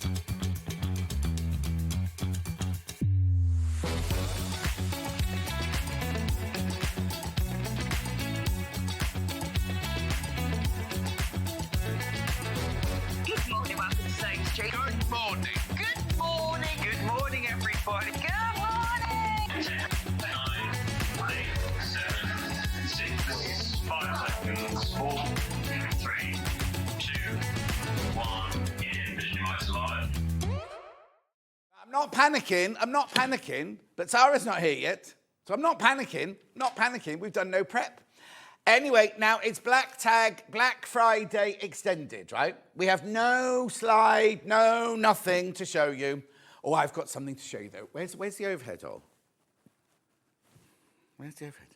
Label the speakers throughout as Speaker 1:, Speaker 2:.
Speaker 1: Good morning, welcome to SewingStreet.
Speaker 2: Good morning.
Speaker 1: Good morning.
Speaker 2: Good morning, everybody.
Speaker 1: Good morning.
Speaker 3: 10, 9, 8, 7, 6, 5 seconds, 4, 3, 2, 1. Envision my survive.
Speaker 4: I'm not panicking, but Sara's not here yet. So I'm not panicking, we've done no prep. Anyway, now it's Black Friday extended, right? We have no slide, no nothing to show you. Oh, I've got something to show you though. Where's the overhead all? Where's the overhead?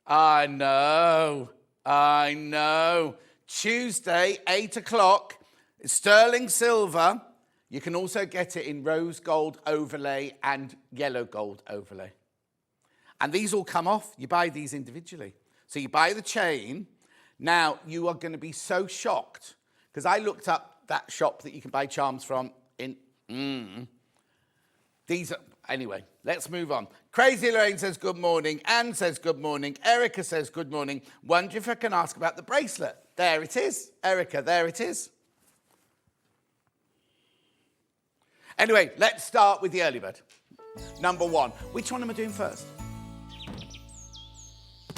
Speaker 4: I know. Tuesday, 8 o'clock, sterling silver. You can also get it in rose gold overlay and yellow gold overlay. And these all come off. You buy these individually. So you buy the chain. Now, you are going to be so shocked, because I looked up that shop that you can buy charms from in... These are... Anyway, let's move on. Crazy Lorraine says good morning. Anne says good morning. Erica says good morning. Wonder if I can ask about the bracelet. There it is. Erica, there it is. Anyway, let's start with the early bird. Number 1. Which one am I doing first?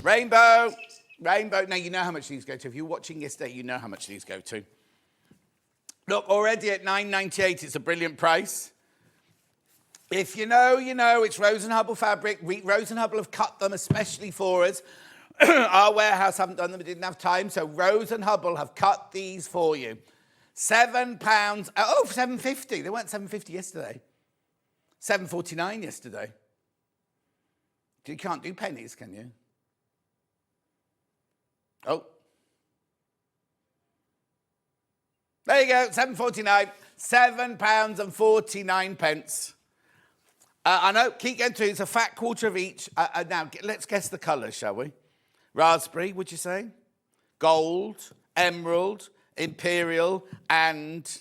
Speaker 4: Rainbow. Now, you know how much these go to. If you were watching yesterday, you know how much these go to. Look, already at $9.98, it's a brilliant price. If you know, you know. It's Rose & Hubble fabric. Rose & Hubble have cut them especially for us. Our warehouse haven't done them. We didn't have time. So Rose & Hubble have cut these for you. £7. Oh, $7.50. They weren't $7.50 yesterday. $7.49 yesterday. You can't do pennies, can you? Oh. There you go, £7.49. £7.49. I know, keep going through. It's a fat quarter of each. Now, let's guess the colours, shall we? Raspberry, would you say? Gold, emerald, imperial, and...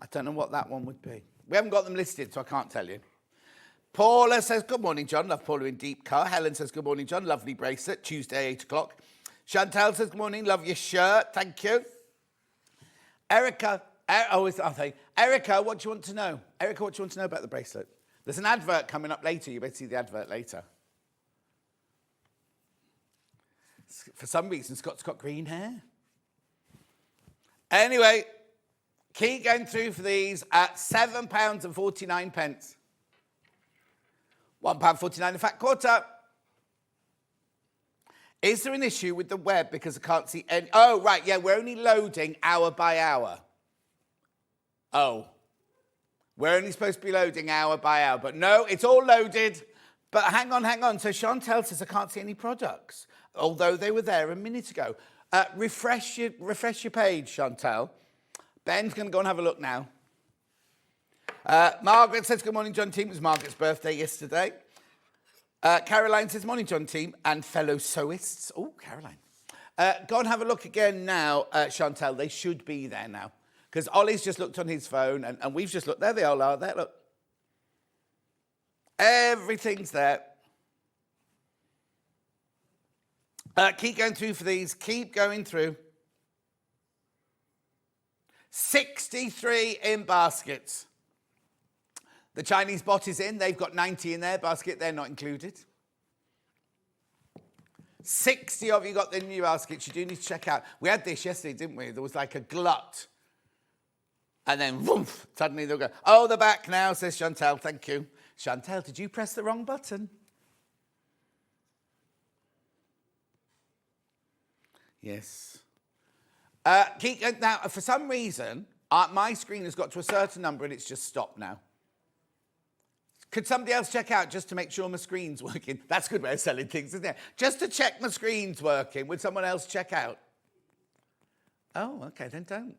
Speaker 4: I don't know what that one would be. We haven't got them listed, so I can't tell you. Paula says, good morning, John. Love Paula in deep car. Helen says, good morning, John. Lovely bracelet. Tuesday, 8 o'clock. Chantal says, good morning. Love your shirt. Thank you. Erica, Erica, what do you want to know? Erica, what do you want to know about the bracelet? There's an advert coming up later. You better see the advert later. For some reason, Scott's got green hair. Anyway, keep going through for these at £7.49. £1.49 a fat quarter. Is there an issue with the web because I can't see any... Oh, right, yeah, we're only loading hour by hour. Oh. We're only supposed to be loading hour by hour. But no, it's all loaded. But hang on. So Chantal says I can't see any products, although they were there a minute ago. Refresh your page, Chantal. Ben's going to go and have a look now. Margaret says, good morning, John team. It was Margaret's birthday yesterday. Caroline says, morning, John team and fellow sewists. Oh, Caroline. Go and have a look again now, Chantal. They should be there now. Because Ollie's just looked on his phone and we've just looked. There they all are. There, look. Everything's there. Keep going through for these. Keep going through. 63 in baskets. The Chinese bot is in. They've got 90 in their basket. They're not included. 60 of you got the new baskets. You do need to check out. We had this yesterday, didn't we? There was like a glut. And then, woof, suddenly they'll go, oh, they're back now, says Chantal. Thank you. Chantal, did you press the wrong button? Yes. Now, for some reason, my screen has got to a certain number and it's just stopped now. Could somebody else check out just to make sure my screen's working? That's a good way of selling things, isn't it? Just to check my screen's working. Would someone else check out? Oh, okay, then don't.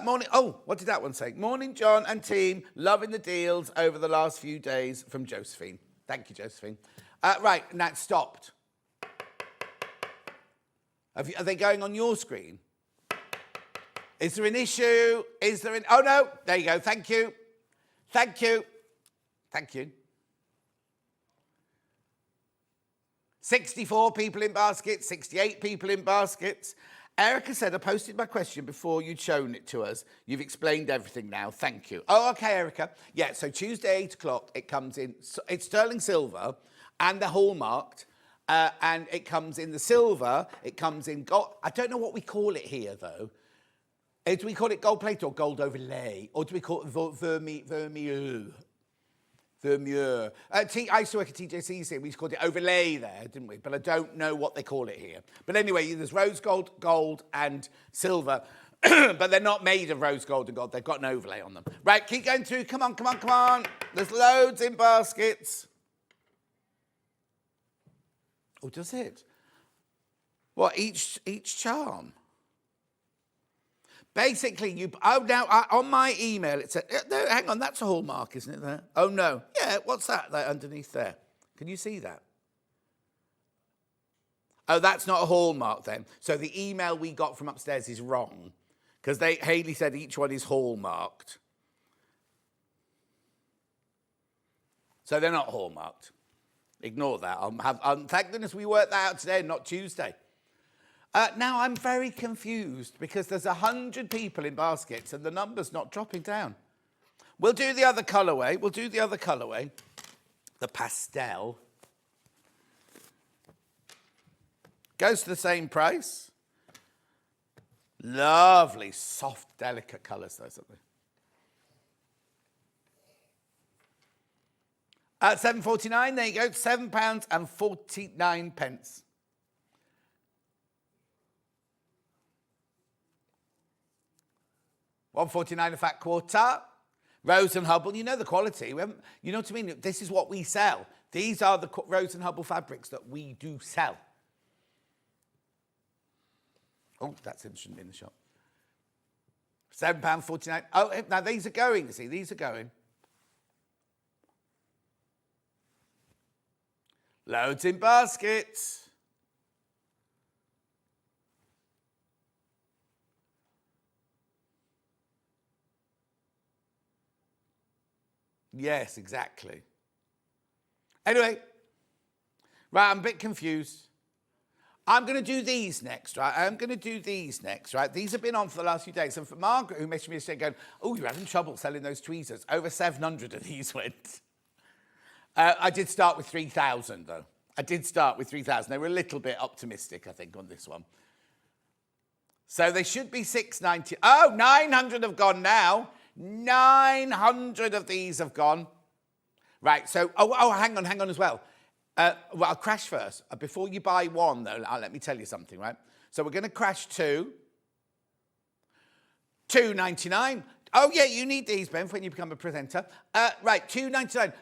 Speaker 4: Morning. Oh, what did that one say? Morning, John and team. Loving the deals over the last few days from Josephine. Thank you, Josephine. Right, now it's stopped. Are they going on your screen? Is there an issue? Is there an... Oh, no. There you go. Thank you. Thank you. Thank you. 64 people in baskets, 68 people in baskets. Erica said, I posted my question before you'd shown it to us. You've explained everything now. Thank you. Oh, okay, Erica. Yeah, so Tuesday, 8 o'clock, it comes in. It's sterling silver and they're hallmarked. And it comes in the silver. It comes in gold. I don't know what we call it here, though. Do we call it gold plate or gold overlay? Or do we call it vermeil? Vermeer. I used to work at TJC's here. We called it overlay there, didn't we? But I don't know what they call it here. But anyway, there's rose gold, gold, and silver. But they're not made of rose gold and gold. They've got an overlay on them. Right, keep going through. Come on, come on, come on. There's loads in baskets. Oh, does it? What, each charm? Basically, on my email, it said, no, hang on, that's a hallmark, isn't it there? Oh, no. Yeah, what's that there underneath there? Can you see that? Oh, that's not a hallmark then. So the email we got from upstairs is wrong because Hayley said each one is hallmarked. So they're not hallmarked. Ignore that. Thank goodness we worked that out today, not Tuesday. Now, I'm very confused because there's 100 people in baskets and the number's not dropping down. We'll do the other colourway. The pastel. Goes to the same price. Lovely, soft, delicate colours, those, aren't they? At £7.49, there you go, £7.49. £1.49 a fat quarter. Rose and Hubble, you know the quality. You know what I mean? This is what we sell. These are the Rose and Hubble fabrics that we do sell. Oh, that's interesting in the shop. £7.49. Oh, now these are going, you see. These are going. Loads in baskets. Yes, exactly. Anyway, right, I'm a bit confused. I'm going to do these next, right? These have been on for the last few days. And for Margaret, who messaged me yesterday going, oh, you're having trouble selling those tweezers. Over 700 of these went. I did start with 3,000, though. They were a little bit optimistic, I think, on this one. So they should be $6.90. Oh, 900 have gone now. 900 of these have gone. Right, so, hang on as well. Well, I'll crash first. Before you buy one, though, let me tell you something, right? So we're going to crash two. $2.99. Oh, yeah, you need these, Ben, when you become a presenter. Right, $2.99.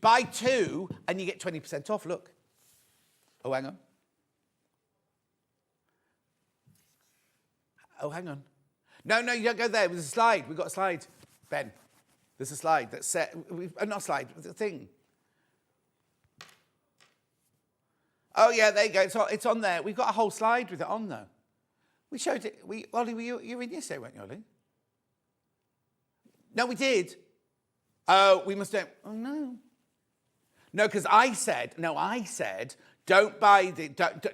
Speaker 4: Buy two, and you get 20% off, look. Oh, hang on. Oh, hang on. No, you don't go there. There's a slide. We've got a slide. Ben, there's a slide that's set. Not a slide, the thing. Oh, yeah, there you go. It's on there. We've got a whole slide with it on, though. We showed it. Ollie, you were in yesterday, weren't you, Ollie? No, we did. Oh, we must have. Oh, no. No, because I said, don't buy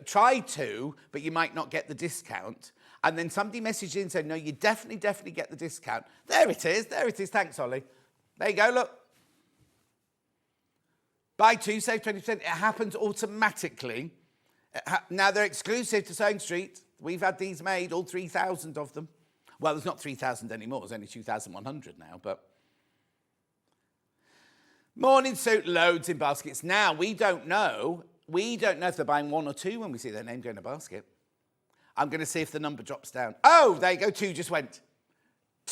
Speaker 4: try two, but you might not get the discount. And then somebody messaged in and said, no, you definitely get the discount. There it is. Thanks, Ollie. There you go, look. Buy two, save 20%. It happens automatically. Now, they're exclusive to SewingStreet. We've had these made, all 3,000 of them. Well, there's not 3,000 anymore. There's only 2,100 now, but... Morning suit, loads in baskets. Now, we don't know if they're buying one or two when we see their name go in a basket. I'm going to see if the number drops down. Oh, there you go. Two just went.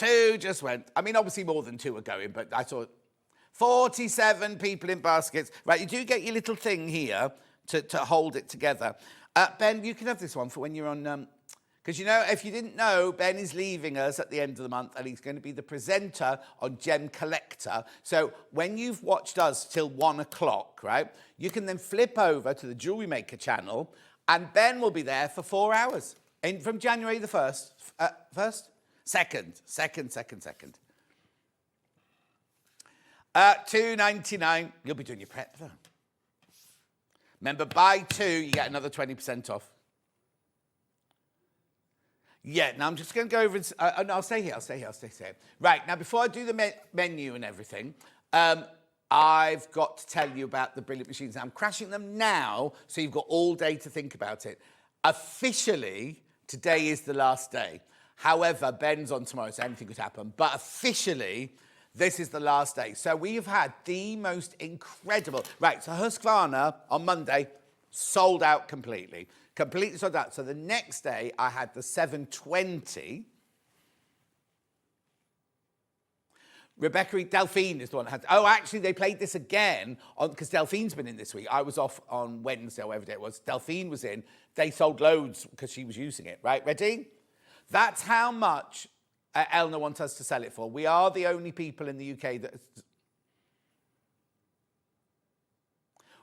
Speaker 4: I mean, obviously more than two are going, but I saw 47 people in baskets. Right, you do get your little thing here to hold it together. Ben, you can have this one for when you're on... Because, you know, if you didn't know, Ben is leaving us at the end of the month and he's going to be the presenter on Gem Collector. So when you've watched us till 1 o'clock, right, you can then flip over to the Jewellery Maker channel and Ben will be there for 4 hours from January the 1st. Second. $2.99. You'll be doing your prep though. Remember, buy 2, you get another 20% off. Yeah, now I'm just going to go over and... no, I'll stay here. Right, now before I do the menu and everything, I've got to tell you about the brilliant machines. Now, I'm crashing them now, so you've got all day to think about it. Officially, today is the last day. However, Ben's on tomorrow, so anything could happen. But officially, this is the last day. So we have had the most incredible... Right, so Husqvarna on Monday, sold out completely. Completely sold out. So the next day, I had the 720. Rebecca, Delphine is the one that had... Oh, actually, they played this again because Delphine's been in this week. I was off on Wednesday, or whatever day it was. Delphine was in. They sold loads because she was using it, right? Ready? That's how much Elna wants us to sell it for. We are the only people in the UK that...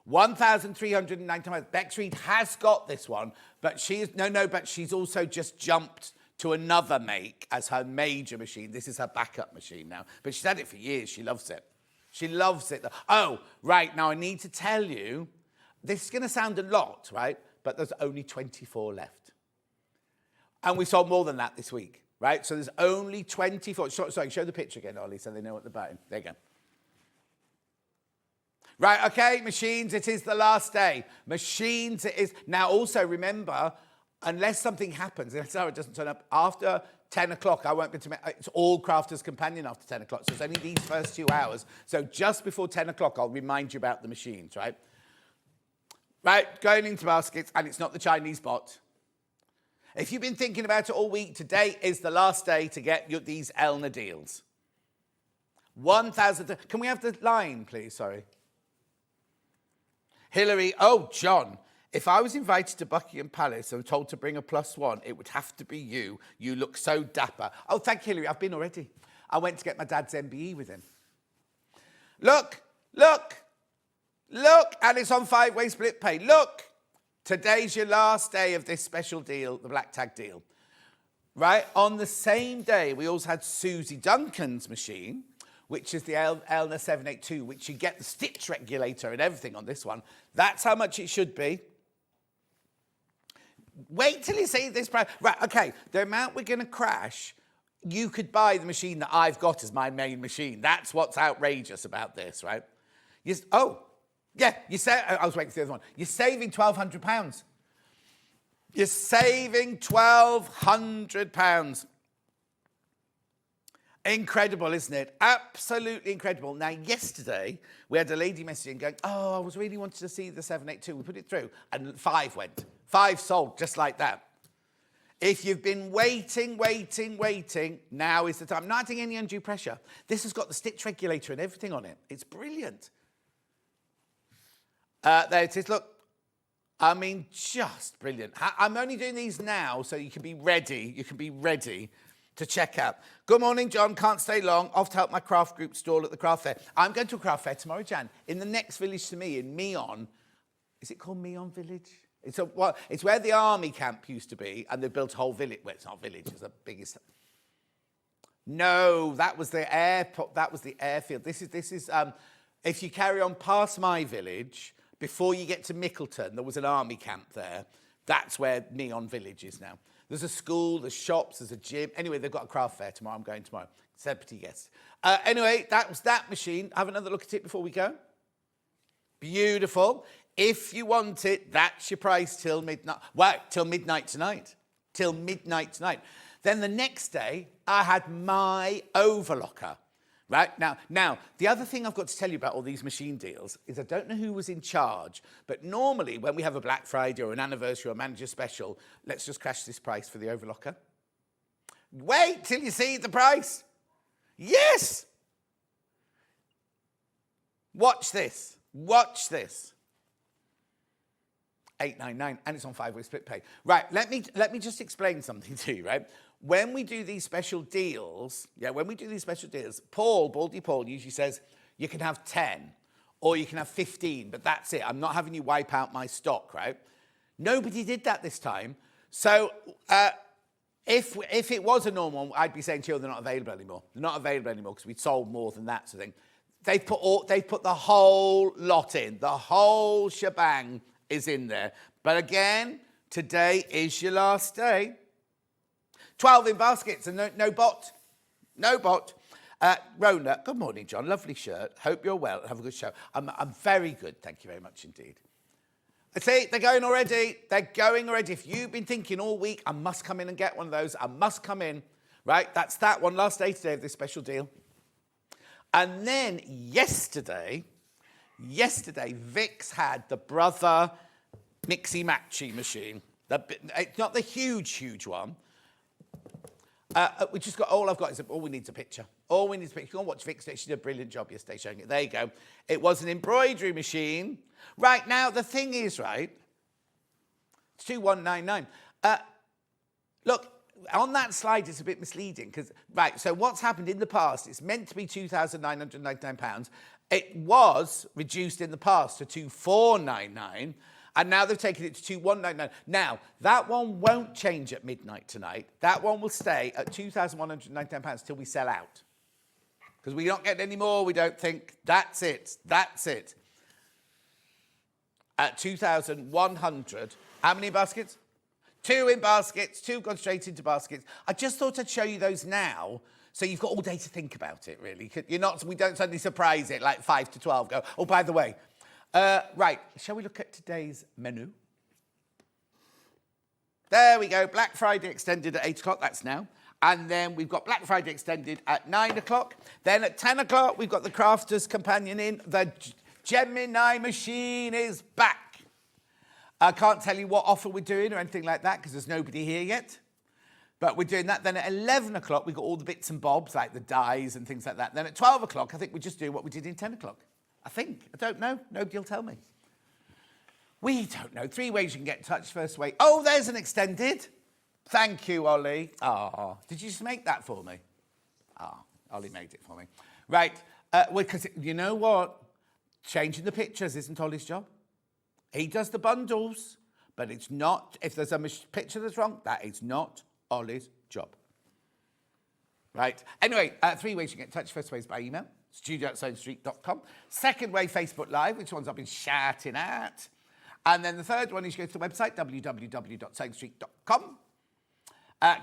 Speaker 4: 1,395. Bexreed has got this one, but but she's also just jumped to another make as her major machine. This is her backup machine now. But she's had it for years. She loves it. She loves it. Oh, right. Now I need to tell you, this is going to sound a lot, right? But there's only 24 left. And we sold more than that this week, right? So there's only 24. Sorry, show the picture again, Ollie, so they know what they're buying. There you go. Right, okay, machines, it is the last day. Machines, it is. Now, also remember, unless something happens, if Sarah doesn't turn up, after 10 o'clock, I won't be to... It's all Crafters Companion after 10 o'clock, so it's only these first 2 hours. So just before 10 o'clock, I'll remind you about the machines, right? Right, going into baskets, and it's not the Chinese bot. If you've been thinking about it all week, today is the last day to get these Elna deals. 1,000... Can we have the line, please? Sorry. Hillary, oh, John, if I was invited to Buckingham Palace and told to bring a +1, it would have to be you. You look so dapper. Oh, thank you, Hillary. I've been already. I went to get my dad's MBE with him. Look, and it's on 5-way split pay. Look, today's your last day of this special deal, the Black Tag deal. Right? On the same day, we also had Susie Duncan's machine, which is the Elna 782, which you get the stitch regulator and everything on this one. That's how much it should be. Wait till you see this price. Right, okay, the amount we're going to crash, you could buy the machine that I've got as my main machine. That's what's outrageous about this, right? You say, I was waiting for the other one. You're saving £1,200. You're saving £1,200. Incredible, isn't it? Absolutely incredible. Now, yesterday, we had a lady messaging going, oh, I was really wanting to see the 782. We put it through, and 5 went. 5 sold, just like that. If you've been waiting, now is the time. Not adding any undue pressure. This has got the stitch regulator and everything on it. It's brilliant. There it is, look. I mean, just brilliant. I'm only doing these now so you can be ready. You can be ready to check out. Good morning, John. Can't stay long. Off to help my craft group stall at the craft fair. I'm going to a craft fair tomorrow, Jan, in the next village to me, in Meon. Is it called Meon Village? It's where the army camp used to be, and they've built a whole village. Well, it's not a village. It's the biggest. No, that was the airport. That was the airfield. This is. If you carry on past my village, before you get to Mickleton, there was an army camp there. That's where Meon Village is now. There's a school, there's shops, there's a gym. Anyway, they've got a craft fair tomorrow. I'm going tomorrow. Celebrity guest. Anyway, that was that machine. Have another look at it before we go. Beautiful. If you want it, that's your price till midnight. Well, till midnight tonight. Till midnight tonight. Then the next day, I had my overlocker. Right? Now, the other thing I've got to tell you about all these machine deals is I don't know who was in charge, but normally when we have a Black Friday or an anniversary or a manager special, let's just crash this price for the overlocker. Wait till you see the price. Yes! Watch this. Watch this. $8.99, and it's on 5-way split pay. Right, let me just explain something to you, right? When we do these special deals, Paul, Baldy Paul, usually says you can have 10 or you can have 15, but that's it. I'm not having you wipe out my stock, right? Nobody did that this time. So If it was a normal one, I'd be saying to you, they're not available anymore. They're not available anymore because we'd sold more than that sort of thing. They've put the whole lot in. The whole shebang is in there. But again, today is your last day. 12 in baskets and no bot. No bot. Rona, good morning, John. Lovely shirt. Hope you're well. Have a good show. I'm very good. Thank you very much indeed. See, they're going already. They're going already. If you've been thinking all week, I must come in and get one of those. I must come in. Right? That's that one. Last day today of this special deal. And then yesterday, Vicks had the Brother Mixie-Matchy machine. It's not the huge one. We just got, all I've got is, all we need is a picture. All we need is a picture. You can watch Vicks. She did a brilliant job yesterday showing it. There you go. It was an embroidery machine. Right, now, the thing is, right, it's 2199. Look, on that slide, it's a bit misleading because, right, so what's happened in the past, it's meant to be £2,999. It was reduced in the past to 2499, and now they've taken it to 2199. Now, that one won't change at midnight tonight. That one will stay at £2,199 till we sell out. Because we're not getting any more, we don't think. That's it. That's it. At 2,100. How many baskets? 2 in baskets. 2 gone straight into baskets. I just thought I'd show you those now, so you've got all day to think about it, really. You're not, we don't suddenly surprise it like 5 to 12 go, oh, by the way. Right, shall we look at today's menu? There we go. Black Friday extended at 8 o'clock. That's now. And then we've got Black Friday extended at 9 o'clock. Then at 10 o'clock, we've got the Crafters Companion in. The Gemini machine is back. I can't tell you what offer we're doing or anything like that because there's nobody here yet. But we're doing that. Then at 11 o'clock, we've got all the bits and bobs like the dies and things like that. Then at 12 o'clock, I think we just do what we did in 10 o'clock. I think. I don't know. Nobody will tell me. We don't know. 3 ways you can get in touch. First way. Oh, there's an extended. Thank you, Ollie. Oh, did you just make that for me? Oh, Ollie made it for me. Right. Because you know what? Changing the pictures isn't Ollie's job. He does the bundles, but it's not, if there's a picture that's wrong, that is not Ollie's job. Right. Anyway, 3 ways you get in touch. First way is by email, studio@SewingStreet.com. Second way, Facebook Live, which ones I've been shouting at. And then the third one is you go to the website, www.SewingStreet.com.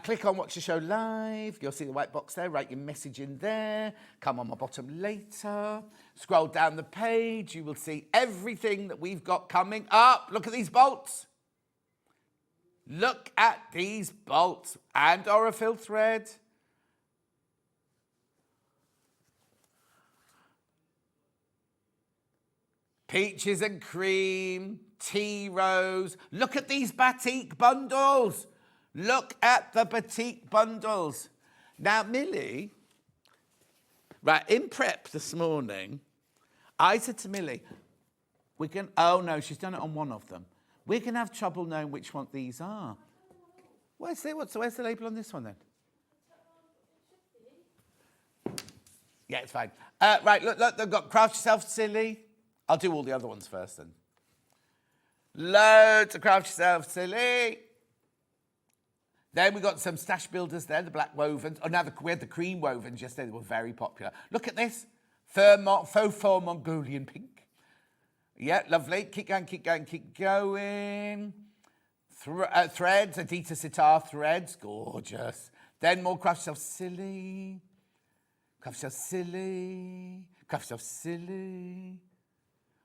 Speaker 4: Click on Watch the Show Live. You'll see the white box there. Write your message in there. Come on my bottom later. Scroll down the page. You will see everything that we've got coming up. Look at these bolts. Look at these bolts. And Orifil thread. Peaches and cream. Tea rose. Look at these batik bundles. Look at the batik bundles. Now, Millie, right, in prep this morning, I said to Millie, oh no, she's done it on one of them. We're going to have trouble knowing which one these are. Where's the label on this one then? Yeah, it's fine. Right, look, they've got Craft Yourself Silly. I'll do all the other ones first then. Loads of Craft Yourself Silly. Then we got some stash builders there, the black wovens. Oh, now we had the cream wovens yesterday. They were very popular. Look at this. Faux fur Mongolian pink. Yeah, lovely. Keep going, keep going, keep going. Threads, Adita Sitar threads. Gorgeous. Then more Craft Yourself Silly. Craft Yourself Silly. Craft Yourself Silly.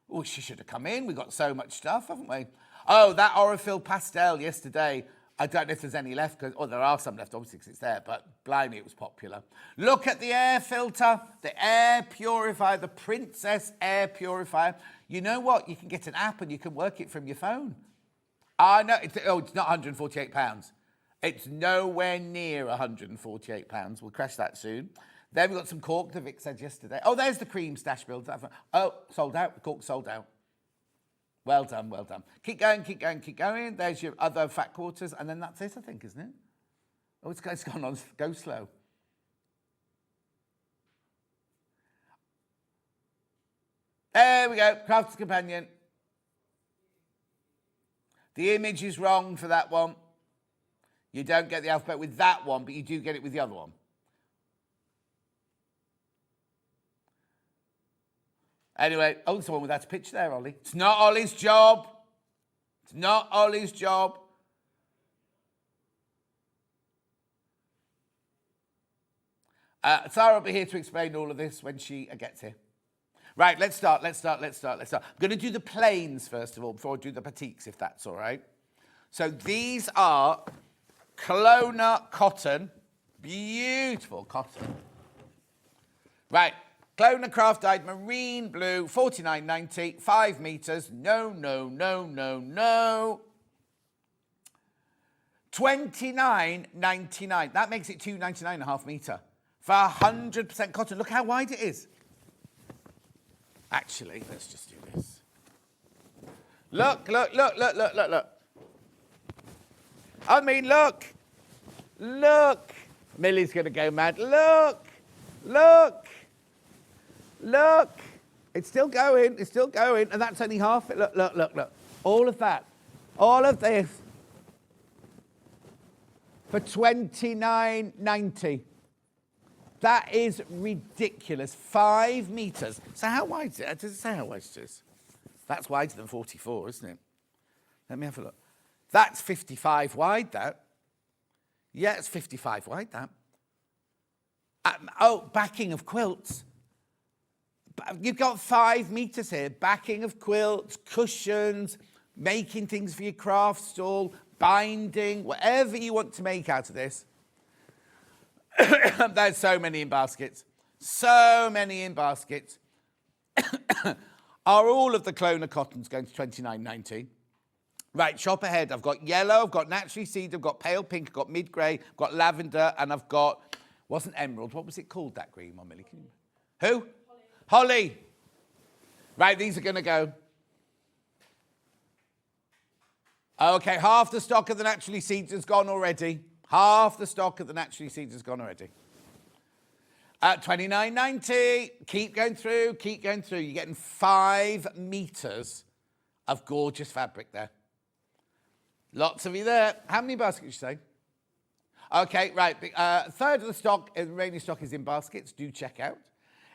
Speaker 4: Oh, she should have come in. We got so much stuff, haven't we? Oh, that Orifil pastel yesterday. I don't know if there's any left, there are some left, obviously, because it's there, but blimey, it was popular. Look at the air filter, the air purifier, the Princess air purifier. You know what? You can get an app and you can work it from your phone. I know, it's not £148. It's nowhere near £148. We'll crash that soon. Then we've got some cork, the Vic said yesterday. Oh, there's the cream stash builder. Oh, sold out, the cork sold out. Well done, well done. Keep going, keep going, keep going. There's your other fat quarters, and then that's it, I think, isn't it? Oh, it's gone on. Go slow. There we go. Crafter's Companion. The image is wrong for that one. You don't get the alphabet with that one, but you do get it with the other one. Anyway, oh, it's the one without a picture there, Ollie. It's not Ollie's job. It's not Ollie's job. Sara will be here to explain all of this when she gets here. Right, let's start. I'm going to do the plains first of all before I do the petites, if that's all right. So these are Clona cotton. Beautiful cotton. Right, Clona craft dyed marine blue, $49.90, 5 meters. No. $29.99. That makes it $2.99.5 meter for 100% cotton. Look how wide it is. Actually, let's just do this. Look. I mean, look. Millie's going to go mad. Look. It's still going. And that's only half it. Look. All of that. All of this for $29.90. That is ridiculous. 5 meters. So how wide is it? Does it say how wide it is? That's wider than 44, isn't it? Let me have a look. That's 55 wide, that. Yeah, it's 55 wide, that. Backing of quilts. You've got 5 meters here. Backing of quilts, cushions, making things for your craft stall, binding, whatever you want to make out of this. There's so many in baskets. Are all of the Clona cottons going to $29.90? Right, shop ahead. I've got yellow, I've got naturally seed, I've got pale pink, I've got mid-grey, I've got lavender, and I've got, wasn't emerald, what was it called, that green one, Millie? Who? Holly. Right, these are going to go. Okay, half the stock of the naturally seeds has gone already. Half the stock of the naturally seeds has gone already. At $29.90, keep going through. You're getting 5 meters of gorgeous fabric there. Lots of you there. How many baskets, you say? Okay, right. A third of the stock, the remaining stock is in baskets. Do check out.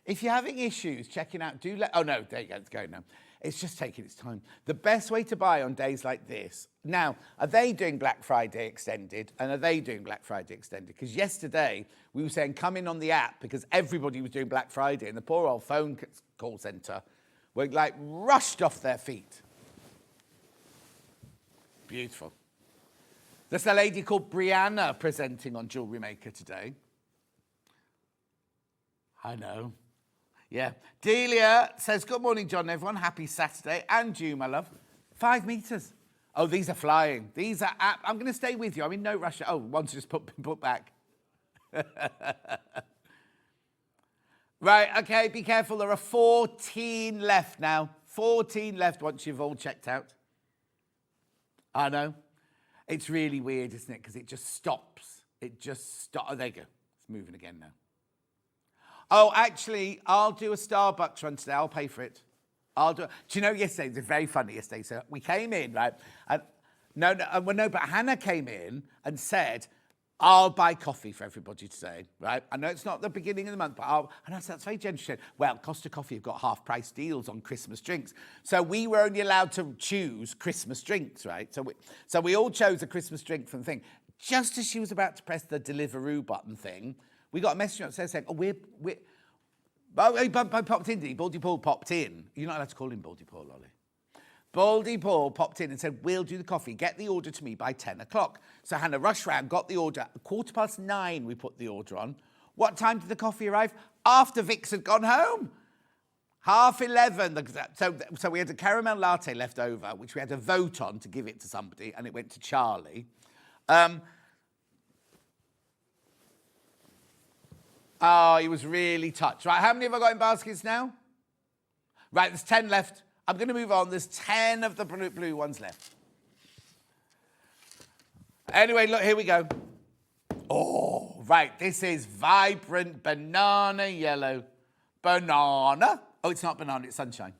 Speaker 4: If you're having issues checking out, oh no, there you go, it's going now. It's just taking its time. The best way to buy on days like this. Now, are they doing Black Friday extended? And are they doing Black Friday extended? Because yesterday we were saying come in on the app because everybody was doing Black Friday and the poor old phone call centre were like rushed off their feet. Beautiful. There's a lady called Brianna presenting on Jewellery Maker today. I know. Yeah. Delia says, good morning, John, everyone. Happy Saturday. And you, my love. 5 meters. Oh, these are flying. These are I'm going to stay with you. I'm in no rush. Oh, one's just put back. Right, okay, be careful. There are 14 left now. 14 left once you've all checked out. I know. It's really weird, isn't it? Because it just stops. Oh, there you go. It's moving again now. Oh, actually, I'll do a Starbucks run today. I'll pay for it. Do you know, yesterday, it was very funny yesterday. So we came in, right? And but Hannah came in and said, I'll buy coffee for everybody today, right? I know it's not the beginning of the month, but and I said, that's very generous. She said, well, Costa Coffee have got half-price deals on Christmas drinks. So we were only allowed to choose Christmas drinks, right? So we all chose a Christmas drink from the thing. Just as she was about to press the Deliveroo button thing, we got a message upstairs saying, I popped in, Baldy Paul popped in. You're not allowed to call him Baldy Paul, Ollie. Baldy Paul popped in and said, we'll do the coffee. Get the order to me by 10 o'clock. So Hannah rushed round, got the order. 9:15 we put the order on. What time did the coffee arrive? After Vix had gone home. 11:30. So we had a caramel latte left over, which we had to vote on to give it to somebody, and it went to Charlie. Oh, he was really touched. Right, how many have I got in baskets now? Right, there's 10 left. I'm going to move on. There's 10 of the blue ones left. Anyway, look, here we go. Oh, right, this is vibrant banana yellow. Banana. Oh, it's not banana, it's sunshine.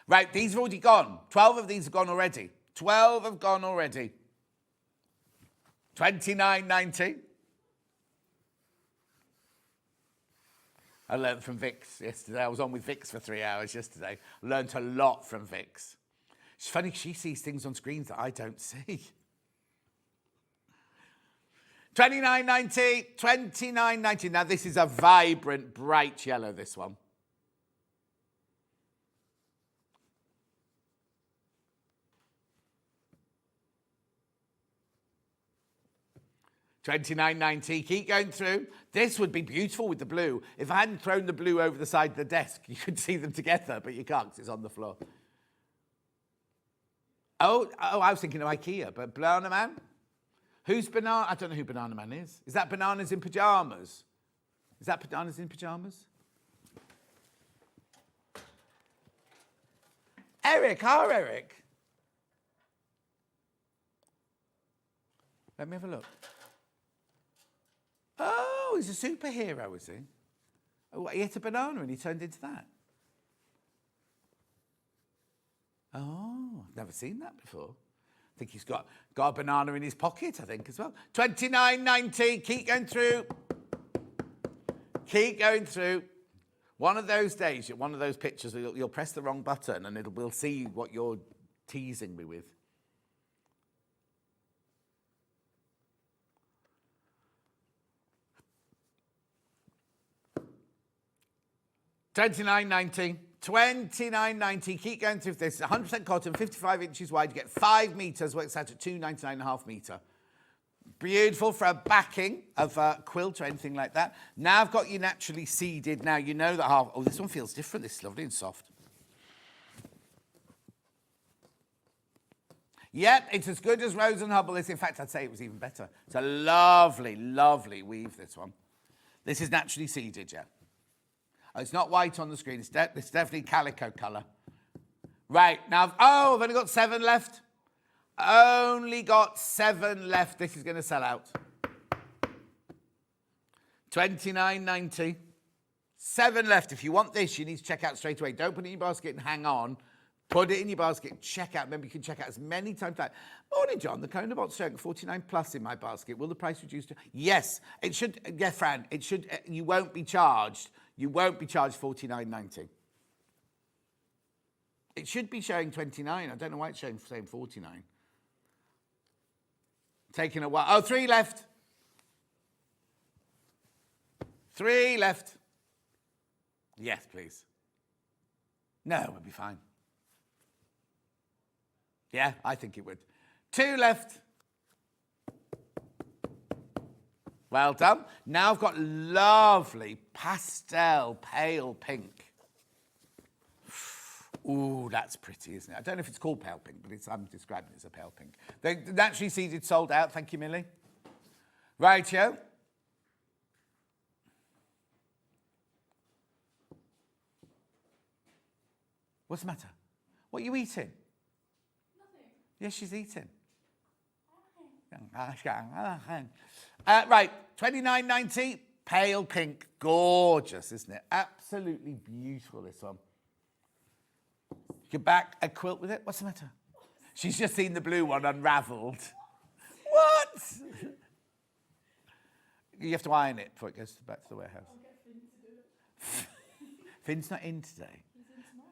Speaker 4: Right, these have already gone. 12 of these have gone already. 12 have gone already. 29.90. I learned from Vix yesterday. I was on with Vix for 3 hours yesterday. Learned a lot from Vix. It's funny, she sees things on screens that I don't see. 29.90, 29.90. Now, this is a vibrant, bright yellow, this one. $29.90. Keep going through. This would be beautiful with the blue. If I hadn't thrown the blue over the side of the desk, you could see them together, but you can't because it's on the floor. Oh, I was thinking of IKEA, but Banana Man? Who's Banana? I don't know who Banana Man is. Is that Bananas in Pyjamas? Is that Bananas in Pyjamas? Eric, hi Eric. Let me have a look. Oh, he's a superhero, is he? Oh, he ate a banana and he turned into that. Oh, I've never seen that before. I think he's got a banana in his pocket, I think, as well. 29.90, keep going through. Keep going through. One of those days, one of those pictures, you'll press the wrong button and we'll see what you're teasing me with. $29.90, keep going through this. 100% cotton, 55 inches wide. You get 5 meters, works out at $2.99.5 meter. Beautiful for a backing of a quilt or anything like that. Now I've got you naturally seeded. Now you know that half. Oh, this one feels different. This is lovely and soft. Yep, it's as good as Rose and Hubble is. In fact, I'd say it was even better. It's a lovely, lovely weave, this one. This is naturally seeded, yeah. Oh, it's not white on the screen. It's definitely calico colour. Right, now, I've only got 7 left. Only got 7 left. This is going to sell out. $29.90. 7 left. If you want this, you need to check out straight away. Don't put it in your basket and hang on. Put it in your basket. Check out. Remember, you can check out as many times as that. Morning, John. The Kona bot's showing 49 plus in my basket. Will the price reduce to? Yes, it should. Yeah, Fran. It should. You won't be charged. You won't be charged $49.90. It should be showing 29. I don't know why it's saying 49. Taking a while. Oh, 3 left. 3 left. Yes, please. No, we'll be fine. Yeah, I think it would. 2 left. Well done. Now I've got lovely pastel pale pink. Ooh, that's pretty, isn't it? I don't know if it's called pale pink, but I'm describing it as a pale pink. The naturally seeded sold out. Thank you, Millie. Rightio. What's the matter? What are you eating?
Speaker 2: Nothing.
Speaker 4: Yes, she's eating. Right, $29.90, pale pink, gorgeous, isn't it? Absolutely beautiful, this one. You can back a quilt with it. What's the matter? She's just seen the blue one unravelled. What? You have to iron it before it goes back to the warehouse.
Speaker 2: I'll get Finn to do it.
Speaker 4: Finn's not in today.
Speaker 2: He's in tomorrow.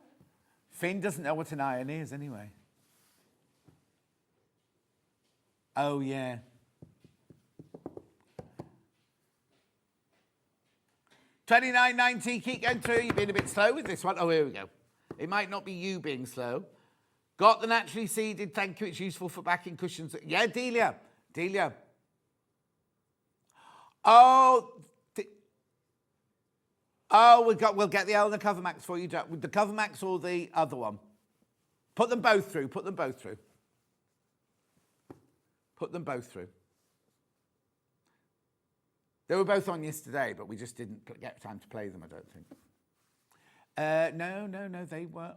Speaker 4: Finn doesn't know what an iron is anyway. Oh, yeah. $29.90, keep going through. You've been a bit slow with this one. Oh, here we go. It might not be you being slow. Got the naturally seeded. Thank you. It's useful for backing cushions. Yeah, Delia. Delia. Oh. We'll get the Elna Cover Max for you. The Cover Max or the other one? Put them both through. Put them both through. Put them both through. They were both on yesterday, but we just didn't get time to play them, I don't think. No, they were...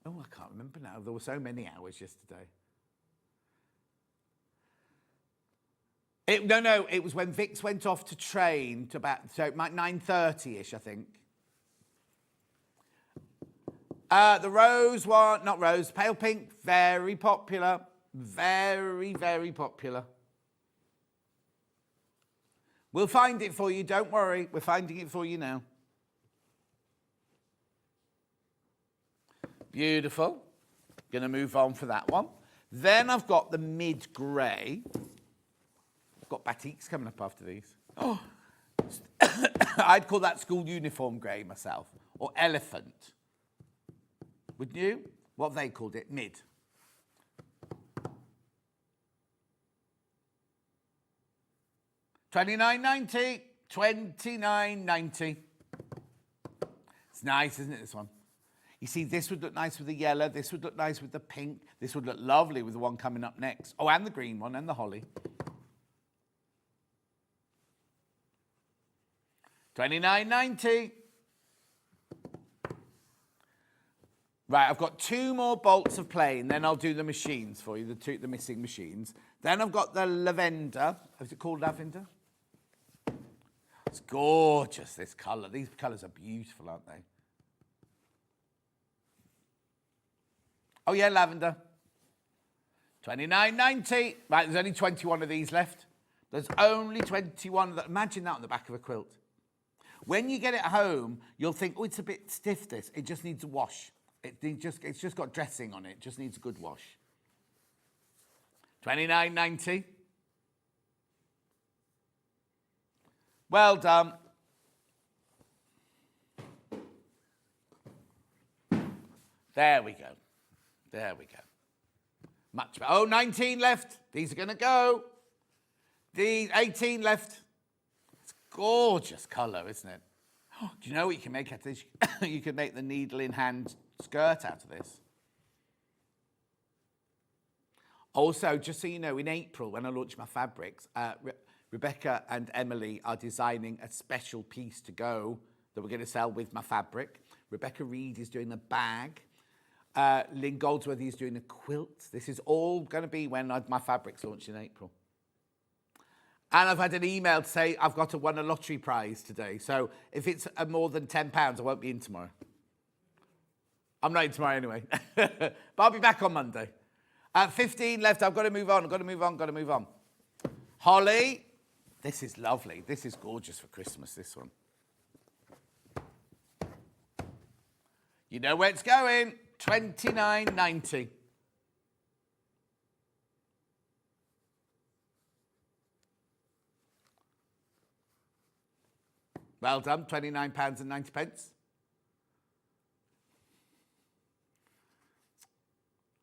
Speaker 4: Oh, I can't remember now. There were so many hours yesterday. It was when Vix went off to train to about 9:30-ish, I think. The rose one, not rose, pale pink, very popular. Very, very popular. We'll find it for you, don't worry. We're finding it for you now. Beautiful. Going to move on for that one. Then I've got the mid-grey. I've got batiks coming up after these. Oh, I'd call that school uniform grey myself, or elephant. Wouldn't you? What have they called it? Mid. $29.90. $29.90. It's nice, isn't it, this one? You see, this would look nice with the yellow. This would look nice with the pink. This would look lovely with the one coming up next. Oh, and the green one and the holly. $29.90. Right, I've got 2 more bolts of plain, then I'll do the machines for you, the missing machines. Then I've got the lavender. Is it called lavender? It's gorgeous, this colour. These colours are beautiful, aren't they? Oh, yeah, lavender. $29.90. Right, there's only 21 of these left. There's only 21 of them. Imagine that on the back of a quilt. When you get it home, you'll think, oh, it's a bit stiff, this. It just needs a wash. It's just got dressing on it. It just needs a good wash. $29.90. Well done. There we go. There we go. Much better. Oh, 19 left. These are going to go. These 18 left. It's a gorgeous colour, isn't it? Oh, do you know what you can make out of this? You can make the needle-in-hand skirt out of this. Also, just so you know, in April, when I launch my fabrics, Rebecca and Emily are designing a special piece to go that we're going to sell with my fabric. Rebecca Reed is doing a bag. Lynn Goldsworthy is doing a quilt. This is all going to be when my fabrics launch in April. And I've had an email to say I've won a lottery prize today. So if it's more than £10, I won't be in tomorrow. I'm not in tomorrow anyway. But I'll be back on Monday. 15 left. I've got to move on. I've got to move on. Got to move on. Holly. This is lovely. This is gorgeous for Christmas, this one. You know where it's going. $29.90. Well done, £29.90.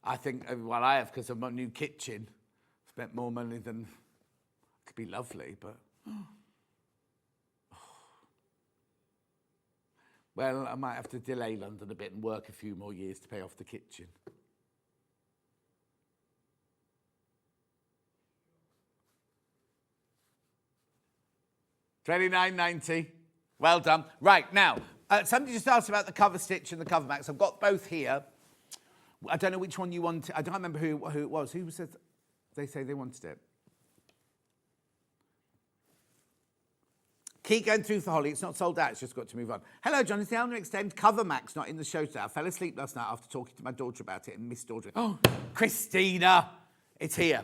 Speaker 4: I think, well, I have, because of my new kitchen, spent more money than could be lovely, but... Well, I might have to delay London a bit and work a few more years to pay off the kitchen. $29.90. Well done. Right, now, somebody just asked about the cover stitch and the cover max. I've got both here. I don't know which one you wanted. I don't remember who it was. Who said they say they wanted it? Keep going through for Holly. It's not sold out. It's just got to move on. Hello, John. Is the Elmer Extend cover max not in the show today? I fell asleep last night after talking to my daughter about it and missed ordering. Oh, Christina, it's here.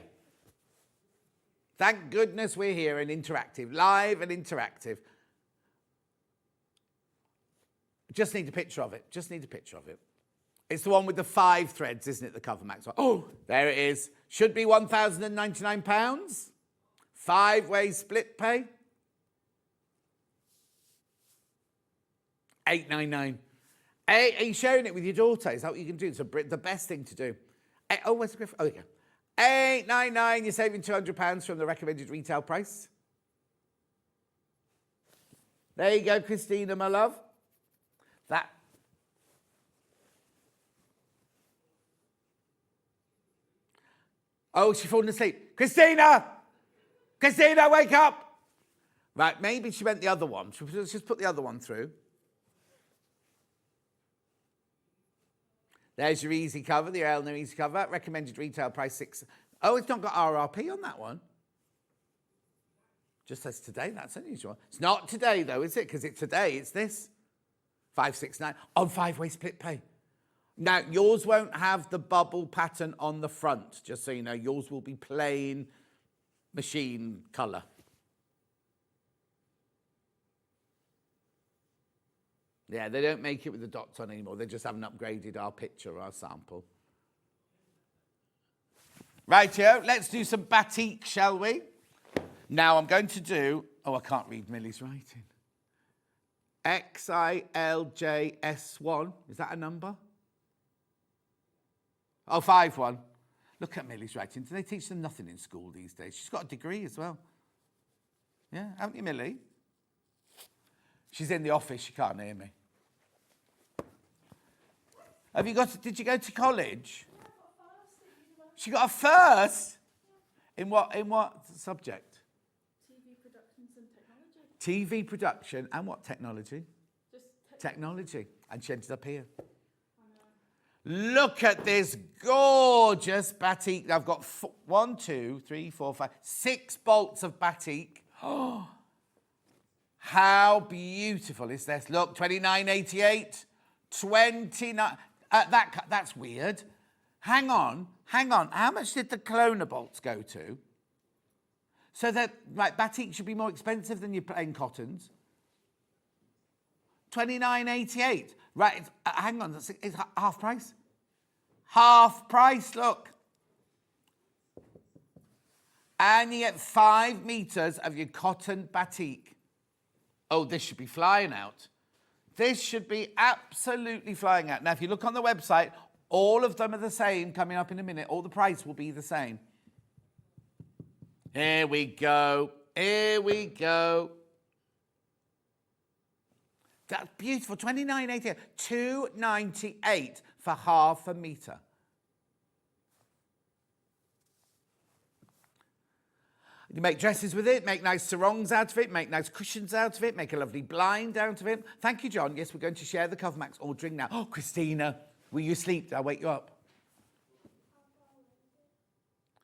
Speaker 4: Thank goodness we're here and interactive, live and interactive. Just need a picture of it. Just need a picture of it. It's the one with the 5 threads, isn't it? The cover max. Oh, there it is. Should be £1,099. 5-way split pay. $8.99. Are you sharing it with your daughter? Is that what you can do? It's the best thing to do. Oh, where's the griff? Oh, there you go. $8.99. You're saving £200 from the recommended retail price. There you go, Christina, my love. That. Oh, she's fallen asleep. Christina! Christina, wake up! Right, maybe she meant the other one. Let's just put the other one through. There's your easy cover, the Elner easy cover. Recommended retail price $6. Oh, it's not got RRP on that one. Just says today. That's unusual. It's not today, though, is it? Because it's today. It's this. $569 on 5-way split pay. Now, yours won't have the bubble pattern on the front, just so you know. Yours will be plain machine colour. Yeah, they don't make it with the dots on anymore. They just haven't upgraded our picture or our sample. Rightio, let's do some batik, shall we? Now I'm going to do... Oh, I can't read Millie's writing. XILJS1. Is that a number? Oh, 5-1. Look at Millie's writing. Do they teach them nothing in school these days? She's got a degree as well. Yeah, haven't you, Millie? She's in the office. She can't hear me. Have you got... Did you go to college? She got a first? In what subject?
Speaker 2: TV productions and technology.
Speaker 4: TV production and what technology?
Speaker 2: Just
Speaker 4: Technology. And she ended up here. Look at this gorgeous batik. I've got 1, 2, 3, 4, 5, 6 bolts of batik. Oh, how beautiful is this? Look, 29.88, 29. That's weird. Hang on. How much did the cloner bolts go to? So that, right, batik should be more expensive than your plain cottons. 29.88. Right, hang on, it's half price. Half price, look. And you get 5 meters of your cotton batik. Oh, this should be flying out. This should be absolutely flying out. Now, if you look on the website, all of them are the same coming up in a minute. All the price will be the same. Here we go. Here we go. That's beautiful. 29.88. 2.98 for half a metre. You make dresses with it, make nice sarongs out of it, make nice cushions out of it, make a lovely blind out of it. Thank you, John. Yes, we're going to share the cover max ordering now. Oh, Christina, will you sleep? I'll wake you up.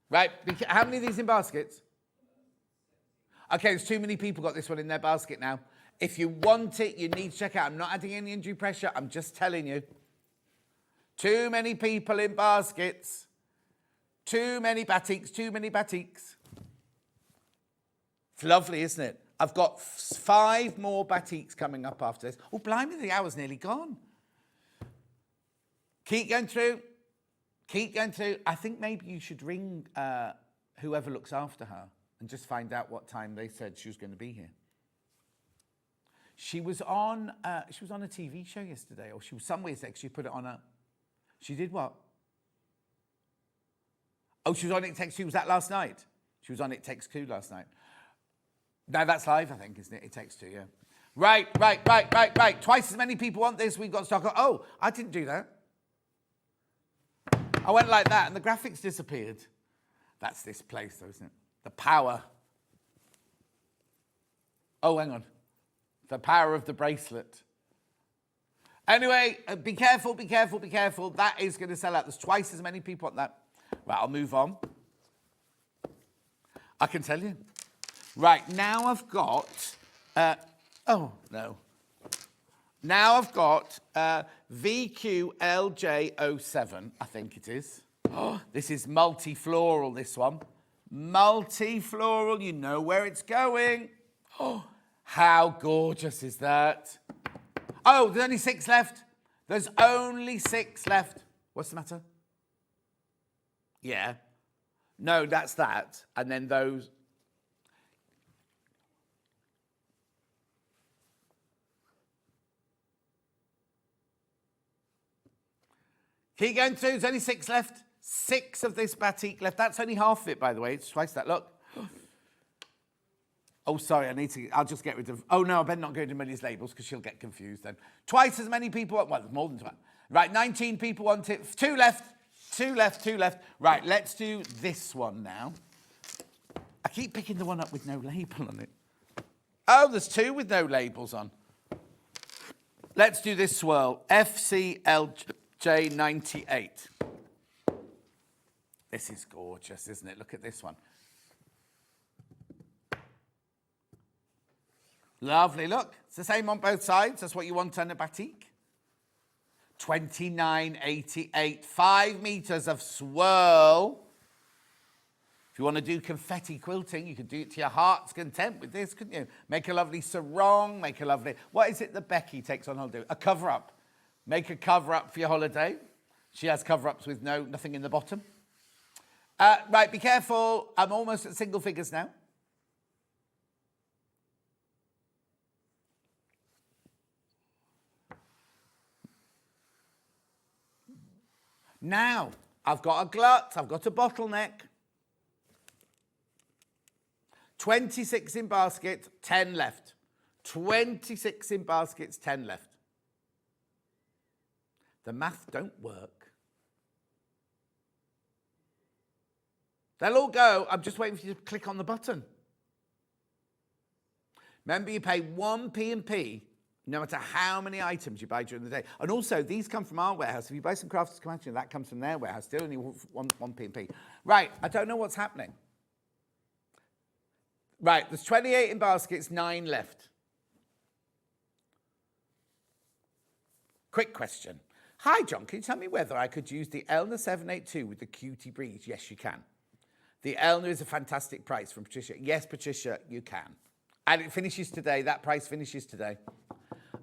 Speaker 4: Right, how many of these in baskets? Okay, there's too many people got this one in their basket now. If you want it, you need to check out. I'm not adding any undue pressure. I'm just telling you. Too many people in baskets. Too many batiks, too many batiks. It's lovely, isn't it? I've got 5 more batiks coming up after this. Oh, blimey, the hour's nearly gone. Keep going through. Keep going through. I think maybe you should ring whoever looks after her and just find out what time they said she was going to be here. She was on a TV show yesterday, or she was somewhere yesterday. She put it on a... She did what? Oh, she was on It Takes Two. Was that last night? She was on It Takes Two last night. No, that's live, I think, isn't it? It Takes Two, yeah. Right. Twice as many people want this. We've got stock. Oh, I didn't do that. I went like that, and the graphics disappeared. That's this place, though, isn't it? The power. Oh, hang on. The power of the bracelet. Anyway, be careful. That is going to sell out. There's twice as many people on that. Right, I'll move on. I can tell you. Right, now I've got... oh, no. Now I've got VQLJ07, I think it is. Oh, this is multi-floral, this one. Multi-floral, you know where it's going. Oh, how gorgeous is that? Oh, there's only 6 left. There's only 6 left. What's the matter? Yeah. No, that's that. And then those... Keep going through. There's only 6 left. 6 of this batik left. That's only half of it, by the way. It's twice that. Look. Oh, sorry. I'll just get rid of... Oh, no, I better not go to Millie's labels because she'll get confused then. Twice as many people... Well, there's more than 12. Right, 19 people want it. 2 left. 2 left. Right, let's do this one now. I keep picking the one up with no label on it. Oh, there's 2 with no labels on. Let's do this swirl. FCLJ98. This is gorgeous, isn't it? Look at this one. Lovely, look. It's the same on both sides. That's what you want on a batik. 29.88. 5 meters of swirl. If you want to do confetti quilting, you could do it to your heart's content with this, couldn't you? Make a lovely sarong, make a lovely... What is it that Becky takes on holiday? A cover-up. Make a cover-up for your holiday. She has cover-ups with nothing in the bottom. Right, be careful. I'm almost at single figures now. Now, I've got a glut, I've got a bottleneck. 26 in basket, 10 left. 26 in baskets, 10 left. The math don't work. They'll all go. I'm just waiting for you to click on the button. Remember, you pay 1p&p no matter how many items you buy during the day. And also, these come from our warehouse. If you buy some Crafters Commodity, that comes from their warehouse. Still only 1p&p. Right, I don't know what's happening. Right, there's 28 in baskets, 9 left. Quick question. Hi, John, can you tell me whether I could use the Elna 782 with the Cutie Breeze? Yes, you can. The Elna is a fantastic price from Patricia. Yes, Patricia, you can. And it finishes today. That price finishes today.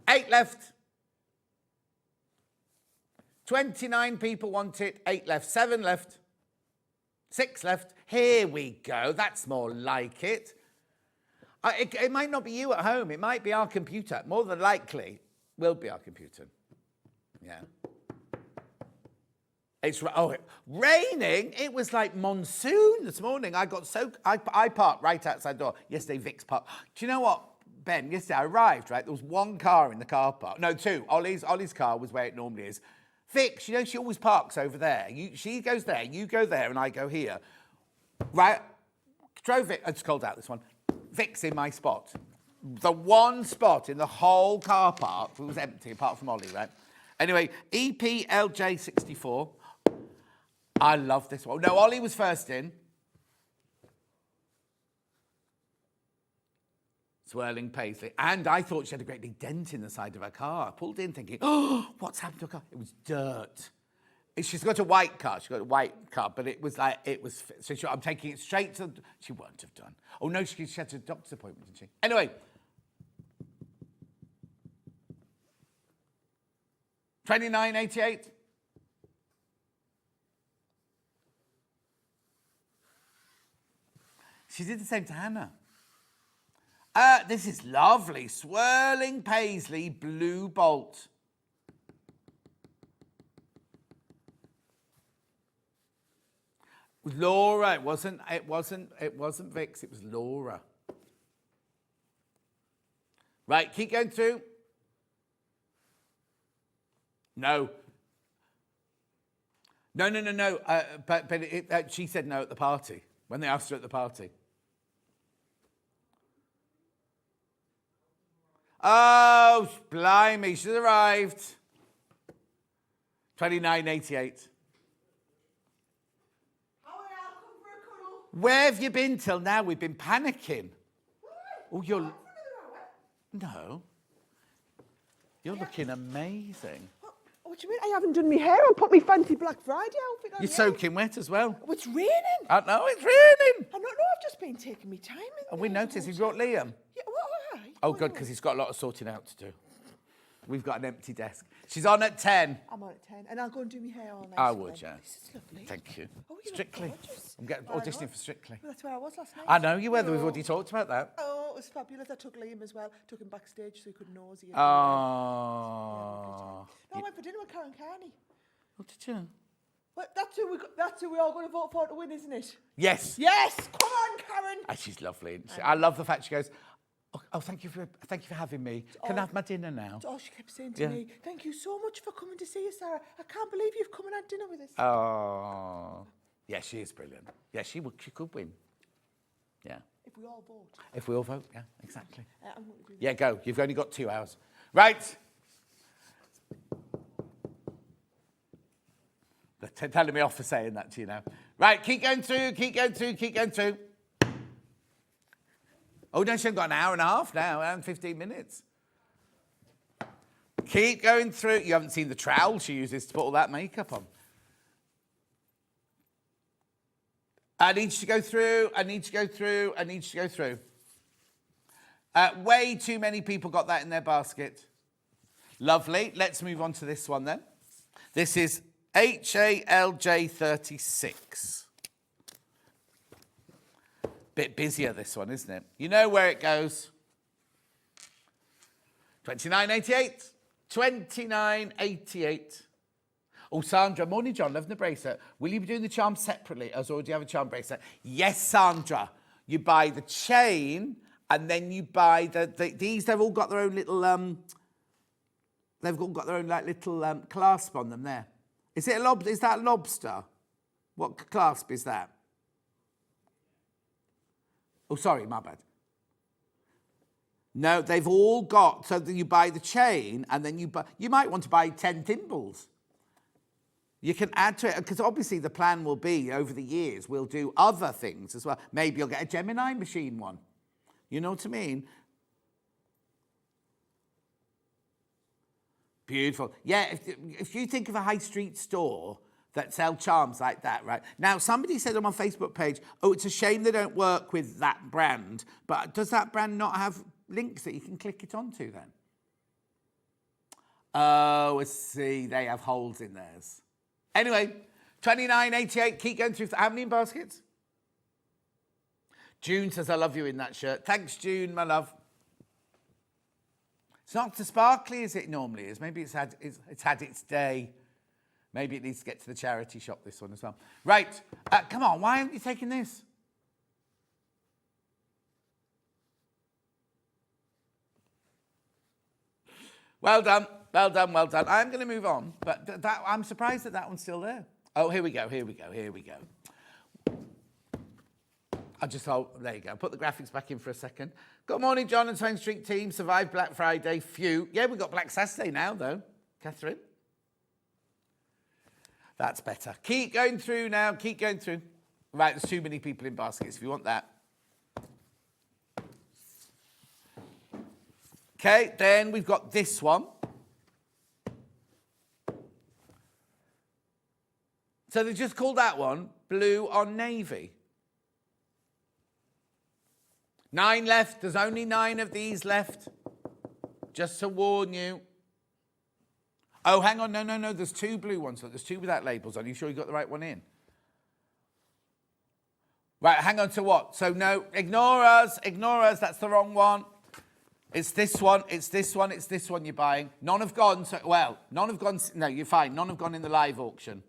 Speaker 4: 8 left. 29 people want it. 8 left. 7 left. 6 left. Here we go. That's more like it. It might not be you at home. It might be our computer. More than likely, will be our computer. Yeah. It's raining. It was like monsoon this morning. I parked right outside the door. Yesterday, Vic's parked. Do you know what, Ben? Yesterday, I arrived, right? There was 1 car in the car park. No, 2. Ollie's car was where it normally is. Vic, you know, she always parks over there. She goes there, you go there, and I go here. Right? Drove it. It's cold out, this one. Vic's in my spot. The one spot in the whole car park was empty, apart from Ollie, right? Anyway, EPLJ64. I love this one. No, Ollie was first in. Swirling Paisley. And I thought she had a great big dent in the side of her car. I pulled in thinking, oh, what's happened to her car? It was dirt. She's got a white car. She's got a white car, but it was like, so I'm taking it straight to, she won't have done. Oh, no, she had a doctor's appointment, didn't she? Anyway. 29.88. She did the same to Hannah. This is lovely. Swirling Paisley Blue Bolt. Laura, it wasn't Vic's, it was Laura. Right, keep going through. No. No. But she said no at the party, when they asked her at the party. Oh, blimey, she's arrived. 29.88. Where have you been till now? We've been panicking. Oh, you're... No. You're looking amazing.
Speaker 5: What do you mean? I haven't done my hair. I put my fancy Black Friday outfit on.
Speaker 4: You're soaking wet as well.
Speaker 5: Oh, it's raining.
Speaker 4: I know, it's raining.
Speaker 5: I don't know. I've just been taking my time.
Speaker 4: And we noticed he brought Liam.
Speaker 5: Yeah, well, aye.
Speaker 4: Oh, good, because he's got a lot of sorting out to do. We've got an empty desk. She's on at 10.
Speaker 5: I'm on at 10. And I'll go and do my hair all night.
Speaker 4: I would, yeah.
Speaker 5: This is lovely.
Speaker 4: Thank you.
Speaker 5: Oh, you look
Speaker 4: Strictly.
Speaker 5: gorgeous.
Speaker 4: I'm getting auditioning for Strictly.
Speaker 5: Well, that's where I was last night.
Speaker 4: I know you were. We've already talked about that.
Speaker 5: Oh, it was fabulous. I took Liam as well. Took him backstage so he could nosy.
Speaker 4: Oh.
Speaker 5: No, I went for dinner with Karen Carney.
Speaker 4: What did you?
Speaker 5: Well, that's who we're all going to vote for to win, isn't it?
Speaker 4: Yes.
Speaker 5: Yes. Come on, Karen.
Speaker 4: Oh, she's lovely. Isn't she? I love the fact she goes, oh, thank you for having me. Can I have my dinner now?
Speaker 5: That's all she kept saying to me. Thank you so much for coming to see us, Sarah. I can't believe you've come and had dinner with us.
Speaker 4: Oh. Yeah, she is brilliant. Yeah, she could win. Yeah.
Speaker 5: If we all vote.
Speaker 4: If we all vote, yeah, exactly.
Speaker 5: I'm going to do that.
Speaker 4: Yeah, go. You've only got 2 hours. Right. They're telling me off for saying that to you now. Right, keep going through. Oh, no, she's got an hour and a half now, and 15 minutes. Keep going through. You haven't seen the trowel she uses to put all that makeup on. I need you to go through. I need you to go through. I need you to go through. Way too many people got that in their basket. Lovely. Let's move on to this one then. This is HALJ36. Bit busier, this one, isn't it? You know where it goes. 29.88. 29.88. Oh, Sandra, morning, John. Loving the bracelet. Will you be doing the charm separately, or do you have a charm bracelet? Yes, Sandra. You buy the chain, and then you buy these. They've all got their own little they've all got their own like little clasp on them there. Is it a lobster? Is that lobster? What clasp is that? Oh, sorry, my bad. No, they've all got, so that you buy the chain, and then you might want to buy 10 thimbles. You can add to it, because obviously the plan will be, over the years, we'll do other things as well. Maybe you'll get a Gemini machine one. You know what I mean? Beautiful. Yeah, if you think of a high street store that sell charms like that, right? Now, somebody said on my Facebook page, oh, it's a shame they don't work with that brand, but does that brand not have links that you can click it onto then? Oh, I see. They have holes in theirs. Anyway, 29.88. Keep going through. How many in baskets? June says, I love you in that shirt. Thanks, June, my love. It's not as sparkly as it normally is. Maybe it's had its day. Maybe it needs to get to the charity shop, this one as well. Right. Come on. Why haven't you taken this? Well done. Well done. Well done. I'm going to move on. But I'm surprised that one's still there. Oh, here we go. Here we go. Here we go. There you go. Put the graphics back in for a second. Good morning, John and SewingStreet team. Survived Black Friday. Phew. Yeah, we've got Black Saturday now, though. Catherine. That's better. Keep going through now. Keep going through. Right, there's too many people in baskets if you want that. Okay, then we've got this one. So they just called that one blue on navy. 9 left. There's only 9 of these left. Just to warn you. Oh, hang on. No. There's 2 blue ones. Look, there's 2 without labels on. Are you sure you got the right one in? Right, hang on to what? So, no, ignore us. Ignore us. That's the wrong one. It's this one. It's this one. It's this one you're buying. None have gone. So, well, none have gone. No, you're fine. None have gone in the live auction.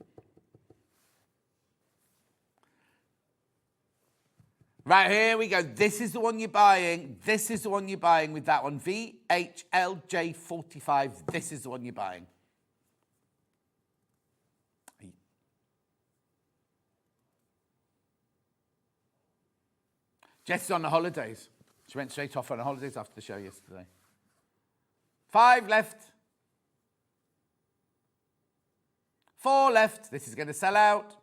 Speaker 4: Right, here we go. This is the one you're buying. This is the one you're buying with that one. VHLJ45. This is the one you're buying. Jess is on the holidays. She went straight off on the holidays after the show yesterday. 5 left. 4 left. This is going to sell out.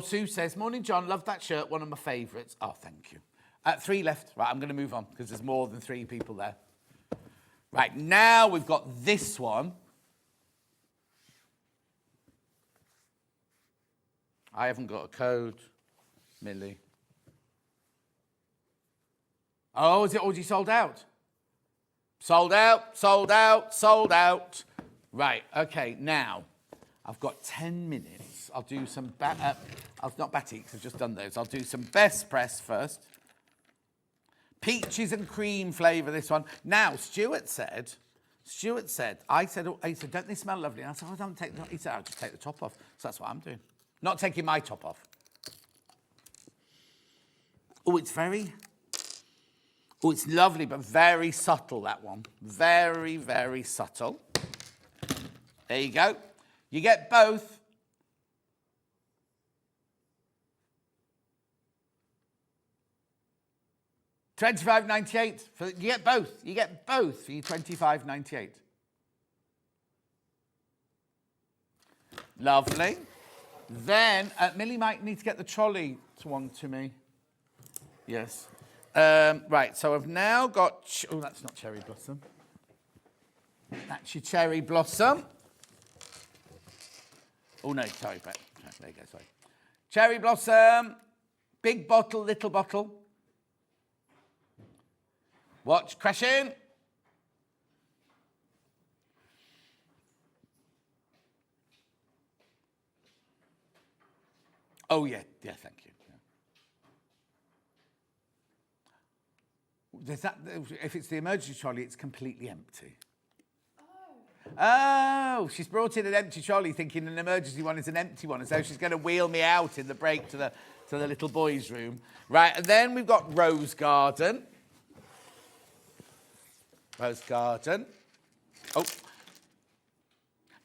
Speaker 4: Sue says, morning, John. Love that shirt. One of my favourites. Oh, thank you. 3 left. Right, I'm going to move on because there's more than 3 people there. Right, now we've got this one. I haven't got a code, Millie. Oh, is it already sold out? Sold out, sold out, sold out. Right, okay, now I've got 10 minutes. I'll do some, not batiks, I've just done those. I'll do some best press first. Peaches and cream flavour, this one. Now, Stuart said, I said, don't they smell lovely? And I said, oh, don't take the top. He said, I'll just take the top off. So that's what I'm doing. Not taking my top off. Oh, it's lovely, but very subtle, that one. Very, very subtle. There you go. You get both. $25.98. You get both. You get both for your $25.98. Lovely. Then, Millie might need to get the trolley one to me. Yes. Right, so I've now got... Oh, that's not cherry blossom. That's your cherry blossom. Oh, no, sorry, but there you go, sorry. Cherry blossom, big bottle, little bottle. Watch, crashing. Oh, yeah, thank you. There's that, if it's the emergency trolley, it's completely empty. Oh, she's brought in an empty trolley thinking an emergency one is an empty one, and so she's going to wheel me out in the break to the little boys' room. Right, and then we've got Rose Garden. Rose Garden. Oh.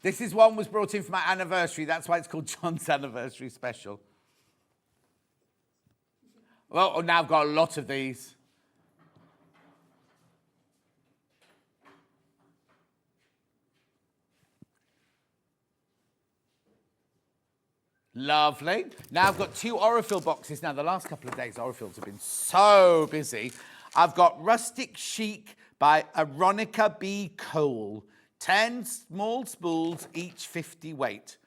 Speaker 4: This is one was brought in for my anniversary. That's why it's called John's Anniversary Special. Well, now I've got a lot of these. Lovely. Now I've got 2 Aurifil boxes. Now, the last couple of days, Aurifils have been so busy. I've got Rustic Chic by Aronica B. Cole. 10 small spools, each 50 weight.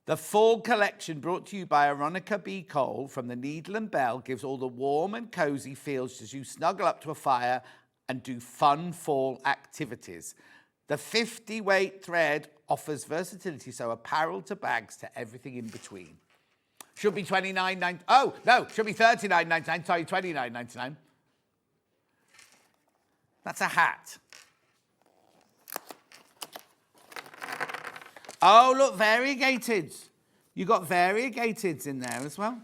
Speaker 4: The fall collection brought to you by Aronica B. Cole from the Needle and Bell gives all the warm and cosy feels as you snuggle up to a fire and do fun fall activities. The 50 weight thread offers versatility, so apparel to bags to everything in between. Should be $29.99. Oh, no, should be $39.99. Sorry, $29.99. That's a hat. Oh, look, variegated. You got variegateds in there as well.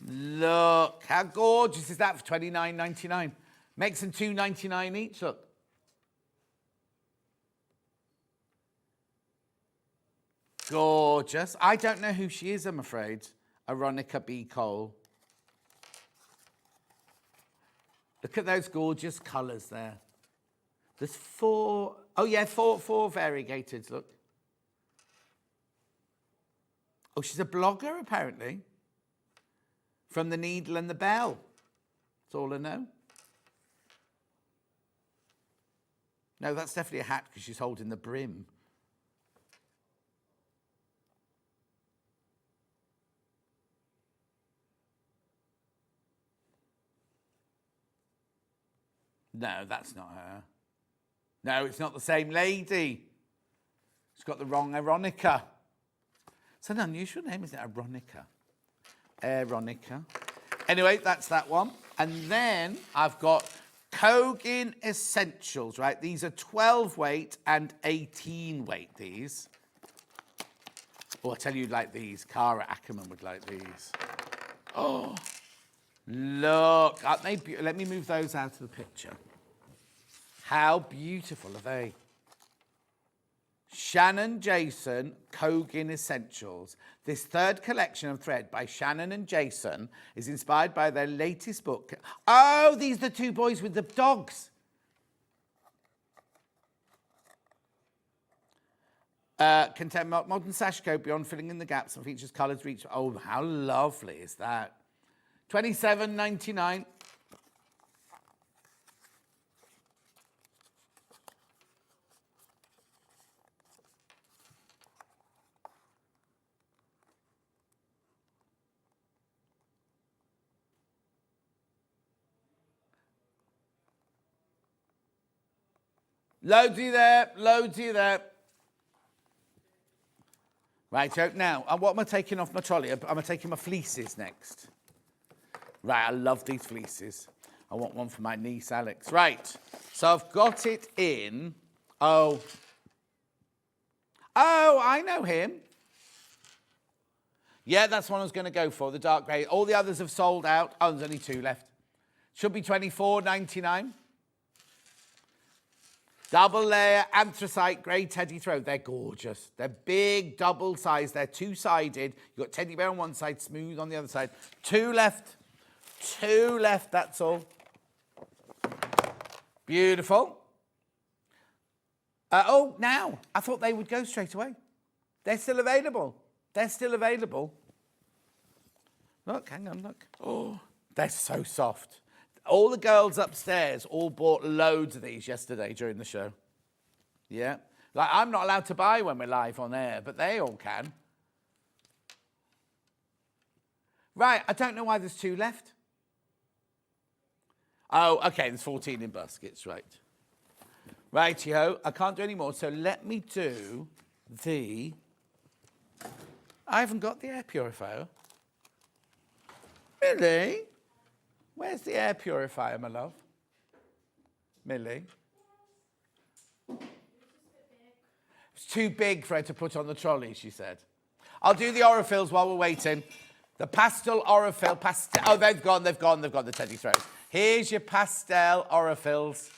Speaker 4: Look, how gorgeous is that for $29.99? Makes them $2.99 each, look. Gorgeous. I don't know who she is, I'm afraid. Aronica B. Cole. Look at those gorgeous colours there. There's 4... Oh, yeah, four variegateds, look. Oh, she's a blogger, apparently. From the Needle and the Bell. That's all I know. No, that's definitely a hat because she's holding the brim. No, that's not her. No, it's not the same lady. She's got the wrong Aronica. It's an unusual name, isn't it? Aronica. Aronica. Anyway, that's that one. And then I've got Kogan Essentials, right? These are 12 weight and 18 weight, these. Oh, I tell you, like these. Cara Ackerman would like these. Oh, look. Let me move those out of the picture. How beautiful are they? Shannon Jason, Kogan Essentials. This third collection of thread by Shannon and Jason is inspired by their latest book. Oh, these are the 2 boys with the dogs. Contain modern sash coat beyond filling in the gaps and features colours reach. Oh, how lovely is that? $27.99. Loadsy there, loadsy there. Right, so now, what am I taking off my trolley? Am I taking my fleeces next? Right, I love these fleeces. I want one for my niece, Alex. Right, so I've got it in... Oh, I know him. Yeah, that's one I was going to go for, the dark grey. All the others have sold out. Oh, there's only 2 left. Should be $24.99. Double layer anthracite grey teddy throw. They're gorgeous. They're big, double size. They're 2-sided. You've got teddy bear on one side, smooth on the other side. 2 left. 2 left, that's all. Beautiful. Oh, now. I thought they would go straight away. They're still available. They're still available. Look, hang on, look. Oh, they're so soft. All the girls upstairs all bought loads of these yesterday during the show. Yeah. Like, I'm not allowed to buy when we're live on air, but they all can. Right, I don't know why there's 2 left. Oh, okay, there's 14 in baskets, right. Righty-ho, I can't do any more, so let me do the... I haven't got the air purifier. Millie? Where's the air purifier, my love? Millie? It's too big for her to put on the trolley, she said. I'll do the Orifils while we're waiting. The pastel Orifil, oh, they've gone, the Teddy throws. Here's your pastel Orifils.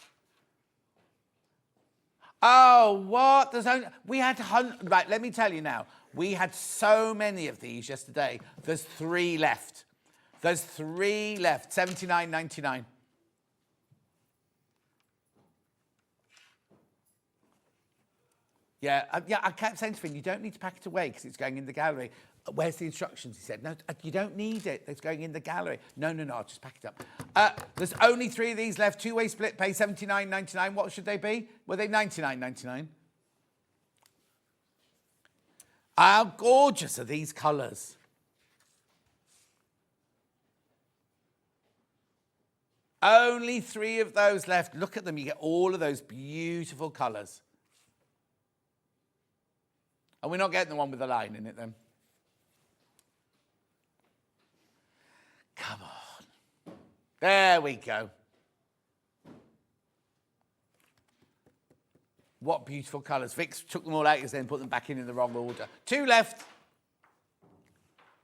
Speaker 4: Oh, what? We had right, let me tell you now. We had so many of these yesterday. There's 3 left. There's 3 left, $79.99. Yeah, I kept saying to Finn, you don't need to pack it away because it's going in the gallery. Where's the instructions? He said, no, you don't need it. It's going in the gallery. No, I'll just pack it up. There's only 3 of these left. 2-way split, pay $79.99. What should they be? Were they $99.99? How gorgeous are these colours? Only 3 of those left. Look at them. You get all of those beautiful colours. And we're not getting the one with the line in it then. Come on. There we go. What beautiful colours. Vix took them all out yesterday and put them back in the wrong order. 2 left.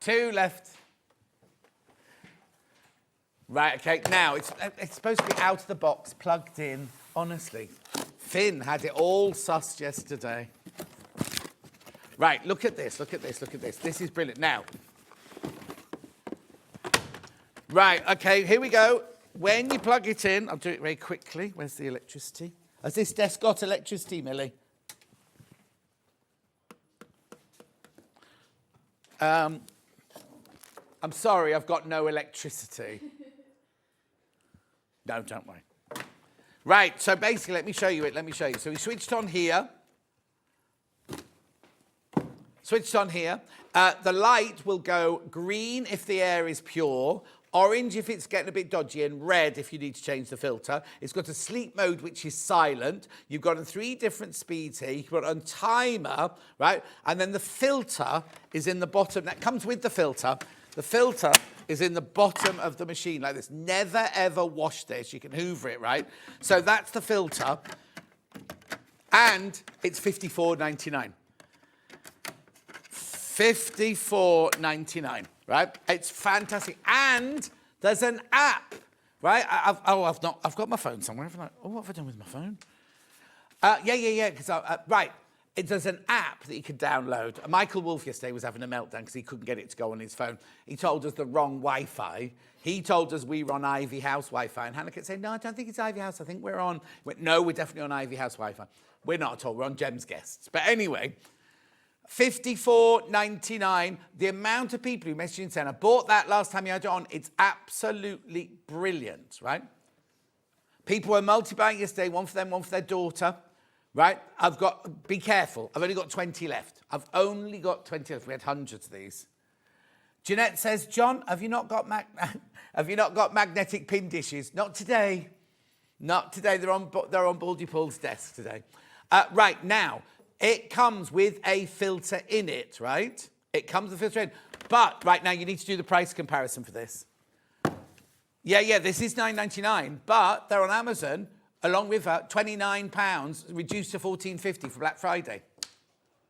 Speaker 4: 2 left. Right, okay. Now, it's supposed to be out of the box, plugged in. Honestly. Finn had it all sussed yesterday. Right, look at this, look at this, look at this. This is brilliant. Now, right, okay, here we go. When you plug it in, I'll do it very quickly. Where's the electricity? Has this desk got electricity, Millie? I'm sorry, I've got no electricity. No, don't worry. Right, so basically, let me show you it, So we switched on here. Switched on here. The light will go green if the air is pure, orange if it's getting a bit dodgy, and red if you need to change the filter. It's got a sleep mode, which is silent. You've got 3 different speeds here. You've got a timer, right? And then the filter is in the bottom. That comes with the filter. The filter is in the bottom of the machine like this. Never, ever wash this. You can hoover it, right? So that's the filter. And it's $54.99. $54.99, right? It's fantastic. And there's an app, right? I've got my phone somewhere. What have I done with my phone? Yeah. Right. There's an app that you can download. Michael Wolff yesterday was having a meltdown because he couldn't get it to go on his phone. He told us the wrong Wi-Fi. He told us we were on Ivy House Wi-Fi. And Hannah kept saying, no, I don't think it's Ivy House. I think we're on... No, we're definitely on Ivy House Wi-Fi. We're not at all. We're on Jem's Guests. But anyway... $54.99. The amount of people who messaged in saying, I bought that last time you had it on, it's absolutely brilliant, right? People were multi-buying yesterday, one for them, one for their daughter, right? Be careful, I've only got 20 left. We had hundreds of these. Jeanette says, John, have you not got magnetic pin dishes? Not today. Not today, they're on Baldy Paul's desk today. Right, now, it comes with a filter in it, right? It comes with a filter in. But right now, you need to do the price comparison for this. Yeah, this is $9.99, but they're on Amazon, along with £29, reduced to $14.50 for Black Friday.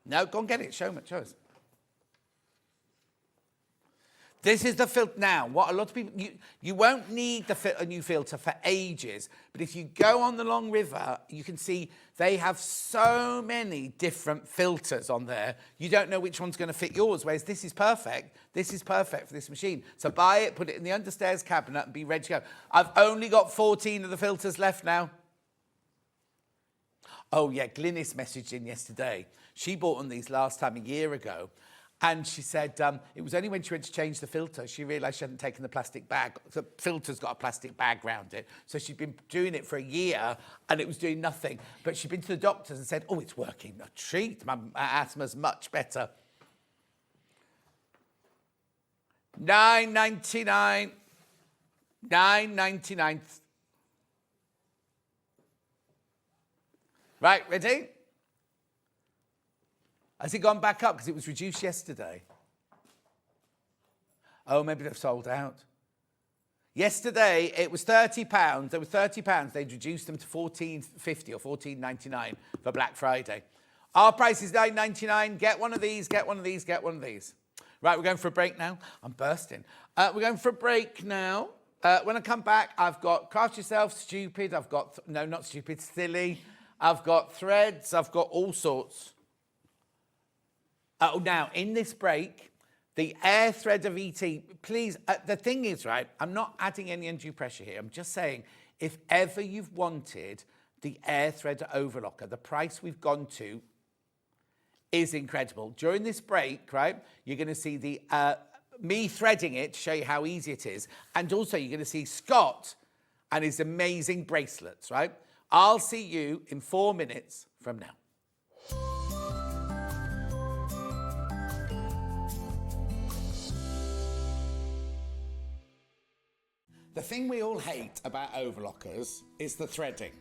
Speaker 4: No, go and get it. Show us. This is the filter. Now, what a lot of people... You won't need a new filter for ages, but if you go on the Long River, you can see they have so many different filters on there. You don't know which one's going to fit yours, whereas this is perfect. This is perfect for this machine. So buy it, put it in the understairs cabinet, and be ready to go. I've only got 14 of the filters left now. Oh, yeah, Glynis messaged in yesterday. She bought on these last time a year ago. And she said it was only when she went to change the filter, she realised she hadn't taken the plastic bag. The filter's got a plastic bag round it. So she'd been doing it for a year and it was doing nothing. But she'd been to the doctors and said, oh, it's working. A treat. My asthma's much better. $9.99. $9.99. Right, ready? Has it gone back up because it was reduced yesterday? Oh, maybe they've sold out. Yesterday, it was £30. There were £30. They'd reduced them to $14.50 or $14.99 for Black Friday. Our price is $9.99. Get one of these, get one of these, get one of these. Right, we're going for a break now. I'm bursting. We're going for a break now. When I come back, I've got Craft Yourself, Stupid. I've got, no, not Stupid, Silly. I've got Threads. I've got all sorts. Oh, now, in this break, the air thread of ET, please, the thing is, right, I'm not adding any undue pressure here. I'm just saying, if ever you've wanted the air thread overlocker, the price we've gone to is incredible. During this break, right, you're going to see the me threading it to show you how easy it is. And also, you're going to see Scott and his amazing bracelets, right? I'll see you in 4 minutes from now. The thing we all hate about overlockers is the threading.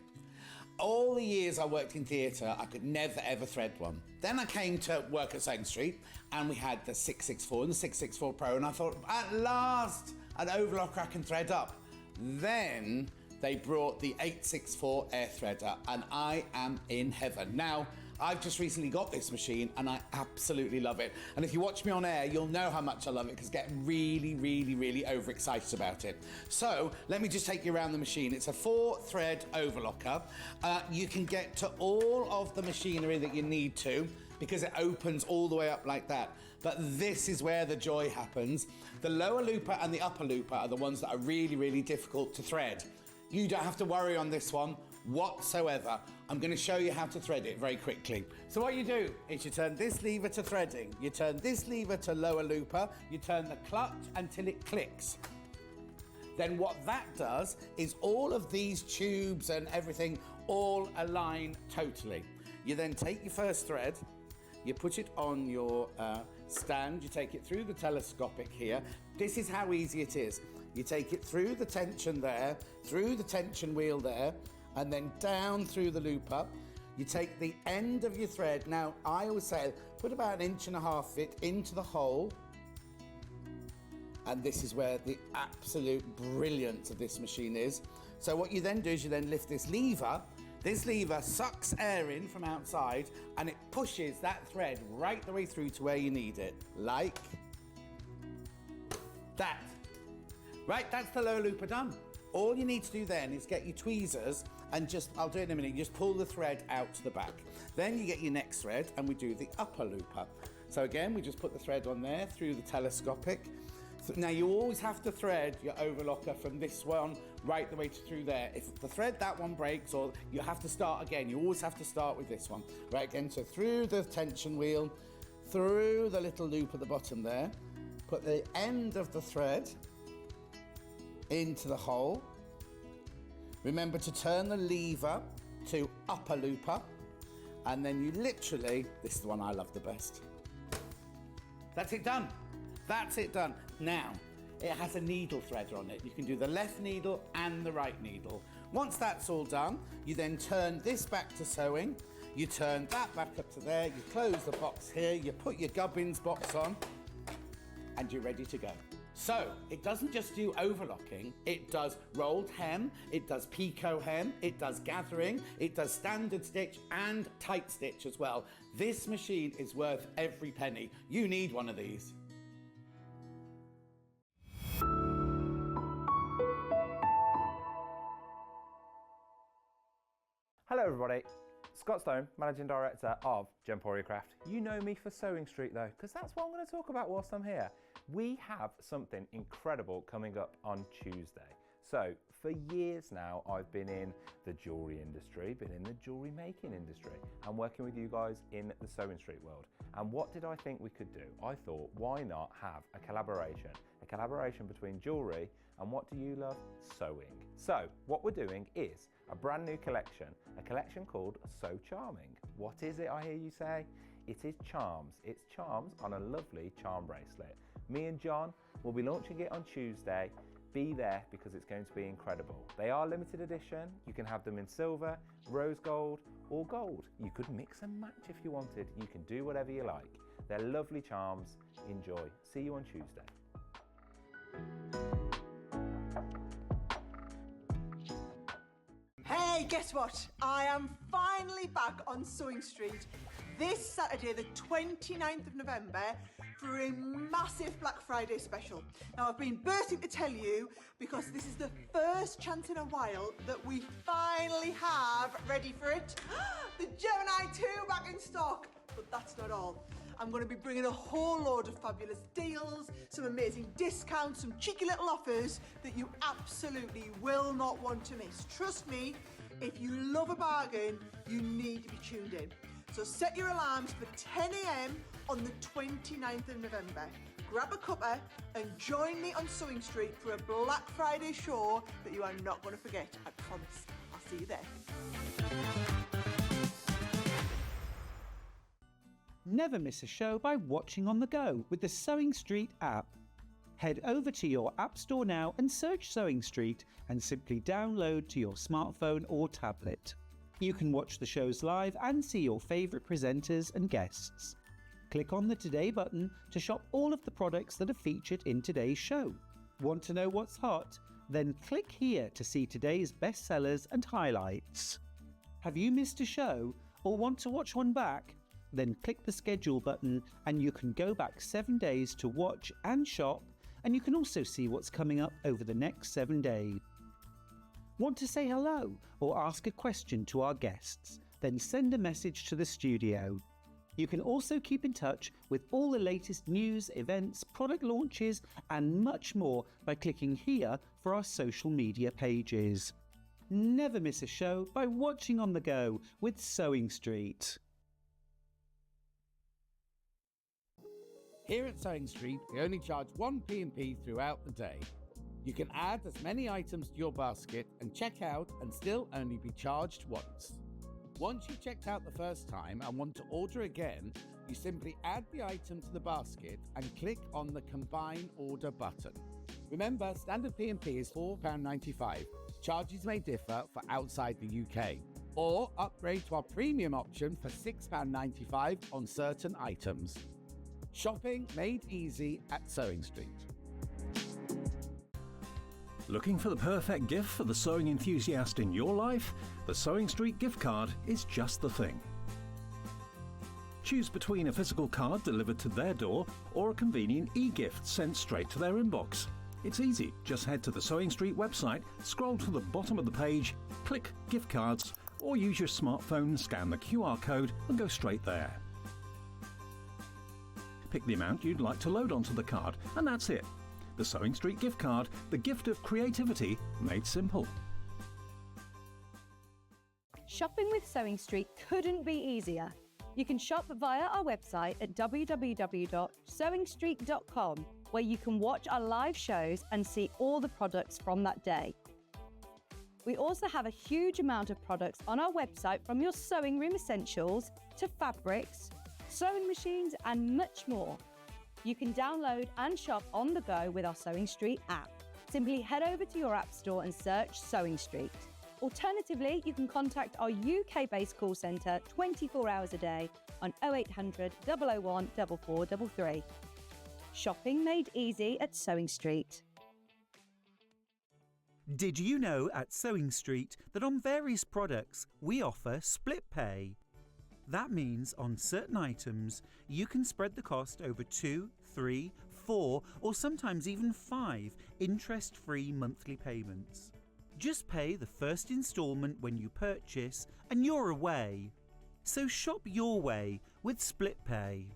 Speaker 4: All the years I worked in theatre, I could never ever thread one. Then I came to work at SewingStreet and we had the 664 and the 664 Pro and I thought, at last, an overlocker I can thread up. Then they brought the 864 air threader and I am in heaven. Now, I've just recently got this machine and I absolutely love it. And if you watch me on air, you'll know how much I love it because I get really, really, really overexcited about it. So let me just take you around the machine. It's a 4-thread overlocker. You can get to all of the machinery that you need to because it opens all the way up like that. But this is where the joy happens. The lower looper and the upper looper are the ones that are really, really difficult to thread. You don't have to worry on this one whatsoever. I'm going to show you how to thread it very quickly. So what you do is you turn this lever to threading, you turn this lever to lower looper, you turn the clutch until it clicks. Then what that does is all of these tubes and everything all align totally. You then take your first thread, you put it on your stand, you take it through the telescopic here. This is how easy it is. You take it through the tension there, through the tension wheel there, and then down through the looper. You take the end of your thread. Now, I always say, put about 1.5 inches of it into the hole. And this is where the absolute brilliance of this machine is. So what you then do is you then lift this lever. This lever sucks air in from outside and it pushes that thread right the way through to where you need it. Like that. Right, that's the lower looper done. All you need to do then is get your tweezers and just, I'll do it in a minute, you just pull the thread out to the back. Then you get your next thread and we do the upper looper. So again, we just put the thread on there through the telescopic. So now you always have to thread your overlocker from this one right the way through there. If the thread, that one breaks, or you have to start again, you always have to start with this one. Right, again, so through the tension wheel, through the little loop at the bottom there, put the end of the thread into the hole. Remember to turn the lever to upper looper, and then you literally, this is the one I love the best. That's it done. That's it done. Now, it has a needle threader on it. You can do the left needle and the right needle. Once that's all done, you then turn this back to sewing, you turn that back up to there, you close the box here, you put your gubbins box on, and you're ready to go. So, it doesn't just do overlocking, it does rolled hem, it does picot hem, it does gathering, it does standard stitch and tight stitch as well. This machine is worth every penny. You need one of these.
Speaker 6: Hello everybody, Scott Stone, Managing Director of Gemporia Craft. You know me for SewingStreet though, because that's what I'm going to talk about whilst I'm here. We have something incredible coming up on Tuesday. So for years now, I've been in the jewellery industry, been in the jewellery making industry, and working with you guys in the SewingStreet world. And what did I think we could do? I thought, why not have a collaboration between jewellery and what do you love? Sewing. So what we're doing is a brand new collection, a collection called So Charming. What is it, I hear you say? It is charms. It's charms on a lovely charm bracelet. Me and John will be launching it on Tuesday. Be there because it's going to be incredible. They are limited edition. You can have them in silver, rose gold, or gold. You could mix and match if you wanted. You can do whatever you like. They're lovely charms. Enjoy. See you on Tuesday.
Speaker 5: Hey, guess what? I am finally back on SewingStreet this Saturday, the 29th of November, for a massive Black Friday special. Now, I've been bursting to tell you because this is the first chance in a while that we finally have, ready for it, the Gemini 2 back in stock. But that's not all. I'm going to be bringing a whole load of fabulous deals, some amazing discounts, some cheeky little offers that you absolutely will not want to miss. Trust me, if you love a bargain, you need to be tuned in. So set your alarms for 10 a.m. on the 29th of November. Grab a cuppa and join me on SewingStreet for a Black Friday show that you are not going to forget, I promise. I'll see you there.
Speaker 7: Never miss a show by watching on the go with the SewingStreet app. Head over to your app store now and search SewingStreet and simply download to your smartphone or tablet. You can watch the shows live and see your favourite presenters and guests. Click on the Today button to shop all of the products that are featured in today's show. Want to know what's hot? Then click here to see today's bestsellers and highlights. Have you missed a show or want to watch one back? Then click the schedule button and you can go back 7 days to watch and shop, and you can also see what's coming up over the next 7 days. Want to say hello or ask a question to our guests? Then send a message to the studio. You can also keep in touch with all the latest news, events, product launches and much more by clicking here for our social media pages. Never miss a show by watching on the go with SewingStreet.
Speaker 4: Here at SewingStreet, we only charge one P&P throughout the day. You can add as many items to your basket and check out and still only be charged once. Once you've checked out the first time and want to order again, you simply add the item to the basket and click on the Combine Order button. Remember, standard P&P is £4.95. Charges may differ for outside the UK. Or upgrade to our premium option for £6.95 on certain items. Shopping made easy at SewingStreet.
Speaker 8: Looking for the perfect gift for the sewing enthusiast in your life? The SewingStreet gift card is just the thing. Choose between a physical card delivered to their door or a convenient e-gift sent straight to their inbox. It's easy. Just head to the SewingStreet website, scroll to the bottom of the page, click Gift Cards, or use your smartphone, scan the QR code and go straight there. Pick the amount you'd like to load onto the card, and that's it. The SewingStreet gift card, the gift of creativity made simple.
Speaker 9: Shopping with SewingStreet couldn't be easier. You can shop via our website at www.sewingstreet.com, where you can watch our live shows and see all the products from that day. We also have a huge amount of products on our website, from your sewing room essentials to fabrics, sewing machines and much more. You can download and shop on the go with our SewingStreet app. Simply head over to your app store and search SewingStreet. Alternatively, you can contact our UK-based call centre 24 hours a day on 0800 001 4433. Shopping made easy at SewingStreet.
Speaker 7: Did you know at SewingStreet that on various products we offer split pay? That means on certain items, you can spread the cost over 2, 3, 4, or sometimes even 5 interest-free monthly payments. Just pay the first instalment when you purchase and you're away. So shop your way with split pay.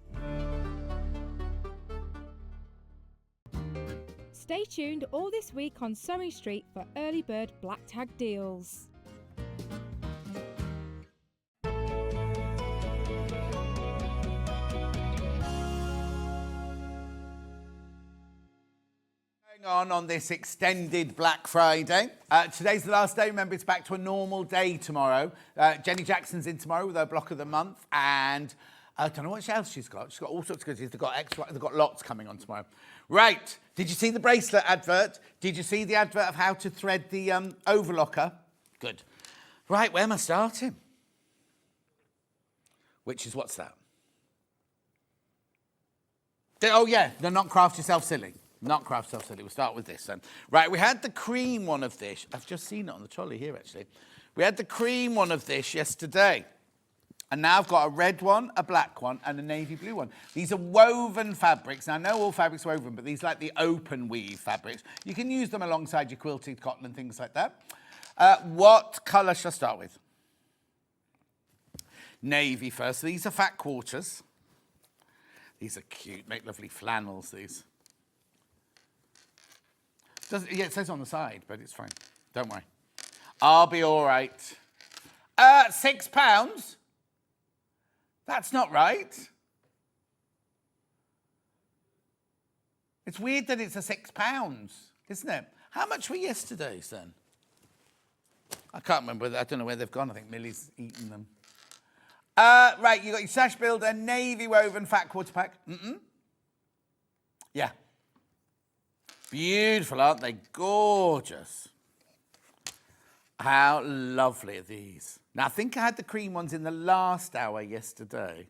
Speaker 10: Stay tuned all this week on Sewing Street for early bird black tag deals.
Speaker 4: On this extended Black Friday. Today's the last day. Remember, it's back to a normal day tomorrow. Jenny Jackson's in tomorrow with her block of the month, and I don't know what else she's got. She's got all sorts of goodies. They've got lots coming on tomorrow. Right. Did you see the bracelet advert? Did you see the advert of how to thread the overlocker? Good. Right, where am I starting? Which is, what's that? Oh, yeah. No, not craft yourself silly. Not craft yourself silly. We'll start with this then. Right, we had the cream one of this. I've just seen it on the trolley here, actually. We had the cream one of this yesterday. And now I've got a red one, a black one, and a navy blue one. These are woven fabrics. Now, I know all fabrics are woven, but these are like the open weave fabrics. You can use them alongside your quilted cotton and things like that. What colour shall I start with? Navy first. So these are fat quarters. These are cute. Make lovely flannels, these. Yeah, it says on the side, but it's fine. Don't worry. I'll be all right. £6? That's not right. It's weird that it's a £6, isn't it? How much were yesterday's then? I can't remember. I don't know where they've gone. I think Millie's eaten them. Right, you got your sash builder, navy woven fat quarter pack. Yeah. Beautiful, aren't they? Gorgeous. How lovely are these? Now, I think I had the cream ones in the last hour yesterday.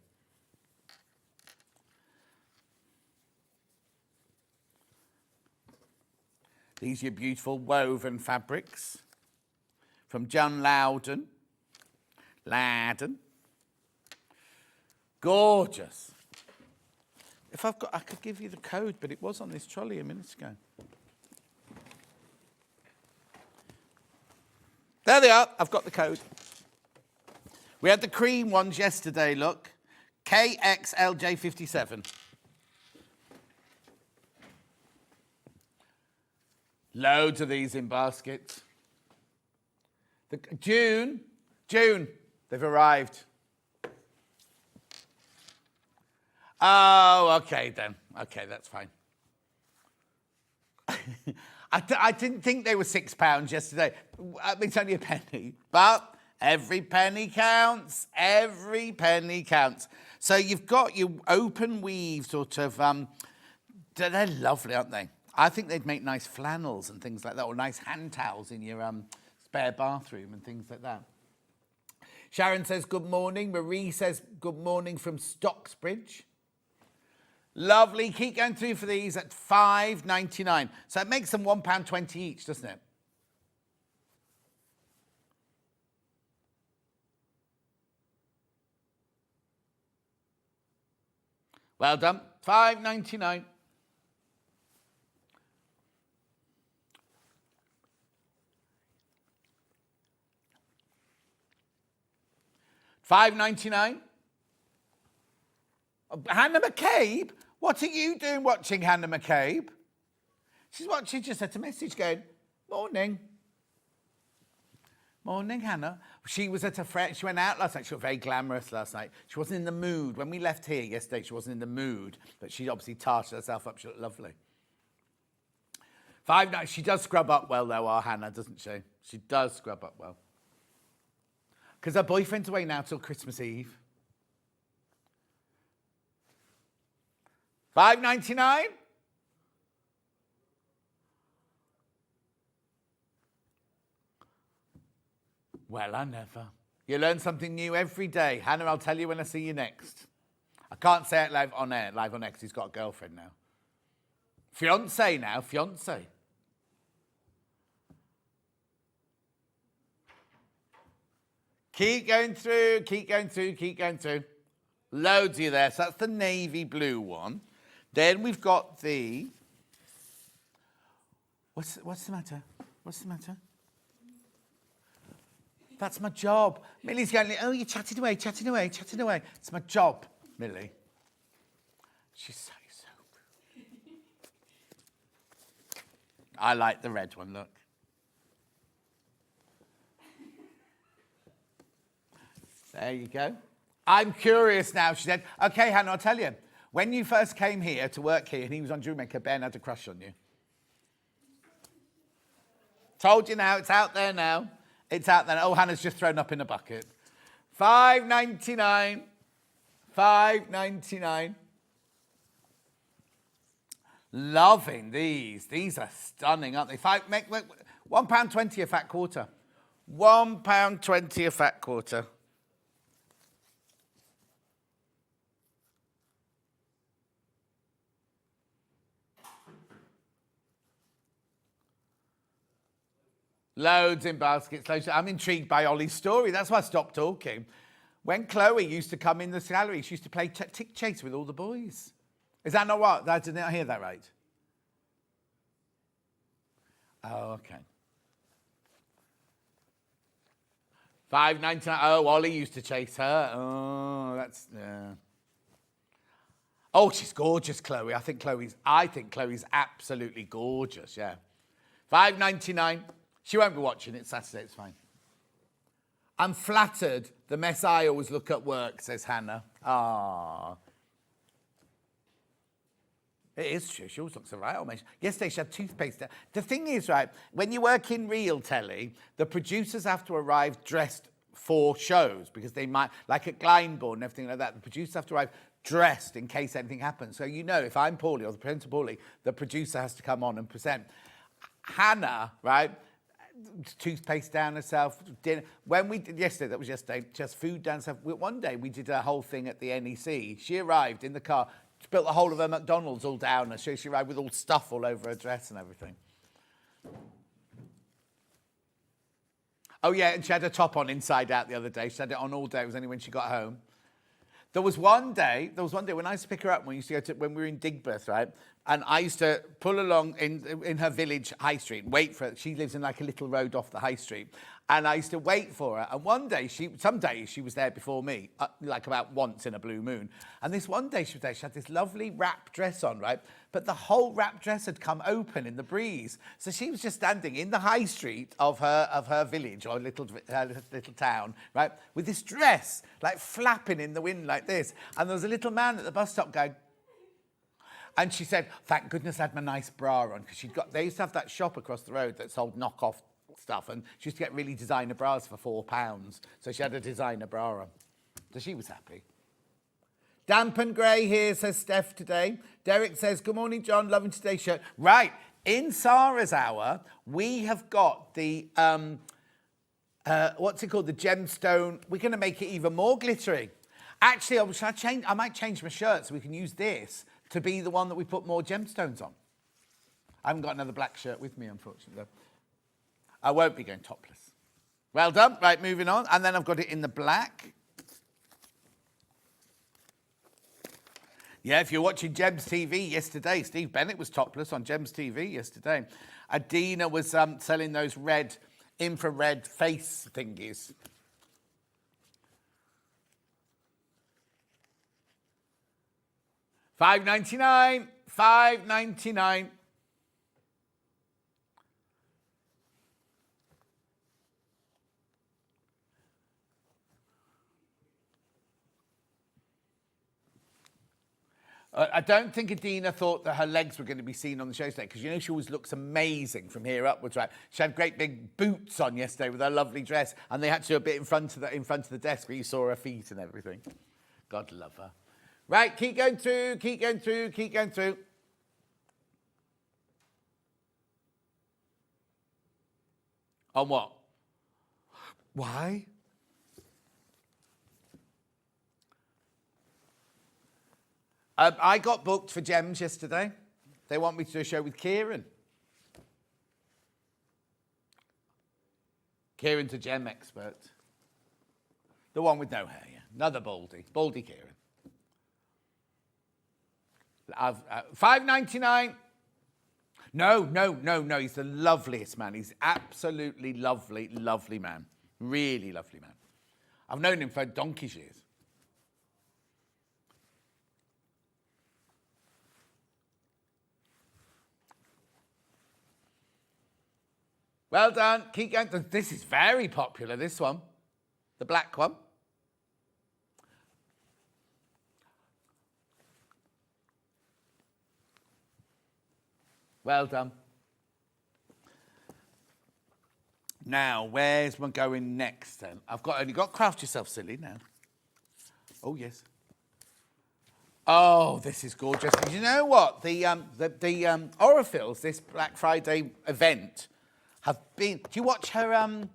Speaker 4: These are your beautiful woven fabrics from John Loudon. Gorgeous. If I've got, I could give you the code, but it was on this trolley a minute ago. There they are. I've got the code. We had the cream ones yesterday, look. KXLJ57. Loads of these in baskets. June, they've arrived. Oh, okay then. Okay, that's fine. I didn't think they were £6 yesterday. It's only a penny, but every penny counts. Every penny counts. So you've got your open weave sort of. They're lovely, aren't they? I think they'd make nice flannels and things like that, or nice hand towels in your spare bathroom and things like that. Sharon says good morning. Marie says good morning from Stocksbridge. Lovely. Keep going through for these at £5.99. So it makes them £1.20 each, doesn't it? Well done. £5.99. £5.99. Hannah McCabe? What are you doing watching Hannah McCabe? She's watching, just sent a message going, morning. Morning, Hannah. She was at a friend. She went out last night. She was very glamorous last night. She wasn't in the mood. When we left here yesterday, she wasn't in the mood. But she obviously tarted herself up. She looked lovely. £5.99. She does scrub up well, though, our Hannah, doesn't she? She does scrub up well. Because her boyfriend's away now till Christmas Eve. £5.99. Well, I never. You learn something new every day. Hannah, I'll tell you when I see you next. I can't say it live on air because he's got a girlfriend now. Fiancé now, fiancé. Keep going through, keep going through, keep going through. Loads of you there. So that's the navy blue one. Then we've got the... What's the matter? What's the matter? That's my job. Millie's going, oh, you're chatting away, chatting away, chatting away. It's my job, Millie. She's so rude. I like the red one, look. There you go. I'm curious now, she said. Okay, Hannah, I'll tell you. When you first came here to work here and he was on Jewelry Maker, Ben had a crush on you. Told you now, it's out there now. It's out there. Oh, Hannah's just thrown up in a bucket. $5.99. $5.99. Loving these. These are stunning, aren't they? £1.20 a fat quarter. £1.20 a fat quarter. Loads in baskets. Loads. I'm intrigued by Ollie's story. That's why I stopped talking. When Chloe used to come in the gallery, she used to play tick chase with all the boys. Is that not what? I didn't hear that right. Oh, okay. $5.99. Oh, Ollie used to chase her. Oh, that's yeah. Oh, she's gorgeous, Chloe. I think Chloe's absolutely gorgeous. Yeah. $5.99. She won't be watching it Saturday, it's fine. I'm flattered the mess I always look at work, says Hannah. Ah. It is true, she always looks all right. Almost. Yesterday she had toothpaste. The thing is, right, when you work in real telly, the producers have to arrive dressed for shows because they might, like at Glyndebourne and everything like that, the producers have to arrive dressed in case anything happens. So you know, if I'm poorly or the presenter poorly, the producer has to come on and present. Hannah, right, toothpaste down herself, dinner. When we did yesterday, that was yesterday, just food down herself. One day we did a whole thing at the NEC. She arrived in the car, built the whole of her McDonald's all down her. So she arrived with all stuff all over her dress and everything. Oh yeah, and she had a top on inside out the other day. She had it on all day. It was only when she got home. There was one day when I used to pick her up when we used to go to, when we were in Digbeth, right? And I used to pull along in her village high street and wait for her. She lives in like a little road off the high street. And I used to wait for her. And one day, some days she was there before me, like about once in a blue moon. And this one day she was there, she had this lovely wrap dress on, right? But the whole wrap dress had come open in the breeze. So she was just standing in the high street of her village or little town, right? With this dress, like flapping in the wind like this. And there was a little man at the bus stop going, and she said, thank goodness I had my nice bra on, because they used to have that shop across the road that sold knockoff stuff, and she used to get really designer bras for £4. So she had a designer bra on. So she was happy. Damp and grey here, says Steph today. Derek says, good morning, John, loving today's show. Right, in Sara's hour, we have got the, what's it called, the gemstone. We're going to make it even more glittery. Actually, I might change my shirt so we can use this to be the one that we put more gemstones on. I haven't got another black shirt with me, unfortunately. I won't be going topless. Well done. Right, moving on. And then I've got it in the black. Yeah, if you're watching Gems TV yesterday, Steve Bennett was topless on Gems TV yesterday. Adina was selling those red, infrared face thingies. $5.99. $5.99. I don't think Adina thought that her legs were going to be seen on the show today, because you know she always looks amazing from here upwards, right? She had great big boots on yesterday with her lovely dress, and they had to do a bit in front of the desk where you saw her feet and everything. God love her. Right, keep going through, keep going through, keep going through. On what? Why? I got booked for Gems yesterday. They want me to do a show with Kieran. Kieran's a gem expert. The one with no hair, yeah. Another baldy Kieran. $5.99. No. He's the loveliest man. He's absolutely lovely man. Really lovely man. I've known him for donkey's years. Well done. Keep going. This is very popular, this one. The black one. Well done. Now, where's one going next then? Only got Craft Yourself Silly now. Oh, yes. Oh, this is gorgeous. You know what? The Orifils, this Black Friday event, have been... Do you watch her... what am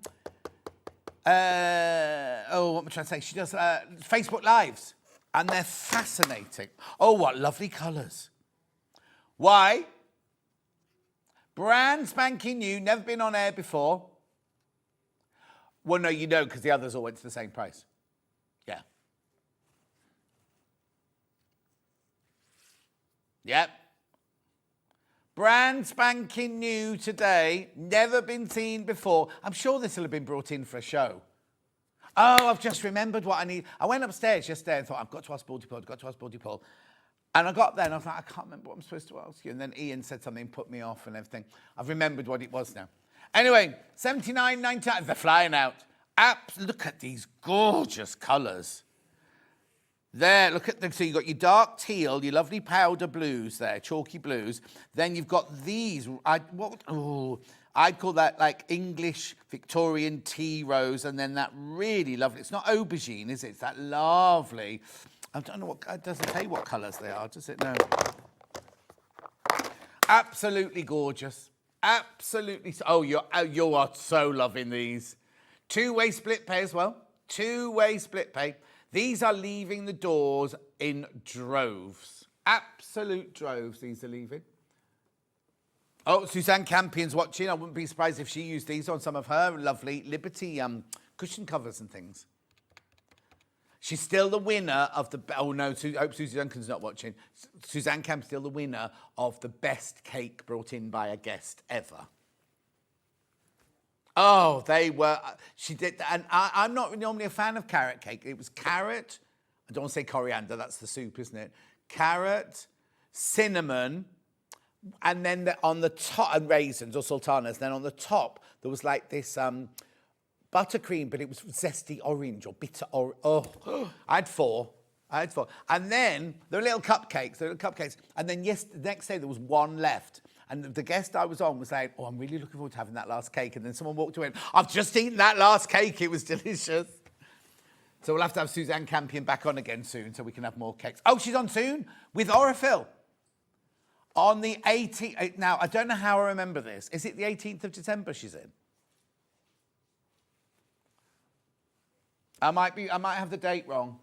Speaker 4: I trying to say? She does Facebook Lives, and they're fascinating. Oh, what lovely colours. Why? Brand spanking new, never been on air before. Well, no, you know, because the others all went to the same price. Yeah. Yep. Brand spanking new today, never been seen before. I'm sure this will have been brought in for a show. Oh, I've just remembered what I need. I went upstairs yesterday and thought, I've got to ask Baldy Paul, And I got there and I was like, I can't remember what I'm supposed to ask you. And then Ian said something, put me off and everything. I've remembered what it was now. Anyway, $79.99. They're flying out. Look at these gorgeous colours. There, look at them. So you've got your dark teal, your lovely powder blues there, chalky blues. Then you've got these. I'd call that like English Victorian tea rose. And then that really lovely. It's not aubergine, is it? It's that lovely. I don't know what. It doesn't tell you what colours they are, does it? No. Absolutely gorgeous. Absolutely. Oh, you are so loving these. Two-way split pay as well. Two-way split pay. These are leaving the doors in droves. Absolute droves these are leaving. Oh, Suzanne Campion's watching. I wouldn't be surprised if she used these on some of her lovely Liberty cushion covers and things. She's still the winner of the... Oh, no, I hope Susie Duncan's not watching. Suzanne Camp's still the winner of the best cake brought in by a guest ever. Oh, they were... She did... And I'm not normally a fan of carrot cake. It was carrot... I don't want to say coriander. That's the soup, isn't it? Carrot, cinnamon, and then on the top... And raisins or sultanas. Then on the top, there was like this... buttercream, but it was zesty orange or bitter orange. Oh, I had four. And then there were little cupcakes. And then the next day there was one left. And the guest I was on was saying, oh, I'm really looking forward to having that last cake. And then someone walked away and I've just eaten that last cake. It was delicious. So we'll have to have Suzanne Campion back on again soon so we can have more cakes. Oh, she's on soon with Orifil. On the 18th. Now, I don't know how I remember this. Is it the 18th of December she's in? I might have the date wrong.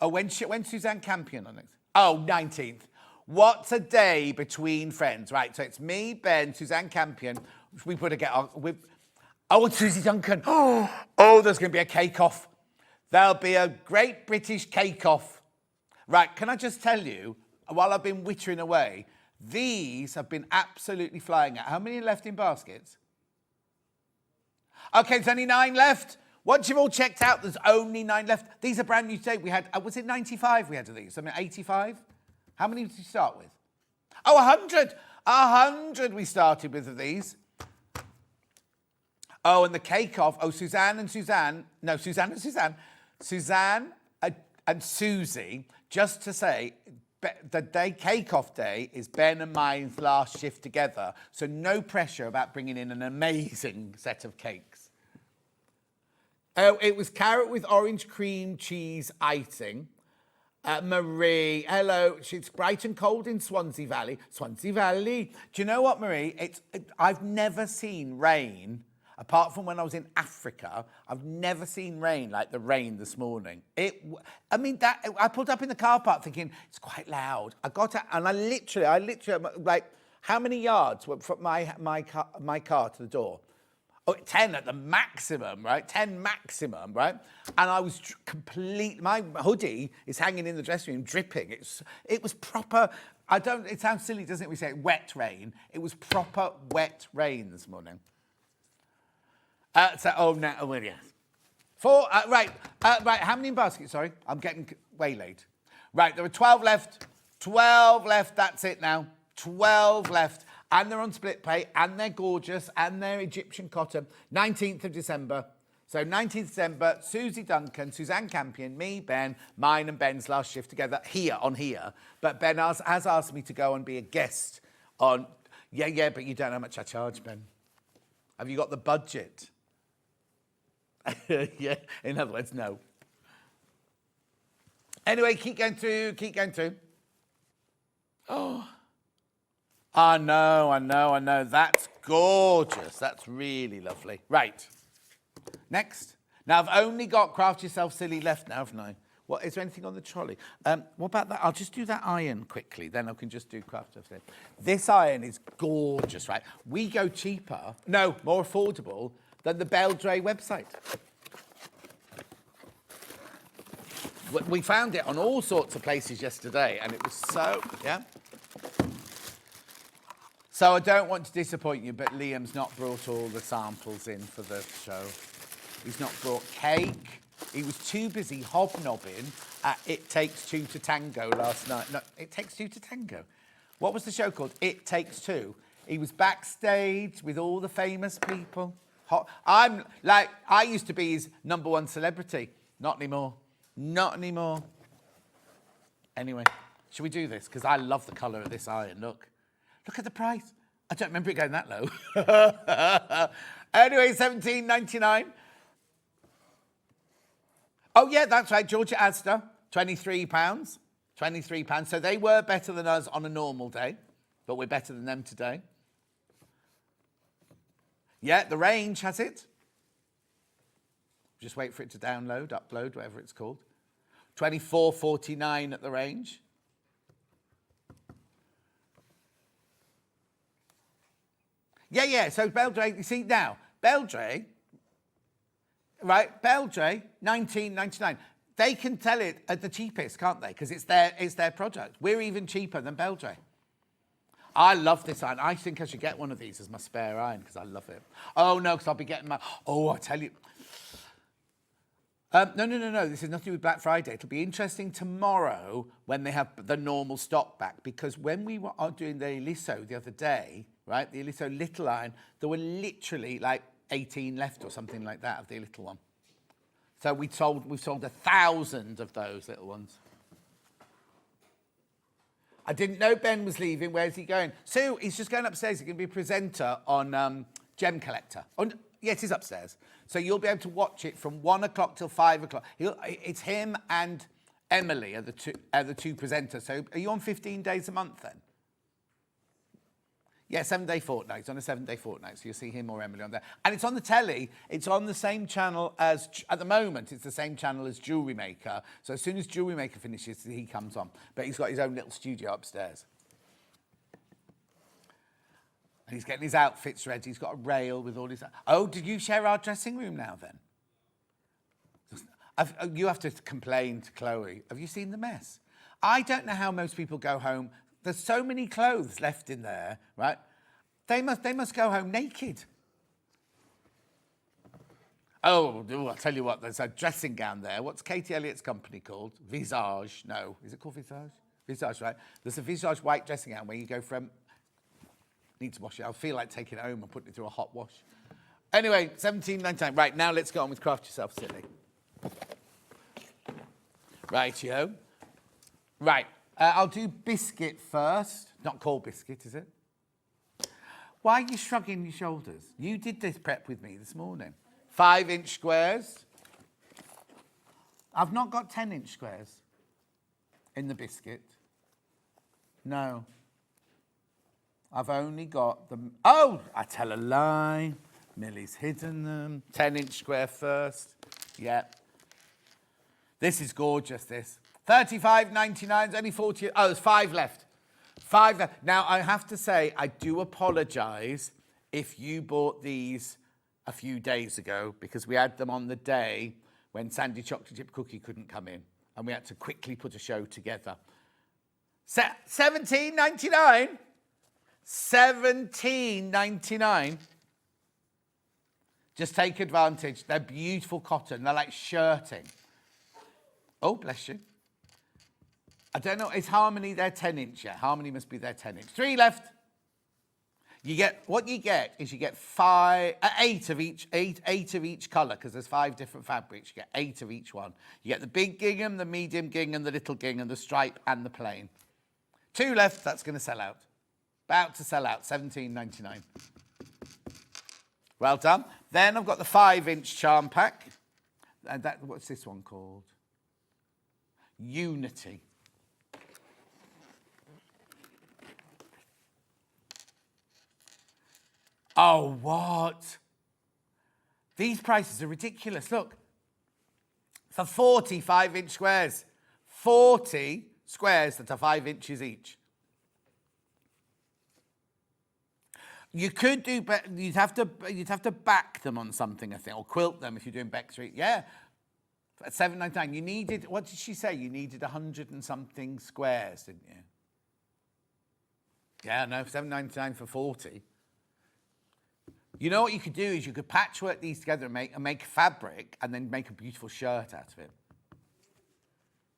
Speaker 4: Oh, when's Suzanne Campion on next? Oh, 19th. What's a day between friends? Right, so it's me, Ben, Suzanne Campion. We put a get on with... Oh, and Susie Duncan. Oh, there's going to be a cake-off. There'll be a Great British cake-off. Right, can I just tell you, while I've been wittering away, these have been absolutely flying out. How many are left in baskets? Okay, there's only 9 left. Once you've all checked out, there's only 9 left. These are brand new today. We had, was it 95 we had of these? I mean, 85? How many did you start with? Oh, 100. 100 we started with of these. Oh, and the cake-off. Oh, Suzanne and Suzanne. No, Suzanne and Suzanne. Suzanne and Susie, just to say, the day cake-off day is Ben and mine's last shift together, so no pressure about bringing in an amazing set of cakes. Oh, it was carrot with orange cream cheese icing. Marie, hello. It's bright and cold in Swansea Valley. Swansea Valley. Do you know what, Marie? I've never seen rain, apart from when I was in Africa. I've never seen rain like the rain this morning. I pulled up in the car park thinking, it's quite loud. I got out and I literally, like, how many yards were from my car to the door? Oh, 10 at the maximum, right? 10 maximum, right? And I was my hoodie is hanging in the dressing room, dripping. It was proper, it sounds silly, doesn't it? We say wet rain. It was proper wet rain this morning. Yes. Right, how many in basket? Sorry, I'm getting waylaid. Right, there are 12 left. 12 left, that's it now. 12 left. And they're on split pay, and they're gorgeous, and they're Egyptian cotton. 19th of December. So 19th December, Susie Duncan, Suzanne Campion, me, Ben, mine and Ben's last shift together here. But Ben has asked me to go and be a guest on... Yeah, but you don't know how much I charge, Ben. Have you got the budget? Yeah, in other words, no. Anyway, keep going through. Oh, I know. That's gorgeous. That's really lovely. Right. Next. Now, I've only got Craft Yourself Silly left now, haven't I? What, is there anything on the trolley? What about that? I'll just do that iron quickly. Then I can just do Craft Yourself Silly. This iron is gorgeous, right? We go more affordable than the Beldray website. We found it on all sorts of places yesterday, and it was yeah. So I don't want to disappoint you, but Liam's not brought all the samples in for the show. He's not brought cake. He was too busy hobnobbing at It Takes Two to Tango last night. No, It Takes Two to Tango. What was the show called? It Takes Two. He was backstage with all the famous people. I used to be his number one celebrity. Not anymore. Anyway, should we do this? Because I love the colour of this iron. Look at the price. I don't remember it going that low. Anyway, $17.99. Oh, yeah, that's right. Georgia Astor, £23. £23. So they were better than us on a normal day, but we're better than them today. Yeah, the range has it. Just wait for it to download, upload, whatever it's called. $24.49 at the range. Yeah. So Beldray, you see now, Beldray, right? Beldray, $19.99. They can tell it at the cheapest, can't they? Because it's their product. We're even cheaper than Beldray. I love this iron. I think I should get one of these as my spare iron because I love it. Oh, no, because I'll be getting my... Oh, I tell you... No. This is nothing with Black Friday. It'll be interesting tomorrow when they have the normal stock back, because when we were doing the Eliso the other day, right, the Eliso little iron, there were literally like 18 left or something like that of the little one. So we've sold 1,000 of those little ones. I didn't know Ben was leaving. Where's he going? Sue, he's just going upstairs. He's going to be a presenter on Gem Collector. Yes, he's upstairs. So you'll be able to watch it from 1 o'clock till 5 o'clock. It's him and Emily are the two presenters. So are you on 15 days a month then? Yeah, 7-day fortnight. It's on a 7-day fortnight. So you'll see him or Emily on there. And it's on the telly. It's on the same channel as, at the moment, it's the same channel as Jewellery Maker. So as soon as Jewellery Maker finishes, he comes on. But he's got his own little studio upstairs. And he's getting his outfits ready. He's got a rail with all his... Oh, did you share our dressing room now, then? You have to complain to Chloe. Have you seen the mess? I don't know how most people go home. There's so many clothes left in there, right? They must go home naked. Oh, I'll tell you what, there's a dressing gown there. What's Katie Elliott's company called? Visage. No, is it called Visage? Visage, right? There's a Visage white dressing gown where you go from... Need to wash it. I feel like taking it home and putting it through a hot wash. Anyway, $17.99. Right, now let's go on with Craft Yourself Silly. Rightio. Right, I'll do biscuit first. Not called biscuit, is it? Why are you shrugging your shoulders? You did this prep with me this morning. 5-inch squares. I've not got 10-inch squares in the biscuit. No. I've only got them. Oh, I tell a lie. Millie's hidden them. 10-inch square first. Yeah. This is gorgeous, this. $35.99, only 40. Oh, there's 5 left. 5 left. Now, I have to say, I do apologise if you bought these a few days ago, because we had them on the day when Sandy Chocolate Chip Cookie couldn't come in, and we had to quickly put a show together. $17.99? $17.99. Just take advantage. They're beautiful cotton. They're like shirting. Oh, bless you. I don't know. Is Harmony their 10-inch yet? Harmony must be their 10-inch. 3 left. What you get is you get eight of each colour, because there's 5 different fabrics. You get 8 of each one. You get the big gingham, the medium gingham, the little gingham, the stripe, and the plain. 2 left. That's going to sell out. About to sell out. $17.99. Well done. Then I've got the 5-inch charm pack. And what's this one called? Unity. Oh, what? These prices are ridiculous. Look. For 40 5-inch squares. 40 squares that are 5 inches each. You could do, you'd have to back them on something, I think, or quilt them if you're doing Beck Street. Yeah, at $7.99. You needed, what did she say? You needed 100 and something squares, didn't you? Yeah, no, $7.99 for 40. You know what you could do is you could patchwork these together and make fabric and then make a beautiful shirt out of it.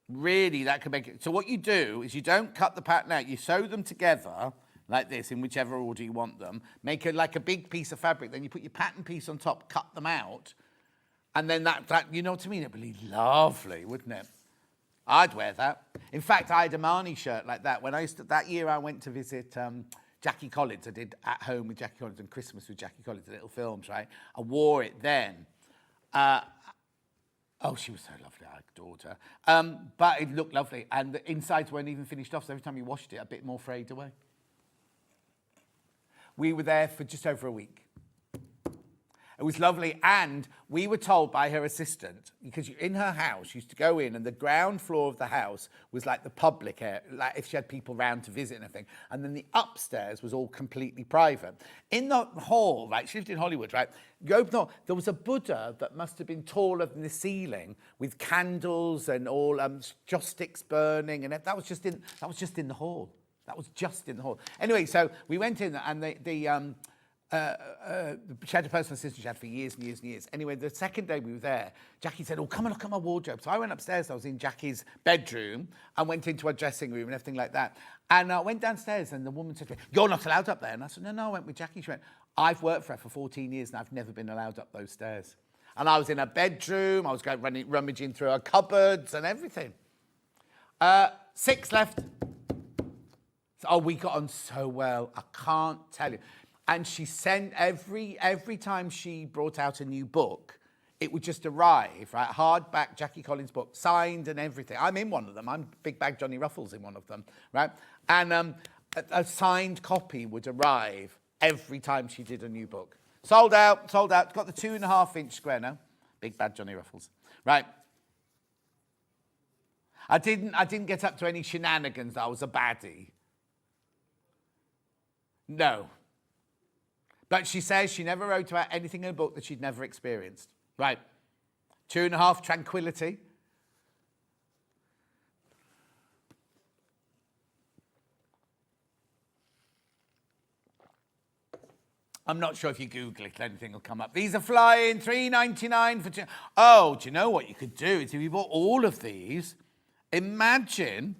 Speaker 4: Really, that could make it. So what you do is you don't cut the pattern out. You sew them together like this, in whichever order you want them. Make it like a big piece of fabric. Then you put your pattern piece on top, cut them out. And then that you know what I mean? It'd be lovely, wouldn't it? I'd wear that. In fact, I had a Marnie shirt like that. That year I went to visit Jackie Collins. I did At Home with Jackie Collins and Christmas with Jackie Collins, the little films, right? I wore it then. Oh, she was so lovely. I adored her. But it looked lovely. And the insides weren't even finished off, so every time you washed it, a bit more frayed away. We were there for just over a week. It was lovely, and we were told by her assistant, because in her house, you used to go in, and the ground floor of the house was like the public area, like if she had people round to visit and everything, and then the upstairs was all completely private. In the hall, right, she lived in Hollywood, right, you open the door, there was a Buddha that must have been taller than the ceiling, with candles and all joss sticks burning, and that was just in the hall. That was just in the hall. Anyway, so we went in, and she had a personal assistant she had for years and years and years. Anyway, the second day we were there, Jackie said, oh, come and look at my wardrobe. So I went upstairs. I was in Jackie's bedroom and went into her dressing room and everything like that. And I went downstairs, and the woman said to me, you're not allowed up there. And I said, no, I went with Jackie. She went, I've worked for her for 14 years, and I've never been allowed up those stairs. And I was in her bedroom. I was rummaging through her cupboards and everything. 6 left. Oh, we got on so well. I can't tell you. And she sent every time she brought out a new book, it would just arrive, right? Hardback Jackie Collins book, signed and everything. I'm in one of them. I'm Big Bag Johnny Ruffles in one of them, right? And a signed copy would arrive every time she did a new book. Sold out. Got the 2.5-inch square now. Big Bad Johnny Ruffles, right? I didn't get up to any shenanigans. I was a baddie. No. But she says she never wrote about anything in a book that she'd never experienced. Right. 2.5, tranquility. I'm not sure if you Google it, anything will come up. These are flying, $3.99 for... Oh, do you know what you could do? Is if you bought all of these, imagine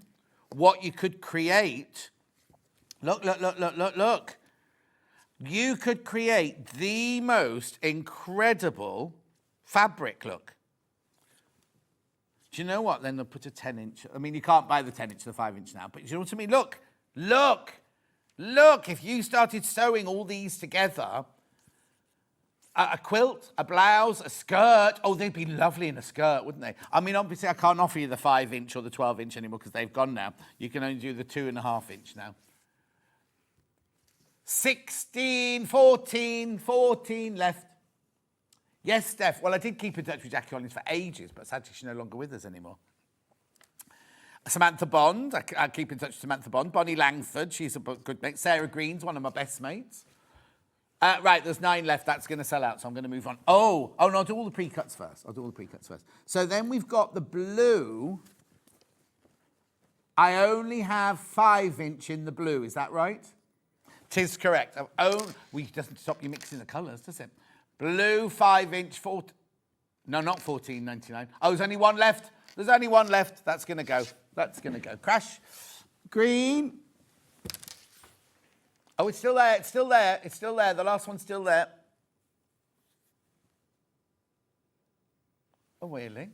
Speaker 4: what you could create. Look. You could create the most incredible fabric, look. Do you know what? Then they'll put a 10-inch. I mean, you can't buy the 10-inch, the 5-inch now, but you know what I mean? Look. If you started sewing all these together, a quilt, a blouse, a skirt. Oh, they'd be lovely in a skirt, wouldn't they? I mean, obviously, I can't offer you the 5-inch or the 12-inch anymore because they've gone now. You can only do the 2.5-inch now. 16, 14 left. Yes, Steph. Well, I did keep in touch with Jackie Collins for ages, but sadly she's no longer with us anymore. Samantha Bond. I keep in touch with Samantha Bond. Bonnie Langford. She's a good mate. Sarah Green's one of my best mates. Right, there's 9 left. That's going to sell out, so I'm going to move on. Oh, no, I'll do all the pre-cuts first. So then we've got the blue. I only have 5-inch in the blue. Is that right? 'Tis correct. It doesn't stop you mixing the colours, does it? Blue 5-inch, no, not $14.99. Oh, there's only one left. That's going to go. Crash. Green. Oh, it's still there. It's still there. It's still there. The last one's still there. Oh, really?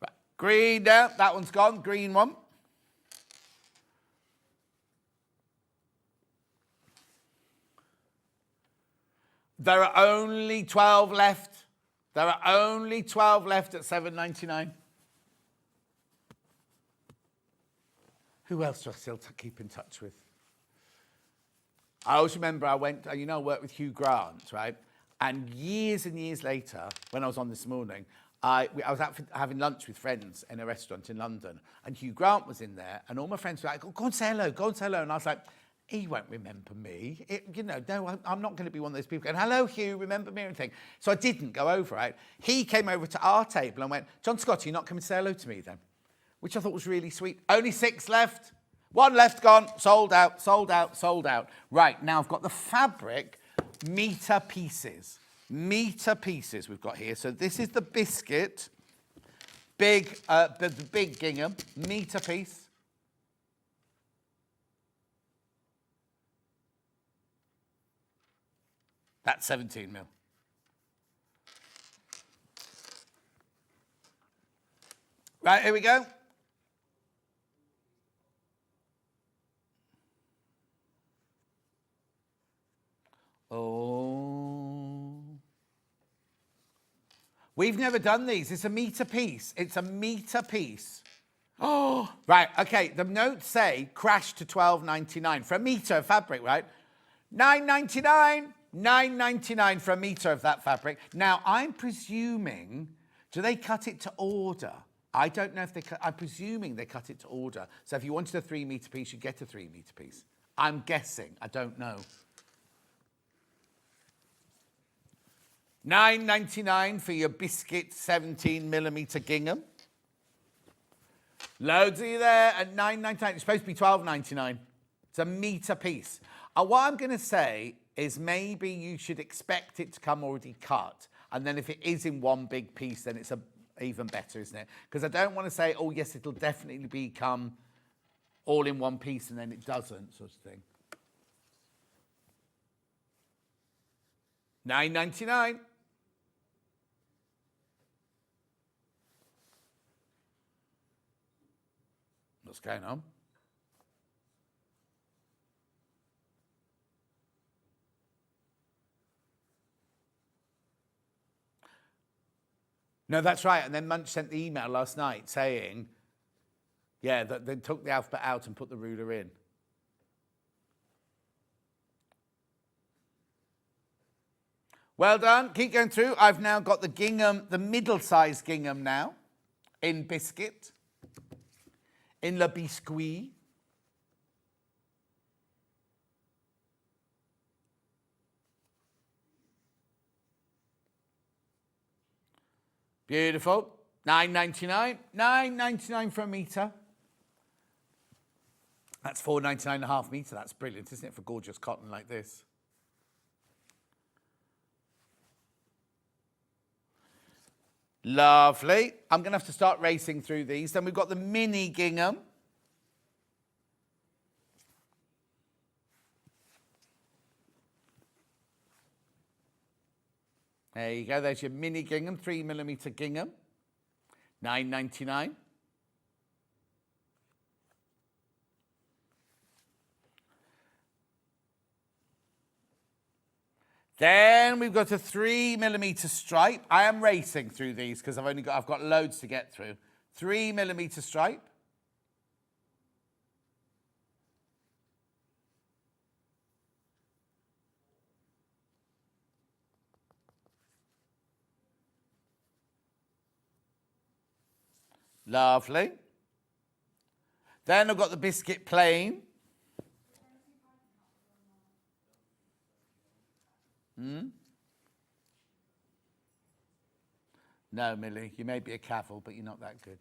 Speaker 4: Right. Green now. That one's gone. Green one. There are only 12 left. There are only 12 left at $7.99. Who else do I still keep in touch with? I always remember I worked with Hugh Grant, right? And years later, when I was on this morning, I was out having lunch with friends in a restaurant in London, and Hugh Grant was in there, and all my friends were like, go and say hello, go and say hello. And I was like, he won't remember me. No, I'm not going to be one of those people going, hello, Hugh, remember me, or anything. So I didn't go over, right? He came over to our table and went, John Scott, are you not coming to say hello to me then? Which I thought was really sweet. Only 6 left. 1 left, gone. Sold out, sold out, sold out. Right, now I've got the fabric meter pieces. Meter pieces we've got here. So this is the biscuit, the big gingham, meter piece. That's 17 mil. Right, here we go. Oh. We've never done these. It's a meter piece. It's a meter piece. Oh, right. Okay. The notes say crash to $12.99 for a meter of fabric, right? $9.99. $9.99 for a meter of that fabric. Now, I'm presuming, do they cut it to order? I don't know if they cut, I'm presuming they cut it to order. So if you wanted a 3 meter piece, you get a 3 meter piece. I'm guessing. I don't know. $9.99 for your biscuit 17 millimeter gingham. Loads of you there at $9.99. It's supposed to be $12.99. It's a meter piece. What I'm going to say is maybe you should expect it to come already cut. And then if it is in one big piece, then it's even better, isn't it? Because I don't want to say, oh, yes, it'll definitely become all in one piece and then it doesn't, sort of thing. $9.99. What's going on? No, that's right. And then Munch sent the email last night saying, yeah, that they took the alphabet out and put the ruler in. Well done. Keep going through. I've now got the gingham, the middle-sized gingham now, in biscuit, in le biscuit. Beautiful. $9.99. $9.99 for a metre. That's $4.99 a half metre. That's brilliant, isn't it, for gorgeous cotton like this? Lovely. I'm going to have to start racing through these. Then we've got the mini gingham. There you go. There's your mini gingham, 3 millimeter gingham. $9.99. Then we've got a 3 millimeter stripe. I am racing through these because I've got loads to get through. 3 millimeter stripe. Lovely. Then I've got the biscuit plain. No, Millie, you may be a cavil, but you're not that good.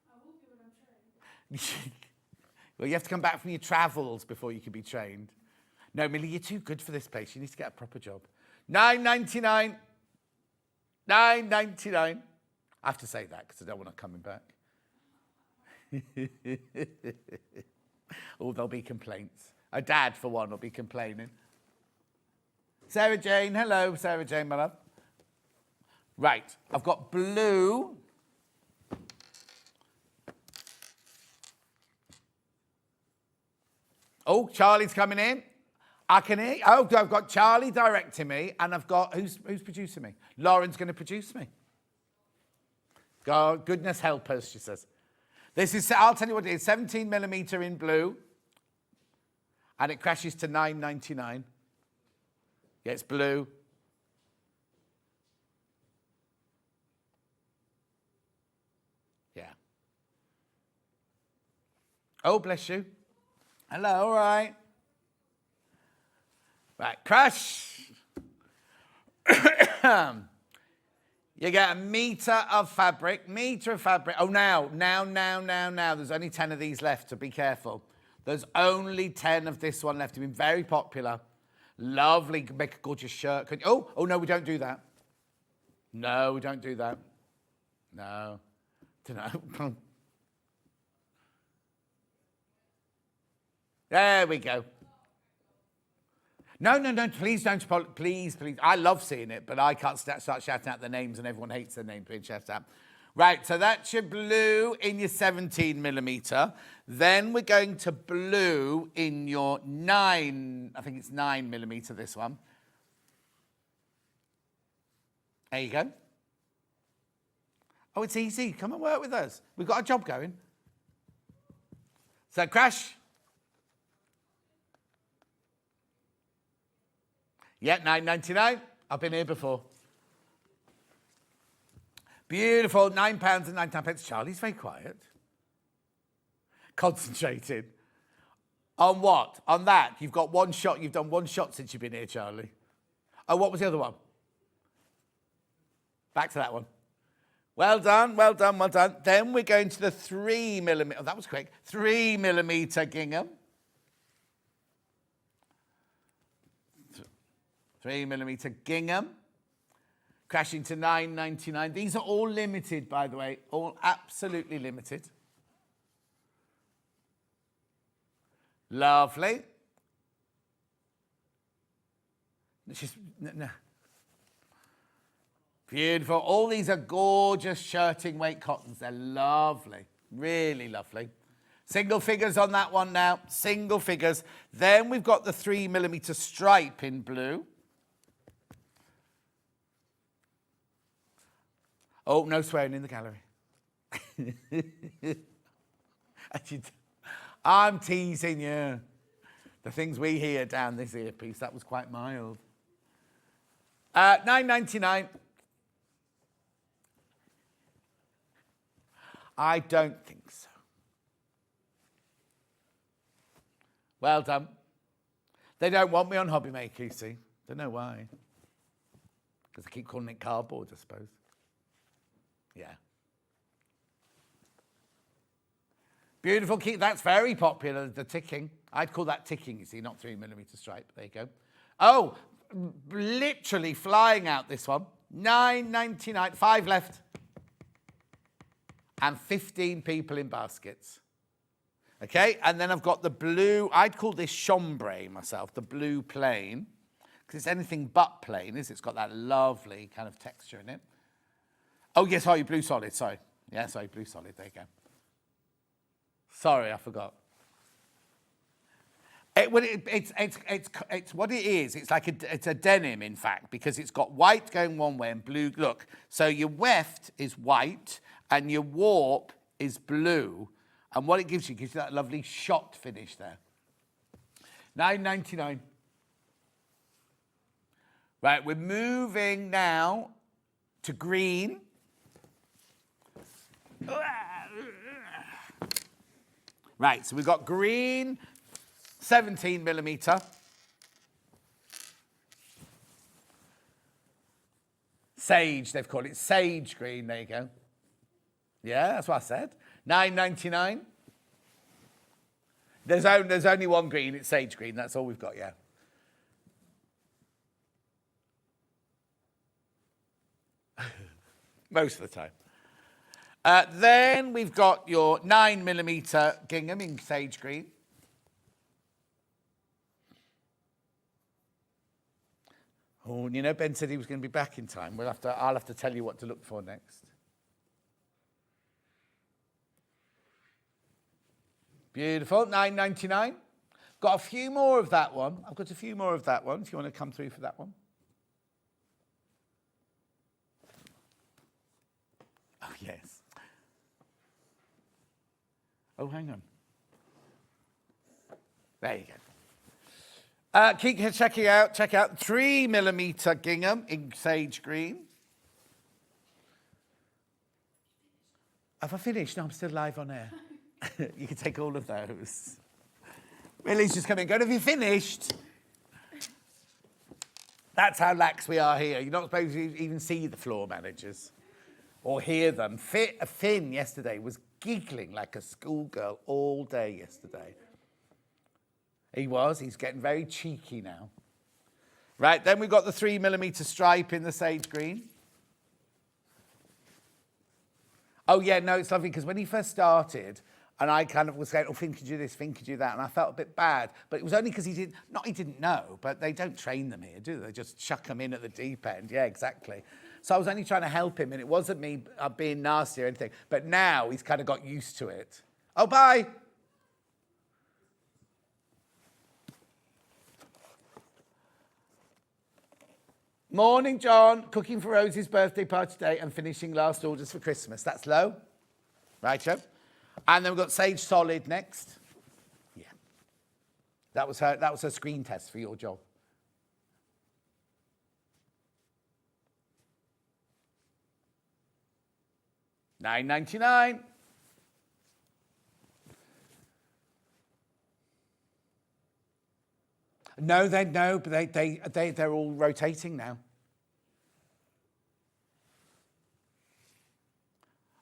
Speaker 2: I will be when I'm trained.
Speaker 4: Well, you have to come back from your travels before you can be trained. No, Millie, you're too good for this place. You need to get a proper job. $9.99. $9.99. I have to say that because I don't want to coming back. Oh, there'll be complaints. A dad, for one, will be complaining. Sarah Jane, hello, Sarah Jane, my love. Right, I've got blue. Oh, Charlie's coming in. I can hear. Oh, I've got Charlie directing me, and I've got who's producing me? Lauren's going to produce me. God, goodness help us, she says. This is. I'll tell you what it is. 17mm in blue, and it crashes to $9.99. Yeah, it's blue. Yeah. Oh, bless you. Hello, all right. Right, crash. You get a metre of fabric. Oh, now. There's only 10 of these left, so be careful. There's only 10 of this one left. It's been very popular. Lovely, make a gorgeous shirt. Oh, no, we don't do that. No, we don't do that. No. Dunno. There we go. No, please don't. Please. I love seeing it, but I can't start shouting out the names, and everyone hates their name being shouted out. Right, so that's your blue in your 17mm. Then we're going to blue in your 9mm, this one. There you go. Oh, it's easy. Come and work with us. We've got a job going. So crash. Yeah, $9.99. I've been here before. Beautiful, £9.99. Charlie's very quiet. Concentrated. On what? On that. You've got one shot. You've done one shot since you've been here, Charlie. Oh, what was the other one? Back to that one. Well done. Then we're going to the 3mm. Oh, that was quick. 3mm gingham. 3mm gingham. Crashing to $9.99. These are all limited, by the way. All absolutely limited. Lovely. No. Beautiful. All these are gorgeous shirting weight cottons. They're lovely. Really lovely. Single figures on that one now. Single figures. Then we've got the 3mm stripe in blue. Oh, no swearing in the gallery. I'm teasing you. The things we hear down this earpiece, that was quite mild. $9.99. I don't think so. Well done. They don't want me on Hobby Maker, you see. Don't know why. Because I keep calling it cardboard, I suppose. Yeah. Beautiful key. That's very popular, the ticking. I'd call that ticking, you see, not 3mm stripe. There you go. Oh, literally flying out this one. $9.99. 5 left. And 15 people in baskets. Okay, and then I've got the blue. I'd call this chambray myself, the blue plain. Because it's anything but plain, is it? It's got that lovely kind of texture in it. Oh, yes, sorry, blue solid, sorry. Yeah, sorry, blue solid, there you go. Sorry, I forgot. It's what it is. It's like it's a denim, in fact, because it's got white going one way and blue. Look, so your weft is white and your warp is blue. And what it gives you that lovely shot finish there. $9.99. Right, we're moving now to green. Right, so we've got green, 17mm. Sage, they've called it. Sage green, there you go. Yeah, that's what I said. $9.99. There's only one green, it's sage green. That's all we've got, yeah. Most of the time. Then we've got your 9mm gingham in sage green. Oh, you know, Ben said he was going to be back in time. I'll have to tell you what to look for next. Beautiful, $9.99. Got a few more of that one. I've got a few more of that one, if you want to come through for that one. Oh, yes. Oh, hang on. There you go. Keep checking out. Check out 3mm gingham in sage green. Have I finished? No, I'm still live on air. You can take all of those. Millie's just coming. Have you finished? That's how lax we are here. You're not supposed to even see the floor managers or hear them. Finn yesterday was giggling like a schoolgirl all day yesterday. He was. He's getting very cheeky now. Right, then we've got the 3mm stripe in the sage green. Oh, yeah, no, it's lovely because when he first started, and I kind of was saying, oh, Finn could do this, Finn could do that, and I felt a bit bad. But it was only because he didn't know, but they don't train them here, do they? They just chuck them in at the deep end. Yeah, exactly. So I was only trying to help him, and it wasn't me being nasty or anything. But now he's kind of got used to it. Oh, bye. Morning, John. Cooking for Rosie's birthday party today and finishing last orders for Christmas. That's low. Right, Joe? And then we've got Sage Solid next. Yeah. That was her screen test for your job. $9.99. No, but they're all rotating now.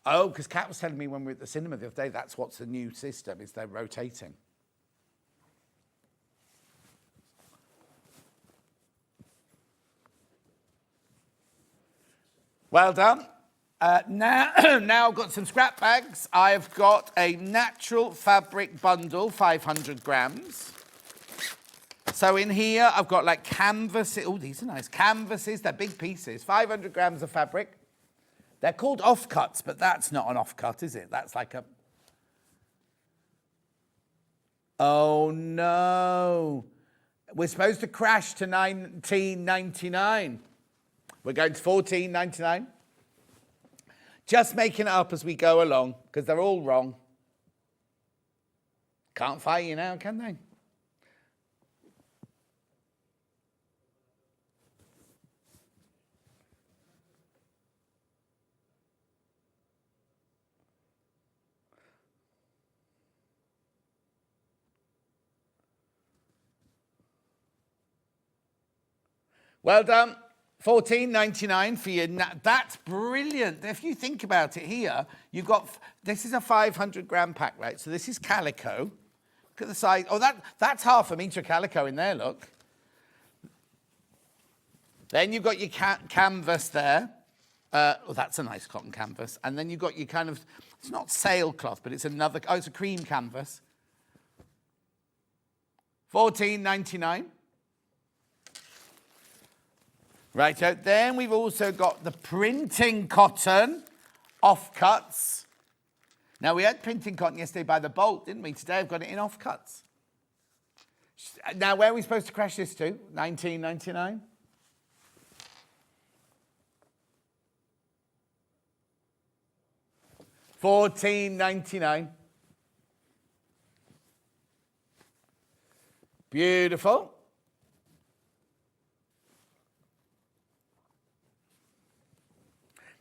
Speaker 4: Oh, because Kat was telling me when we were at the cinema the other day, that's what's the new system, is they're rotating. Well done. Now I've got some scrap bags. I've got a natural fabric bundle, 500 grams. So in here, I've got like canvas. Oh, these are nice. Canvases, they're big pieces. 500 grams of fabric. They're called offcuts, but that's not an offcut, is it? That's like a... Oh, no. We're supposed to crash to $19.99. We're going to $14.99. Just making it up as we go along, because they're all wrong. Can't fight you now, can they? Well done. $14.99 for you. That's brilliant. If you think about it here, you've got, this is a 500 gram pack, right? So this is calico. Look at the size. Oh, that's half a metre of calico in there, look. Then you've got your canvas there. Oh, that's a nice cotton canvas. And then you've got your kind of, it's not sailcloth, but it's another, oh, it's a cream canvas. $14.99. Right, so then we've also got the printing cotton offcuts. Now, we had printing cotton yesterday by the bolt, didn't we? Today I've got it in offcuts. Now, where are we supposed to crash this to? $19.99? $14.99. Beautiful.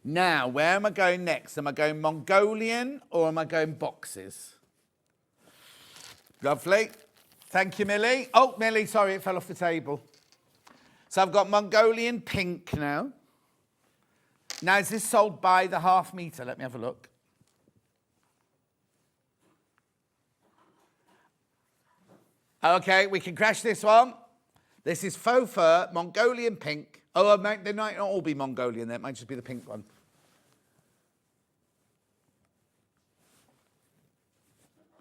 Speaker 4: Now, where am I going next? Am I going Mongolian or am I going boxes? Lovely. Thank you, Millie. Oh, Millie, sorry, it fell off the table. So I've got Mongolian pink now. Now, is this sold by the half metre? Let me have a look. Okay, we can crash this one. This is faux fur, Mongolian pink. Oh, they might not all be Mongolian. That might just be the pink one.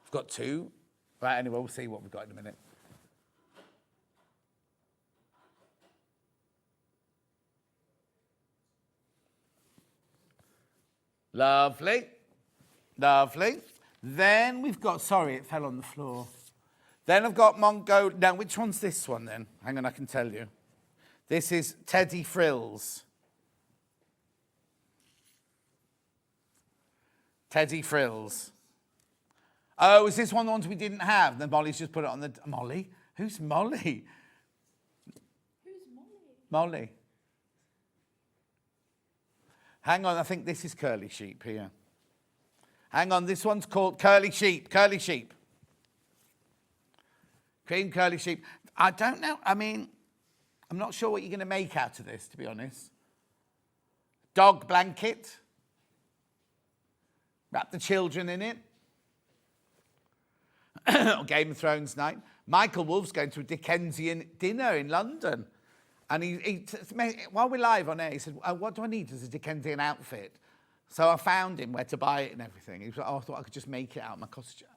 Speaker 4: I've got two. Right, anyway, we'll see what we've got in a minute. Lovely. Lovely. Then we've got, sorry, it fell on the floor. Then I've got Mongo. Now, which one's this one then? Hang on, I can tell you. This is Teddy Frills. Teddy Frills. Oh, is this one of the ones we didn't have? Then Molly's just put it on the... Molly? Who's Molly?
Speaker 2: Who's Molly?
Speaker 4: Molly. Hang on, I think this is Curly Sheep here. Hang on, this one's called Curly Sheep. Curly Sheep. Cream Curly Sheep. I don't know. I mean, I'm not sure what you're going to make out of this, to be honest. Dog blanket. Wrap the children in it. Game of Thrones night. Michael Wolf's going to a Dickensian dinner in London. And while we're live on air, he said, what do I need as a Dickensian outfit? So I found him where to buy it and everything. He was like, oh, I thought I could just make it out of my costume.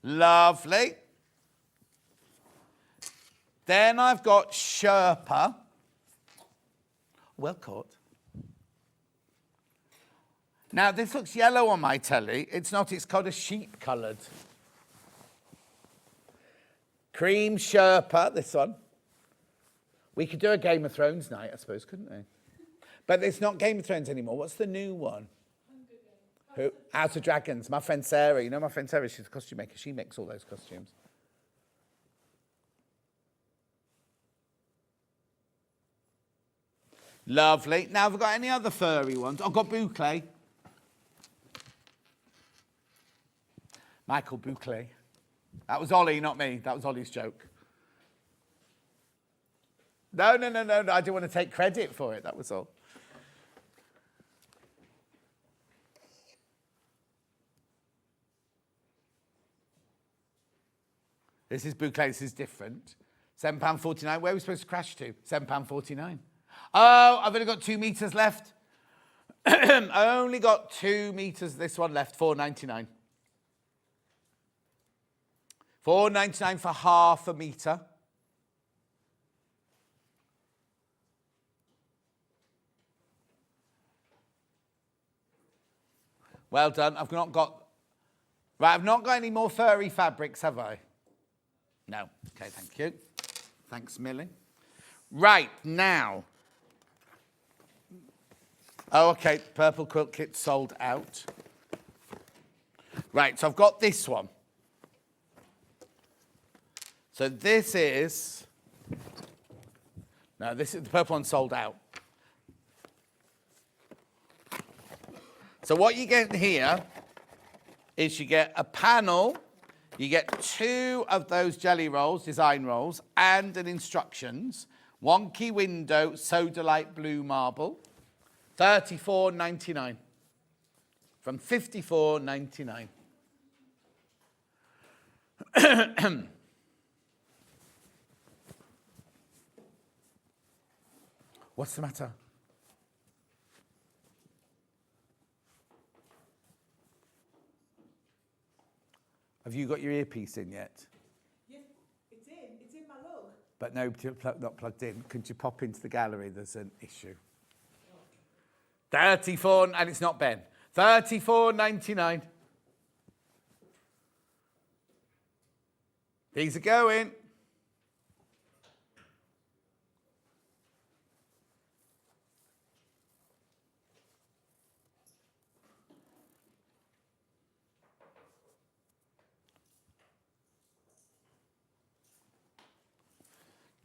Speaker 4: Lovely. Then I've got Sherpa. Well caught. Now, this looks yellow on my telly. It's not. It's called a sheep-coloured. Cream Sherpa, this one. We could do a Game of Thrones night, I suppose, couldn't we? But it's not Game of Thrones anymore. What's the new one? Who? House of Dragons. My friend Sarah. You know my friend Sarah? She's a costume maker. She makes all those costumes. Lovely. Now, have we got any other furry ones? I've got Boucle. Michael Boucle. That was Ollie, not me. That was Ollie's joke. No. I didn't want to take credit for it. That was all. This is Boucle. This is different. £7.49. Where are we supposed to crash to? £7.49. Oh, I've only got 2 meters left. I only got 2 meters. This one left. £4.99. £4.99 for half a metre. Well done. I've not got any more furry fabrics, have I? No. Okay, thank you. Thanks, Millie. Right, now. Oh, okay, purple quilt kit sold out. Right, so I've got this one. So this is... No, this is the purple one sold out. So what you get here is you get a panel, you get 2 of those jelly rolls, design rolls, and an instructions. Wonky window, soda light blue marble, $34.99 from $54.99. What's the matter? Have you got your earpiece in yet?
Speaker 5: Yes, it's in. It's in my lug.
Speaker 4: But no, not plugged in. Could you pop into the gallery? There's an issue. 34, and it's not Ben. $34.99. These are going.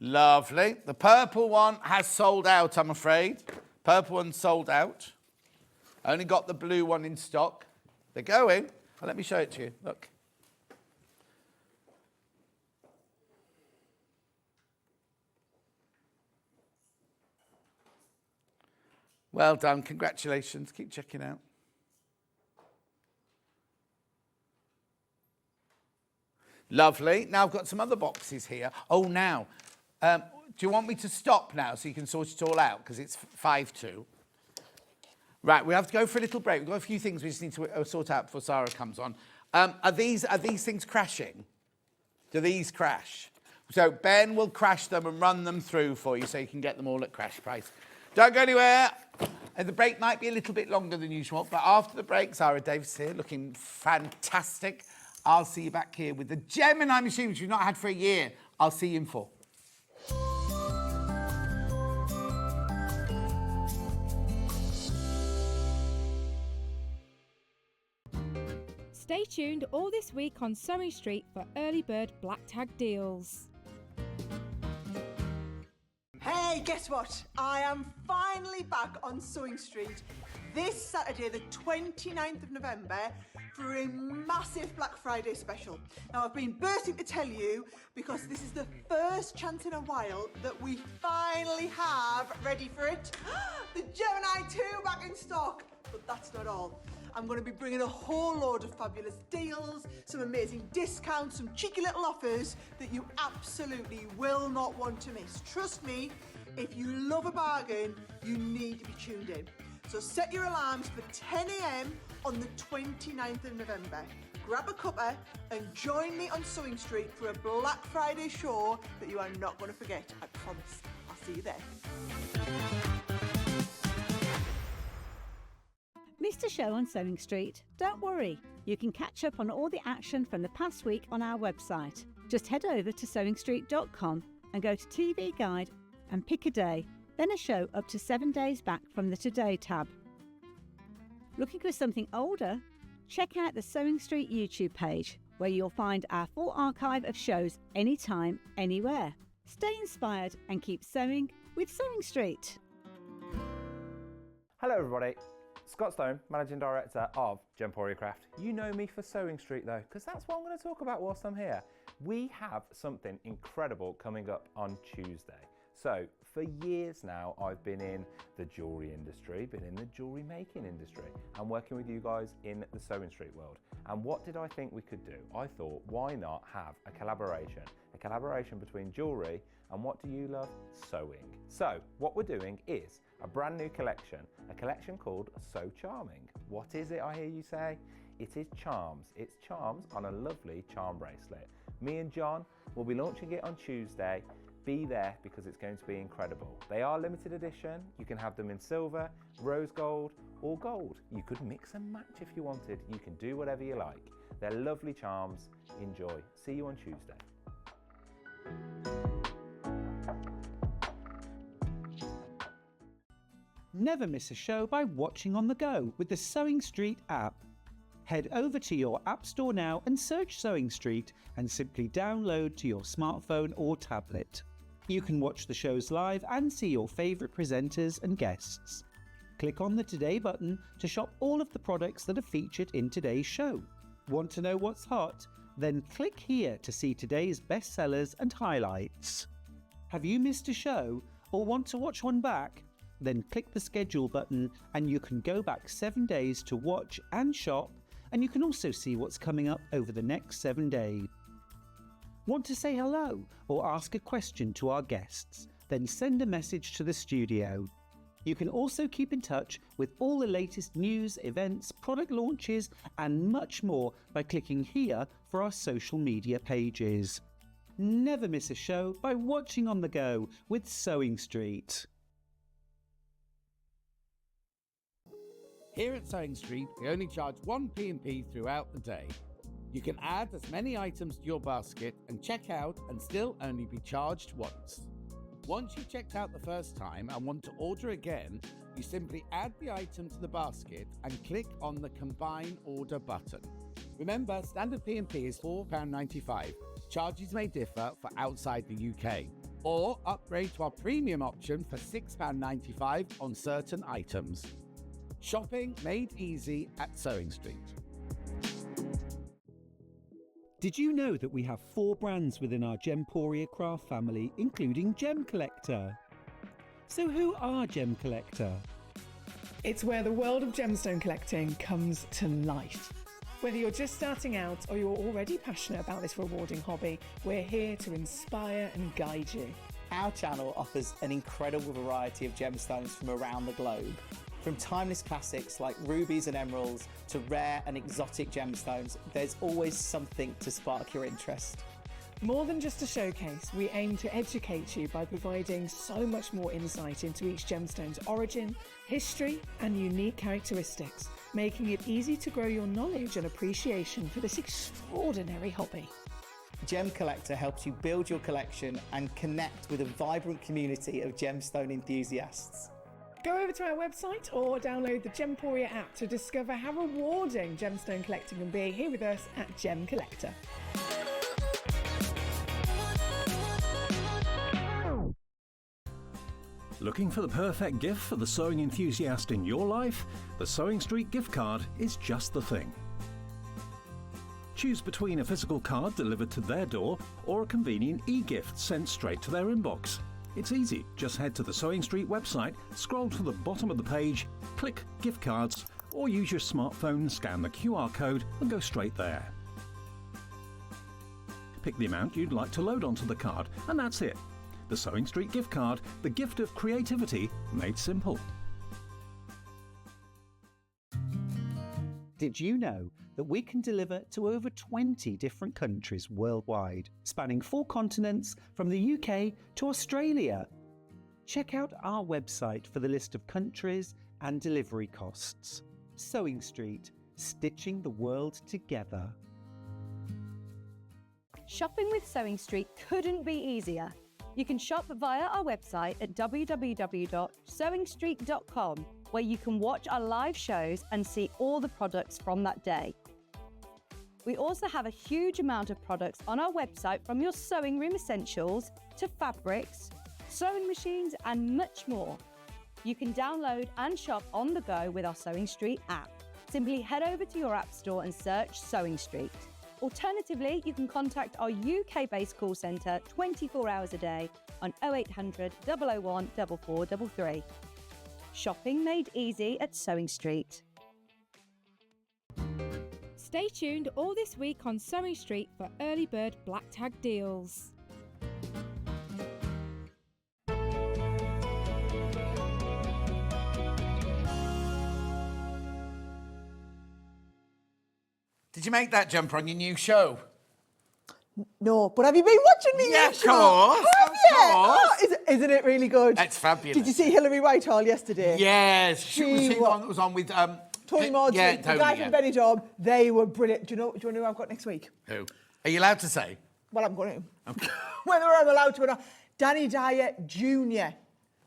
Speaker 4: Lovely. The purple one has sold out, I'm afraid. Purple one sold out. Only got the blue one in stock. They're going. Well, let me show it to you. Look. Well done. Congratulations. Keep checking out. Lovely. Now I've got some other boxes here. Oh, now. Do you want me to stop now so you can sort it all out? Because it's 5-2. Right, we have to go for a little break. We've got a few things we just need to sort out before Sarah comes on. Are these things crashing? Do these crash? So Ben will crash them and run them through for you so you can get them all at crash price. Don't go anywhere. And the break might be a little bit longer than usual, but after the break, Sara Davies here, looking fantastic. I'll see you back here with the gem and I'm assuming which you've not had for a year. I'll see you in 4.
Speaker 10: Stay tuned all this week on Sewing Street for early bird black tag deals.
Speaker 5: Hey, guess what? I am finally back on Sewing Street this Saturday, the 29th of November, for a massive Black Friday special. Now, I've been bursting to tell you because this is the first chance in a while that we finally have, ready for it, the Gemini 2 back in stock. But that's not all. I'm going to be bringing a whole load of fabulous deals, some amazing discounts, some cheeky little offers that you absolutely will not want to miss. Trust me, if you love a bargain, you need to be tuned in. So set your alarms for 10 a.m. on the 29th of November. Grab a cuppa and join me on Sewing Street for a Black Friday show that you are not going to forget. I promise. I'll see you there.
Speaker 9: Missed a show on Sewing Street? Don't worry, you can catch up on all the action from the past week on our website. Just head over to SewingStreet.com and go to TV Guide and pick a day, then a show up to 7 days back from the Today tab. Looking for something older? Check out the Sewing Street YouTube page, where you'll find our full archive of shows anytime, anywhere. Stay inspired and keep sewing with Sewing Street.
Speaker 6: Hello everybody, Scott Stone, Managing Director of Gemporia Craft. You know me for Sewing Street though, because that's what I'm going to talk about whilst I'm here. We have something incredible coming up on Tuesday. So for years now, I've been in the jewellery industry, been in the jewellery making industry, and working with you guys in the Sewing Street world. And what did I think we could do? I thought, why not have a collaboration between jewellery and what do you love? Sewing. So what we're doing is a brand new collection, a collection called So Charming. What is it, I hear you say? It is charms. It's charms on a lovely charm bracelet. Me and John will be launching it on Tuesday. Be there because it's going to be incredible. They are limited edition. You can have them in silver, rose gold, or gold. You could mix and match if you wanted. You can do whatever you like. They're lovely charms. Enjoy. See you on Tuesday.
Speaker 7: Never miss a show by watching on the go with the Sewing Street app. Head over to your App Store now and search Sewing Street and simply download to your smartphone or tablet. You can watch the shows live and see your favourite presenters and guests. Click on the Today button to shop all of the products that are featured in today's show. Want to know what's hot? Then click here to see today's bestsellers and highlights. Have you missed a show or want to watch one back? Then click the schedule button and you can go back 7 days to watch and shop, and you can also see what's coming up over the next 7 days. Want to say hello or ask a question to our guests? Then send a message to the studio. You can also keep in touch with all the latest news, events, product launches and much more by clicking here for our social media pages. Never miss a show by watching on the go with Sewing Street.
Speaker 4: Here at Sewing Street, we only charge one P&P throughout the day. You can add as many items to your basket and check out and still only be charged once. Once you've checked out the first time and want to order again, you simply add the item to the basket and click on the Combine Order button. Remember, standard P&P is £4.95. Charges may differ for outside the UK. Or upgrade to our premium option for £6.95 on certain items. Shopping made easy at Sewing Street.
Speaker 7: Did you know that we have 4 brands within our Gemporia craft family, including Gem Collector? So who are Gem Collector?
Speaker 2: It's where the world of gemstone collecting comes to life. Whether you're just starting out or you're already passionate about this rewarding hobby, we're here to inspire and guide you.
Speaker 11: Our channel offers an incredible variety of gemstones from around the globe. From timeless classics like rubies and emeralds to rare and exotic gemstones, there's always something to spark your interest.
Speaker 2: More than just a showcase, we aim to educate you by providing so much more insight into each gemstone's origin, history, and unique characteristics, making it easy to grow your knowledge and appreciation for this extraordinary hobby.
Speaker 11: Gem Collector helps you build your collection and connect with a vibrant community of gemstone enthusiasts.
Speaker 2: Go over to our website or download the Gemporia app to discover how rewarding gemstone collecting can be here with us at Gem Collector.
Speaker 8: Looking for the perfect gift for the sewing enthusiast in your life? The SewingStreet gift card is just the thing. Choose between a physical card delivered to their door or a convenient e-gift sent straight to their inbox. It's easy, just head to the SewingStreet website, scroll to the bottom of the page, click gift cards, or use your smartphone, scan the QR code and go straight there. Pick the amount you'd like to load onto the card and that's it. The SewingStreet gift card, the gift of creativity made simple.
Speaker 7: Did you know that we can deliver to over 20 different countries worldwide, spanning 4 continents from the UK to Australia? Check out our website for the list of countries and delivery costs. SewingStreet, stitching the world together.
Speaker 9: Shopping with SewingStreet couldn't be easier. You can shop via our website at www.sewingstreet.com, where you can watch our live shows and see all the products from that day. We also have a huge amount of products on our website, from your sewing room essentials to fabrics, sewing machines and much more. You can download and shop on the go with our SewingStreet app. Simply head over to your app store and search SewingStreet. Alternatively, you can contact our UK-based call centre 24 hours a day on 0800 001 4433. Shopping made easy at SewingStreet.
Speaker 10: Stay tuned all this week on SewingStreet for early bird black tag deals.
Speaker 4: Did you make that jumper on your new show?
Speaker 5: No, but have you been watching me?
Speaker 4: Yeah, of course.
Speaker 5: Have
Speaker 4: Of
Speaker 5: you?
Speaker 4: course.
Speaker 5: Oh, isn't it really good?
Speaker 4: It's fabulous.
Speaker 5: Did you see Hilary Whitehall yesterday?
Speaker 4: Yes. She was the one that was on with...
Speaker 5: Tony Maudsley,
Speaker 4: yeah,
Speaker 5: the
Speaker 4: Tony,
Speaker 5: guy
Speaker 4: yeah.
Speaker 5: from Benidorm. They were brilliant. Do you know who I've got next week?
Speaker 4: Who? Are you allowed to say?
Speaker 5: Well, I'm going to. Okay. Whether I'm allowed to or not. Danny Dyer Jr.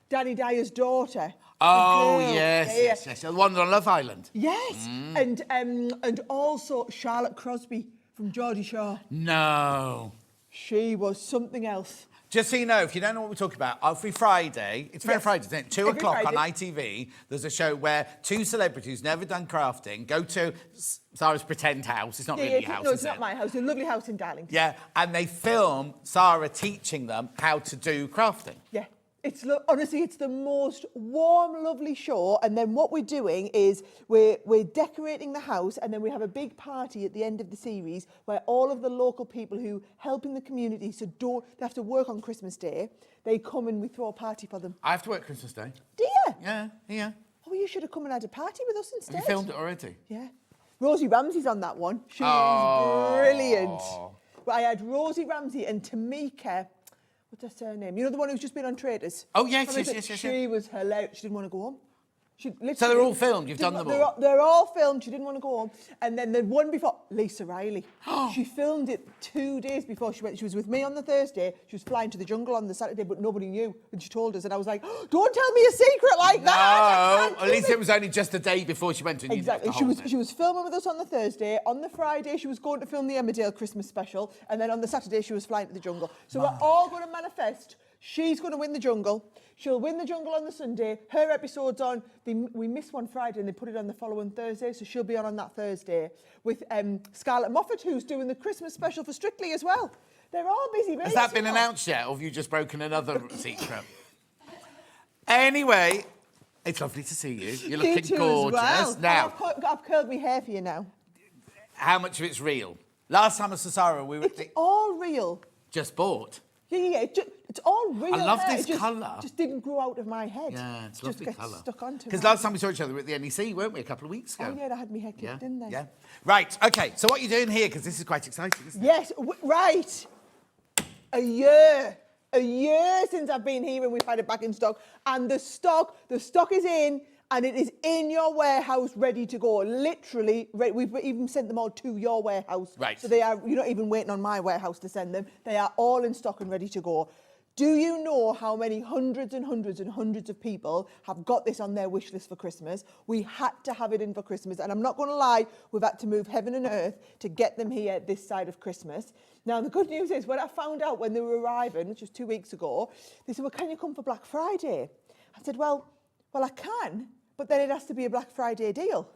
Speaker 5: Danny Dyer's daughter.
Speaker 4: Oh,
Speaker 5: The girl.
Speaker 4: yes. The one on Love Island.
Speaker 5: Yes. And also Charlotte Crosby from Geordie Shore.
Speaker 4: No.
Speaker 5: She was something else.
Speaker 4: Just so you know, if you don't know what we're talking about, every Friday, it's every Friday, isn't it? 2
Speaker 5: Every
Speaker 4: o'clock on
Speaker 5: Friday.
Speaker 4: ITV, there's a show where 2 celebrities who's never done crafting go to Sarah's pretend house. It's not really a house,
Speaker 5: No,
Speaker 4: is
Speaker 5: it's
Speaker 4: it?
Speaker 5: not my house. A lovely house in Darlington.
Speaker 4: Yeah, and they film Sarah teaching them how to do crafting.
Speaker 5: Yeah. Honestly, it's the most warm, lovely show. And then what we're doing is we're decorating the house, and then we have a big party at the end of the series where all of the local people who help in the community, so they have to work on Christmas Day, they come and we throw a party for them.
Speaker 4: I have to work Christmas Day.
Speaker 5: Do you?
Speaker 4: Yeah.
Speaker 5: Oh, you should have come and had a party with us instead.
Speaker 4: Have you filmed it already?
Speaker 5: Yeah. Rosie Ramsey's on that one. She's brilliant. Well, I had Rosie Ramsey and Tamika... What's her name? You know the one who's just been on Traders?
Speaker 4: Oh, yes.
Speaker 5: She was hilarious. She didn't want to go home.
Speaker 4: So they're all filmed? You've done them all?
Speaker 5: They're all filmed. She didn't want to go home. And then the one before, Lisa Riley. She filmed it 2 days before she went. She was with me on the Thursday. She was flying to the jungle on the Saturday, but nobody knew. And she told us. And I was like, oh, don't tell me a secret like that.
Speaker 4: No, at least it was only just a day before she went to
Speaker 5: Exactly. She was filming with us on the Thursday. On the Friday, she was going to film the Emmerdale Christmas special. And then on the Saturday, she was flying to the jungle. So we're all going to manifest. She's going to win the jungle. She'll win the jungle on the Sunday. Her episode's on. We missed one Friday and they put it on the following Thursday, so she'll be on that Thursday with Scarlett Moffat, who's doing the Christmas special for Strictly as well. They're all busy.
Speaker 4: Has that been announced yet, or have you just broken another secret? Anyway, it's lovely to see you. You're looking gorgeous.
Speaker 5: Well.
Speaker 4: Now,
Speaker 5: I've curled my hair for you now.
Speaker 4: how much of it's real? Last time I saw Sarah, we were...
Speaker 5: It's all real.
Speaker 4: Just bought.
Speaker 5: Yeah. It's all real.
Speaker 4: I love
Speaker 5: hair.
Speaker 4: this
Speaker 5: It
Speaker 4: colour.
Speaker 5: just didn't grow out of my head.
Speaker 4: Yeah, it's
Speaker 5: It just
Speaker 4: lovely
Speaker 5: gets
Speaker 4: colour.
Speaker 5: stuck onto
Speaker 4: Because
Speaker 5: me.
Speaker 4: last time we saw each other, we were at the NEC, weren't we, a couple of weeks ago?
Speaker 5: Oh, yeah, I had my hair clipped, didn't I?
Speaker 4: Yeah. Right, OK, so what are you doing here? Because this is quite exciting, isn't it?
Speaker 5: Yes, right. A year since I've been here and we've had it back in stock. And the stock is in and it is in your warehouse ready to go. Literally, we've even sent them all to your warehouse.
Speaker 4: Right.
Speaker 5: So you're not even waiting on my warehouse to send them. They are all in stock and ready to go. Do you know how many hundreds and hundreds and hundreds of people have got this on their wish list for Christmas? We had to have it in for Christmas. And I'm not going to lie, we've had to move heaven and earth to get them here this side of Christmas. Now, the good news is when I found out when they were arriving, which was 2 weeks ago, they said, well, can you come for Black Friday? I said, well, I can, but then it has to be a Black Friday deal.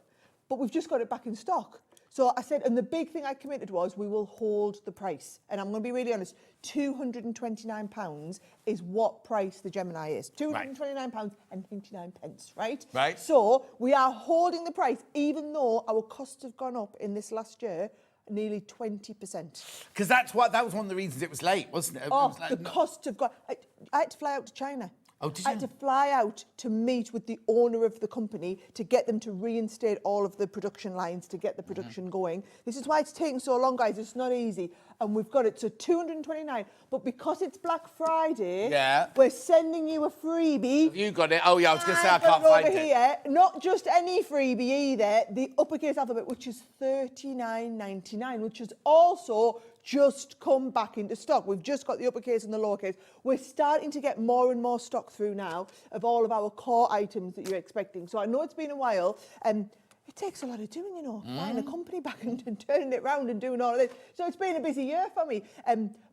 Speaker 5: But we've just got it back in stock. So I said, and the big thing I committed was we will hold the price. And I'm going to be really honest, £229 is what price the Gemini is. £229 and 99 pence, right?
Speaker 4: Right.
Speaker 5: So we are holding the price, even though our costs have gone up in this last year, nearly 20%.
Speaker 4: Because that was one of the reasons it was late, wasn't it?
Speaker 5: Oh, the costs have gone. I had to fly out to China.
Speaker 4: Oh, did
Speaker 5: I had to fly out to meet with the owner of the company to get them to reinstate all of the production lines to get the production going. This is why it's taking so long, guys. It's not easy. And we've got it. So 229. But because it's Black Friday, we're sending you a freebie.
Speaker 4: Have you got it? Oh, yeah, I was going to say I
Speaker 5: got
Speaker 4: can't
Speaker 5: it
Speaker 4: find
Speaker 5: over
Speaker 4: it.
Speaker 5: here. Not just any freebie either. The uppercase alphabet, which is $39.99, which has also just come back into stock. We've just got the uppercase and the lowercase. We're starting to get more and more stock through now of all of our core items that you're expecting. So I know it's been a while, and it takes a lot of doing, you know, buying a company back and turning it round and doing all of this. So it's been a busy year for me.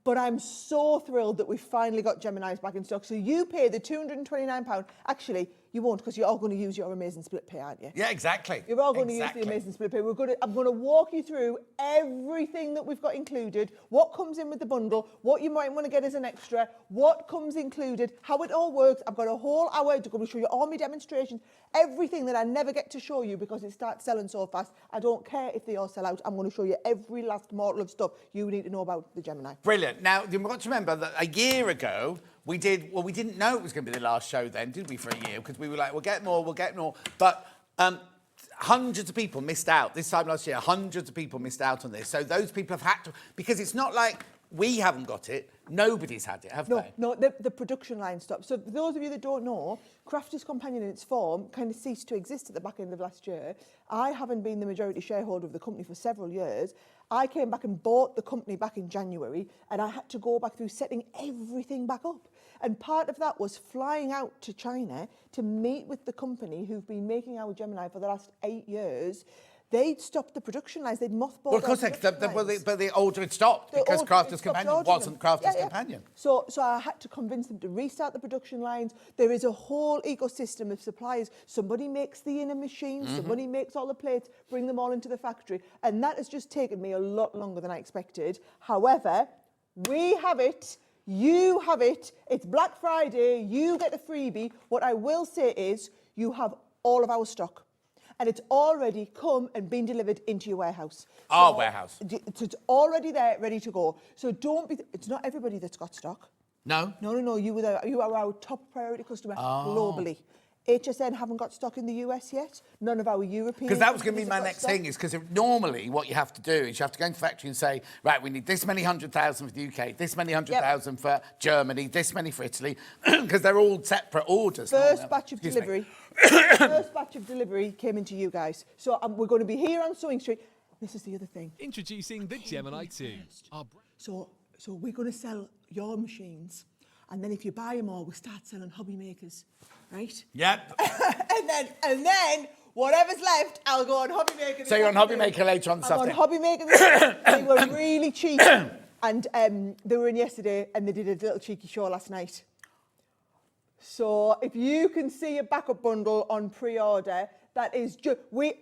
Speaker 5: But I'm so thrilled that we've finally got Geminis back in stock. So you pay the £229. Actually, you won't, because you're all going to use your amazing split pay, aren't you?
Speaker 4: Yeah, exactly.
Speaker 5: You're all going to use the amazing split pay. I'm going to walk you through everything that we've got included, what comes in with the bundle, what you might want to get as an extra, what comes included, how it all works. I've got a whole hour to go and show you all my demonstrations, everything that I never get to show you because it starts selling so fast. I don't care if they all sell out. I'm going to show you every last mortal of stuff you need to know about the Gemini.
Speaker 4: Brilliant. Now, you've got to remember that a year ago, we didn't know it was going to be the last show then, did we, for a year? Because we were like, we'll get more. But hundreds of people missed out. This time last year, hundreds of people missed out on this. So those people have had to, because it's not like we haven't got it. Nobody's had it, have they?
Speaker 5: No, the production line stopped. So for those of you that don't know, Crafters Companion in its form kind of ceased to exist at the back end of last year. I haven't been the majority shareholder of the company for several years. I came back and bought the company back in January, and I had to go back through setting everything back up. And part of that was flying out to China to meet with the company who've been making our Gemini for the last 8 years. They'd stopped the production lines. They'd mothballed.
Speaker 4: Well, of course, but the order had stopped because Crafters Companion wasn't Crafters Companion.
Speaker 5: So I had to convince them to restart the production lines. There is a whole ecosystem of suppliers. Somebody makes the inner machines, somebody makes all the plates, bring them all into the factory. And that has just taken me a lot longer than I expected. However, we have it. You have it. It's Black Friday. You get a freebie. What I will say is you have all of our stock. And it's already come and been delivered into your warehouse.
Speaker 4: Our warehouse.
Speaker 5: It's already there, ready to go. So it's not everybody that's got stock.
Speaker 4: No?
Speaker 5: No. You are our top priority customer globally. HSN haven't got stock in the US yet. None of our European...
Speaker 4: Because that was going to be my next thing, is because normally what you have to do is you have to go into the factory and say, right, we need this many 100,000 for the UK, this many 100,000 for Germany, this many for Italy, because they're all separate orders.
Speaker 5: First batch of delivery came into you guys. So we're going to be here on SewingStreet. This is the other thing.
Speaker 12: Introducing the Gemini 2.
Speaker 5: So we're going to sell your machines. And then if you buy them all, we'll start selling hobby makers, right?
Speaker 4: Yep.
Speaker 5: and then whatever's left, I'll go on Hobby Maker.
Speaker 4: So you're on Hobby Maker later on this
Speaker 5: afternoon. I'm on Hobby Maker this afternoon. They were really cheap. And they were in yesterday, and they did a little cheeky show last night. So if you can see a backup bundle on pre-order, that is just... We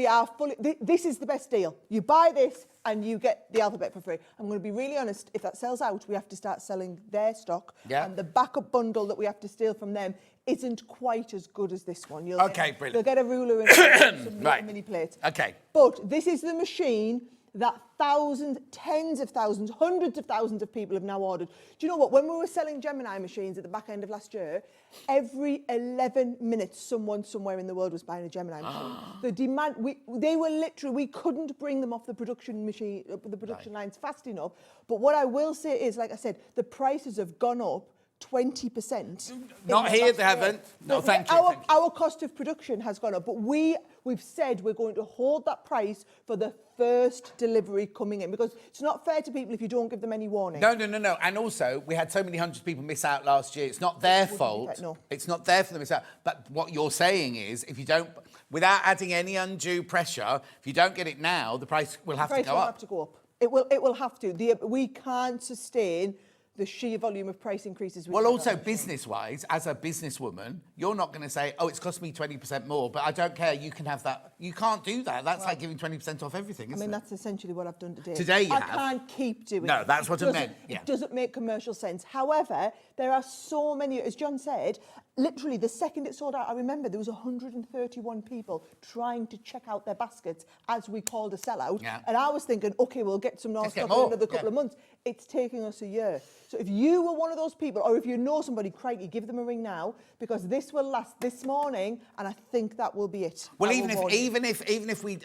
Speaker 5: are fully... This is the best deal. You buy this and you get the alphabet for free. I'm going to be really honest. If that sells out, we have to start selling their stock. Yeah. And the backup bundle that we have to steal from them isn't quite as good as this one.
Speaker 4: Brilliant.
Speaker 5: You'll get a ruler and some mini plates.
Speaker 4: Okay.
Speaker 5: But this is the machine that thousands, tens of thousands, hundreds of thousands of people have now ordered. Do you know what? When we were selling Gemini machines at the back end of last year, every 11 minutes, someone somewhere in the world was buying a Gemini machine. The demand, they were literally, we couldn't bring them off the production machine, the production lines fast enough. But what I will say is, like I said, the prices have gone up 20%.
Speaker 4: Not here, they haven't. No, thank you.
Speaker 5: Our cost of production has gone up, but we've said we're going to hold that price for the first delivery coming in, because it's not fair to people if you don't give them any warning.
Speaker 4: No. And also, we had so many hundreds of people miss out last year. It's not their fault.
Speaker 5: No.
Speaker 4: It's not there for them to miss out. But what you're saying is, if you don't, without adding any undue pressure, if you don't get it now, the price will have to go up.
Speaker 5: The price will have to go up. It will have to. We can't sustain the sheer volume of price increases.
Speaker 4: Well, also business-wise, as a businesswoman, you're not going to say, oh, it's cost me 20% more, but I don't care, you can have that. You can't do that. That's like giving 20% off everything, isn't it?
Speaker 5: That's essentially what I've done today.
Speaker 4: Today you have.
Speaker 5: I can't keep doing it.
Speaker 4: No, that's what I meant. Yeah.
Speaker 5: It doesn't make commercial sense. However, there are so many, as John said, literally the second it sold out, I remember there was 131 people trying to check out their baskets as we called a sellout. Yeah. And I was thinking, okay, we'll get some more stock in another couple of months. It's taking us a year. So if you were one of those people, or if you know somebody, crikey, give them a ring now, because this will last this morning, and I think that will be it.
Speaker 4: Well, even if we,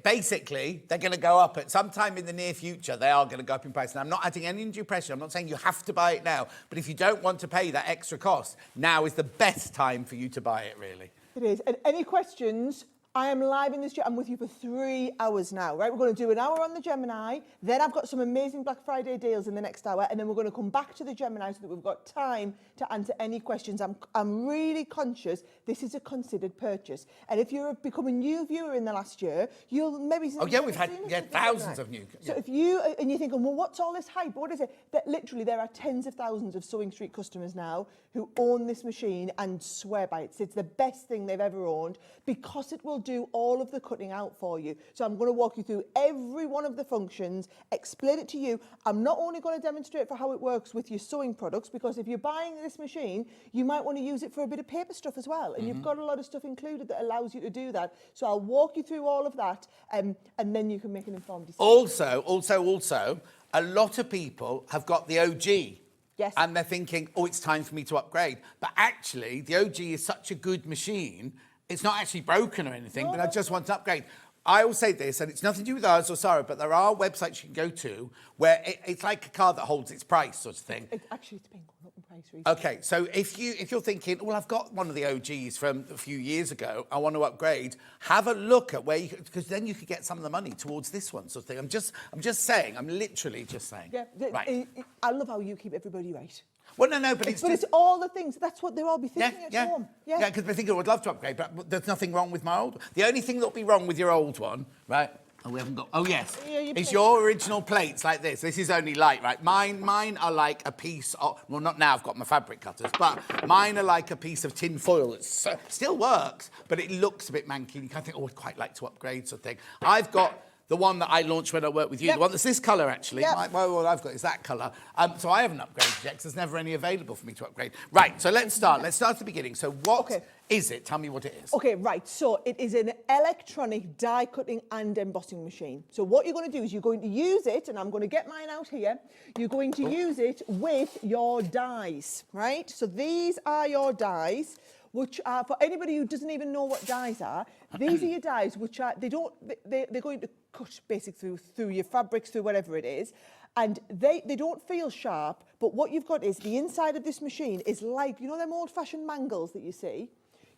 Speaker 4: basically, they're going to go up at some time in the near future. They are going to go up in price. And I'm not adding any undue pressure. I'm not saying you have to buy it now. But if you don't want to pay that extra cost, now is the best time for you to buy it, really.
Speaker 5: It is. And any questions? I am live in this chat. I'm with you for 3 hours now, right? We're going to do an hour on the Gemini. Then I've got some amazing Black Friday deals in the next hour. And then we're going to come back to the Gemini so that we've got time to answer any questions. I'm really conscious this is a considered purchase. And if you're become a new viewer in the last year, you'll maybe...
Speaker 4: Oh, yeah, we've had thousands of new...
Speaker 5: So if you're thinking, well, what's all this hype? What is it? That literally there are tens of thousands of Sewing Street customers now who own this machine and swear by it. It's the best thing they've ever owned because it will do all of the cutting out for you. So I'm going to walk you through every one of the functions, explain it to you. I'm not only going to demonstrate for how it works with your sewing products, because if you're buying this machine, you might want to use it for a bit of paper stuff as well. And you've got a lot of stuff included that allows you to do that. So I'll walk you through all of that, and then you can make an informed decision.
Speaker 4: Also, a lot of people have got the OG.
Speaker 5: Yes.
Speaker 4: And they're thinking, oh, it's time for me to upgrade. But actually, the OG is such a good machine, it's not actually broken or anything, but I just want to upgrade. I will say this, and it's nothing to do with us or Sara, but there are websites you can go to where it's like a car that holds its price, sort of thing.
Speaker 5: It's been going up in price recently.
Speaker 4: Okay, so if you're thinking, well, I've got one of the OGs from a few years ago, I want to upgrade, have a look at where you could, because then you could get some of the money towards this one, sort of thing. I'm just saying, I'm literally just saying.
Speaker 5: Yeah,
Speaker 4: right.
Speaker 5: I love how you keep everybody right.
Speaker 4: Well, no, but it's
Speaker 5: it's all the things. That's what they'll all be thinking at home.
Speaker 4: Yeah, because they think, I would love to upgrade, but there's nothing wrong with my old. The only thing that'll be wrong with your old one, right? Oh, we haven't got. Oh, yes. It's your original plates like this. This is only light, right? Mine are like a piece of. Well, not now. I've got my fabric cutters, but mine are like a piece of tin foil. It still works, but it looks a bit manky. You kind of think, oh, I'd quite like to upgrade, sort of thing. I've got the one that I launched when I worked with you, the one that's this colour, actually. What I've got is that colour. So I haven't upgraded yet because there's never any available for me to upgrade. Right, so let's start. Let's start at the beginning. So what is it? Tell me what it is.
Speaker 5: Okay, right. So it is an electronic die cutting and embossing machine. So what you're going to do is you're going to use it, and I'm going to get mine out here. You're going to use it with your dies, right? So these are your dies, which are, for anybody who doesn't even know what dies are, these are your dies, which are, they're going to cut basically through your fabrics, through whatever it is. And they don't feel sharp, but what you've got is the inside of this machine is like, you know them old-fashioned mangles that you see?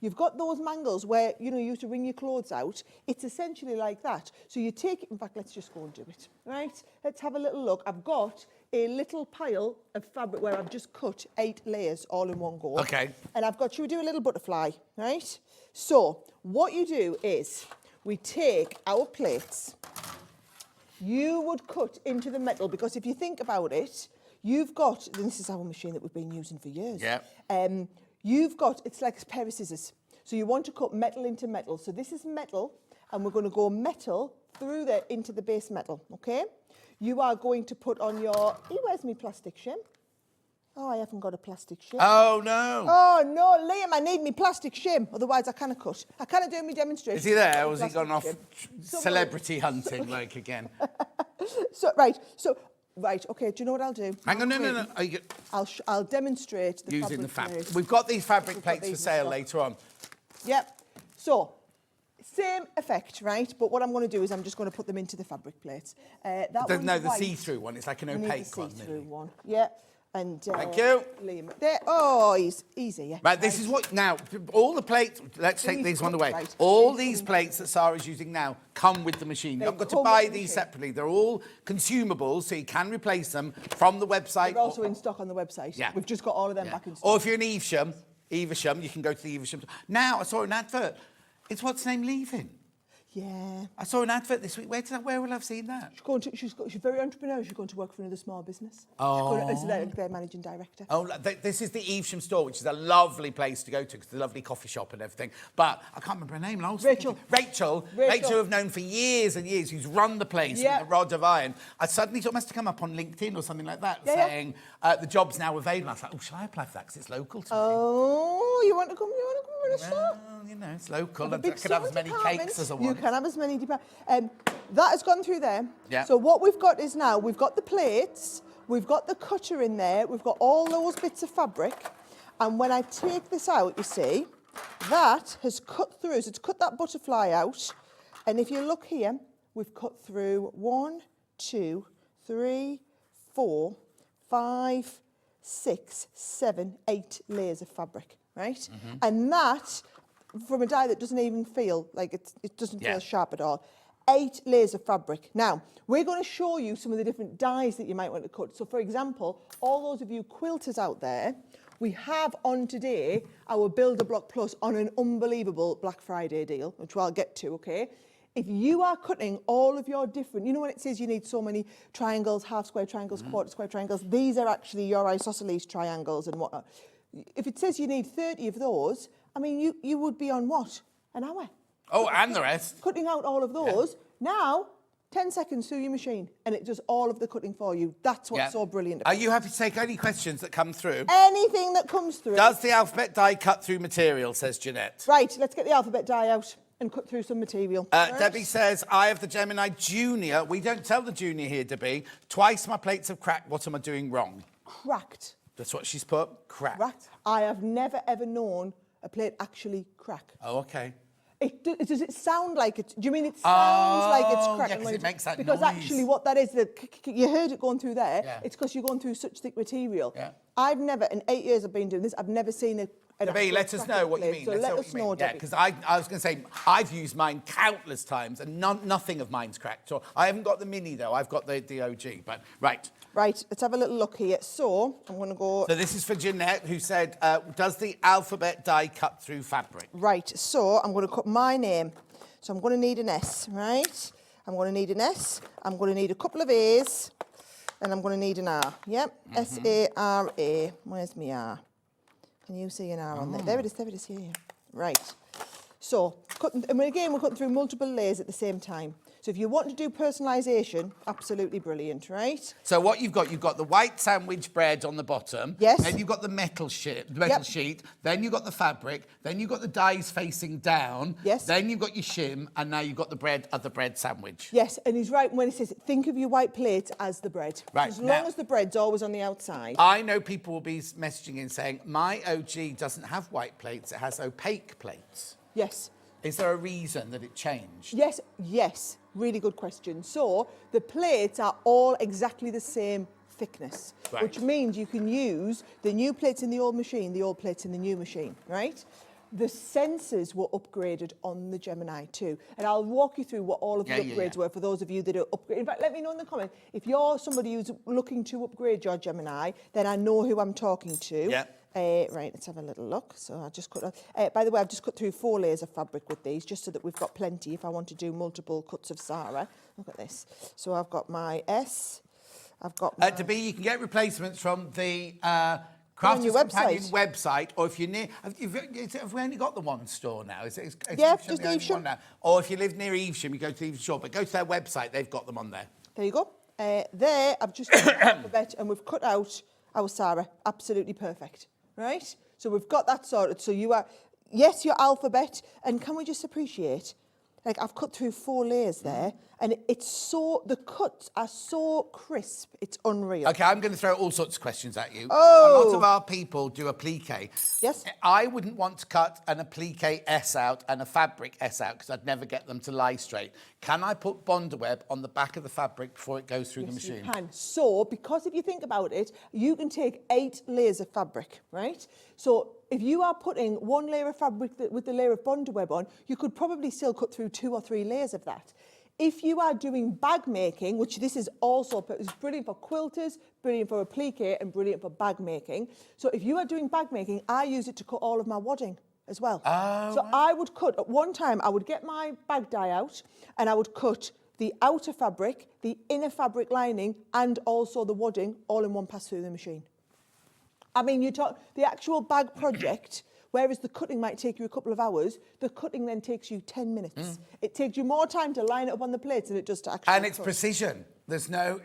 Speaker 5: You've got those mangles where, you used to wring your clothes out. It's essentially like that. So you take it, in fact, let's just go and do it, right? Let's have a little look. I've got a little pile of fabric where I've just cut 8 layers all in one go.
Speaker 4: Okay.
Speaker 5: And should we do a little butterfly, right? So what you do is we take our plates. You would cut into the metal, because if you think about it, you've got, and this is our machine that we've been using for years.
Speaker 4: Yeah.
Speaker 5: It's like a pair of scissors. So you want to cut metal into metal. So this is metal, and we're going to go metal through there into the base metal, okay? You are going to put on your, where's my plastic shim? Oh, I haven't got a plastic shim.
Speaker 4: Oh, no.
Speaker 5: Oh, no, Liam, I need me plastic shim. Otherwise, I can't cut. I can't do my demonstration.
Speaker 4: Is he there, or has he
Speaker 5: Plastic
Speaker 4: gone off
Speaker 5: shim.
Speaker 4: celebrity hunting, like, again?
Speaker 5: Right, okay, do you know what I'll do?
Speaker 4: Hang on, no.
Speaker 5: I'll demonstrate the
Speaker 4: Using the fabric.
Speaker 5: plate.
Speaker 4: We've got these fabric
Speaker 5: We've got
Speaker 4: plates for
Speaker 5: these in
Speaker 4: sale
Speaker 5: stock.
Speaker 4: later on.
Speaker 5: Yep. So, same effect, right? But what I'm going to do is I'm just going to put them into the fabric plates.
Speaker 4: The see-through one. It's like an
Speaker 5: We need
Speaker 4: opaque
Speaker 5: the
Speaker 4: one.
Speaker 5: see-through one. Yeah. And
Speaker 4: Thank you.
Speaker 5: Liam, there. Oh, he's easy. Yeah.
Speaker 4: Right, this is what now. All the plates. Let's take these one away.
Speaker 5: Right.
Speaker 4: All these plates that Sara's using now come with the machine. You've got to
Speaker 5: come
Speaker 4: buy
Speaker 5: with the
Speaker 4: these
Speaker 5: machine.
Speaker 4: separately. They're all consumables, so you can replace them from the website.
Speaker 5: They're also in stock on the website.
Speaker 4: Yeah.
Speaker 5: We've just got all of them
Speaker 4: Yeah.
Speaker 5: back in stock.
Speaker 4: Or if you're in Evesham, you can go to the Evesham. Now I saw an advert. It's what's name leaving.
Speaker 5: Yeah.
Speaker 4: I saw an advert this week. Where will I have seen that?
Speaker 5: She's very entrepreneurial. She's going to work for another small business.
Speaker 4: Oh.
Speaker 5: As their managing director.
Speaker 4: Oh, this is the Evesham store, which is a lovely place to go to, because it's a lovely coffee shop and everything. But I can't remember her name. Rachel, who I've known for years and years, who's run the place with a rod of iron. I suddenly thought it must have come up on LinkedIn or something like that, saying the job's now available. I was like, oh, shall I apply for that? Because it's local to me.
Speaker 5: Oh, you want to come in a store?
Speaker 4: Well, you know, it's local. I could have as many cakes as I want.
Speaker 5: You can have as many that has gone through there.
Speaker 4: Yeah.
Speaker 5: So what we've got is now, we've got the plates, we've got the cutter in there, we've got all those bits of fabric. And when I take this out, you see, that has cut through. So it's cut that butterfly out. And if you look here, we've cut through 1, 2, 3, 4, 5, 6, 7, 8 layers of fabric, right?
Speaker 4: Mm-hmm.
Speaker 5: And that, from a dye that doesn't even feel like it doesn't feel sharp at all. 8 layers of fabric. Now, we're going to show you some of the different dyes that you might want to cut. So, for example, all those of you quilters out there, we have on today our Builder Block Plus on an unbelievable Black Friday deal, which I'll get to, okay? If you are cutting all of your different, you know when it says you need so many triangles, half square triangles, quarter square triangles, these are actually your isosceles triangles and whatnot. If it says you need 30 of those, I mean, you would be on what? An hour.
Speaker 4: Oh, and the rest.
Speaker 5: Cutting out all of those. Yeah. Now, 10 seconds through your machine, and it does all of the cutting for you. That's what's so brilliant about
Speaker 4: Are you happy to take any questions that come through?
Speaker 5: Anything that comes through.
Speaker 4: Does the alphabet die cut through material, says Jeanette.
Speaker 5: Right, let's get the alphabet die out and cut through some material.
Speaker 4: Debbie says, I have the Gemini Junior. We don't tell the Junior here, Debbie. Twice my plates have cracked. What am I doing wrong?
Speaker 5: Cracked.
Speaker 4: That's what she's put. Cracked.
Speaker 5: I have never, ever known a plate actually crack.
Speaker 4: Oh, OK.
Speaker 5: Does it sound like it? Do you mean it sounds like it's cracking?
Speaker 4: Yeah, because it makes that
Speaker 5: because
Speaker 4: noise.
Speaker 5: Actually what that is, you heard it going through there,
Speaker 4: Yeah.
Speaker 5: it's because you're going through such thick material.
Speaker 4: Yeah.
Speaker 5: I've never, in 8 years I've been doing this, I've never seen an
Speaker 4: Debbie,
Speaker 5: actual
Speaker 4: let us know what you
Speaker 5: plate.
Speaker 4: mean.
Speaker 5: So
Speaker 4: Let's
Speaker 5: let
Speaker 4: what
Speaker 5: us
Speaker 4: you
Speaker 5: know,
Speaker 4: mean.
Speaker 5: Debbie.
Speaker 4: Yeah, because I was going to say, I've used mine countless times and nothing of mine's cracked. So I haven't got the mini, though. I've got the OG. But, right.
Speaker 5: Right, let's have a little look here. So, I'm going to go...
Speaker 4: So this is for Jeanette, who said, does the alphabet die cut through fabric?
Speaker 5: Right, so I'm going to cut my name. So I'm going to need an S, right? I'm going to need an S. I'm going to need a couple of A's. And I'm going to need an R. Yep, S-A-R-A. Where's my R? Can you see an R on there? There it is, here. Right. So, again, we're cutting through multiple layers at the same time. So if you want to do personalisation, absolutely brilliant, right?
Speaker 4: So what you've got the white sandwich bread on the bottom.
Speaker 5: Yes.
Speaker 4: Then you've got the metal sheet. Then you've got the fabric. Then you've got the dies facing down.
Speaker 5: Yes.
Speaker 4: Then you've got your shim, and now you've got the bread sandwich.
Speaker 5: Yes, and he's right when he says, think of your white plate as the bread.
Speaker 4: Right,
Speaker 5: As
Speaker 4: now-
Speaker 5: long as the bread's always on the outside.
Speaker 4: I know people will be messaging in saying, my OG doesn't have white plates, it has opaque plates.
Speaker 5: Yes.
Speaker 4: Is there a reason that it changed?
Speaker 5: Yes. Really good question. So the plates are all exactly the same thickness,
Speaker 4: Right.
Speaker 5: which means you can use the new plates in the old machine, the old plates in the new machine, right? The sensors were upgraded on the Gemini too. And I'll walk you through what all of the upgrades were for those of you that are upgrading. In fact, let me know in the comments. If you're somebody who's looking to upgrade your Gemini, then I know who I'm talking to.
Speaker 4: Yeah.
Speaker 5: Right, let's have a little look. So I just cut. By the way, I've just cut through 4 layers of fabric with these, just so that we've got plenty if I want to do multiple cuts of Sara. Look at this. So I've got my S. I've got my...
Speaker 4: To be, you can get replacements from the
Speaker 5: on
Speaker 4: Crafters
Speaker 5: your
Speaker 4: Companion
Speaker 5: website.
Speaker 4: website, or if you're near... Have we only got the one store now? Is
Speaker 5: Yeah,
Speaker 4: Evesham
Speaker 5: just
Speaker 4: the only
Speaker 5: Evesham.
Speaker 4: one now? Or if you live near Evesham, you go to Evesham Shore, but go to their website, they've got them on there.
Speaker 5: There you go. There, I've just cut the alphabet, and we've cut out... our Sara, absolutely perfect, right? So we've got that sorted. So you are, yes, your alphabet, and can we just appreciate, like I've cut through 4 layers there, and it's so, the cuts are so crisp, it's unreal.
Speaker 4: Okay, I'm going to throw all sorts of questions at you.
Speaker 5: Oh.
Speaker 4: A lot of our people do applique.
Speaker 5: Yes.
Speaker 4: I wouldn't want to cut an applique S out and a fabric S out because I'd never get them to lie straight. Can I put Bondaweb on the back of the fabric before it goes through the machine?
Speaker 5: You can. So, because if you think about it, you can take 8 layers of fabric, right? So, if you are putting 1 layer of fabric with the layer of Bondaweb on, you could probably still cut through 2 or 3 layers of that. If you are doing bag making, which this is also it's brilliant for quilters, brilliant for applique, and brilliant for bag making. So if you are doing bag making, I use it to cut all of my wadding as well.
Speaker 4: Oh,
Speaker 5: so I would cut, at one time, I would get my bag dye out and I would cut the outer fabric, the inner fabric lining, and also the wadding all in one pass through the machine. I mean, you talk the actual bag project, whereas the cutting might take you a couple of hours, the cutting then takes you 10 minutes. It takes you more time to line it up on the plates than it does to actually
Speaker 4: And it's
Speaker 5: cut.
Speaker 4: precision. There's no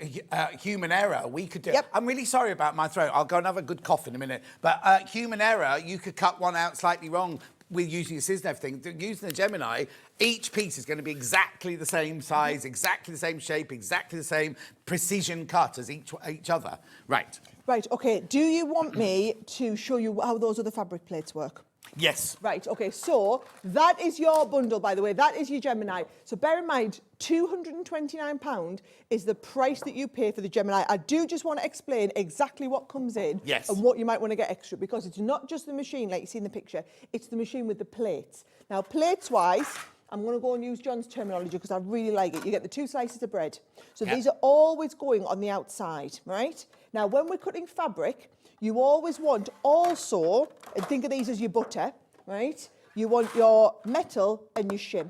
Speaker 4: human error. We could do it.
Speaker 5: Yep.
Speaker 4: I'm really sorry about my throat. I'll go and have a good cough in a minute. But human error, you could cut one out slightly wrong with using a scissors and everything. Using the Gemini, each piece is going to be exactly the same size, exactly the same shape, exactly the same precision cut as each other. Right.
Speaker 5: Right, okay. Do you want me to show you how those other fabric plates work?
Speaker 4: Yes.
Speaker 5: Right, okay, so that is your bundle, by the way. That is your Gemini. So bear in mind, £229 is the price that you pay for the Gemini. I do just want to explain exactly what comes in and what you might want to get extra, because it's not just the machine like you see in the picture, it's the machine with the plates. Now, plates-wise, I'm going to go and use John's terminology because I really like it. You get the 2 slices of bread. So these are always going on the outside, right? Now, when we're cutting fabric, you always want also, and think of these as your butter, right? You want your metal and your shim.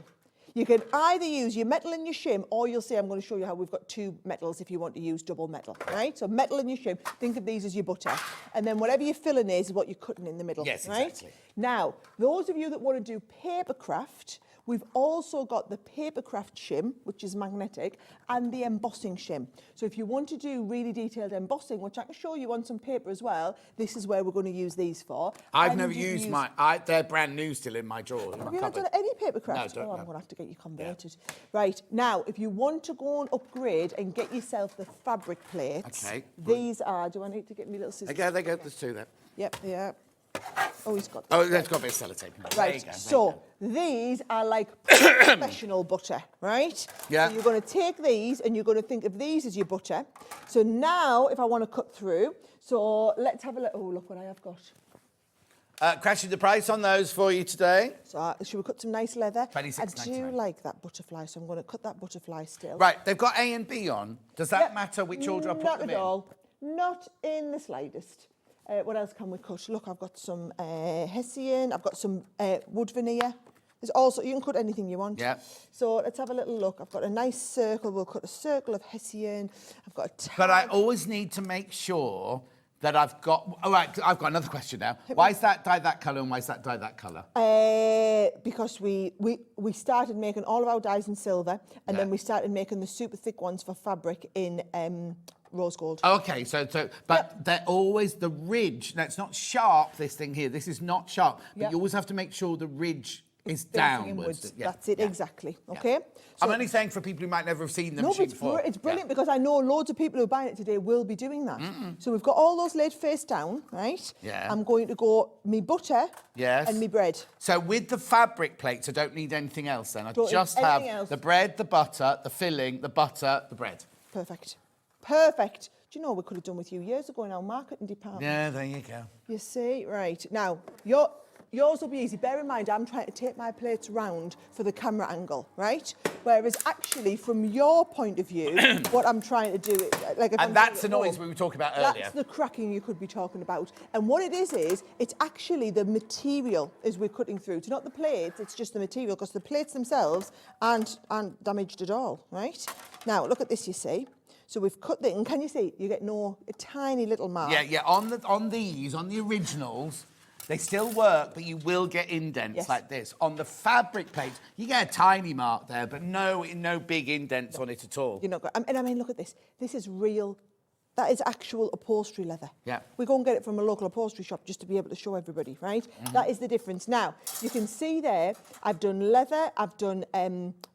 Speaker 5: You can either use your metal and your shim, or you'll see I'm going to show you how we've got 2 metals if you want to use double metal, right? So metal and your shim, think of these as your butter. And then whatever your filling is what you're cutting in the middle,
Speaker 4: Yes,
Speaker 5: right?
Speaker 4: exactly.
Speaker 5: Now, those of you that want to do paper craft, we've also got the papercraft shim, which is magnetic, and the embossing shim. So if you want to do really detailed embossing, which I can show you on some paper as well, this is where we're going to use these for.
Speaker 4: I've
Speaker 5: And
Speaker 4: never
Speaker 5: you
Speaker 4: used
Speaker 5: use-
Speaker 4: they're brand new still in my drawer.
Speaker 5: Have you not done any papercraft?
Speaker 4: No, don't
Speaker 5: I'm
Speaker 4: know.
Speaker 5: going to have to get you converted. Right, now, if you want to go and upgrade and get yourself the fabric plates,
Speaker 4: Okay.
Speaker 5: these are, do I need to get me little scissors?
Speaker 4: There you go, there's 2 there.
Speaker 5: Yep, yeah. Oh, he's got
Speaker 4: Oh, that's got a bit of sellotape. There you
Speaker 5: Right,
Speaker 4: go,
Speaker 5: so these are like professional butter, right?
Speaker 4: Yeah.
Speaker 5: So you're going to take these and you're going to think of these as your butter. So now, if I want to cut through, so let's have a look. Oh, look what I have got.
Speaker 4: Crashing the price on those for you today.
Speaker 5: So should we cut some nice leather? I do
Speaker 4: $26.99.
Speaker 5: like that butterfly, so I'm going to cut that butterfly still.
Speaker 4: Right, they've got A and B on. Does that matter which order I put
Speaker 5: Not
Speaker 4: them
Speaker 5: at
Speaker 4: in?
Speaker 5: all. Not in the slightest. What else can we cut? Look, I've got some Hessian. I've got some wood veneer. There's also, you can cut anything you want.
Speaker 4: Yeah.
Speaker 5: So let's have a little look. I've got a nice circle. We'll cut a circle of Hessian. I've got a tag.
Speaker 4: But I always need to make sure that I've got... All right, I've got another question now. Why is that dye that colour and why is that dye that colour?
Speaker 5: Because we started making all of our dyes in silver, and then we started making the super thick ones for fabric in rose gold.
Speaker 4: Okay, but they're always the ridge. Now, it's not sharp, this thing here. This is not sharp. But you always have to make sure the ridge is downwards. Yeah,
Speaker 5: That's it, exactly. Okay?
Speaker 4: I'm
Speaker 5: So-
Speaker 4: only saying for people who might never have seen the
Speaker 5: No,
Speaker 4: machine
Speaker 5: but
Speaker 4: before.
Speaker 5: it's brilliant because I know loads of people who are buying it today will be doing that. So we've got all those laid face down, right?
Speaker 4: Yeah.
Speaker 5: I'm going to go me butter
Speaker 4: Yes.
Speaker 5: and me bread.
Speaker 4: So with the fabric plates, I don't need anything else then. I
Speaker 5: Don't need
Speaker 4: just have
Speaker 5: anything else.
Speaker 4: the bread, the butter, the filling, the butter, the bread.
Speaker 5: Perfect. Perfect. Do you know we could have done with you years ago in our marketing department?
Speaker 4: Yeah, there you go.
Speaker 5: You see? Right. Now, yours will be easy. Bear in mind, I'm trying to take my plates round for the camera angle, right? Whereas actually, from your point of view, what I'm trying to do, like, if I'm
Speaker 4: And that's the
Speaker 5: doing it
Speaker 4: noise
Speaker 5: at
Speaker 4: we
Speaker 5: home,
Speaker 4: were talking about earlier.
Speaker 5: That's the cracking you could be talking about. And what it is it's actually the material as we're cutting through. It's not the plates, it's just the material, because the plates themselves aren't damaged at all, right? Now, look at this, you see. So we've cut the, and can you see, you get a tiny little mark.
Speaker 4: Yeah, on the originals, they still work, but you will get indents like this. On the fabric plates, you get a tiny mark there, but no big indents on it at all.
Speaker 5: You're not, and I mean, look at this. This is real That is actual upholstery leather.
Speaker 4: Yeah.
Speaker 5: We go and get it from a local upholstery shop just to be able to show everybody, right? That is the difference. Now, you can see there, I've done leather, I've done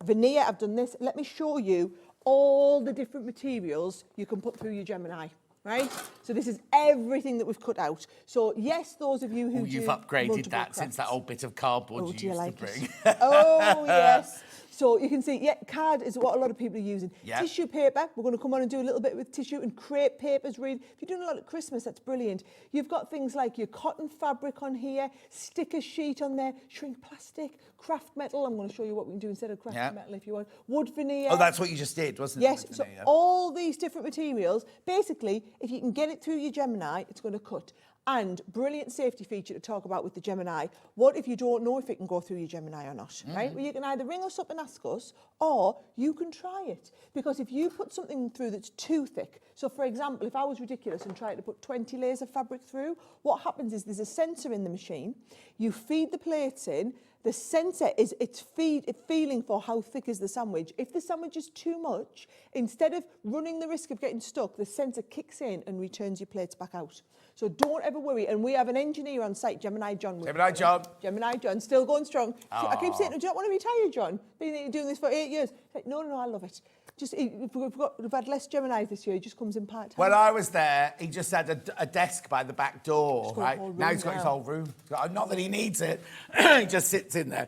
Speaker 5: veneer, I've done this. Let me show you all the different materials you can put through your Gemini, right? So this is everything that we've cut out. So yes, those of you who
Speaker 4: You've
Speaker 5: do
Speaker 4: upgraded
Speaker 5: multiple
Speaker 4: that since that
Speaker 5: crafts.
Speaker 4: old bit of cardboard
Speaker 5: Oh,
Speaker 4: you
Speaker 5: do you
Speaker 4: used
Speaker 5: like
Speaker 4: to bring.
Speaker 5: it? Oh, yes. So you can see, yeah, card is what a lot of people are using.
Speaker 4: Yeah.
Speaker 5: Tissue paper, we're going to come on and do a little bit with tissue, and crepe papers. If you're doing a lot at Christmas, that's brilliant. You've got things like your cotton fabric on here, sticker sheet on there, shrink plastic, craft metal. I'm going to show you what we can do instead of craft metal if you want. Wood veneer.
Speaker 4: Oh, that's what you just did, wasn't
Speaker 5: Yes,
Speaker 4: it?
Speaker 5: so all these different materials, basically, if you can get it through your Gemini, it's going to cut. And brilliant safety feature to talk about with the Gemini. What if you don't know if it can go through your Gemini or not, right? Well, you can either ring us up and ask us, or you can try it. Because if you put something through that's too thick, so for example, if I was ridiculous and tried to put 20 layers of fabric through, what happens is there's a sensor in the machine, you feed the plates in, the sensor is it's feeling for how thick is the sandwich. If the sandwich is too much, instead of running the risk of getting stuck, the sensor kicks in and returns your plates back out. So don't ever worry. And we have an engineer on site, Gemini John.
Speaker 4: Gemini John.
Speaker 5: Gemini John, still going strong. I keep saying, do you not want to retire, John? Been doing this for 8 years. Like, no, I love it. Just we've had less Geminis this year. He just comes in part-time.
Speaker 4: When I was there, he just had a desk by the back door, right? Now he's got his whole room. Not that he needs it. He just sits in there.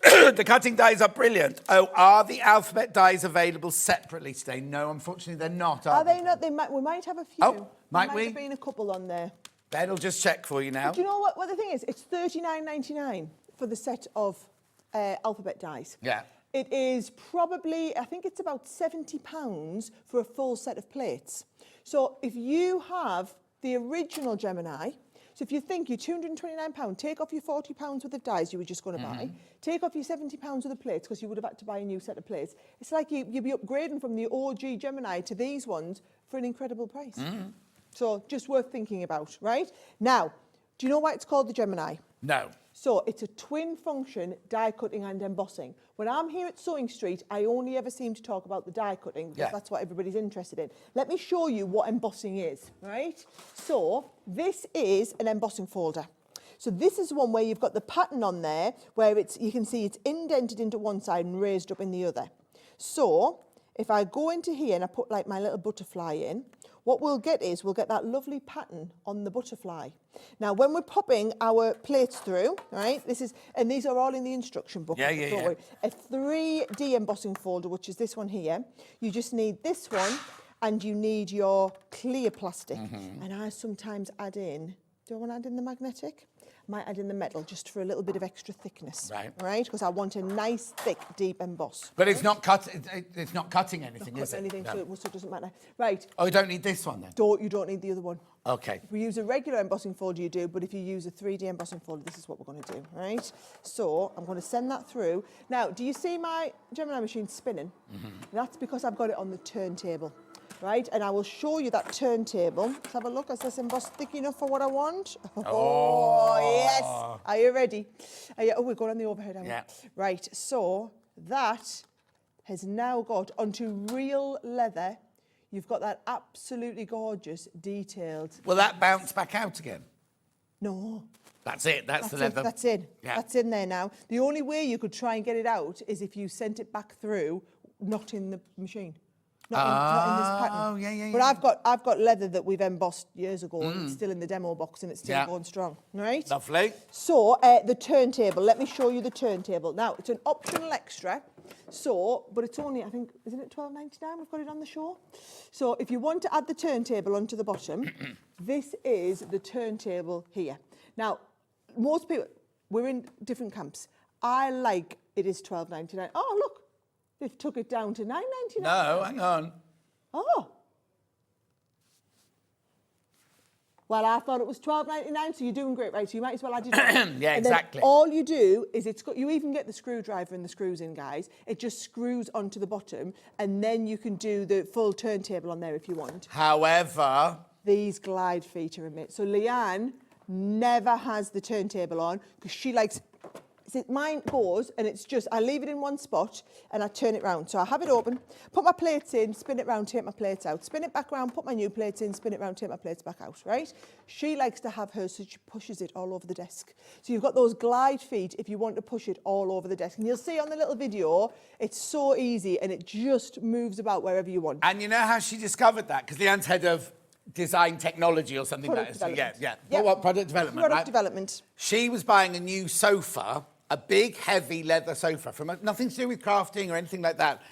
Speaker 4: The cutting dies are brilliant. Oh, are the alphabet dies available separately today? No, unfortunately, they're not.
Speaker 5: Are they not? We might have a few.
Speaker 4: Oh, might we?
Speaker 5: Might have been a couple on there.
Speaker 4: Ben will just check for you now.
Speaker 5: But do you know what the thing is? It's $39.99 for the set of alphabet dies.
Speaker 4: Yeah.
Speaker 5: It is probably, I think it's about £70 for a full set of plates. So if you have the original Gemini, so if you think you're £229, take off your £40 worth of dies you were just going to buy, take off your £70 worth of plates because you would have had to buy a new set of plates. It's like you'd be upgrading from the OG Gemini to these ones for an incredible price. So just worth thinking about, right? Now, do you know why it's called the Gemini?
Speaker 4: No.
Speaker 5: So it's a twin function die cutting and embossing. When I'm here at SewingStreet, I only ever seem to talk about the die cutting because that's what everybody's interested in. Let me show you what embossing is, right? So this is an embossing folder. So this is one where you've got the pattern on there where you can see it's indented into one side and raised up in the other. So if I go into here and I put like my little butterfly in, what we'll get is we'll get that lovely pattern on the butterfly. Now, when we're popping our plates through, right, and these are all in the instruction book.
Speaker 4: Yeah.
Speaker 5: Worry. A 3D embossing folder, which is this one here. You just need this one and you need your clear plastic. And I sometimes add in, do I want to add in the magnetic? I might add in the metal just for a little bit of extra thickness. Right? Because I want a nice, thick, deep emboss.
Speaker 4: But it's not it's not cutting anything, is it?
Speaker 5: Anything,
Speaker 4: No.
Speaker 5: so it doesn't matter. Right.
Speaker 4: Oh, you don't need this one then?
Speaker 5: You don't need the other one.
Speaker 4: Okay.
Speaker 5: If we use a regular embossing folder, you do, but if you use a 3D embossing folder, this is what we're going to do, right? So I'm going to send that through. Now, do you see my Gemini machine spinning? That's because I've got it on the turntable, right? And I will show you that turntable. Let's have a look. Is this embossed thick enough for what I want? Oh, yes. Are you ready? We're going on the overhead, aren't we?
Speaker 4: Yeah.
Speaker 5: Right, so that has now got onto real leather. You've got that absolutely gorgeous, detailed...
Speaker 4: Will that bounce back out again?
Speaker 5: No.
Speaker 4: That's it. That's the leather.
Speaker 5: That's in.
Speaker 4: Yeah.
Speaker 5: That's in there now. The only way you could try and get it out is if you sent it back through, not in the machine. Not in this pattern.
Speaker 4: Oh, yeah.
Speaker 5: But I've got leather that we've embossed years ago and it's still in the demo box and it's still going strong, right?
Speaker 4: Lovely.
Speaker 5: So, the turntable. Let me show you the turntable. Now, it's an optional extra. So, but it's only, I think, isn't it $12.99? We've got it on the show. So if you want to add the turntable onto the bottom, this is the turntable here. Now, most people, we're in different camps. I like it is $12.99. Oh, look, they've took it down to $9.99.
Speaker 4: No, hang on.
Speaker 5: Oh. Well, I thought it was $12.99, so you're doing great, right? So you might as well add it on.
Speaker 4: Yeah,
Speaker 5: and then
Speaker 4: exactly.
Speaker 5: all you do is you even get the screwdriver and the screws in, guys. It just screws onto the bottom, and then you can do the full turntable on there if you want.
Speaker 4: However...
Speaker 5: These glide feet are a bit. So Leanne never has the turntable on because she likes mine goes, and it's just, I leave it in one spot and I turn it round. So I have it open, put my plates in, spin it round, take my plates out, spin it back round, put my new plates in, spin it round, take my plates back out, right? She likes to have hers, so she pushes it all over the desk. So you've got those glide feet if you want to push it all over the desk. And you'll see on the little video, it's so easy and it just moves about wherever you want.
Speaker 4: And you know how she discovered that? Because Leanne's head of design technology or something like that. Yeah. What product development,
Speaker 5: Product
Speaker 4: right?
Speaker 5: development.
Speaker 4: She was buying a new sofa, a big, heavy leather sofa, from nothing to do with crafting or anything like that.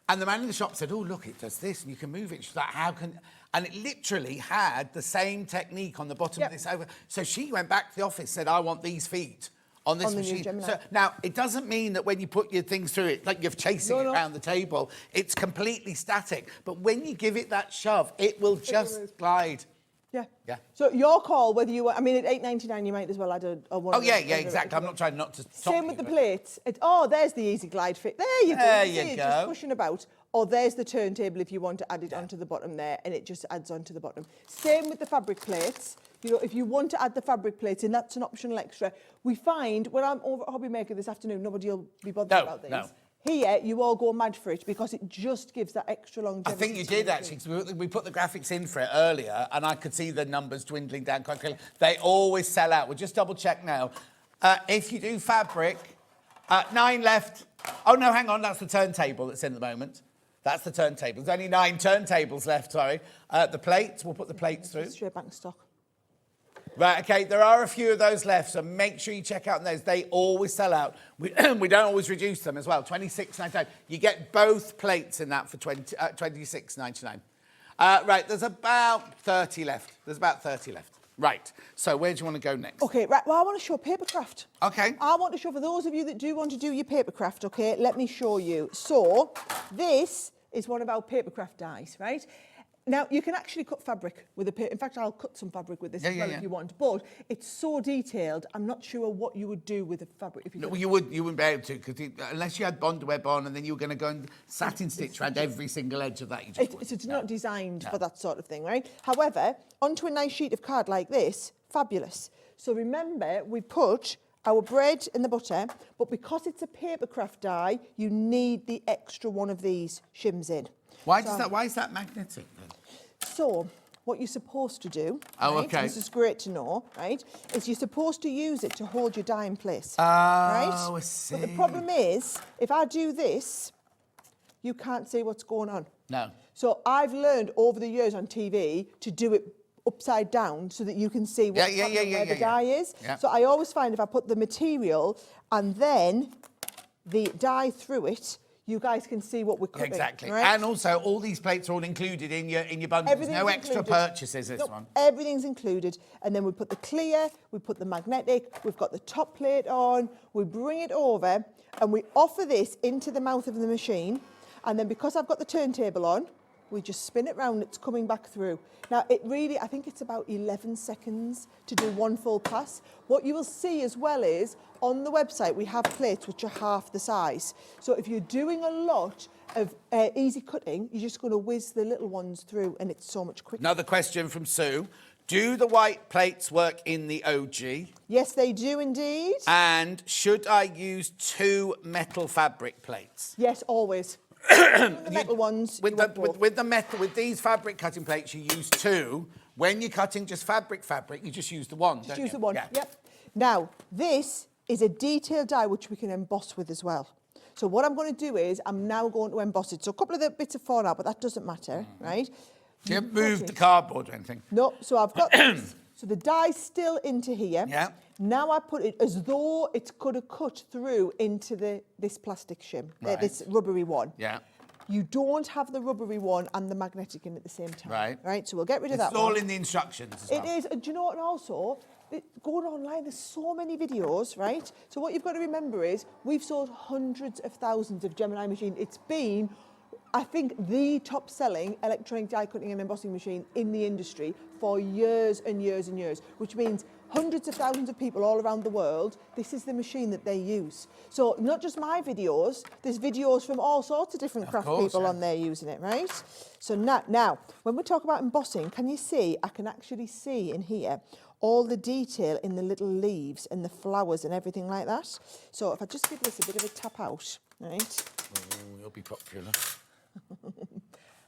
Speaker 4: And the man in the shop said, oh, look, it does this, and you can move it. She's like, how can... And it literally had the same technique on the bottom of this sofa. So she went back to the office, said, I want these feet on this machine. So now, it doesn't mean that when you put your things through it, like you're chasing it around the table, it's completely static. But when you give it that shove, it will just glide. Yeah.
Speaker 5: So your call, whether you want, I mean, at $8.99 you might as well add a one.
Speaker 4: Oh, yeah, exactly. I'm not trying not to stop
Speaker 5: Same with the plates. There's the easy glide fit. There you go.
Speaker 4: There
Speaker 5: you
Speaker 4: you
Speaker 5: go. Just
Speaker 4: go.
Speaker 5: pushing about. Or there's the turntable if you want to add it onto the bottom there, and it just adds onto the bottom. Same with the fabric plates. You know, if you want to add the fabric plates in, that's an optional extra. We find, when I'm over at Hobby Maker this afternoon, nobody will be bothered about these.
Speaker 4: No.
Speaker 5: Here, you all go mad for it because it just gives that extra longevity.
Speaker 4: I think you did, actually, because we put the graphics in for it earlier, and I could see the numbers dwindling down quite quickly. They always sell out. We'll just double-check now. If you do fabric, 9 left. Oh, no, hang on, that's the turntable that's in at the moment. That's the turntable. There's only 9 turntables left, sorry. The plates, we'll put the plates through.
Speaker 5: Straight back in stock.
Speaker 4: Right, OK, there are a few of those left, so make sure you check out those. They always sell out. We don't always reduce them as well. $26.99. You get both plates in that for $26.99. Right, there's about 30 left. Right, so where do you want to go next?
Speaker 5: OK, right, well, I want to show papercraft.
Speaker 4: OK.
Speaker 5: I want to show, for those of you that do want to do your papercraft, OK, let me show you. So, this is one of our papercraft dies, right? Now, you can actually cut fabric with a paper. In fact, I'll cut some fabric with this as well if you want. But it's so detailed, I'm not sure what you would do with the fabric. If you
Speaker 4: you wouldn't be able to, because unless you had bond web on and then you were going to go and satin stitch around every single edge of that.
Speaker 5: It's not designed for that sort of thing, right? However, onto a nice sheet of card like this, fabulous. So remember, we put our bread and the butter, but because it's a papercraft die, you need the extra one of these shims in.
Speaker 4: Why is that magnetic then?
Speaker 5: So, what you're supposed to do,
Speaker 4: oh,
Speaker 5: right,
Speaker 4: okay.
Speaker 5: this is great to know, right, is you're supposed to use it to hold your die in place.
Speaker 4: Oh,
Speaker 5: right?
Speaker 4: I see.
Speaker 5: But the problem is, if I do this, you can't see what's going on.
Speaker 4: No.
Speaker 5: So I've learned over the years on TV to do it upside down so that you can see where the die is.
Speaker 4: Yeah.
Speaker 5: So I always find if I put the material and then the die through it, you guys can see what we're cutting.
Speaker 4: Exactly.
Speaker 5: Right?
Speaker 4: And also, all these plates are all included in your bundles. There's no extra purchases this one.
Speaker 5: Everything's included. And then we put the clear, we put the magnetic, we've got the top plate on, we bring it over and we offer this into the mouth of the machine. And then because I've got the turntable on, we just spin it round, it's coming back through. Now, it really, I think it's about 11 seconds to do one full pass. What you will see as well is, on the website, we have plates which are half the size. So if you're doing a lot of easy cutting, you're just going to whiz the little ones through and it's so much quicker.
Speaker 4: Another question from Sue. Do the white plates work in the OG?
Speaker 5: Yes, they do indeed.
Speaker 4: And should I use 2 metal fabric plates?
Speaker 5: Yes, always. The metal ones.
Speaker 4: With these fabric cutting plates, you use 2. When you're cutting just fabric, you just use the one.
Speaker 5: Just use the one. Yep. Now, this is a detailed die which we can emboss with as well. So what I'm going to do is I'm now going to emboss it. So a couple of the bits have fallen out, but that doesn't matter, right?
Speaker 4: You haven't moved the cardboard or anything?
Speaker 5: No. So I've got this. So the die's still into here.
Speaker 4: Yeah.
Speaker 5: Now I put it as though it's going to cut through into this plastic shim, this rubbery one.
Speaker 4: Yeah.
Speaker 5: You don't have the rubbery one and the magnetic in at the same time.
Speaker 4: Right.
Speaker 5: Right, so we'll get rid of that
Speaker 4: It's all
Speaker 5: one.
Speaker 4: in the instructions as well.
Speaker 5: It is. Do you know what? And also, going online, there's so many videos, right? So what you've got to remember is we've sold hundreds of thousands of Gemini machines. It's been I think the top-selling electronic die cutting and embossing machine in the industry for years and years and years, which means hundreds of thousands of people all around the world, this is the machine that they use. So not just my videos, there's videos from all sorts of different craft people on there using it, right? So now, when we talk about embossing, can you see, I can actually see in here all the detail in the little leaves and the flowers and everything like that. So if I just give this a bit of a tap out, right?
Speaker 4: Oh, you'll be popular.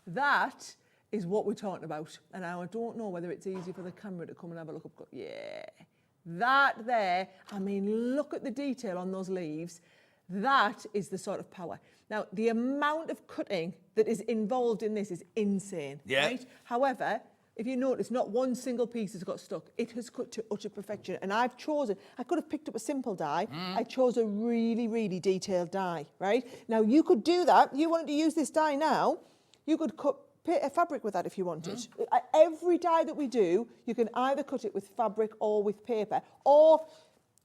Speaker 5: That is what we're talking about. And now I don't know whether it's easy for the camera to come and have a look. Yeah, that there, I mean, look at the detail on those leaves. That is the sort of power. Now, the amount of cutting that is involved in this is insane, right? However, if you notice, not one single piece has got stuck. It has cut to utter perfection. And I've chosen, I could have picked up a simple die. I chose a really, really detailed die, right? Now, you could do that. You wanted to use this die now. You could cut a fabric with that if you wanted. Every die that we do, you can either cut it with fabric or with paper or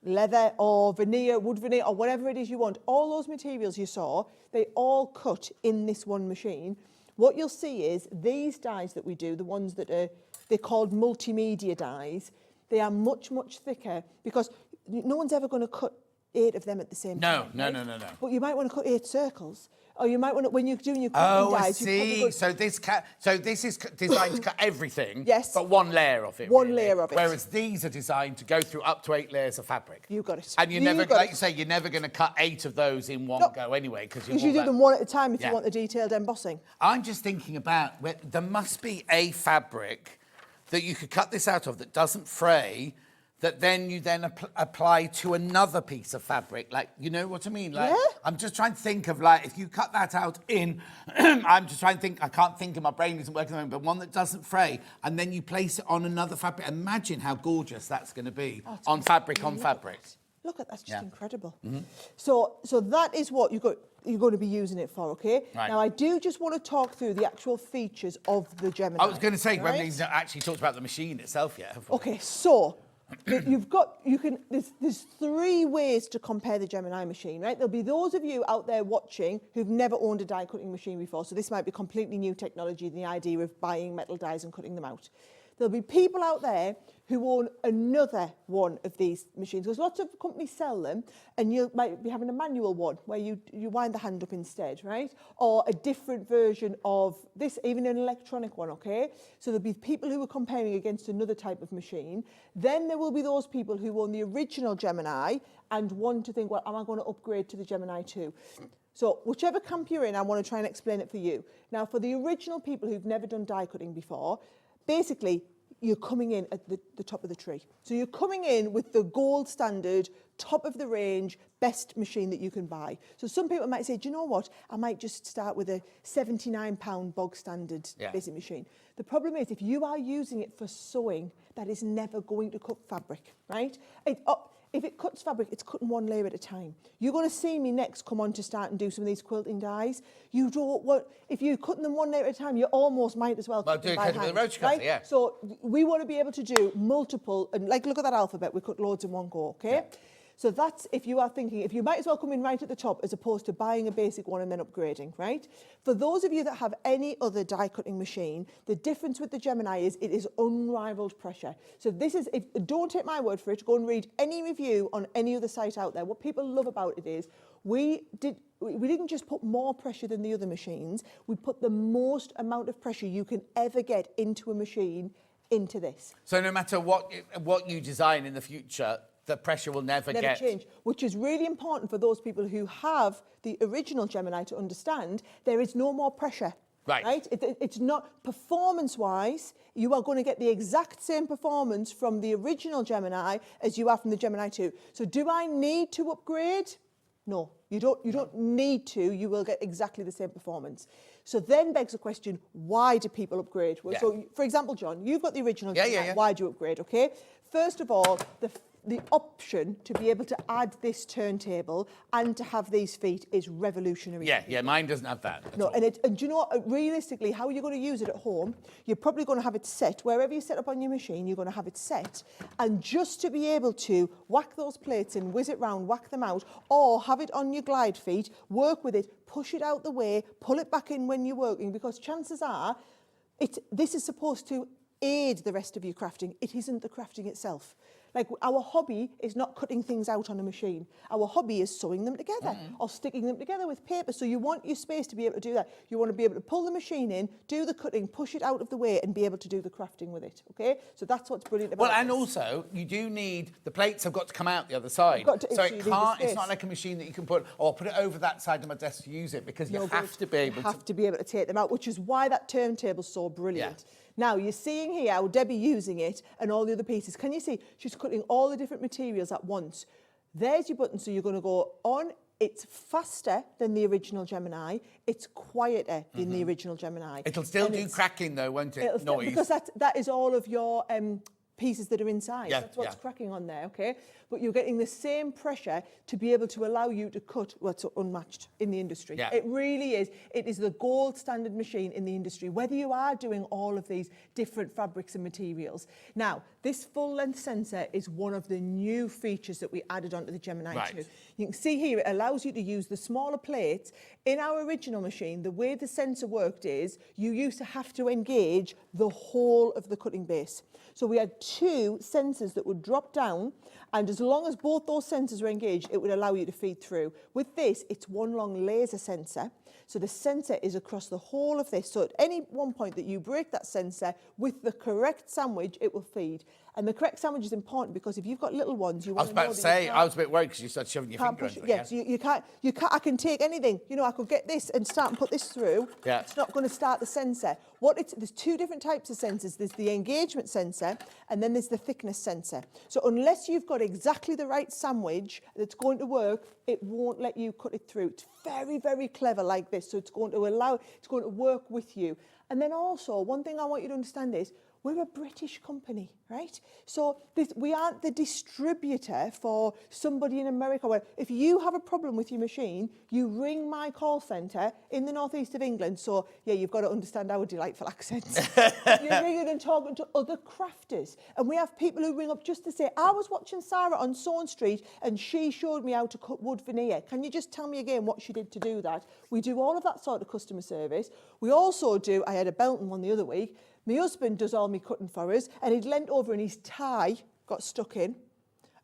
Speaker 5: leather or veneer, wood veneer or whatever it is you want. All those materials you saw, they all cut in this one machine. What you'll see is these dies that we do, the ones that are, they're called multimedia dies, they are much, much thicker because no one's ever going to cut 8 of them at the same time.
Speaker 4: No.
Speaker 5: But you might want to cut 8 circles. Or you might want to, when you're doing your cutting dies...
Speaker 4: I see. So this is designed to cut everything,
Speaker 5: yes,
Speaker 4: but one layer of it.
Speaker 5: One layer of it.
Speaker 4: Whereas these are designed to go through up to 8 layers of fabric.
Speaker 5: You got it.
Speaker 4: And you're never, like you say, you're never going to cut 8 of those in one go anyway. Because
Speaker 5: you do them one at a time if you want the detailed embossing.
Speaker 4: I'm just thinking about, there must be a fabric that you could cut this out of that doesn't fray, that then you apply to another piece of fabric. Like, you know what I mean? Like, I'm just trying to think of, like, if you cut that out in, I'm just trying to think, I can't think, and my brain isn't working at the moment, but one that doesn't fray, and then you place it on another fabric. Imagine how gorgeous that's going to be on fabric on fabric.
Speaker 5: Look at that's just incredible. So that is what you're going to be using it for, okay?
Speaker 4: Right.
Speaker 5: Now, I do just want to talk through the actual features of the Gemini.
Speaker 4: I was going to say, we haven't actually talked about the machine itself yet, have we?
Speaker 5: Okay, so... there's 3 ways to compare the Gemini machine, right? There'll be those of you out there watching who've never owned a die cutting machine before, so this might be completely new technology, the idea of buying metal dies and cutting them out. There'll be people out there who own another one of these machines, because lots of companies sell them, and you might be having a manual one where you wind the hand up instead, right? Or a different version of this, even an electronic one, okay? So there'll be people who are comparing against another type of machine. Then there will be those people who own the original Gemini and want to think, well, am I going to upgrade to the Gemini 2? So whichever camp you're in, I want to try and explain it for you. Now, for the original people who've never done die cutting before, basically, you're coming in at the top of the tree. So you're coming in with the gold standard, top of the range, best machine that you can buy. So some people might say, do you know what? I might just start with a £79 bog standard basic machine. The problem is, if you are using it for sewing, that is never going to cut fabric, right? If it cuts fabric, it's cutting one layer at a time. You're going to see me next come on to start and do some of these quilting dies. You don't want, if you're cutting them one layer at a time, you almost might as well cut them by hand,
Speaker 4: with a roach cutter,
Speaker 5: right? So we want to be able to do multiple, and like, look at that alphabet, we cut loads in one go, okay? Yeah. So that's if you are thinking, if you might as well come in right at the top as opposed to buying a basic one and then upgrading, right? For those of you that have any other die cutting machine, the difference with the Gemini is it is unrivaled pressure. So this is, don't take my word for it, go and read any review on any other site out there. What people love about it is we didn't just put more pressure than the other machines, we put the most amount of pressure you can ever get into a machine into this.
Speaker 4: So no matter what you design in the future, the pressure will never
Speaker 5: change, which is really important for those people who have the original Gemini to understand there is no more pressure. Right? It's not performance-wise, you are going to get the exact same performance from the original Gemini as you are from the Gemini 2. So do I need to upgrade? No, you don't need to, you will get exactly the same performance. So then begs the question, why do people upgrade? Well, so, for example, John, you've got the original Gemini. Why do you upgrade, okay? First of all, the option to be able to add this turntable and to have these feet is revolutionary.
Speaker 4: Yeah, mine doesn't have that.
Speaker 5: No, and do you know what, realistically, how you're going to use it at home, you're probably going to have it set, wherever you set up on your machine, you're going to have it set. And just to be able to whack those plates in, whiz it round, whack them out, or have it on your glide feet, work with it, push it out the way, pull it back in when you're working, because chances are, this is supposed to aid the rest of your crafting. It isn't the crafting itself. Like, our hobby is not cutting things out on a machine. Our hobby is sewing them together or sticking them together with paper. So you want your space to be able to do that. You want to be able to pull the machine in, do the cutting, push it out of the way, and be able to do the crafting with it, okay? So that's what's brilliant about
Speaker 4: Well, and
Speaker 5: this.
Speaker 4: also, you do need, the plates have got to come out the other side.
Speaker 5: Got to-
Speaker 4: So
Speaker 5: so
Speaker 4: it
Speaker 5: you need the
Speaker 4: can't, it's
Speaker 5: space.
Speaker 4: not like a machine that you can put it over that side of my desk to use it, because you have to be able
Speaker 5: You have to be able to take them out, which is why that turntable's so brilliant. Now, you're seeing here how Debbie using it and all the other pieces. Can you see? She's cutting all the different materials at once. There's your button, so you're going to go on. It's faster than the original Gemini. It's quieter than the original Gemini.
Speaker 4: It'll still do cracking though, won't it? Noise.
Speaker 5: Because that is all of your pieces that are inside.
Speaker 4: Yeah,
Speaker 5: That's what's cracking on there, okay? But you're getting the same pressure to be able to allow you to cut what's unmatched in the industry.
Speaker 4: Yeah.
Speaker 5: It really is. It is the gold standard machine in the industry, whether you are doing all of these different fabrics and materials. Now, this full length sensor is one of the new features that we added onto the Gemini 2. You can see here, it allows you to use the smaller plates. In our original machine, the way the sensor worked is you used to have to engage the whole of the cutting base. So we had two sensors that would drop down, and as long as both those sensors were engaged, it would allow you to feed through. With this, it's one long laser sensor. So the sensor is across the whole of this. So at any one point that you break that sensor with the correct sandwich, it will feed. And the correct sandwich is important because if you've got little ones, you want to know
Speaker 4: I was about to say, I was a bit worried because you started shoving your finger into it.
Speaker 5: Yes, you can't, I can take anything. You know, I could get this and start and put this through.
Speaker 4: Yeah.
Speaker 5: It's not going to start the sensor. There's two different types of sensors. There's the engagement sensor and then there's the thickness sensor. So unless you've got exactly the right sandwich that's going to work, it won't let you cut it through. It's very, very clever like this. So it's going to work with you. And then also, one thing I want you to understand is, we're a British company, right? So we aren't the distributor for somebody in America. If you have a problem with your machine, you ring my call centre in the northeast of England. So, yeah, you've got to understand our delightful accents. You're ringing and talking to other crafters. And we have people who ring up just to say, I was watching Sara on SewingStreet and she showed me how to cut wood veneer. Can you just tell me again what she did to do that? We do all of that sort of customer service. We also do, I had a Belton one the other week, my husband does all my cutting for us, and he'd leant over and his tie got stuck in,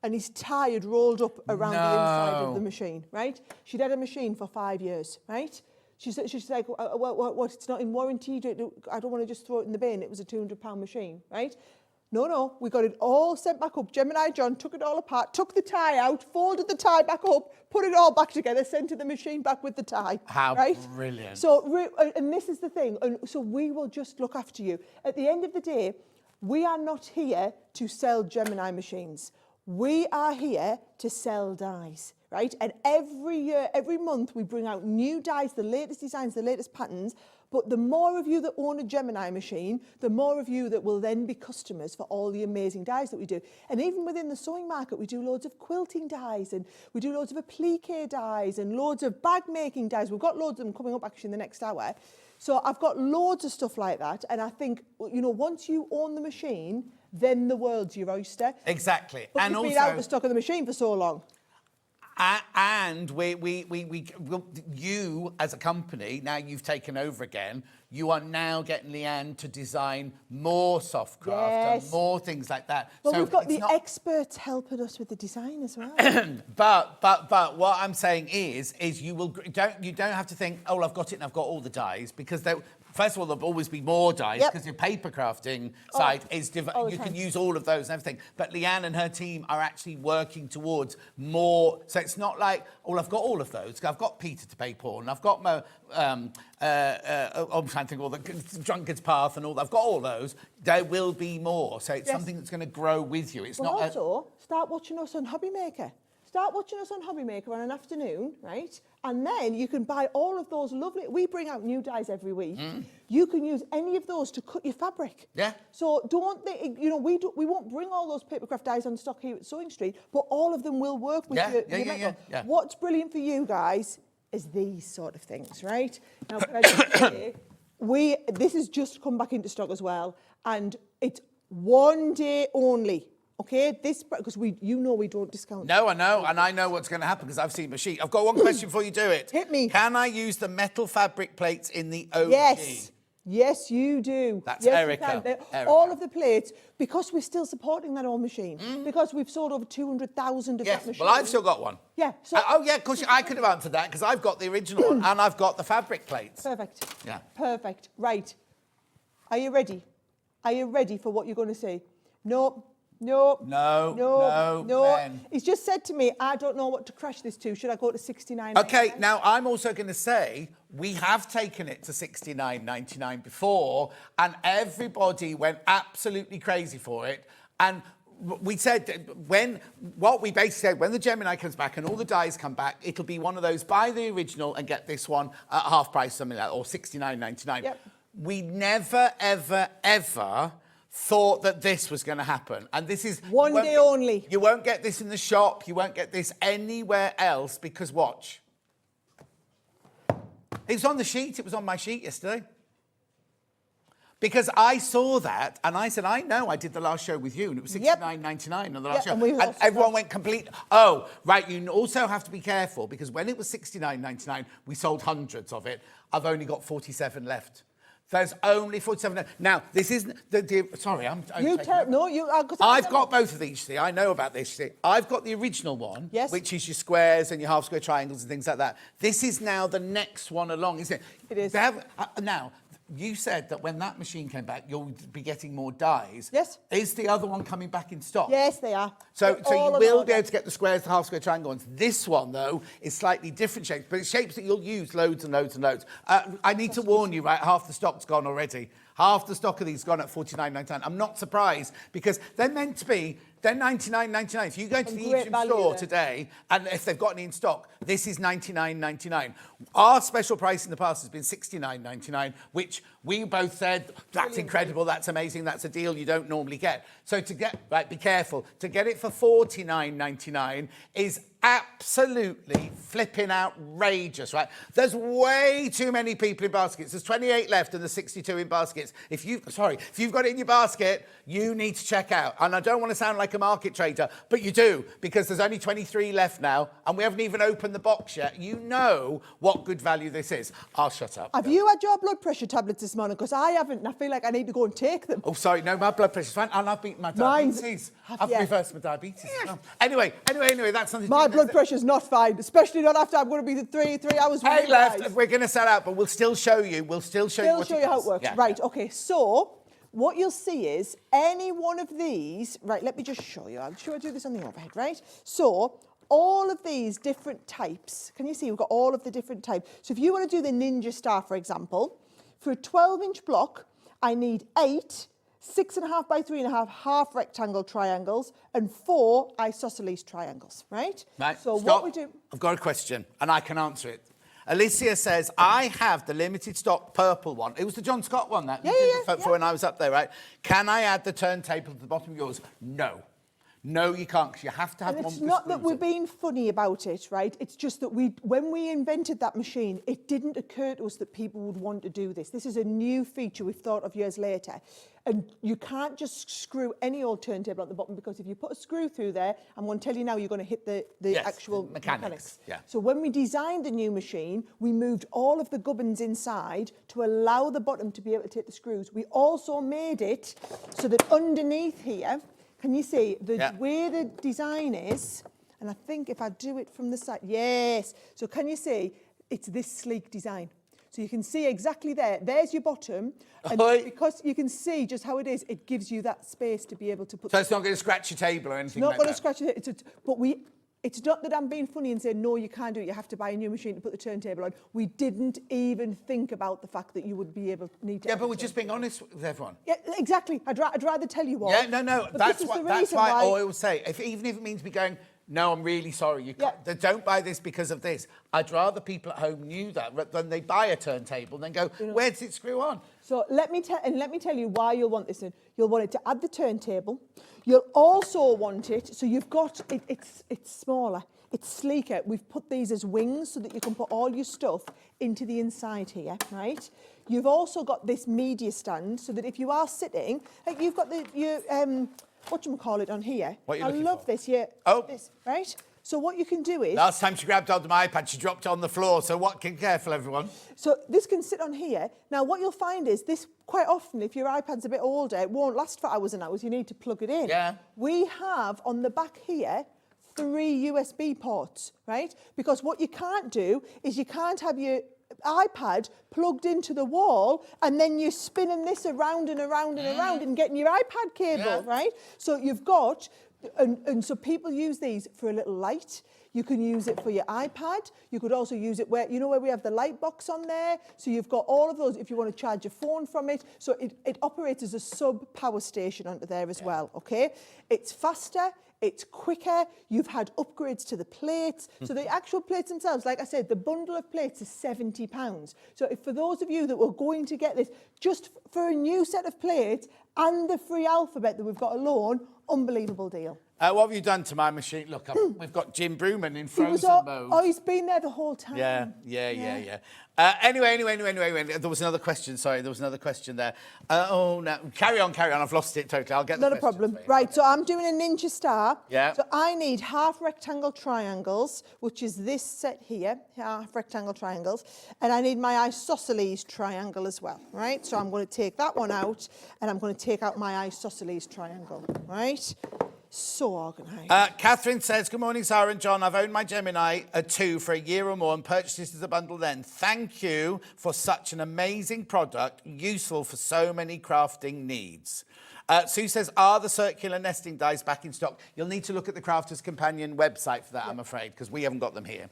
Speaker 5: and his tie had rolled up around the inside of the machine, right? She'd had a machine for 5 years, right? She's like, what, it's not in warranty? I don't want to just throw it in the bin. It was a £200 machine, right? No, we got it all sent back up. Gemini John took it all apart, took the tie out, folded the tie back up, put it all back together, sent to the machine back with the tie.
Speaker 4: How
Speaker 5: right?
Speaker 4: brilliant.
Speaker 5: So, and this is the thing, and so we will just look after you. At the end of the day, we are not here to sell Gemini machines. We are here to sell dies, right? And every year, every month, we bring out new dies, the latest designs, the latest patterns. But the more of you that own a Gemini machine, the more of you that will then be customers for all the amazing dies that we do. And even within the sewing market, we do loads of quilting dies, and we do loads of applique dies, and loads of bag making dies. We've got loads of them coming up actually in the next hour. So I've got loads of stuff like that. And I think, you know, once you own the machine, then the world's your oyster.
Speaker 4: Exactly.
Speaker 5: But
Speaker 4: and
Speaker 5: you've
Speaker 4: also,
Speaker 5: been out of stock of the machine for so long.
Speaker 4: And you, as a company, now you've taken over again, you are now getting Leanne to design more soft craft and more things like that.
Speaker 5: Well,
Speaker 4: so
Speaker 5: we've got the experts helping us with the design as well.
Speaker 4: but what I'm saying is you don't have to think, oh, I've got it and I've got all the dies, because first of all, there'll always be more dies because your paper crafting side is different. You can use all of those and everything. But Leanne and her team are actually working towards more. So it's not like, oh, I've got all of those. I've got Peter to pay Paul, and I've got my, I'm trying to think all the Drunkard's Path and all that. I've got all those. There will be more. So it's something that's going to grow with you. It's not.
Speaker 5: Also, start watching us on Hobby Maker. start watching us on Hobby Maker on an afternoon, right? And then you can buy all of those lovely, we bring out new dyes every week. You can use any of those to cut your fabric.
Speaker 4: Yeah.
Speaker 5: So don't think, you know, we won't bring all those papercraft dyes on stock here at Sewing Street, but all of them will work with your metal.
Speaker 4: Yeah.
Speaker 5: What's brilliant for you guys is these sort of things, right? Now, can I just say, this has just come back into stock as well, and it's one day only. Okay, this, because we don't discount.
Speaker 4: No, I know, and I know what's going to happen because I've seen my sheet. I've got one question before you do it.
Speaker 5: Hit me.
Speaker 4: Can I use the metal fabric plates in the OG?
Speaker 5: Yes, you do.
Speaker 4: That's
Speaker 5: yes,
Speaker 4: Erica.
Speaker 5: You can. All of the plates, because we're still supporting that old machine, because we've sold over 200,000 of that machine.
Speaker 4: Well, I've still got one.
Speaker 5: Yeah. So
Speaker 4: of course, I could have answered that because I've got the original one and I've got the fabric plates.
Speaker 5: Perfect.
Speaker 4: Yeah.
Speaker 5: Perfect. Right. Are you ready? Are you ready for what you're going to say? No.
Speaker 4: Ben.
Speaker 5: He's just said to me, I don't know what to crash this to. Should I go to 69.99?
Speaker 4: Okay, now I'm also going to say we have taken it to 69.99 before, and everybody went absolutely crazy for it. And we said when the Gemini comes back and all the dyes come back, it'll be one of those buy the original and get this one at half price, something like that, or 69.99.
Speaker 5: Yep.
Speaker 4: We never, ever, ever thought that this was going to happen. And this is...
Speaker 5: One day only.
Speaker 4: You won't get this in the shop. You won't get this anywhere else because watch. It was on the sheet. It was on my sheet yesterday. Because I saw that and I said, I know I did the last show with you and it was $69.99 on the last show. And everyone went complete... Oh, right, you also have to be careful because when it was $69.99, we sold hundreds of it. I've only got 47 left. There's only 47. Now, this isn't sorry, I'm I've got both of these. See, I know about this. See, I've got the original one, which is your squares and your half square triangles and things like that. This is now the next one along, isn't it?
Speaker 5: It is.
Speaker 4: They have, now, you said that when that machine came back, you'll be getting more dyes.
Speaker 5: Yes.
Speaker 4: Is the other one coming back in stock?
Speaker 5: Yes, they are.
Speaker 4: So you will be able to get the squares, the half square triangle ones. This one, though, is slightly different shapes, but it's shapes that you'll use loads and loads and loads. I need to warn you, right, half the stock's gone already. Half the stock of these gone at $49.99. I'm not surprised because they're meant to be, they're $99.99. If you go to the Egyptian store today, and if they've got any in stock, this is $99.99. Our special price in the past has been $69.99, which we both said, that's incredible, that's amazing, that's a deal you don't normally get. So to get, right, be careful, to get it for $49.99 is absolutely flipping outrageous, right? There's way too many people in baskets. There's 28 left and there's 62 in baskets. If you've got it in your basket, you need to check out. And I don't want to sound like a market trader, but you do, because there's only 23 left now and we haven't even opened the box yet. You know what good value this is. I'll shut up.
Speaker 5: Have you had your blood pressure tablets this morning? Because I haven't and I feel like I need to go and take them.
Speaker 4: Oh, sorry, no, my blood pressure's fine and I've beaten my diabetes. I've reversed my diabetes. Yeah. Anyway, that's something.
Speaker 5: My blood pressure's not fine, especially not after I'm going to be the 3 hours.
Speaker 4: Hey, left. We're going to sell out, but we'll still show you. We'll still show you
Speaker 5: how it works.
Speaker 4: Yeah.
Speaker 5: Right. Okay. So what you'll see is any one of these. Right. Let me just show you. I'm sure I do this on the overhead. Right. So all of these different types. Can you see? We've got all of the different types. So if you want to do the Ninja Star, for example, for a 12-inch block, I need 8 6.5 by 3.5 half rectangle triangles and 4 isosceles triangles, right?
Speaker 4: Right.
Speaker 5: So
Speaker 4: Stop.
Speaker 5: what we do...
Speaker 4: I've got a question and I can answer it. Alicia says, I have the limited stock purple one. It was the John Scott one that for when I was up there, right? Can I add the turntable to the bottom of yours? No. No, you can't, because you have to have one with the screws.
Speaker 5: It's not that we're being funny about it, right? It's just that when we invented that machine, it didn't occur to us that people would want to do this. This is a new feature we've thought of years later. And you can't just screw any old turntable at the bottom, because if you put a screw through there, I'm going to tell you now, you're going to hit the actual mechanics.
Speaker 4: Yeah.
Speaker 5: So when we designed the new machine, we moved all of the gubbins inside to allow the bottom to be able to take the screws. We also made it so that underneath here, can you see the way the design is? And I think if I do it from the side, yes. So can you see it's this sleek design? So you can see exactly there. There's your bottom. And because you can see just how it is, it gives you that space to be able to put...
Speaker 4: So it's not going to scratch your table or anything like that?
Speaker 5: It's not going to scratch it. It's not that I'm being funny and saying, no, you can't do it. You have to buy a new machine to put the turntable on. We didn't even think about the fact that you would be able to need to...
Speaker 4: Yeah, but we're just being honest with everyone.
Speaker 5: Yeah, exactly. I'd rather tell you what.
Speaker 4: Yeah, no. That's why I always say, even if it means me going, no, I'm really sorry. You can't, don't buy this because of this. I'd rather people at home knew that than they buy a turntable and then go, where does it screw on?
Speaker 5: So let me tell you why you'll want this. You'll want it to add the turntable. You'll also want it, so you've got, it's smaller, it's sleeker. We've put these as wings so that you can put all your stuff into the inside here, right? You've also got this media stand so that if you are sitting, like you've got your whatchamacallit on here.
Speaker 4: What are you
Speaker 5: I
Speaker 4: looking
Speaker 5: love
Speaker 4: for?
Speaker 5: this, yeah.
Speaker 4: Oh.
Speaker 5: This, right? So what you can do is...
Speaker 4: Last time she grabbed onto my iPad, she dropped it on the floor. So careful, everyone.
Speaker 5: So this can sit on here. Now, what you'll find is this, quite often, if your iPad's a bit older, it won't last for hours and hours. You need to plug it in.
Speaker 4: Yeah.
Speaker 5: We have, on the back here, 3 USB ports, right? Because what you can't do is you can't have your iPad plugged into the wall and then you're spinning this around and around and around and getting your iPad cable, right? So you've got... And so people use these for a little light. You can use it for your iPad. You could also use it where, you know where we have the light box on there? So you've got all of those if you want to charge your phone from it. So it operates as a sub-power station onto there as well, okay? It's faster. It's quicker. You've had upgrades to the plates. So the actual plates themselves, like I said, the bundle of plates is £70. So if for those of you that were going to get this, just for a new set of plates and the free alphabet that we've got alone, unbelievable deal.
Speaker 4: What have you done to my machine? Look, we've got Jim Brewman in frozen mode.
Speaker 5: Oh, he's been there the whole time.
Speaker 4: Yeah. Anyway, there was another question. Sorry, there was another question there. Oh, no. Carry on. I've lost it totally. I'll get the
Speaker 5: Not a problem. Right, so I'm doing a ninja star.
Speaker 4: Yeah.
Speaker 5: So I need half rectangle triangles, which is this set here, half rectangle triangles. And I need my isosceles triangle as well, right? So I'm going to take that one out, and I'm going to take out my isosceles triangle, right? So organised.
Speaker 4: Catherine says, good morning, Sarah and John. I've owned my Gemini 2 for a year or more and purchased this as a bundle then. Thank you for such an amazing product, useful for so many crafting needs. Sue says, are the circular nesting dies back in stock? You'll need to look at the Crafter's Companion website for that, I'm afraid, because we haven't got them here.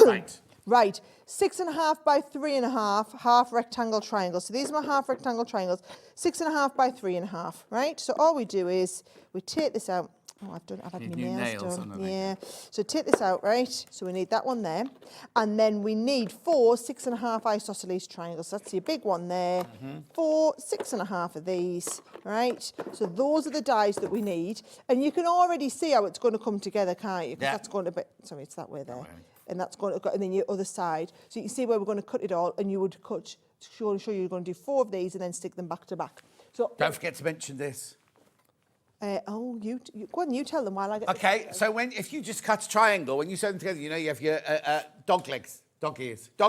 Speaker 4: Right.
Speaker 5: Right, 6.5 by 3.5, half rectangle triangles. So these are my half rectangle triangles, 6.5 by 3.5, right? So all we do is we take this out. Oh, I've had my nails done. Yeah. So take this out, right? So we need that one there. And then we need 4 6.5 isosceles triangles. That's your big one there. 4 6.5 of these, right? So those are the dies that we need. And you can already see how it's going to come together, can't you? Because that's going to be, sorry, it's that way there. And that's going to go, and then your other side. So you can see where we're going to cut it all, and you would cut, show you're going to do 4 of these and then stick them back to back. So
Speaker 4: don't forget to mention this.
Speaker 5: You go on, you tell them while I get...
Speaker 4: Okay, so if you just cut a triangle, when you sew them together, you know, you have your dog legs. Dog ears. I'll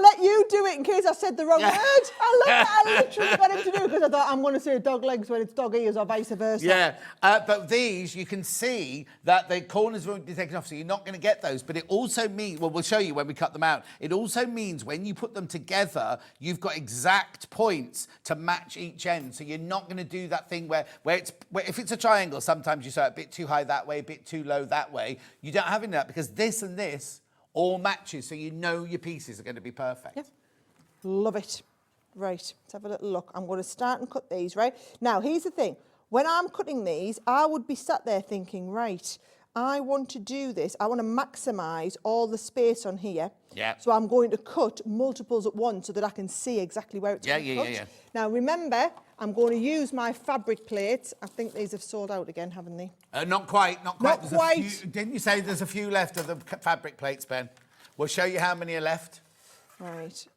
Speaker 5: let you do it in case I said the wrong word. I literally got him to do it because I thought I'm going to say dog legs when it's dog ears or vice versa.
Speaker 4: Yeah, but these, you can see that the corners won't be taken off, so you're not going to get those. But it also means, well, we'll show you when we cut them out. It also means when you put them together, you've got exact points to match each end. So you're not going to do that thing where if it's a triangle, sometimes you sew it a bit too high that way, a bit too low that way. You don't have any of that because this and this all matches, so you know your pieces are going to be perfect.
Speaker 5: Yep. Love it. Right, let's have a little look. I'm going to start and cut these, right? Now, here's the thing. When I'm cutting these, I would be sat there thinking, right, I want to do this. I want to maximise all the space on here.
Speaker 4: Yeah.
Speaker 5: So I'm going to cut multiples at once so that I can see exactly where it's going to cut.
Speaker 4: Yeah.
Speaker 5: Now, remember, I'm going to use my fabric plates. I think these have sold out again, haven't they?
Speaker 4: Not quite.
Speaker 5: Not
Speaker 4: There's
Speaker 5: quite.
Speaker 4: A few, didn't you say there's a few left of the fabric plates, Ben? We'll show you how many are left.
Speaker 5: Right.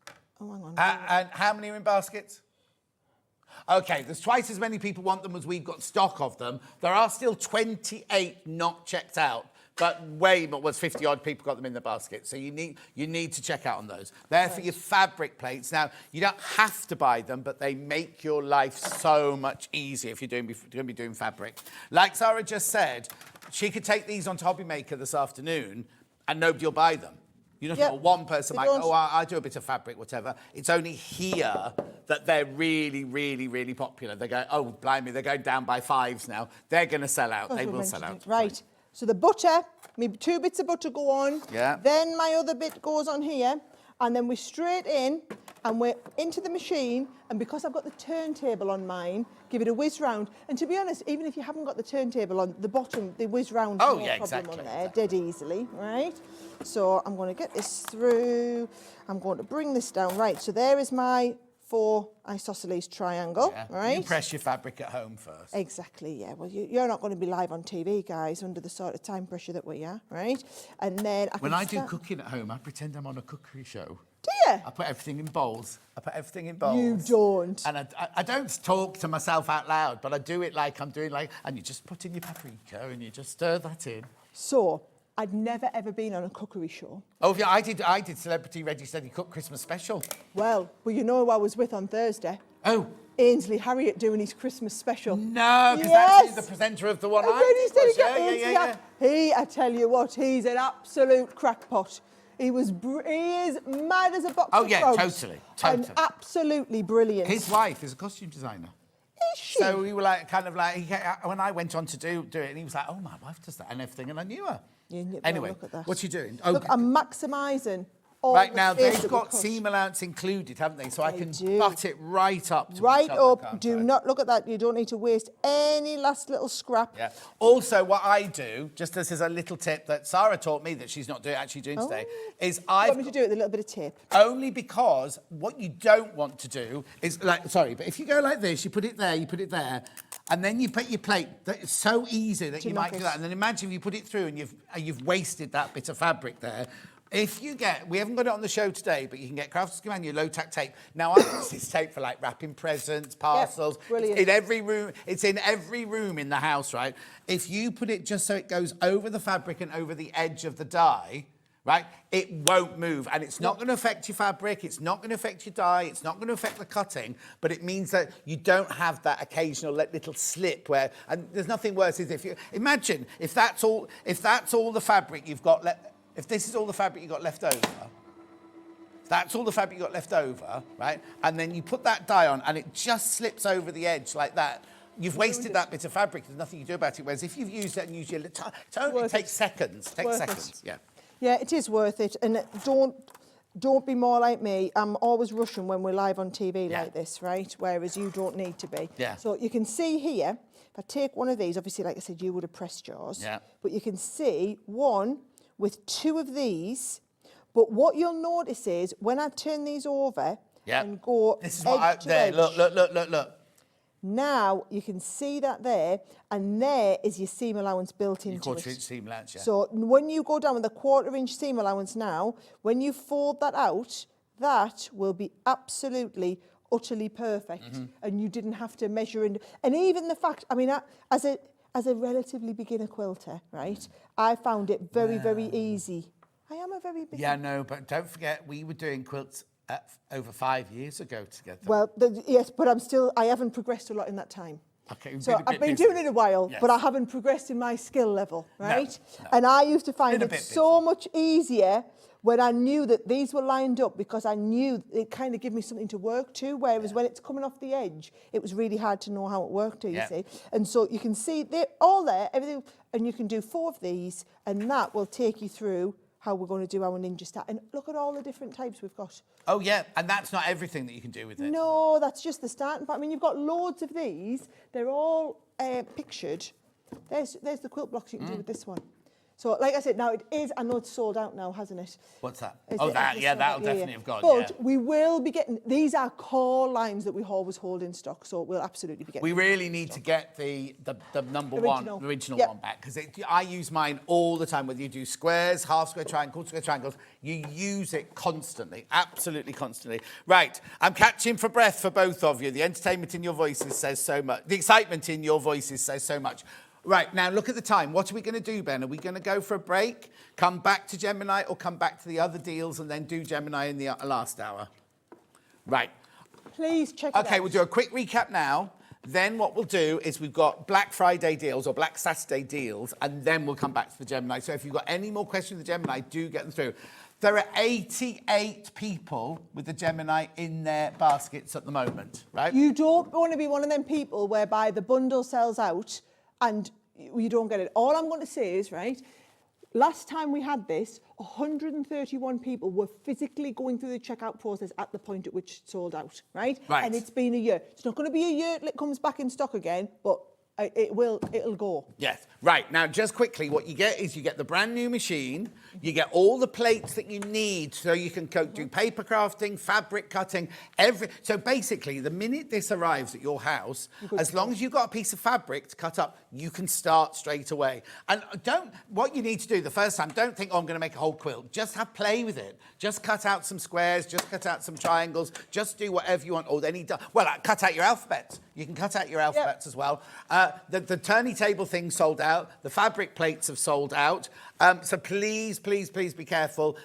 Speaker 5: Oh, hang on.
Speaker 4: And how many are in baskets? OK, there's twice as many people want them as we've got stock of them. There are still 28 not checked out, but way more, 50-odd people got them in the basket. So you need to check out on those. They're for your fabric plates. Now, you don't have to buy them, but they make your life so much easier if you're going to be doing fabric. Like Sarah just said, she could take these on to Hobby Maker this afternoon and nobody will buy them. You know, one person might go, I do a bit of fabric, whatever. It's only here that they're really, really, really popular. They go, oh, blimey, they're going down by 5s now. They're going to sell out. They will sell out.
Speaker 5: Right. So the butter, maybe 2 bits of butter go on.
Speaker 4: Yeah.
Speaker 5: Then my other bit goes on here. And then we're straight in and we're into the machine, and because I've got the turntable on mine, give it a whiz round. And to be honest, even if you haven't got the turntable on the bottom, the whiz round,
Speaker 4: Oh,
Speaker 5: no
Speaker 4: yeah,
Speaker 5: problem
Speaker 4: exactly,
Speaker 5: on there, dead easily, right? So I'm going to get this through. I'm going to bring this down. Right, so there is my 4 isosceles triangle, right?
Speaker 4: You press your fabric at home first.
Speaker 5: Exactly, yeah. Well, you're not going to be live on TV, guys, under the sort of time pressure that we are, right? And then
Speaker 4: When I do cooking at home, I pretend I'm on a cookery show.
Speaker 5: Do you?
Speaker 4: I put everything in bowls.
Speaker 5: You don't.
Speaker 4: And I don't talk to myself out loud, but I do it like I'm doing and you just put in your paprika and you just stir that in.
Speaker 5: So, I'd never ever been on a cookery show.
Speaker 4: Oh yeah, I did Celebrity Ready Steady Cook Christmas special.
Speaker 5: Well, you know who I was with on Thursday?
Speaker 4: Oh.
Speaker 5: Ainsley Harriott doing his Christmas special.
Speaker 4: No, because that's the presenter of the one I did. Yeah.
Speaker 5: I tell you what, he's an absolute crackpot. He is mad as a box of frogs.
Speaker 4: Totally.
Speaker 5: And absolutely brilliant.
Speaker 4: His wife is a costume designer.
Speaker 5: Is she?
Speaker 4: So we were when I went on to do it, and he was like, oh, my wife does that and everything, and I knew her. Anyway,
Speaker 5: look at that.
Speaker 4: what you doing?
Speaker 5: Look, I'm maximising all
Speaker 4: right
Speaker 5: the
Speaker 4: now,
Speaker 5: space
Speaker 4: they've
Speaker 5: that we
Speaker 4: got
Speaker 5: cut.
Speaker 4: seam allowance included, haven't they? So I can
Speaker 5: do.
Speaker 4: butt it right up to
Speaker 5: Right
Speaker 4: each other,
Speaker 5: up.
Speaker 4: can't
Speaker 5: Do
Speaker 4: I?
Speaker 5: not look at that. You don't need to waste any last little scrap.
Speaker 4: Yeah. Also, what I do, just as a little tip that Sara taught me that she's not actually doing today, is
Speaker 5: You want me to do it with a little bit of tape?
Speaker 4: only because what you don't want to do is but if you go like this, you put it there, and then you put your plate. It's so easy that you might do that. And then imagine if you put it through and you've wasted that bit of fabric there. If you we haven't got it on the show today, but you can get Crafter's Manual low tack tape. Now I use this tape for wrapping presents, parcels.
Speaker 5: Yep, brilliant.
Speaker 4: It's in every room. It's in every room in the house, right? If you put it just so it goes over the fabric and over the edge of the die, right, it won't move, and it's not going to affect your fabric. It's not going to affect your dye. It's not going to affect the cutting, but it means that you don't have that occasional little slip where. And there's nothing worse is if you imagine if that's all the fabric you've got left. If this is all the fabric you got left over, that's all the fabric you got left over, right? And then you put that dye on and it just slips over the edge like that. You've wasted that bit of fabric. There's nothing you can do about it. Whereas if you've used it and used it takes seconds. Yeah.
Speaker 5: Yeah, it is worth it. And don't be more like me. I'm always rushing when we're live on TV like this, right? Whereas you don't need to be.
Speaker 4: Yeah.
Speaker 5: So you can see here, if I take one of these, obviously, like I said, you would have pressed yours.
Speaker 4: Yeah.
Speaker 5: But you can see one with 2 of these. But what you'll notice is when I turn these over and go
Speaker 4: this is
Speaker 5: edge to edge,
Speaker 4: look.
Speaker 5: Now you can see that there, and there is your seam allowance built into it.
Speaker 4: 1/4 inch seam allowance, yeah.
Speaker 5: So when you go down with a 1/4 inch seam allowance now, when you fold that out, that will be absolutely, utterly perfect. And you didn't have to measure. And even the fact, I mean, as a relatively beginner quilter, right, I found it very, very easy. I am a very beginner.
Speaker 4: Yeah, no, but don't forget, we were doing quilts over 5 years ago together.
Speaker 5: Well, yes, but I haven't progressed a lot in that time.
Speaker 4: Okay,
Speaker 5: So I've been doing it a while, but I haven't progressed in my skill level, right? No. And I used to find it so much easier when I knew that these were lined up, because I knew it kind of gave me something to work to, whereas when it's coming off the edge, it was really hard to know how it worked, you see. And so you can see they're all there, everything, and you can do 4 of these, and that will take you through how we're going to do our ninja start. And look at all the different types we've got.
Speaker 4: Oh, yeah, and that's not everything that you can do with it.
Speaker 5: No, that's just the starting part. I mean, you've got loads of these. They're all pictured. There's the quilt blocks you can do with this one. So, like I said, now it is, I know it's sold out now, hasn't it?
Speaker 4: What's that? That'll definitely have gone,
Speaker 5: But we will be getting, these are core lines that we always hold in stock, so we'll absolutely be getting.
Speaker 4: We really need to get the number original one back, because I use mine all the time, whether you do squares, half square triangles, square triangles, you use it constantly, absolutely constantly. Right, I'm catching for breath for both of you. The entertainment in your voices says so much. The excitement in your voices says so much. Right, now look at the time. What are we going to do, Ben? Are we going to go for a break, come back to Gemini, or come back to the other deals and then do Gemini in the last hour? Right.
Speaker 5: Please check it out.
Speaker 4: Okay, we'll do a quick recap now. Then what we'll do is we've got Black Friday deals or Black Saturday deals, and then we'll come back to the Gemini. So if you've got any more questions with the Gemini, do get them through. There are 88 people with the Gemini in their baskets at the moment, right?
Speaker 5: You don't want to be one of them people whereby the bundle sells out and you don't get it. All I'm going to say is, right, last time we had this, 131 people were physically going through the checkout process at the point at which it sold out, right?
Speaker 4: Right.
Speaker 5: And it's been a year. It's not going to be a year till it comes back in stock again, but it'll go.
Speaker 4: Yes. Right. Now, just quickly, what you get is you get the brand new machine, you get all the plates that you need so you can do paper crafting, fabric cutting, So basically, the minute this arrives at your house, as long as you've got a piece of fabric to cut up, you can start straight away. And what you need to do the first time, don't think, oh, I'm going to make a whole quilt. Just play with it. Just cut out some squares, just cut out some triangles, just do whatever you want. Or cut out your alphabets. You can cut out your alphabets as well. The turny table thing sold out. The fabric plates have sold out. So please, please, please be careful.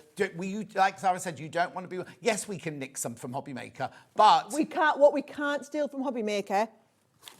Speaker 4: Like Sara said, you don't want to be... Yes, we can nick some from Hobby Maker, but...
Speaker 5: What we can't steal from Hobby Maker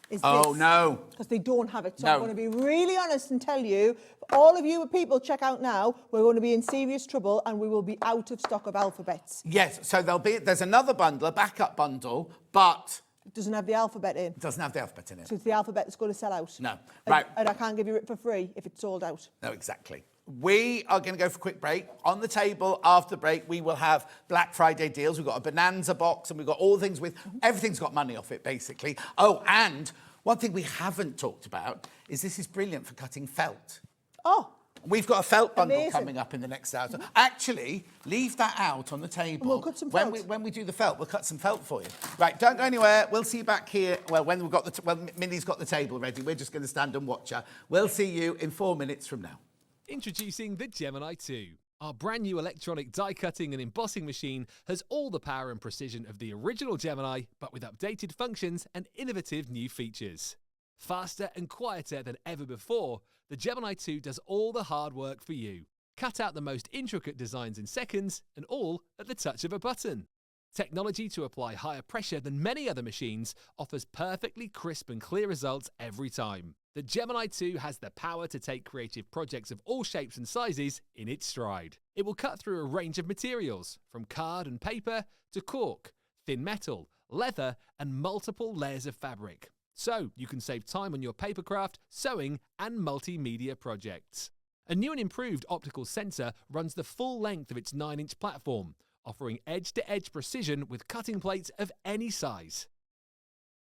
Speaker 5: is this.
Speaker 4: Oh, no.
Speaker 5: Because they don't have it. So
Speaker 4: No.
Speaker 5: I'm going to be really honest and tell you, all of you people check out now, we're going to be in serious trouble and we will be out of stock of alphabets.
Speaker 4: Yes, so there's another bundle, a backup bundle, but...
Speaker 5: It doesn't have the alphabet in.
Speaker 4: It doesn't have the alphabet in it.
Speaker 5: So it's the alphabet that's going to sell out.
Speaker 4: No. Right.
Speaker 5: And I can't give you it for free if it's sold out.
Speaker 4: No, exactly. We are going to go for a quick break. On the table after the break, we will have Black Friday deals. We've got a bonanza box and we've got all the things with... Everything's got money off it, basically. Oh, and one thing we haven't talked about is this is brilliant for cutting felt.
Speaker 5: Oh.
Speaker 4: We've got a felt bundle
Speaker 5: Amazing.
Speaker 4: coming up in the next hour. So actually, leave that out on the table.
Speaker 5: And we'll cut some felt.
Speaker 4: When we do the felt, we'll cut some felt for you. Right, don't go anywhere. We'll see you back here. Well, when Minnie's got the table ready, we're just going to stand and watch her. We'll see you in 4 minutes from now.
Speaker 12: Introducing the Gemini 2. Our brand new electronic die cutting and embossing machine has all the power and precision of the original Gemini, but with updated functions and innovative new features. Faster and quieter than ever before, the Gemini 2 does all the hard work for you. Cut out the most intricate designs in seconds, and all at the touch of a button. Technology to apply higher pressure than many other machines offers perfectly crisp and clear results every time. The Gemini 2 has the power to take creative projects of all shapes and sizes in its stride. It will cut through a range of materials, from card and paper to cork, thin metal, leather, and multiple layers of fabric. So you can save time on your papercraft, sewing, and multimedia projects. A new and improved optical sensor runs the full length of its 9-inch platform, offering edge-to-edge precision with cutting plates of any size.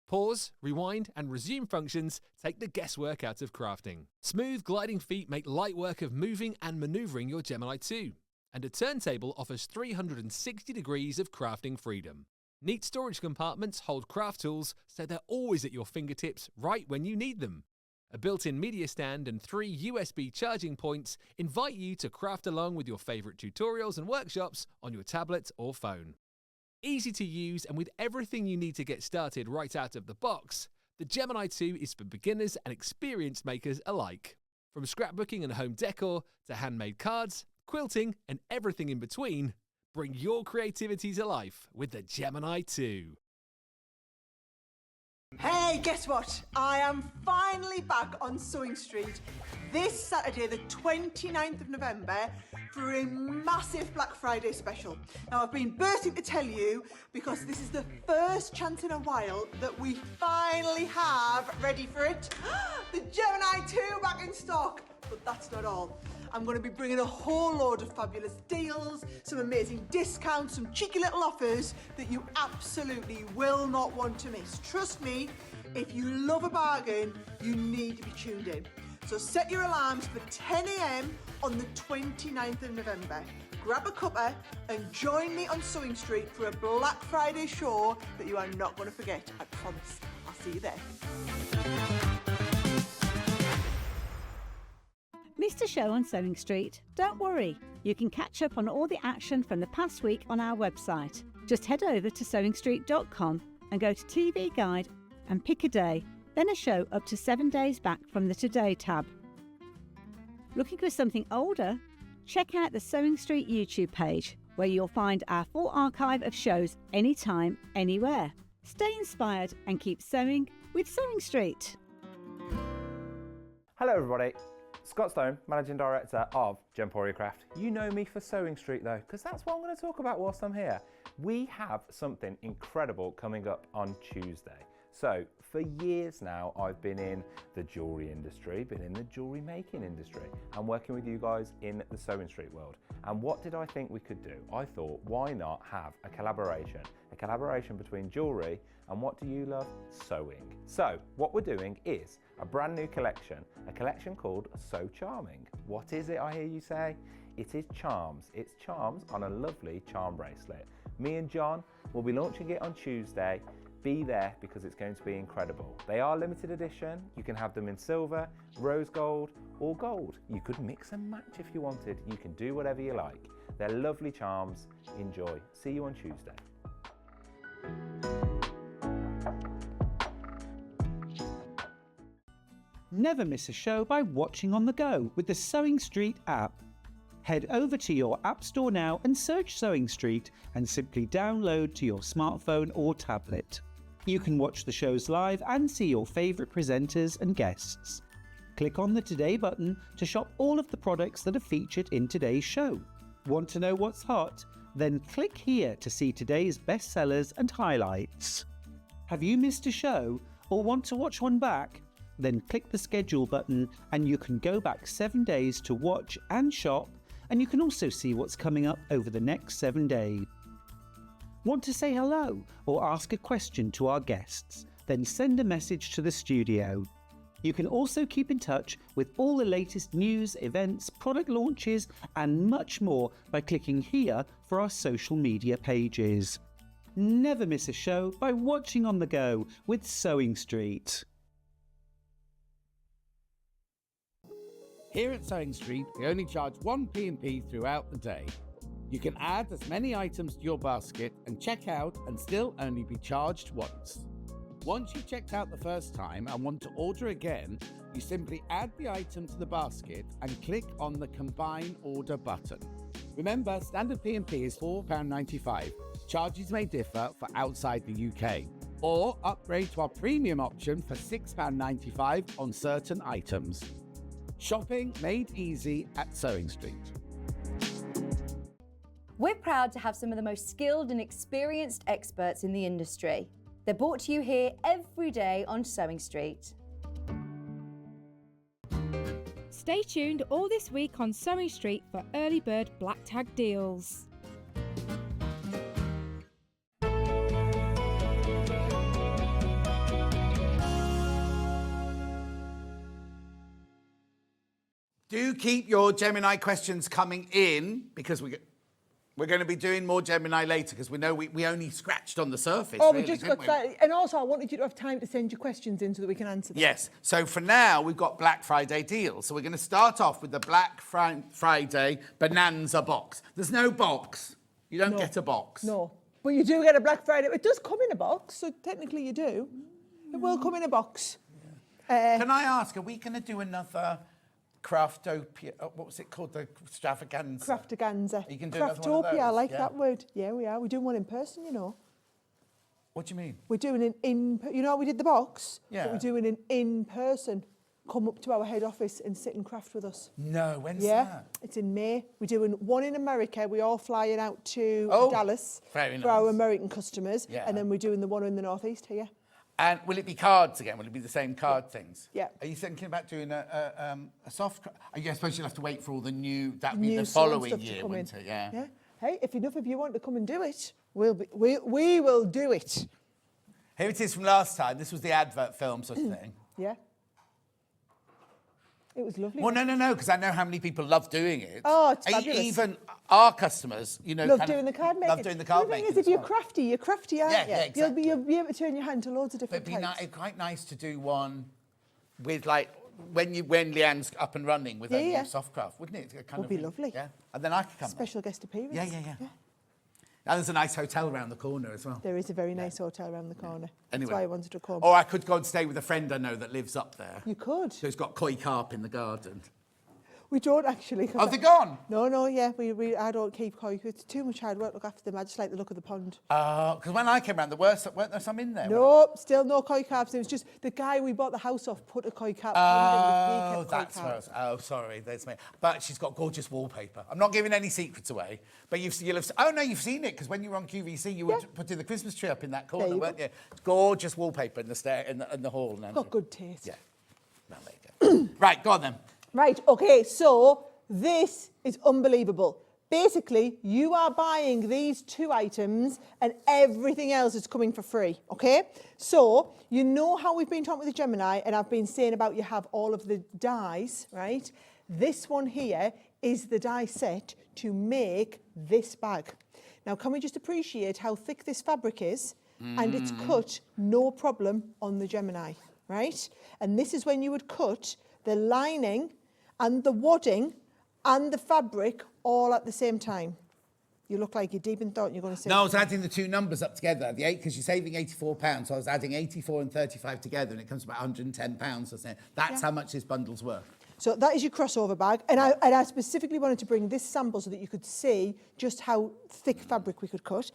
Speaker 12: Pause, rewind, and resume functions take the guesswork out of crafting. Smooth gliding feet make light work of moving and maneuvering your Gemini 2. And a turntable offers 360 degrees of crafting freedom. Neat storage compartments hold craft tools so they're always at your fingertips right when you need them. A built-in media stand and 3 USB charging points invite you to craft along with your favourite tutorials and workshops on your tablet or phone. Easy to use and with everything you need to get started right out of the box, the Gemini 2 is for beginners and experienced makers alike. From scrapbooking and home decor to handmade cards, quilting and everything in between, bring your creativity to life with the Gemini 2.
Speaker 5: Hey, guess what? I am finally back on Sewing Street this Saturday, the 29th of November, for a massive Black Friday special. Now, I've been bursting to tell you because this is the first chance in a while that we finally have, ready for it, the Gemini 2 back in stock. But that's not all. I'm going to be bringing a whole load of fabulous deals, some amazing discounts, some cheeky little offers that you absolutely will not want to miss. Trust me, if you love a bargain, you need to be tuned in. So set your alarms for 10 a.m. on the 29th of November. Grab a cuppa and join me on Sewing Street for a Black Friday show that you are not going to forget, I promise. I'll see you there.
Speaker 9: Missed a show on Sewing Street? Don't worry, you can catch up on all the action from the past week on our website. Just head over to SewingStreet.com and go to TV Guide and pick a day, then a show up to 7 days back from the Today tab. Looking for something older? Check out the Sewing Street YouTube page, where you'll find our full archive of shows anytime, anywhere. Stay inspired and keep sewing with Sewing Street.
Speaker 6: Hello everybody. Scott Stone, Managing Director of Gemporia Craft. You know me for Sewing Street though, because that's what I'm going to talk about whilst I'm here. We have something incredible coming up on Tuesday. So For years now, I've been in the jewellery industry, been in the jewellery making industry, and working with you guys in the SewingStreet world. And what did I think we could do? I thought, why not have a collaboration between jewellery and what do you love? Sewing. So what we're doing is a brand new collection, a collection called So Charming. What is it, I hear you say? It is charms. It's charms on a lovely charm bracelet. Me and John will be launching it on Tuesday. Be there because it's going to be incredible. They are limited edition. You can have them in silver, rose gold, or gold. You could mix and match if you wanted. You can do whatever you like. They're lovely charms. Enjoy. See you on Tuesday.
Speaker 7: Never miss a show by watching on the go with the SewingStreet app. Head over to your App Store now and search SewingStreet and simply download to your smartphone or tablet. You can watch the shows live and see your favourite presenters and guests. Click on the Today button to shop all of the products that are featured in today's show. Want to know what's hot? Then click here to see today's bestsellers and highlights. Have you missed a show or want to watch one back? Then click the schedule button and you can go back 7 days to watch and shop, and you can also see what's coming up over the next 7 days. Want to say hello or ask a question to our guests? Then send a message to the studio. You can also keep in touch with all the latest news, events, product launches and much more by clicking here for our social media pages. Never miss a show by watching on the go with SewingStreet.
Speaker 13: Here at SewingStreet, we only charge one P&P throughout the day. You can add as many items to your basket and check out and still only be charged once. Once you've checked out the first time and want to order again, you simply add the item to the basket and click on the Combine Order button. Remember, standard P&P is £4.95. Charges may differ for outside the UK. Or upgrade to our premium option for £6.95 on certain items. Shopping made easy at SewingStreet.
Speaker 9: We're proud to have some of the most skilled and experienced experts in the industry. They're brought to you here every day on SewingStreet.
Speaker 10: Stay tuned all this week on SewingStreet for early bird black tag deals.
Speaker 4: Do keep your Gemini questions coming in because we're going to be doing more Gemini later because we know we only scratched on the surface.
Speaker 5: Oh,
Speaker 4: really,
Speaker 5: we just
Speaker 4: didn't
Speaker 5: got
Speaker 4: we?
Speaker 5: started. And also, I wanted you to have time to send your questions in so that we can answer them.
Speaker 4: Yes. So for now, we've got Black Friday deals. So we're going to start off with the Black Friday Bonanza box. There's no box. You don't get a box.
Speaker 5: No. But you do get a Black Friday. It does come in a box, so technically you do. It will come in a box.
Speaker 4: Can I ask, are we going to do another Craftopia? What was it called? The extravaganza?
Speaker 5: Craftaganza.
Speaker 4: You can do another one of
Speaker 5: Craftopia, I
Speaker 4: those,
Speaker 5: like
Speaker 4: yeah?
Speaker 5: that word. Yeah, we are. We're doing one in person, you know.
Speaker 4: What do you mean?
Speaker 5: We're doing an you know how we did the box?
Speaker 4: Yeah.
Speaker 5: But we're doing an in-person. Come up to our head office and sit and craft with us.
Speaker 4: No, when's
Speaker 5: Yeah,
Speaker 4: that?
Speaker 5: it's in May. We're doing one in America. We're all flying out to Dallas
Speaker 4: very
Speaker 5: for our
Speaker 4: nice.
Speaker 5: American customers.
Speaker 4: Yeah.
Speaker 5: And then we're doing the one in the Northeast here.
Speaker 4: And will it be cards again? Will it be the same card things?
Speaker 5: Yeah.
Speaker 4: Are you thinking about doing a soft? I suppose you'll have to wait for all the new. That'd be
Speaker 5: New
Speaker 4: the
Speaker 5: sort of
Speaker 4: following
Speaker 5: stuff to
Speaker 4: year,
Speaker 5: come
Speaker 4: wouldn't
Speaker 5: in.
Speaker 4: it? Yeah.
Speaker 5: Yeah. Hey, if enough of you want to come and do it, we will do it.
Speaker 4: Here it is from last time. This was the advert film sort of thing.
Speaker 5: Yeah. It was lovely.
Speaker 4: Well, no, because I know how many people love doing it.
Speaker 5: Oh, it's fabulous.
Speaker 4: Even our customers, you know,
Speaker 5: Love doing the card making.
Speaker 4: Love doing the card
Speaker 5: The thing
Speaker 4: making.
Speaker 5: is, if
Speaker 4: as
Speaker 5: you're
Speaker 4: well.
Speaker 5: crafty, aren't
Speaker 4: Yeah,
Speaker 5: you?
Speaker 4: yeah, exactly.
Speaker 5: You'll be able to turn your hand to loads of
Speaker 4: But
Speaker 5: different
Speaker 4: it'd be
Speaker 5: types.
Speaker 4: quite nice to do one with like when Leanne's up and running with her new Softcraft, wouldn't it? It
Speaker 5: Would be lovely.
Speaker 4: Yeah, and then I could come.
Speaker 5: Special guest appearance.
Speaker 4: Yeah. And there's a nice hotel around the corner as well.
Speaker 5: There is a very nice hotel around the corner.
Speaker 4: Anyway.
Speaker 5: That's why I wanted to come.
Speaker 4: Or I could go and stay with a friend I know that lives up there.
Speaker 5: You could.
Speaker 4: Who's got koi carp in the garden.
Speaker 5: We don't actually.
Speaker 4: Oh, they're gone?
Speaker 5: No, yeah. I don't keep koi. It's too much hard work to look after them. I just like the look of the pond.
Speaker 4: Oh, because when I came round, weren't there some in there?
Speaker 5: No, still no koi carps. It was just the guy we bought the house off put a koi carp pond in.
Speaker 4: Oh, that's where I was. Oh, sorry. That's me. But she's got gorgeous wallpaper. I'm not giving any secrets away, but you'll have. Oh no, you've seen it because when you were on QVC, you were putting the Christmas tree up in that corner, weren't you? Gorgeous wallpaper in the stair in the hall.
Speaker 5: Got good taste.
Speaker 4: Yeah. Well, there you go. Right, go on then.
Speaker 5: Right. Okay. So this is unbelievable. Basically, you are buying these 2 items and everything else is coming for free, okay? So, you know how we've been talking with the Gemini and I've been saying about you have all of the dies, right? This one here is the die set to make this bag. Now, can we just appreciate how thick this fabric is? And it's cut, no problem, on the Gemini, right? And this is when you would cut the lining and the wadding and the fabric all at the same time. You look like you're deep in thought and you're going to say...
Speaker 4: No, I was adding the 2 numbers up together, the 8, because you're saving £84, so I was adding 84 and 35 together, and it comes to about £110 or something. That's how much this bundle's worth.
Speaker 5: So that is your crossover bag, and I specifically wanted to bring this sample so that you could see just how thick fabric we could cut.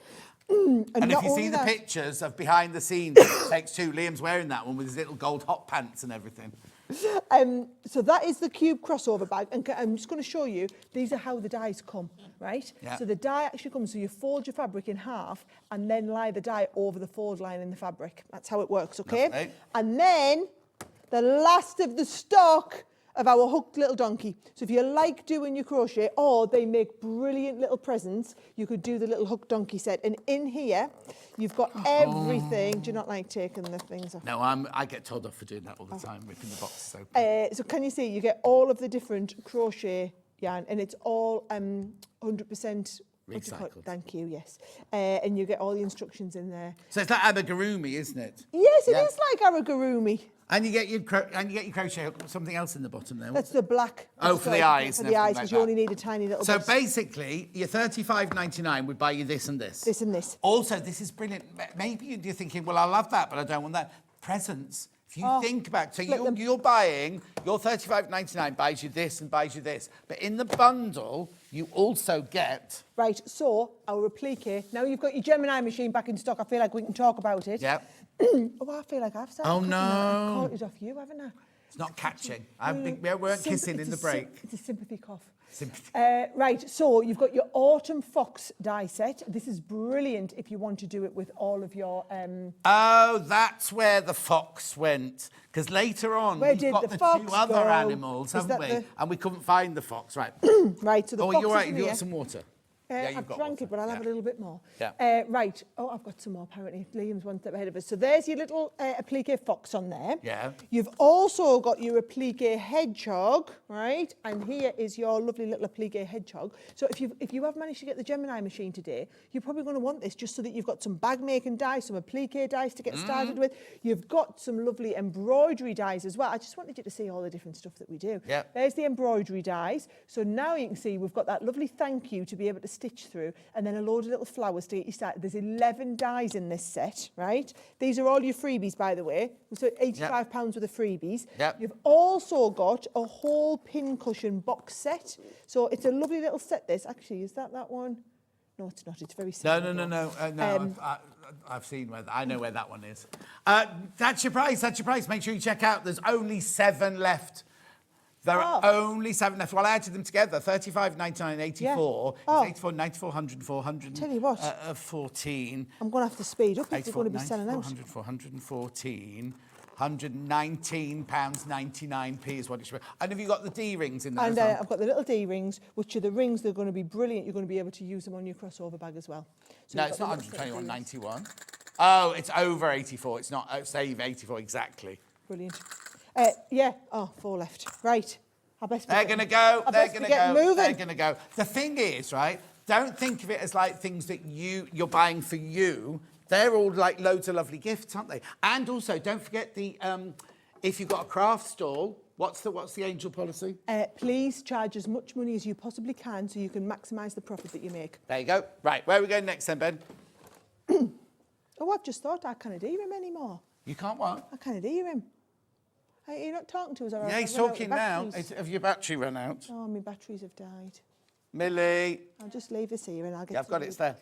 Speaker 4: And if you see the pictures of behind the scenes, it takes 2. Liam's wearing that one with his little gold hot pants and everything.
Speaker 5: So that is the cube crossover bag, and I'm just going to show you, these are how the dies come, right?
Speaker 4: Yeah.
Speaker 5: So the die actually comes, so you fold your fabric in half and then lie the die over the fold line in the fabric. That's how it works, okay?
Speaker 4: Lovely.
Speaker 5: And then the last of the stock of our hooked little donkey. So if you like doing your crochet, or they make brilliant little presents, you could do the little hooked donkey set. And in here, you've got everything. Do you not like taking the things off?
Speaker 4: No, I get told off for doing that all the time, ripping the boxes open.
Speaker 5: So can you see, you get all of the different crochet yarn, and it's all 100%
Speaker 4: recycled.
Speaker 5: Thank you, yes. And you get all the instructions in there.
Speaker 4: So it's like amigurumi, isn't it?
Speaker 5: Yes, it is like amigurumi.
Speaker 4: And you get your crochet hook, something else in the bottom there.
Speaker 5: That's the black.
Speaker 4: Oh, for the eyes.
Speaker 5: For the eyes, because you only need a tiny little bit.
Speaker 4: So basically, your $35.99 would buy you this and this.
Speaker 5: This and this.
Speaker 4: Also, this is brilliant. Maybe you're thinking, well, I love that, but I don't want that. Presents. If you think back, so you're buying, your $35.99 buys you this and buys you this. But in the bundle, you also get...
Speaker 5: Right, so our applique. Now you've got your Gemini machine back in stock. I feel like we can talk about it.
Speaker 4: Yeah.
Speaker 5: Oh, I feel like I've started.
Speaker 4: Oh, no.
Speaker 5: I've caught it off you, haven't I?
Speaker 4: It's not catching. We weren't kissing in the break.
Speaker 5: It's a sympathy cough.
Speaker 4: Sympathy.
Speaker 5: Right, so you've got your Autumn Fox die set. This is brilliant if you want to do it with all of your...
Speaker 4: Oh, that's where the fox went. Because later on, we've got the 2 other animals, haven't we? And we couldn't find the fox, right?
Speaker 5: Right, so the fox
Speaker 4: you're right,
Speaker 5: is
Speaker 4: you got some water. Yeah,
Speaker 5: I've drank it, but I'll have a little bit more.
Speaker 4: Yeah.
Speaker 5: Right. Oh, I've got some more, apparently. Liam's one step ahead of us. So there's your little applique fox on there.
Speaker 4: Yeah.
Speaker 5: You've also got your applique hedgehog, right? And here is your lovely little applique hedgehog. So if you have managed to get the Gemini machine today, you're probably going to want this just so that you've got some bag making dies, some applique dies to get started with. You've got some lovely embroidery dies as well. I just wanted you to see all the different stuff that we do.
Speaker 4: Yeah.
Speaker 5: There's the embroidery dies. So now you can see we've got that lovely thank you to be able to stitch through, and then a load of little flowers to get you started. There's 11 dies in this set, right? These are all your freebies, by the way. So £85 worth of freebies.
Speaker 4: Yep.
Speaker 5: You've also got a whole pin cushion box set. So it's a lovely little set, this. Actually, is that one? No, it's not. It's very simple.
Speaker 4: No. I've seen where... I know where that one is. That's your price. Make sure you check out. There's only 7 left. There are only 7 left. Well, I added them together. 35, 99, 84.
Speaker 5: Yeah.
Speaker 4: It's 84, 94, 104, 100.
Speaker 5: Tell you what.
Speaker 4: 14.
Speaker 5: I'm going to have to speed up if
Speaker 4: 84,
Speaker 5: we're going to be selling out.
Speaker 4: 104, 114. £119.99 is what it's worth. And have you got the D-rings in there
Speaker 5: And
Speaker 4: as well?
Speaker 5: I've got the little D-rings, which are the rings that are going to be brilliant. You're going to be able to use them on your crossover bag as well. So
Speaker 4: No, it's not 121.91. Oh, it's over 84. It's not save 84 exactly.
Speaker 5: Brilliant. Yeah. Oh, 4 left. Right.
Speaker 4: They're going to go. They're going to go.
Speaker 5: Moving.
Speaker 4: They're going to go. The thing is, right, don't think of it as like things that you're buying for you. They're all like loads of lovely gifts, aren't they? And also, don't forget the if you've got a craft stall, what's the angel policy?
Speaker 5: Please charge as much money as you possibly can so you can maximise the profit that you make.
Speaker 4: There you go. Right, where are we going next then, Ben?
Speaker 5: Oh, I've just thought I can't hear him anymore.
Speaker 4: You can't what?
Speaker 5: I can't hear him. Are you not talking to us? Or
Speaker 4: Yeah,
Speaker 5: have
Speaker 4: he's
Speaker 5: I run out of
Speaker 4: talking now.
Speaker 5: batteries?
Speaker 4: Have your battery run out?
Speaker 5: Oh, my batteries have died.
Speaker 4: Millie.
Speaker 5: I'll just leave this here and I'll get.
Speaker 4: Yeah, I've got it, it's there.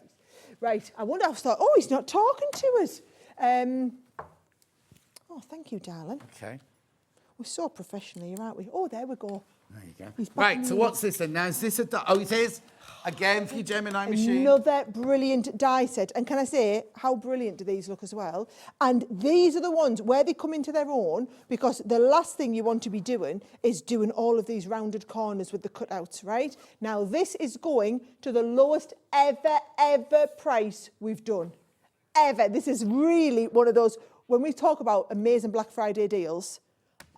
Speaker 5: Right. I wonder. I've thought. Oh, he's not talking to us. Oh, thank you, darling.
Speaker 4: Okay.
Speaker 5: We're so professional here, aren't we? Oh, there we go.
Speaker 4: There you go.
Speaker 5: He's
Speaker 4: Right,
Speaker 5: back
Speaker 4: so
Speaker 5: in.
Speaker 4: what's this then? Now, is this a... Oh, it is? Again, for your Gemini machine?
Speaker 5: Another brilliant die set. And can I say, how brilliant do these look as well? And these are the ones where they come into their own, because the last thing you want to be doing is doing all of these rounded corners with the cutouts, right? Now, this is going to the lowest ever price we've done. Ever. This is really one of those, when we talk about amazing Black Friday deals,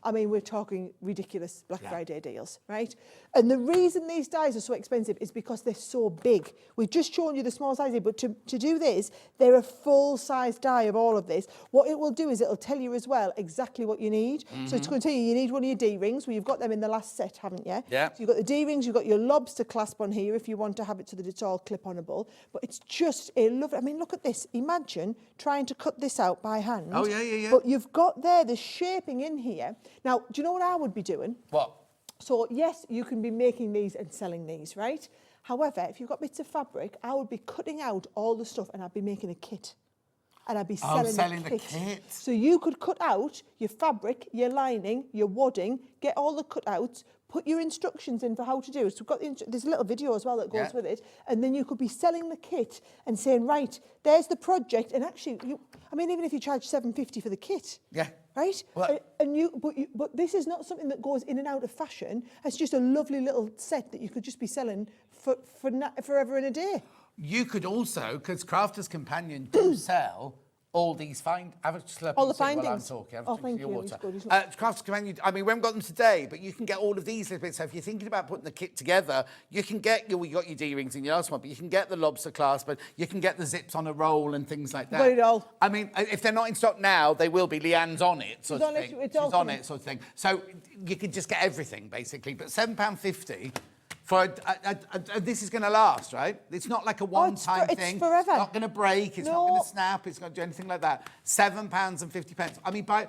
Speaker 5: I mean, we're talking ridiculous Black Friday deals, right? And the reason these dies are so expensive is because they're so big. We've just shown you the small size here, but to do this, they're a full-size die of all of this. What it will do is it'll tell you as well exactly what you need. So it's going to tell you need one of your D-rings. Well, you've got them in the last set, haven't you?
Speaker 4: Yeah.
Speaker 5: So you've got the D-rings, you've got your lobster clasp on here if you want to have it so that it's all clip-onable. But it's just a lovely... I mean, look at this. Imagine trying to cut this out by hand.
Speaker 4: Oh, yeah.
Speaker 5: But you've got there the shaping in here. Now, do you know what I would be doing?
Speaker 4: What?
Speaker 5: So, yes, you can be making these and selling these, right? However, if you've got bits of fabric, I would be cutting out all the stuff and I'd be making a kit. And I'd be selling
Speaker 4: the kit.
Speaker 5: So you could cut out your fabric, your lining, your wadding, get all the cutouts, put your instructions in for how to do it. So we've got there's a little video as well that goes with it. And then you could be selling the kit and saying, right, there's the project. And actually, I mean, even if you charge $7.50 for the kit. Yeah. Right?
Speaker 4: Well,
Speaker 5: But this is not something that goes in and out of fashion. It's just a lovely little set that you could just be selling for forever and a day.
Speaker 4: You could also, because Crafter's Companion do sell all these have a slurp
Speaker 5: all the
Speaker 4: while I'm
Speaker 5: findings.
Speaker 4: talking.
Speaker 5: Oh, thank you.
Speaker 4: Water.
Speaker 5: He's good.
Speaker 4: Crafter's Companion, I mean, we haven't got them today, but you can get all of these little bits. So if you're thinking about putting the kit together, you can get you got your D-rings in your last one, but you can get the lobster clasp, but you can get the zips on a roll and things like that.
Speaker 5: Got it all.
Speaker 4: I mean, if they're not in stock now, they will be. Leanne's on it, sort of thing.
Speaker 5: It's
Speaker 4: She's
Speaker 5: all
Speaker 4: on
Speaker 5: coming.
Speaker 4: it, sort of thing. So you can just get everything, basically. But £7.50... For this is going to last, right? It's not like a one-time thing.
Speaker 5: It's forever.
Speaker 4: It's not going to break. It's not going to snap. It's not going to do anything like that. £7.50. I mean, by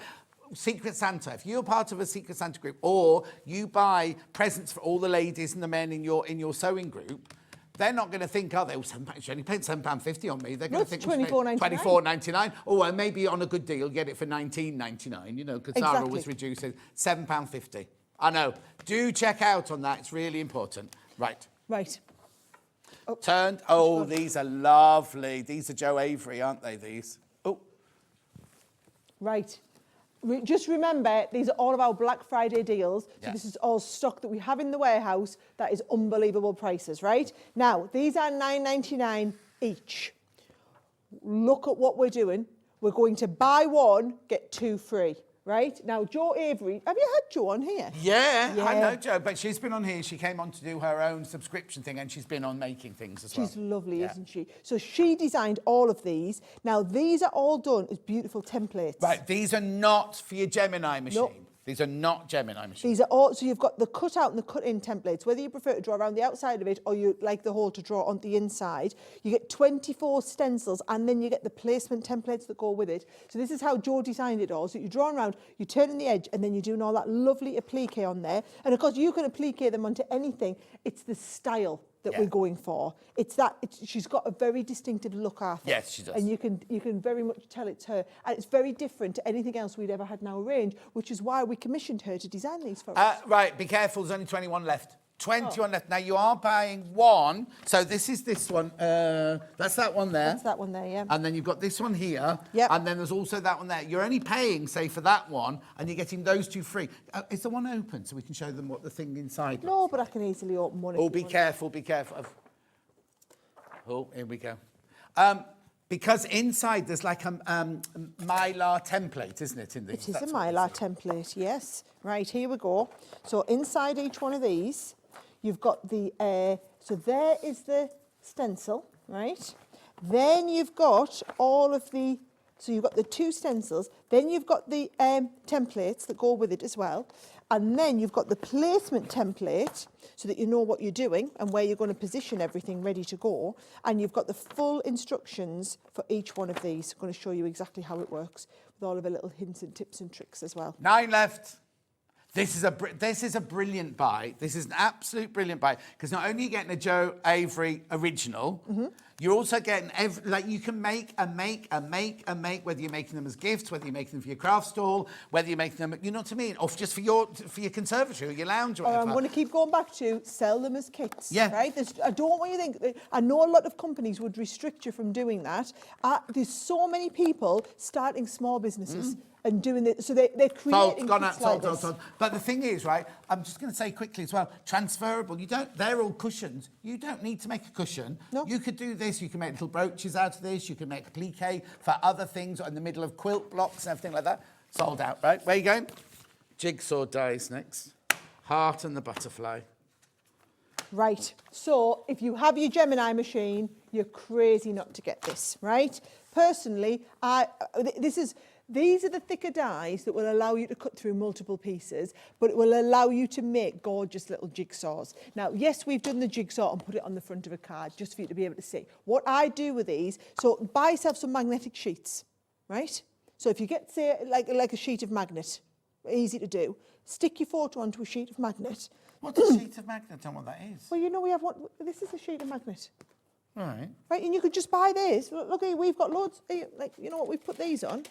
Speaker 4: Secret Santa. If you're part of a Secret Santa group, or you buy presents for all the ladies and the men in your sewing group, they're not going to think, oh, she only paid £7.50 on me. They're going to think $24.99. Oh, and maybe on a good deal, get it for $19.99. You know, because Sara was reducing £7.50. I know. Do check out on that. It's really important. Right.
Speaker 5: Oh.
Speaker 4: Turned. Oh, these are lovely. These are Joe Avery, aren't they, these? Oh.
Speaker 5: Right. Just remember, these are all of our Black Friday deals. So this is all stock that we have in the warehouse. That is unbelievable prices, right? Now, these are $9.99 each. Look at what we're doing. We're going to buy one, get two free. Right? Now, Jo Avery, have you had Jo on here?
Speaker 4: Yeah, I know Jo, but she's been on here. She came on to do her own subscription thing, and she's been on making things as well.
Speaker 5: She's lovely, isn't she? So she designed all of these. Now, these are all done as beautiful templates.
Speaker 4: Right, these are not for your Gemini machine.
Speaker 5: Nope.
Speaker 4: These are not Gemini machines.
Speaker 5: These are all, so you've got the cut out and the cut in templates, whether you prefer to draw around the outside of it or you like the whole to draw on the inside. You get 24 stencils and then you get the placement templates that go with it. So this is how Jo designed it all. So you draw around, you turn in the edge and then you're doing all that lovely applique on there. And of course you can applique them onto anything. It's the style that we're going for. She's got a very distinctive look, I think.
Speaker 4: Yes, she does.
Speaker 5: And you can very much tell it's her. And it's very different to anything else we'd ever had in our range, which is why we commissioned her to design these for us.
Speaker 4: Right, be careful, there's only 21 left. 21 left. Now, you are buying one. So this is this one. That's that one there.
Speaker 5: That's that one there, yeah.
Speaker 4: And then you've got this one here.
Speaker 5: Yep.
Speaker 4: And then there's also that one there. You're only paying, say, for that one, and you're getting those two free. Is the one open so we can show them what the thing inside
Speaker 5: No, but I can easily open one.
Speaker 4: Oh, be careful, be careful. Oh, here we go. Because inside there's like a Mylar template, isn't it? In these?
Speaker 5: It is a Mylar template, yes. Right, here we go. So inside each one of these, you've got the, so there is the stencil, right? Then you've got all of the, so you've got the two stencils, then you've got the templates that go with it as well. And then you've got the placement template so that you know what you're doing and where you're going to position everything ready to go. And you've got the full instructions for each one of these. I'm going to show you exactly how it works with all of the little hints and tips and tricks as well.
Speaker 4: 9 left. This is a brilliant buy. This is an absolute brilliant buy because not only are you getting a Joe Avery original, you're also getting you can make, whether you're making them as gifts, whether you're making them for your craft stall, whether you're making them, you know what I mean, or just for your conservatory or your lounge or whatever.
Speaker 5: I'm going to keep going back to sell them as kits.
Speaker 4: Yeah.
Speaker 5: Right. I don't want you to think. I know a lot of companies would restrict you from doing that. There's so many people starting small businesses. And doing it, so they're creating kits like this.
Speaker 4: But the thing is, right, I'm just going to say quickly as well, transferable. They're all cushions. You don't need to make a cushion.
Speaker 5: No.
Speaker 4: You could do this. You can make little brooches out of this. You can make applique for other things in the middle of quilt blocks and everything like that. Sold out, right? Where are you going? Jigsaw dies next. Heart and the butterfly.
Speaker 5: Right. So if you have your Gemini machine, you're crazy not to get this, right? Personally, these are the thicker dies that will allow you to cut through multiple pieces, but it will allow you to make gorgeous little jigsaws. Now, yes, we've done the jigsaw and put it on the front of a card just for you to be able to see. What I do with these, so buy yourself some magnetic sheets, right? So if you get, say, like a sheet of magnet, easy to do, stick your photo onto a sheet of magnet.
Speaker 4: What's a sheet of magnet? I don't know what that is.
Speaker 5: Well, you know, we have one. This is a sheet of magnet.
Speaker 4: Right.
Speaker 5: Right, and you could just buy this. Look, we've got loads. Like, you know what? We've put these on.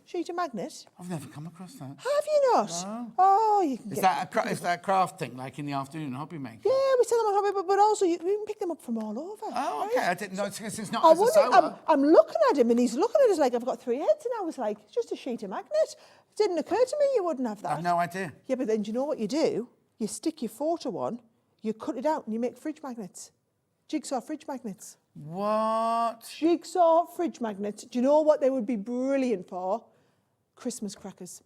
Speaker 5: Sheet of magnet.
Speaker 4: I've never come across that.
Speaker 5: Have you not?
Speaker 4: No.
Speaker 5: Oh, you can
Speaker 4: Is
Speaker 5: get...
Speaker 4: that a craft thing, like in the afternoon, hobby making?
Speaker 5: Yeah, we sell them on hobby, but also you can pick them up from all over.
Speaker 4: Oh, okay.
Speaker 5: Right?
Speaker 4: I didn't know it's not as a sewer.
Speaker 5: I'm looking at him and he's looking at us like I've got 3 heads, and I was like, it's just a sheet of magnet. It didn't occur to me you wouldn't have that.
Speaker 4: I've no idea.
Speaker 5: Yeah, but then do you know what you do? You stick your photo on, you cut it out, and you make fridge magnets. Jigsaw fridge magnets.
Speaker 4: What?
Speaker 5: Jigsaw fridge magnets. Do you know what they would be brilliant for? Christmas crackers.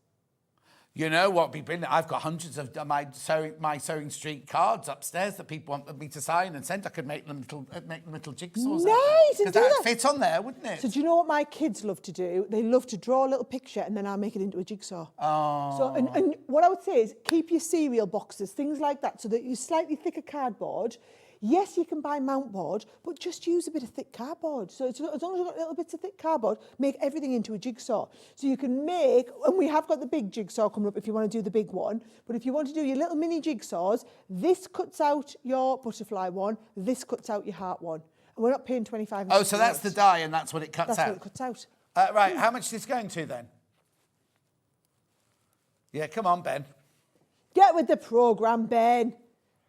Speaker 4: You know what would be brilliant? I've got hundreds of my SewingStreet cards upstairs that people want me to sign and send. I could make them little jigsaws.
Speaker 5: Nice, and do
Speaker 4: that'd
Speaker 5: that.
Speaker 4: fit on there, wouldn't it?
Speaker 5: So do you know what my kids love to do? They love to draw a little picture and then I'll make it into a jigsaw.
Speaker 4: Oh.
Speaker 5: So and what I would say is keep your cereal boxes, things like that, so that you slightly thicker cardboard. Yes, you can buy mount board, but just use a bit of thick cardboard. So as long as you've got little bits of thick cardboard, make everything into a jigsaw. So you can make, and we have got the big jigsaw coming up if you want to do the big one, but if you want to do your little mini jigsaws, this cuts out your butterfly one, this cuts out your heart one. And we're not paying 25.
Speaker 4: Oh, so that's the die and that's what it cuts out?
Speaker 5: That's what it cuts out.
Speaker 4: Right, how much is this going to then? Yeah, come on, Ben.
Speaker 5: Get with the programme, Ben.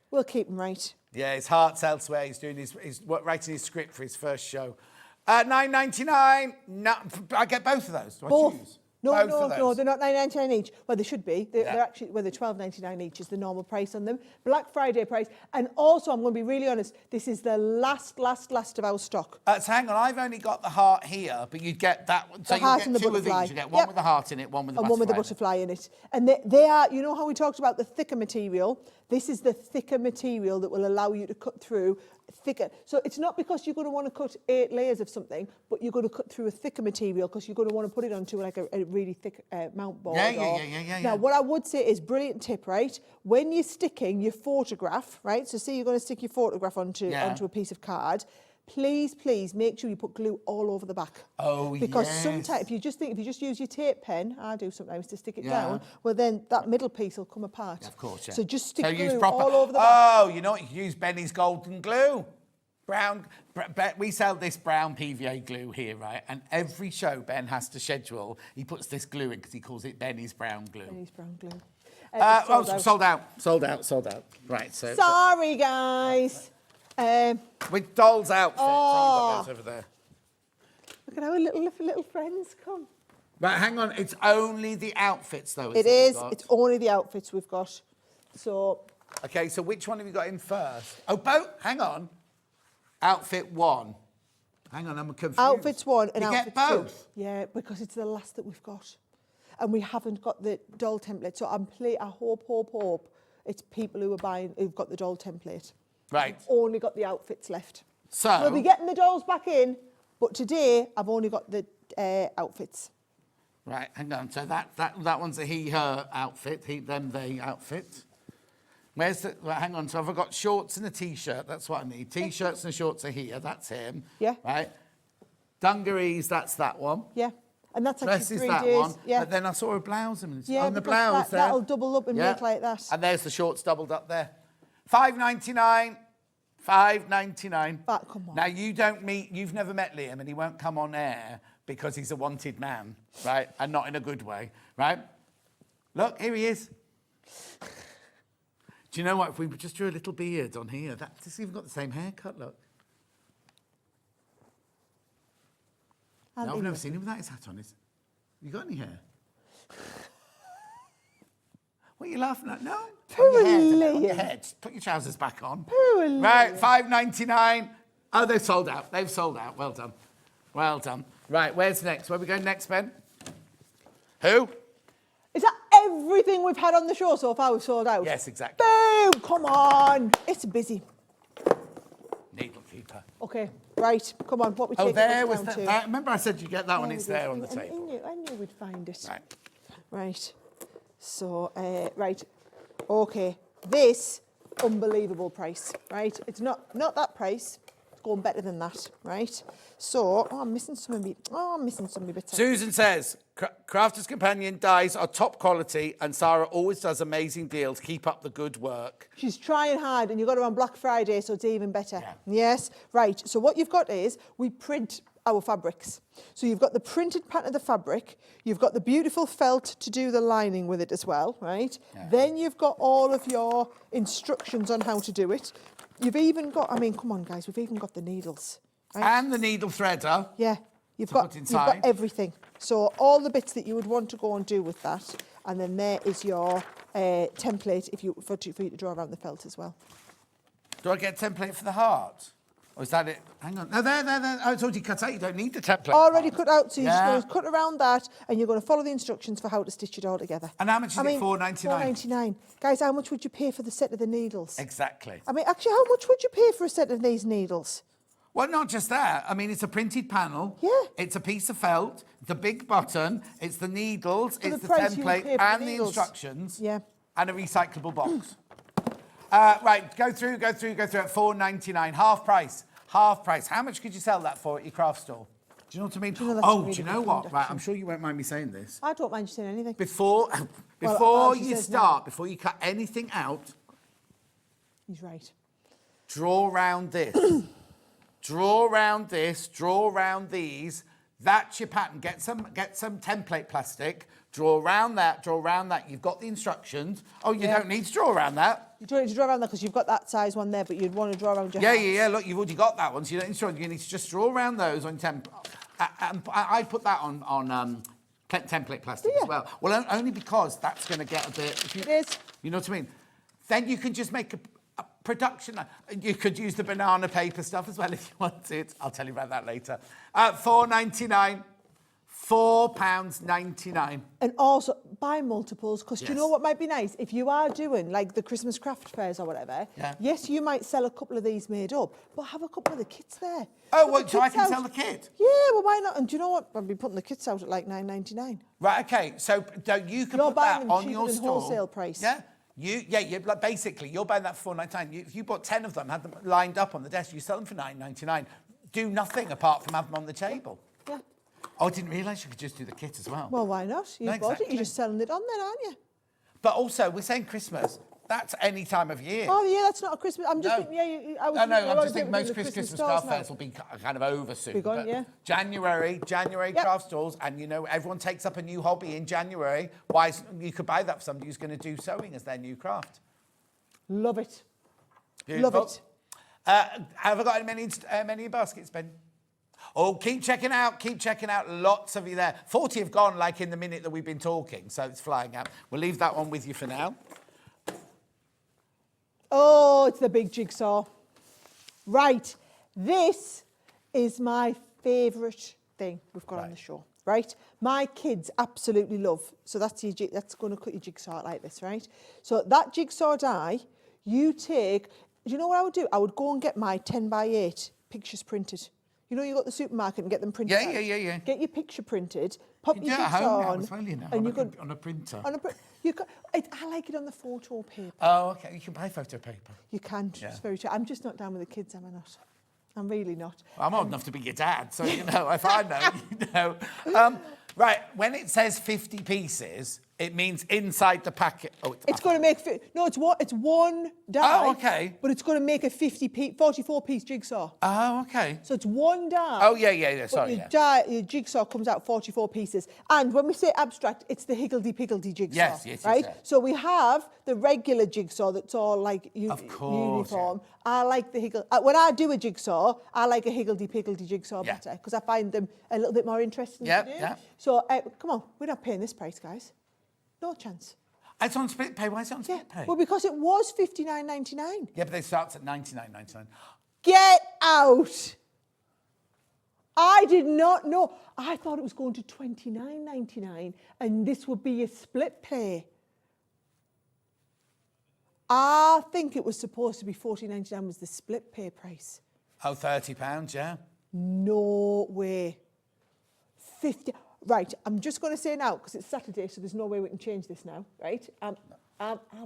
Speaker 5: We'll keep him right.
Speaker 4: Yeah, his heart's elsewhere. He's doing writing his script for his first show. $9.99. No, I get both of those. Do I choose?
Speaker 5: No,
Speaker 4: Both
Speaker 5: they're not $9.99 each. Well, they should be. They're actually, they're $12.99 each is the normal price on them. Black Friday price. And also, I'm going to be really honest, this is the last of our stock.
Speaker 4: So hang on, I've only got the heart here, but you'd get that one. So
Speaker 5: The heart
Speaker 4: you
Speaker 5: and
Speaker 4: get
Speaker 5: the
Speaker 4: two of
Speaker 5: butterfly.
Speaker 4: each. You get one with the heart in it, one with the butterfly.
Speaker 5: And one with the butterfly in it. And they are, you know how we talked about the thicker material? This is the thicker material that will allow you to cut through thicker. So it's not because you're going to want to cut 8 layers of something, but you're going to cut through a thicker material because you're going to want to put it onto like a really thick mount board.
Speaker 4: Yeah.
Speaker 5: Now, what I would say is brilliant tip, right? When you're sticking your photograph, right? So say you're going to stick your photograph onto a piece of card. Please make sure you put glue all over the back.
Speaker 4: Oh,
Speaker 5: because
Speaker 4: yes.
Speaker 5: sometimes if you just use your tape pen, I do sometimes to stick it down, well then that middle piece will come apart.
Speaker 4: Of course, yeah.
Speaker 5: So just stick glue
Speaker 4: use proper,
Speaker 5: all over the back.
Speaker 4: Oh, you know what? You can use Benny's golden glue. We sell this brown PVA glue here, right? And every show Ben has to schedule, he puts this glue in because he calls it Benny's brown glue.
Speaker 5: Benny's brown glue.
Speaker 4: Sold out. Right, so.
Speaker 5: Sorry, guys.
Speaker 4: With Doll's outfit.
Speaker 5: Oh.
Speaker 4: Over there.
Speaker 5: Look at our little friends come.
Speaker 4: Right, hang on. It's only the outfits, though.
Speaker 5: It is. It's only the outfits we've got. So.
Speaker 4: Okay, so which one have you got in first? Oh, both. Hang on. Outfit 1. Hang on, I'm confused.
Speaker 5: Outfits 1 and
Speaker 4: you
Speaker 5: outfit
Speaker 4: get
Speaker 5: 2.
Speaker 4: both?
Speaker 5: Yeah, because it's the last that we've got. And we haven't got the doll template. So I hope it's people who are buying who've got the doll template.
Speaker 4: Right.
Speaker 5: I've only got the outfits left.
Speaker 4: So
Speaker 5: we'll be getting the dolls back in, but today I've only got the outfits.
Speaker 4: Right, hang on. So that one's a he/her outfit. Them they outfit. Where's the? Right, hang on. So I've got shorts and a t-shirt. That's what I need. T-shirts and shorts are here. That's him.
Speaker 5: Yeah.
Speaker 4: Right. Dungarees. That's that one.
Speaker 5: Yeah. And that's actually
Speaker 4: Dress is
Speaker 5: 3
Speaker 4: that
Speaker 5: days.
Speaker 4: one.
Speaker 5: Yeah.
Speaker 4: But then I saw a blouse.
Speaker 5: Yeah,
Speaker 4: on the
Speaker 5: because
Speaker 4: blouse there.
Speaker 5: that'll double up and make like that.
Speaker 4: And there's the shorts doubled up there. $5.99. $5.99.
Speaker 5: But come on.
Speaker 4: Now you've never met Liam, and he won't come on air because he's a wanted man, right? And not in a good way, right? Look, here he is. Do you know what? If we just drew a little beard on here, that's even got the same haircut, look. No, I've never seen him without his hat on. You got any hair? What are you laughing at? No? On your head. Put your trousers back on. Right, $5.99. Oh, they've sold out. They've sold out. Well done. Well done. Right, where's next? Where are we going next, Ben? Who?
Speaker 5: Is that everything we've had on the show so far? We've sold out?
Speaker 4: Yes, exactly.
Speaker 5: Boom! Come on. It's busy.
Speaker 4: Needle keeper.
Speaker 5: Okay, right. Come on, what we
Speaker 4: Oh,
Speaker 5: taking
Speaker 4: there
Speaker 5: this
Speaker 4: was
Speaker 5: down to?
Speaker 4: that. Remember I said you get that one,
Speaker 5: There
Speaker 4: it's
Speaker 5: we go.
Speaker 4: there on the table.
Speaker 5: I knew we'd find it.
Speaker 4: Right.
Speaker 5: Right. So, right. Okay. This, unbelievable price, right? It's not that price. It's going better than that, right? So, I'm missing some of me bits.
Speaker 4: Susan says, Crafter's Companion dyes are top quality and Sara always does amazing deals. Keep up the good work.
Speaker 5: She's trying hard, and you got her on Black Friday, so it's even better. Yeah. Yes, right. So what you've got is we print our fabrics. So you've got the printed pattern of the fabric, you've got the beautiful felt to do the lining with it as well, right? Yeah. Then you've got all of your instructions on how to do it. You've even got, I mean, come on guys, we've even got the needles. Right?
Speaker 4: And the needle threader.
Speaker 5: Yeah, you've got everything. So all the bits that you would want to go and do with that, and then there is your template for you to draw around the felt as well.
Speaker 4: Do I get a template for the heart? Or is that it? Hang on. No, there. Oh, it's already cut out. You don't need the template.
Speaker 5: Already cut out, so you're just going to cut around that, and you're going to follow the instructions for how to stitch it all together.
Speaker 4: And how much is it? $4.99?
Speaker 5: $4.99. Guys, how much would you pay for the set of the needles?
Speaker 4: Exactly.
Speaker 5: I mean, actually, how much would you pay for a set of these needles?
Speaker 4: Well, not just that. I mean, it's a printed panel.
Speaker 5: Yeah.
Speaker 4: It's a piece of felt, the big button, it's the needles, it's the
Speaker 5: price you would
Speaker 4: template
Speaker 5: pay for
Speaker 4: and
Speaker 5: the
Speaker 4: the
Speaker 5: needles.
Speaker 4: instructions.
Speaker 5: Yeah.
Speaker 4: And a recyclable box. Right, go through at $4.99. Half price. Half price. How much could you sell that for at your craft store? Do you know what I mean?
Speaker 5: Do you know,
Speaker 4: do you know what? Right, I'm sure you won't mind me saying this.
Speaker 5: I don't mind you saying anything.
Speaker 4: Before you start, before you cut anything out,
Speaker 5: he's right.
Speaker 4: Draw round this. Draw round this, draw round these. That's your pattern. Get some template plastic. Draw around that, draw around that. You've got the instructions. Oh, you don't need to draw around that.
Speaker 5: You don't need to draw around that because you've got that size one there, but you'd want to draw around your hands.
Speaker 4: Yeah. Look, you've already got that one, so you don't need to draw. You need to just draw around those on I put that on template plastic as well. Well, only because that's going to get a bit...
Speaker 5: It is.
Speaker 4: You know what I mean? Then you can just make a production. You could use the banana paper stuff as well if you wanted. I'll tell you about that later. $4.99. £4.99.
Speaker 5: And also buy multiples, because do you know what might be nice? If you are doing like the Christmas craft fairs or whatever, yes, you might sell a couple of these made up, but have a couple of the kits there.
Speaker 4: Oh, well, so I can sell the kit?
Speaker 5: Yeah, well, why not? And do you know what? I'll be putting the kits out at like $9.99.
Speaker 4: Right, okay. So you can put that on your store.
Speaker 5: Wholesale price.
Speaker 4: Yeah. Basically, you're buying that for $4.99. If you bought 10 of them, had them lined up on the desk, you sell them for $9.99. Do nothing apart from have them on the table.
Speaker 5: Yeah.
Speaker 4: Oh, I didn't realise you could just do the kit as well.
Speaker 5: Well, why not? You've bought it, you're just selling it on then, aren't you?
Speaker 4: But also, we're saying Christmas. That's any time of year.
Speaker 5: Oh, yeah, that's not a Christmas. I'm just thinking,
Speaker 4: I'm just thinking most Christmas craft fairs will be kind of over soon.
Speaker 5: Be gone, yeah.
Speaker 4: January craft stores, and everyone takes up a new hobby in January. Why you could buy that for somebody who's going to do sewing as their new craft.
Speaker 5: Love it.
Speaker 4: Beautiful.
Speaker 5: Love it.
Speaker 4: Have I got many baskets, Ben? Oh, keep checking out. Lots of you there. 40 have gone like in the minute that we've been talking, so it's flying out. We'll leave that one with you for now.
Speaker 5: Oh, it's the big jigsaw. Right. This is my favourite thing we've got on the show, right? My kids absolutely love. So that's going to cut your jigsaw out like this, right? So that jigsaw die, you take... Do you know what I would do? I would go and get my 10x8 pictures printed. You know, you go to the supermarket and get them printed out.
Speaker 4: Yeah.
Speaker 5: Get your picture printed, pop your jigsaw on.
Speaker 4: And you could on a printer.
Speaker 5: I like it on the photo paper.
Speaker 4: Oh, okay. You can buy photo paper.
Speaker 5: You can. It's very true. I'm just not down with the kids, am I not? I'm really not.
Speaker 4: I'm old enough to be your dad, so you know, if I know, you know. Right, when it says 50 pieces, it means inside the packet. Oh,
Speaker 5: it's going to make... No, it's one die.
Speaker 4: Oh, okay.
Speaker 5: But it's going to make a 44-piece jigsaw.
Speaker 4: Oh, okay.
Speaker 5: So it's one die.
Speaker 4: Oh, yeah, sorry,
Speaker 5: Your jigsaw comes out 44 pieces. And when we say abstract, it's the higgledy-piggledy jigsaw.
Speaker 4: Yes,
Speaker 5: right?
Speaker 4: yes.
Speaker 5: So we have the regular jigsaw that's all like uniform. Yeah. I like the higgle... when I do a jigsaw, I like a higgledy-piggledy jigsaw better because I find them a little bit more interesting to do.
Speaker 4: Yeah.
Speaker 5: So, come on, we're not paying this price, guys. No chance.
Speaker 4: It's on split pay. Why is it on split pay?
Speaker 5: Well, because it was $59.99.
Speaker 4: Yeah, but they start at $99.99.
Speaker 5: Get out! I did not know. I thought it was going to $29.99 and this would be a split pay. I think it was supposed to be $14.99 was the split pay price.
Speaker 4: Oh, £30, yeah?
Speaker 5: No way. 50... Right, I'm just going to say now, because it's Saturday, so there's no way we can change this now, right? I'm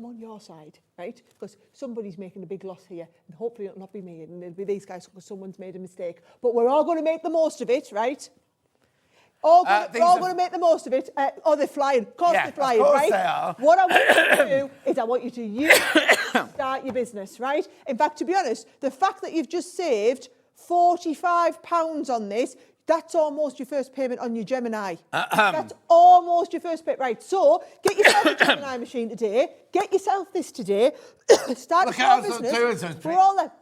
Speaker 5: on your side, right? Because somebody's making a big loss here, and hopefully it'll not be me, and it'll be these guys because someone's made a mistake. But we're all going to make the most of it, right? We're all going to make the most of it. They're flying. Of course they're flying,
Speaker 4: of course
Speaker 5: right?
Speaker 4: They are.
Speaker 5: What I want you to do is I want you to use it to start your business, right? In fact, to be honest, the fact that you've just saved £45 on this, that's almost your first payment on your Gemini. That's almost your first payment. Right, so get yourself a Gemini machine today. Get yourself this today. Start a small business. We're all there.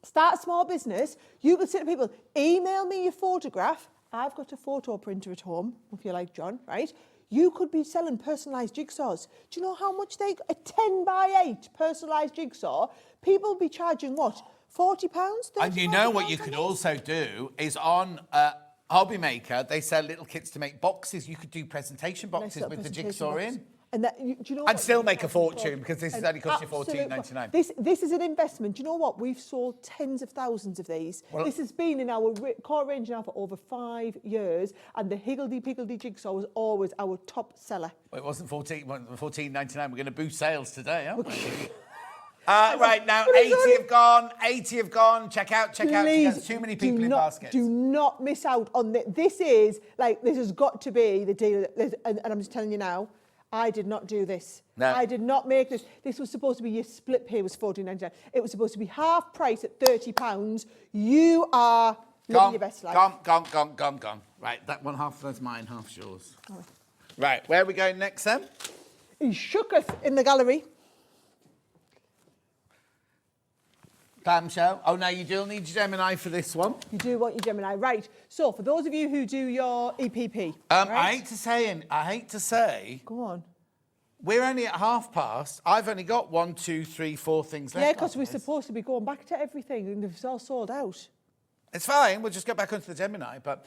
Speaker 5: Start a small business. You can say to people, email me your photograph. I've got a photo printer at home, if you like, John, right? You could be selling personalised jigsaws. Do you know how much a 10x8 personalised jigsaw, people be charging what? £40?
Speaker 4: And you know what you could also do is on Hobby Maker, they sell little kits to make boxes. You could do presentation boxes with the jigsaw in.
Speaker 5: And that, do you know
Speaker 4: I'd still make a fortune because this is only cost you $14.99.
Speaker 5: This is an investment. Do you know what? We've sold tens of thousands of these.
Speaker 4: Well,
Speaker 5: this has been in our core range now for over 5 years, and the higgledy-piggledy jigsaw was always our top seller.
Speaker 4: Well, it wasn't $14.99. We're going to boost sales today, aren't we? Right, now 80 have gone. 80 have gone. Check out. There's too many people in baskets.
Speaker 5: Do not miss out on this. This has got to be the deal. And I'm just telling you now, I did not do this.
Speaker 4: No.
Speaker 5: I did not make this. This was supposed to be your split pay was $14.99. It was supposed to be half price at £30. You are living your best life.
Speaker 4: Gone. Right, that one half is mine, half's yours. Oh. Right, where are we going next then?
Speaker 5: He shooketh in the gallery.
Speaker 4: Clamshell. Oh, now you do need your Gemini for this one.
Speaker 5: You do want your Gemini, right? So for those of you who do your EPP,
Speaker 4: right? I hate to say.
Speaker 5: Go on.
Speaker 4: We're only at past. I've only got 1, 2, 3, 4 things left.
Speaker 5: Yeah, because we're supposed to be going back to everything, and it's all sold out.
Speaker 4: It's fine. We'll just go back onto the Gemini. But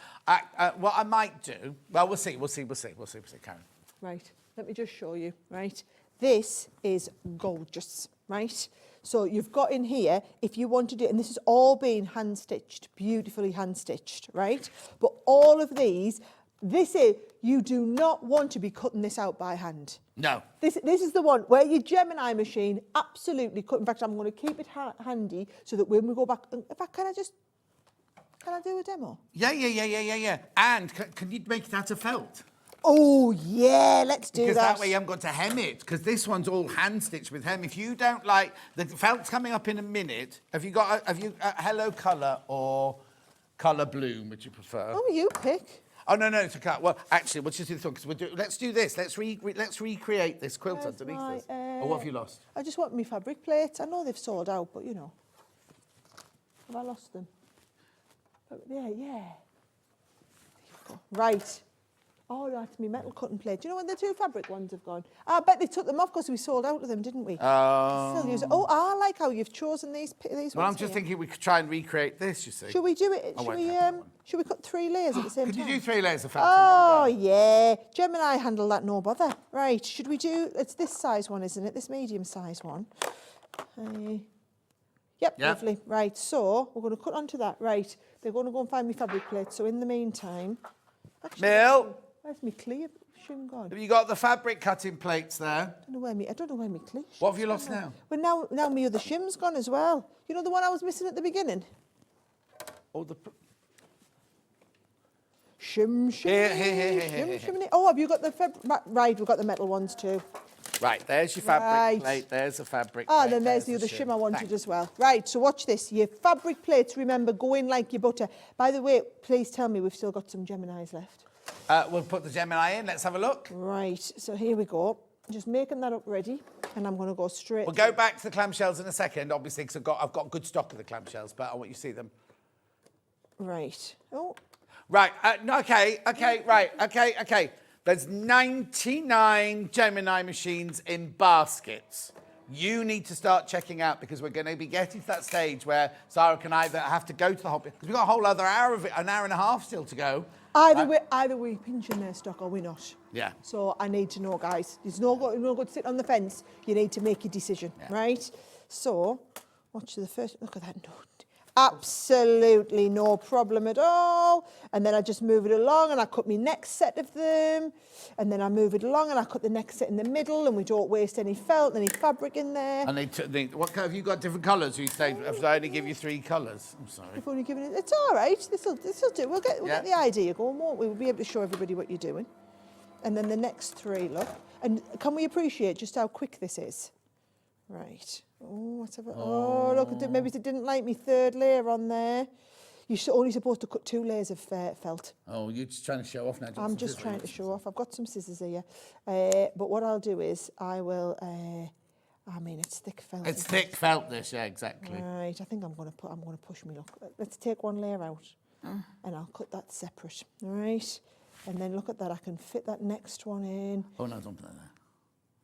Speaker 4: what I might do, well, we'll see, Karen.
Speaker 5: Right. Let me just show you. Right. This is gorgeous. Right. So you've got in here, if you wanted it, and this has all been hand-stitched, beautifully hand-stitched, right? But all of these, you do not want to be cutting this out by hand.
Speaker 4: No.
Speaker 5: This is the one where your Gemini machine absolutely cut. In fact, I'm going to keep it handy so that when we go back, in fact, can I do a demo?
Speaker 4: Yeah. And can you make it out of felt?
Speaker 5: Oh, yeah, let's do that.
Speaker 4: Because that way you haven't got to hem it, because this one's all hand-stitched with hem. If you don't like... The felt's coming up in a minute. Have you a Hello Colour or Colour Bloom, would you prefer?
Speaker 5: Oh, you pick.
Speaker 4: Oh, no, it's a cut. Well, actually, we'll just do this one, because let's do this. Let's recreate this quilt underneath this. Or what have you lost?
Speaker 5: I just want my fabric plates. I know they've sold out, but, you know. Have I lost them? Yeah. Right. Oh, that's me metal cutting plate. Do you know when the 2 fabric ones have gone? I bet they took them off because we sold out of them, didn't we? Oh, I like how you've chosen these ones.
Speaker 4: Well, I'm just thinking we could try and recreate this, you see.
Speaker 5: Should we do it? Should we cut 3 layers at the same time?
Speaker 4: Could you do 3 layers of felt?
Speaker 5: Oh, yeah. Gemini handle that, no bother. Right, should we do... It's this size one, isn't it? This medium size one. Yep, lovely. Right, so we're going to cut onto that. Right, they're going to go and find me fabric plates. So in the meantime...
Speaker 4: Mill!
Speaker 5: Where's my clear shim gone?
Speaker 4: Have you got the fabric cutting plates there?
Speaker 5: I don't know where my clear.
Speaker 4: What have you lost now?
Speaker 5: Well, now my other shim's gone as well. You know the one I was missing at the beginning?
Speaker 4: all the...
Speaker 5: Shim, shim,
Speaker 4: Here.
Speaker 5: shim, shim. Oh, have you got the right? We've got the metal ones too.
Speaker 4: Right, there's your fabric
Speaker 5: Right.
Speaker 4: plate. There's the fabric
Speaker 5: Ah,
Speaker 4: plate.
Speaker 5: then there's the other shim I wanted as well. Right, so watch this. Your fabric plates, remember, go in like your butter. By the way, please tell me we've still got some Geminis left.
Speaker 4: We'll put the Gemini in. Let's have a look.
Speaker 5: Right, so here we go. Just making that up ready, and I'm going to go straight.
Speaker 4: We'll go back to the clamshells in a second, obviously, because I've got good stock of the clamshells, but I want you to see them.
Speaker 5: Right. Oh.
Speaker 4: Right, okay. There's 99 Gemini machines in baskets. You need to start checking out because we're going to be getting to that stage where Sarah can either have to go to the hobby, because we've got a whole other hour of it, an hour and a half still to go.
Speaker 5: Either we pinching their stock or we're not.
Speaker 4: Yeah.
Speaker 5: So I need to know, guys. There's no good sitting on the fence. You need to make your decision, right? So, watch the first. Look at that note. Absolutely no problem at all. And then I just move it along and I cut my next set of them. And then I move it along and I cut the next set in the middle, and we don't waste any felt, any fabric in there.
Speaker 4: And what have you got different colours? You say if I only give you 3 colours. I'm sorry.
Speaker 5: I've only given it. It's all right. This'll do. We'll get the idea going, won't we? We'll be able to show everybody what you're doing. And then the next 3, look. And can we appreciate just how quick this is? Right. Oh, what's about? Oh, look, maybe they didn't like me 3rd layer on there. You're only supposed to cut 2 layers of felt.
Speaker 4: Oh, you're just trying to show off now.
Speaker 5: I'm just trying to show off. I've got some scissors here. But what I'll do is I will... I mean, it's thick felt.
Speaker 4: It's thick felt, this, yeah, exactly.
Speaker 5: Right, I think I'm going to push me. Look, let's take 1 layer out, and I'll cut that separate. All right, and then look at that. I can fit that next one in.
Speaker 4: Oh no, don't put that there.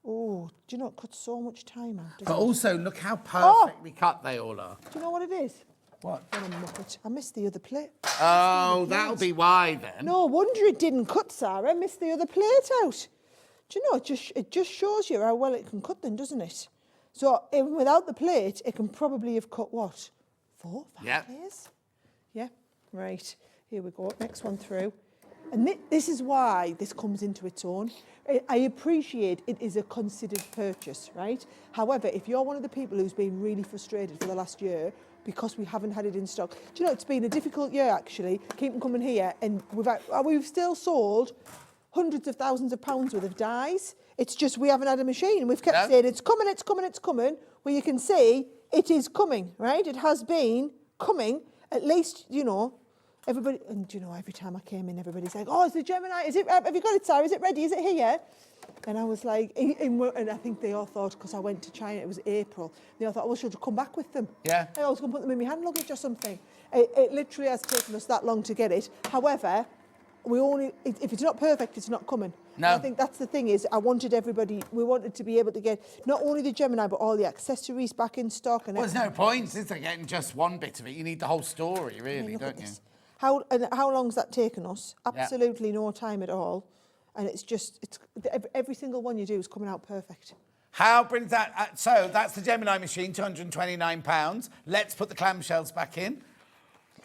Speaker 5: Oh, do you know it cuts so much time out?
Speaker 4: But also, look how perfectly cut they all are.
Speaker 5: Do you know what it is?
Speaker 4: What?
Speaker 5: What a muppet! I missed the other plate.
Speaker 4: Oh, that'll be why then.
Speaker 5: No wonder it didn't cut, Sarah. I missed the other plate out. Do you know, it just shows you how well it can cut then, doesn't it? So even without the plate, it can probably have cut what? 4, 5 layers? Yeah, right. Here we go, next one through. And this is why this comes into its own. I appreciate it is a considered purchase, right? However, if you're one of the people who's been really frustrated for the last year because we haven't had it in stock, do you know, it's been a difficult year actually, keep them coming here, and we've still sold hundreds of thousands of pounds worth of dyes. It's just we haven't had a machine. We've kept saying it's coming, it's coming, it's coming. Well, you can see it is coming, right? It has been coming. At least, you know, everybody, and you know, every time I came in, everybody's like, oh, is the Gemini, have you got it, Sarah? Is it ready? Is it here? And I was like, and I think they all thought, because I went to China, it was April, they all thought, oh, well, should I come back with them?
Speaker 4: Yeah.
Speaker 5: I was going to put them in my hand luggage or something. It literally has taken us that long to get it. However, if it's not perfect, it's not coming.
Speaker 4: No.
Speaker 5: And I think that's the thing is, we wanted to be able to get not only the Gemini, but all the accessories back in stock. And
Speaker 4: there's no point, is there, getting just one bit of it? You need the whole story, really, don't you?
Speaker 5: How long's that taken us? Absolutely no time at all. And it's every single one you do is coming out perfect.
Speaker 4: How brings that? So that's the Gemini machine, £229. Let's put the clamshells back in.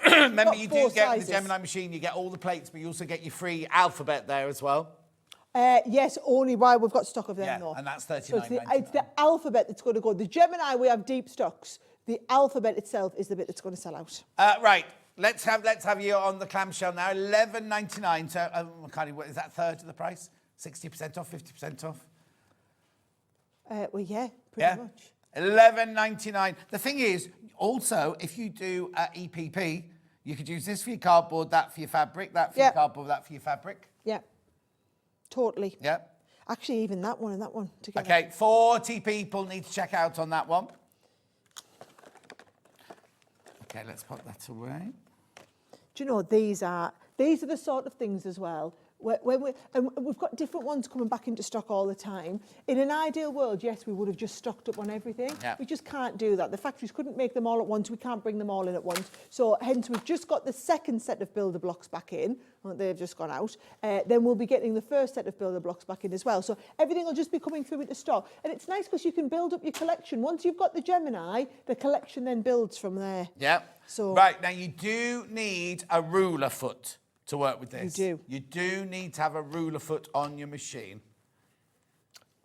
Speaker 4: Remember, you do get the Gemini machine, you get all the plates, but you also get your free alphabet there as well.
Speaker 5: Yes, only while we've got stock of them, though.
Speaker 4: And that's £39.
Speaker 5: So it's the alphabet that's going to go. The Gemini, we have deep stocks. The alphabet itself is the bit that's going to sell out.
Speaker 4: Right, let's have you on the clamshell now. $11.99. So, is that a third of the price? 60% off, 50% off?
Speaker 5: Well, yeah, pretty much.
Speaker 4: $11.99. The thing is, also, if you do EPP, you could use this for your cardboard, that for your fabric, that for your cardboard, that for your fabric.
Speaker 5: Yeah, totally.
Speaker 4: Yeah.
Speaker 5: Actually, even that one and that one together.
Speaker 4: Okay, 40 people need to check out on that one. Okay, let's put that away.
Speaker 5: Do you know, these are the sort of things as well. And we've got different ones coming back into stock all the time. In an ideal world, yes, we would have just stocked up on everything. Yeah. We just can't do that. The factories couldn't make them all at once. We can't bring them all in at once. So hence, we've just got the second set of builder blocks back in. They've just gone out. Then we'll be getting the first set of builder blocks back in as well. So everything will just be coming through into stock. And it's nice because you can build up your collection. Once you've got the Gemini, the collection then builds from there.
Speaker 4: Yeah.
Speaker 5: So
Speaker 4: right, now you do need a ruler foot to work with this.
Speaker 5: You do.
Speaker 4: You do need to have a ruler foot on your machine.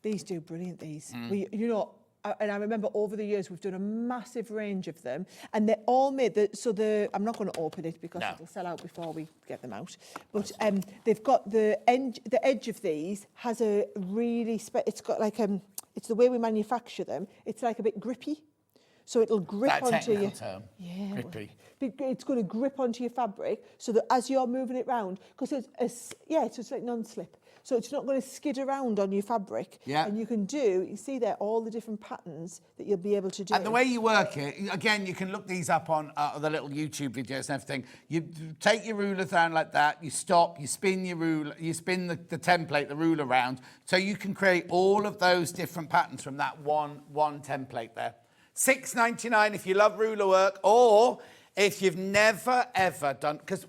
Speaker 5: These do brilliant, these. You know, and I remember over the years we've done a massive range of them, and they're all made. I'm not going to open it because it'll sell out before we get them out. But they've got the edge of these has a really it's got like it's the way we manufacture them. It's like a bit grippy. So it'll grip onto your
Speaker 4: term.
Speaker 5: Yeah,
Speaker 4: Grippy.
Speaker 5: It's going to grip onto your fabric so that as you're moving it round, because it's like non-slip. So it's not going to skid around on your fabric.
Speaker 4: Yeah.
Speaker 5: And you see there all the different patterns that you'll be able to do.
Speaker 4: And the way you work it, again, you can look these up on the little YouTube videos and everything. You take your ruler down like that, you stop, you spin your ruler, you spin the template, the ruler around, so you can create all of those different patterns from that one template there. $6.99 if you love ruler work, or if you've never ever done, because,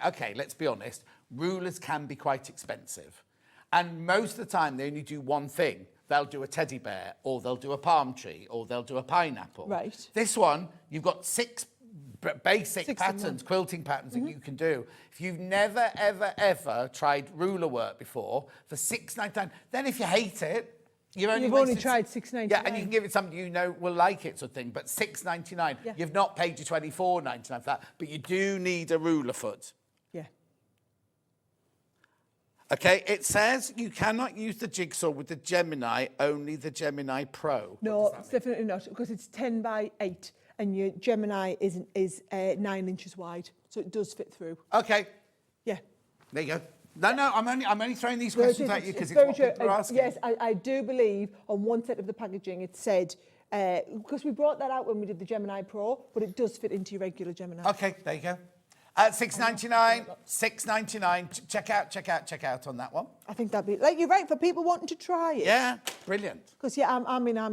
Speaker 4: okay, let's be honest, rulers can be quite expensive. And most of the time they only do one thing. They'll do a teddy bear, or they'll do a palm tree, or they'll do a pineapple.
Speaker 5: Right.
Speaker 4: This one, you've got six basic patterns, quilting patterns that you can do. If you've never, ever, ever tried ruler work before, for $6.99, then if you hate it, you've only
Speaker 5: tried $6.99.
Speaker 4: Yeah, and you can give it somebody you know will like it, sort of thing. But $6.99, you've not paid your $24.99 for that, but you do need a ruler foot.
Speaker 5: Yeah.
Speaker 4: Okay, it says you cannot use the jigsaw with the Gemini, only the Gemini Pro.
Speaker 5: No, it's definitely not, because it's 10 by 8, and your Gemini is 9 inches wide, so it does fit through.
Speaker 4: Okay.
Speaker 5: Yeah.
Speaker 4: There you go. No, I'm only throwing these questions at you because it's what people are asking.
Speaker 5: Yes, I do believe on one set of the packaging it said, because we brought that out when we did the Gemini Pro, but it does fit into your regular Gemini.
Speaker 4: Okay, there you go. $6.99. Check out on that one.
Speaker 5: I think that'd be you're right for people wanting to try it.
Speaker 4: Yeah, brilliant.
Speaker 5: Because I'm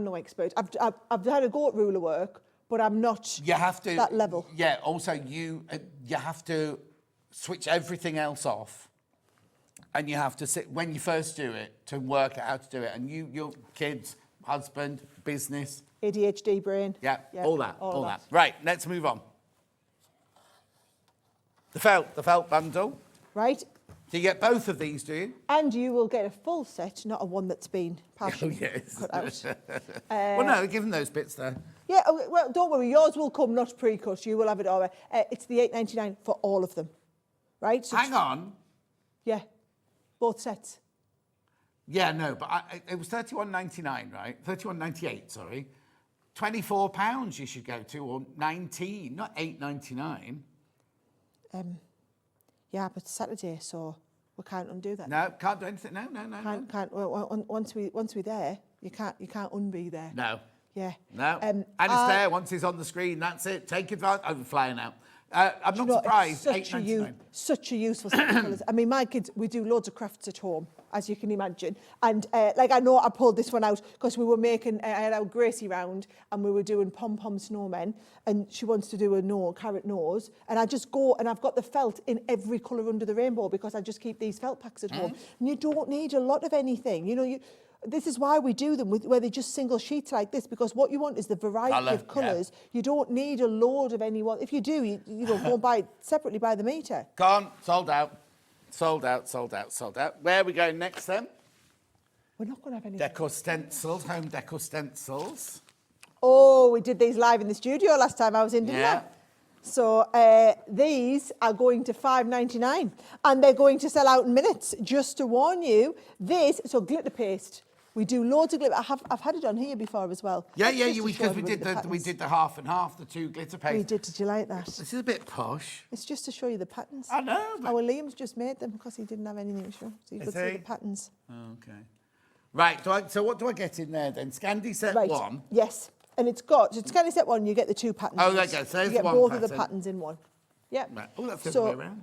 Speaker 5: no expert. I've had a go at ruler work, but I'm not.
Speaker 4: You have to
Speaker 5: that level.
Speaker 4: Yeah. Also, you have to switch everything else off, and you have to sit when you first do it to work out how to do it. And your kids, husband, business,
Speaker 5: ADHD brain.
Speaker 4: Yeah, all that. Right. Let's move on. The felt bundle.
Speaker 5: Right.
Speaker 4: So you get both of these, do you?
Speaker 5: And you will get a full set, not a one that's been partially cut out.
Speaker 4: Well, no, give them those bits there.
Speaker 5: Yeah, well, don't worry, yours will come not pre-cut. You will have it all. It's the $8.99 for all of them, right? So
Speaker 4: Hang on.
Speaker 5: Yeah, both sets.
Speaker 4: Yeah, no, but it was $31.99, right? $31.98, sorry. £24 you should go to, or 19, not $8.99.
Speaker 5: Yeah, but it's Saturday, so we can't undo that.
Speaker 4: No, can't do anything. No.
Speaker 5: Can't. Well, once we're there, you can't unbe there.
Speaker 4: No.
Speaker 5: Yeah.
Speaker 4: No. And it's there once it's on the screen. That's it. Take advantage. I'm flying out. I'm not surprised.
Speaker 5: Such a useful set of colours. I mean, my kids, we do loads of crafts at home, as you can imagine. And I know I pulled this one out because we were making, I had our Gracie round and we were doing pom-pom snowmen, and she wants to do a carrot nose. And I just go, and I've got the felt in every colour under the rainbow because I just keep these felt packs at home. And you don't need a lot of anything. This is why we do them where they're just single sheets like this, because what you want is the variety of colours. Yeah. You don't need a load of any one. If you do, you go and buy it separately by the metre.
Speaker 4: Gone, sold out. Where are we going next then?
Speaker 5: We're not going to have any.
Speaker 4: Decor stencils, home decor stencils.
Speaker 5: Oh, we did these live in the studio last time I was in, didn't I? So these are going to $5.99 and they're going to sell out in minutes. Just to warn you, so glitter paste. We do loads of glitter. I've had it on here before as well.
Speaker 4: Yeah, because we did the half and half, the two glitter paste.
Speaker 5: We did. Did you like that?
Speaker 4: This is a bit posh.
Speaker 5: It's just to show you the patterns.
Speaker 4: I know.
Speaker 5: Our Liam's just made them because he didn't have anything to show. So you could see the patterns.
Speaker 4: Okay. Right. So what do I get in there then? Scandi set one.
Speaker 5: Yes. And it's Scandi set one. You get the two patterns.
Speaker 4: Oh, there you go. So
Speaker 5: you get both of the patterns in one. Yeah.
Speaker 4: Right. Oh, that's the other way around.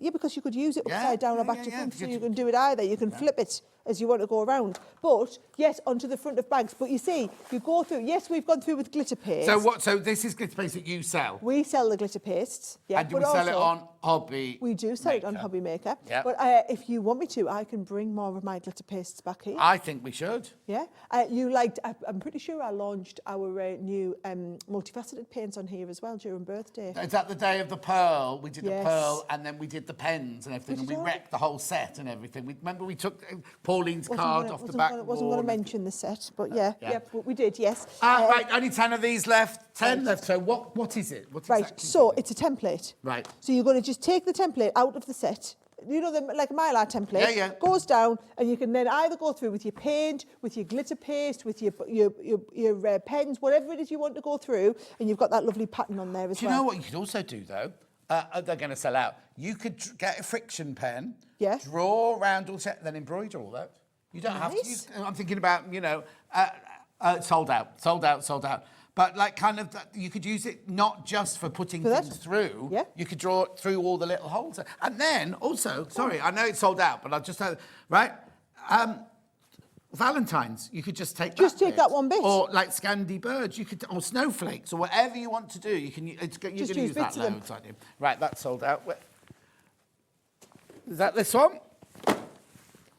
Speaker 5: Yeah, because you could use it upside down or back to front, so you can do it either. You can flip it as you want to go around. But, yes, onto the front of bags. But you see, you go through, yes, we've gone through with glitter paste.
Speaker 4: So this is glitter paste that you sell?
Speaker 5: We sell the glitter pastes, yeah.
Speaker 4: And do we sell it on Hobby
Speaker 5: We do sell it on Hobby Maker.
Speaker 4: Yeah.
Speaker 5: But if you want me to, I can bring more of my glitter pastes back here.
Speaker 4: I think we should.
Speaker 5: Yeah. I'm pretty sure I launched our new multifaceted paints on here as well during birthday.
Speaker 4: Is that the day of the pearl? We did the pearl and then we did the pens and everything, and we wrecked the whole set and everything. Remember we took Pauline's card off the back.
Speaker 5: Wasn't going to mention the set, but yeah, we did, yes.
Speaker 4: Right, only 10 of these left. 10 left. So what is it? What
Speaker 5: Right,
Speaker 4: exactly
Speaker 5: so it's a template.
Speaker 4: Right.
Speaker 5: So you're going to just take the template out of the set. You know, like a Mylar template.
Speaker 4: Yeah.
Speaker 5: Goes down, and you can then either go through with your paint, with your glitter paste, with your pens, whatever it is you want to go through, and you've got that lovely pattern on there as well.
Speaker 4: Do you know what you could also do, though? They're going to sell out. You could get a friction pen, draw around all set, then embroider all that. You don't have to use... I'm thinking about, sold out. But like kind of, you could use it not just for putting things through. Yeah. You could draw it through all the little holes. And then also, sorry, I know it's sold out, but I'll just have, right? Valentine's, you could just take
Speaker 5: that one bit.
Speaker 4: Or like Scandi birds, you could, or snowflakes, or whatever you want to do. You can, you're going to use that loads, aren't you? Right, that's sold out. Is that this one?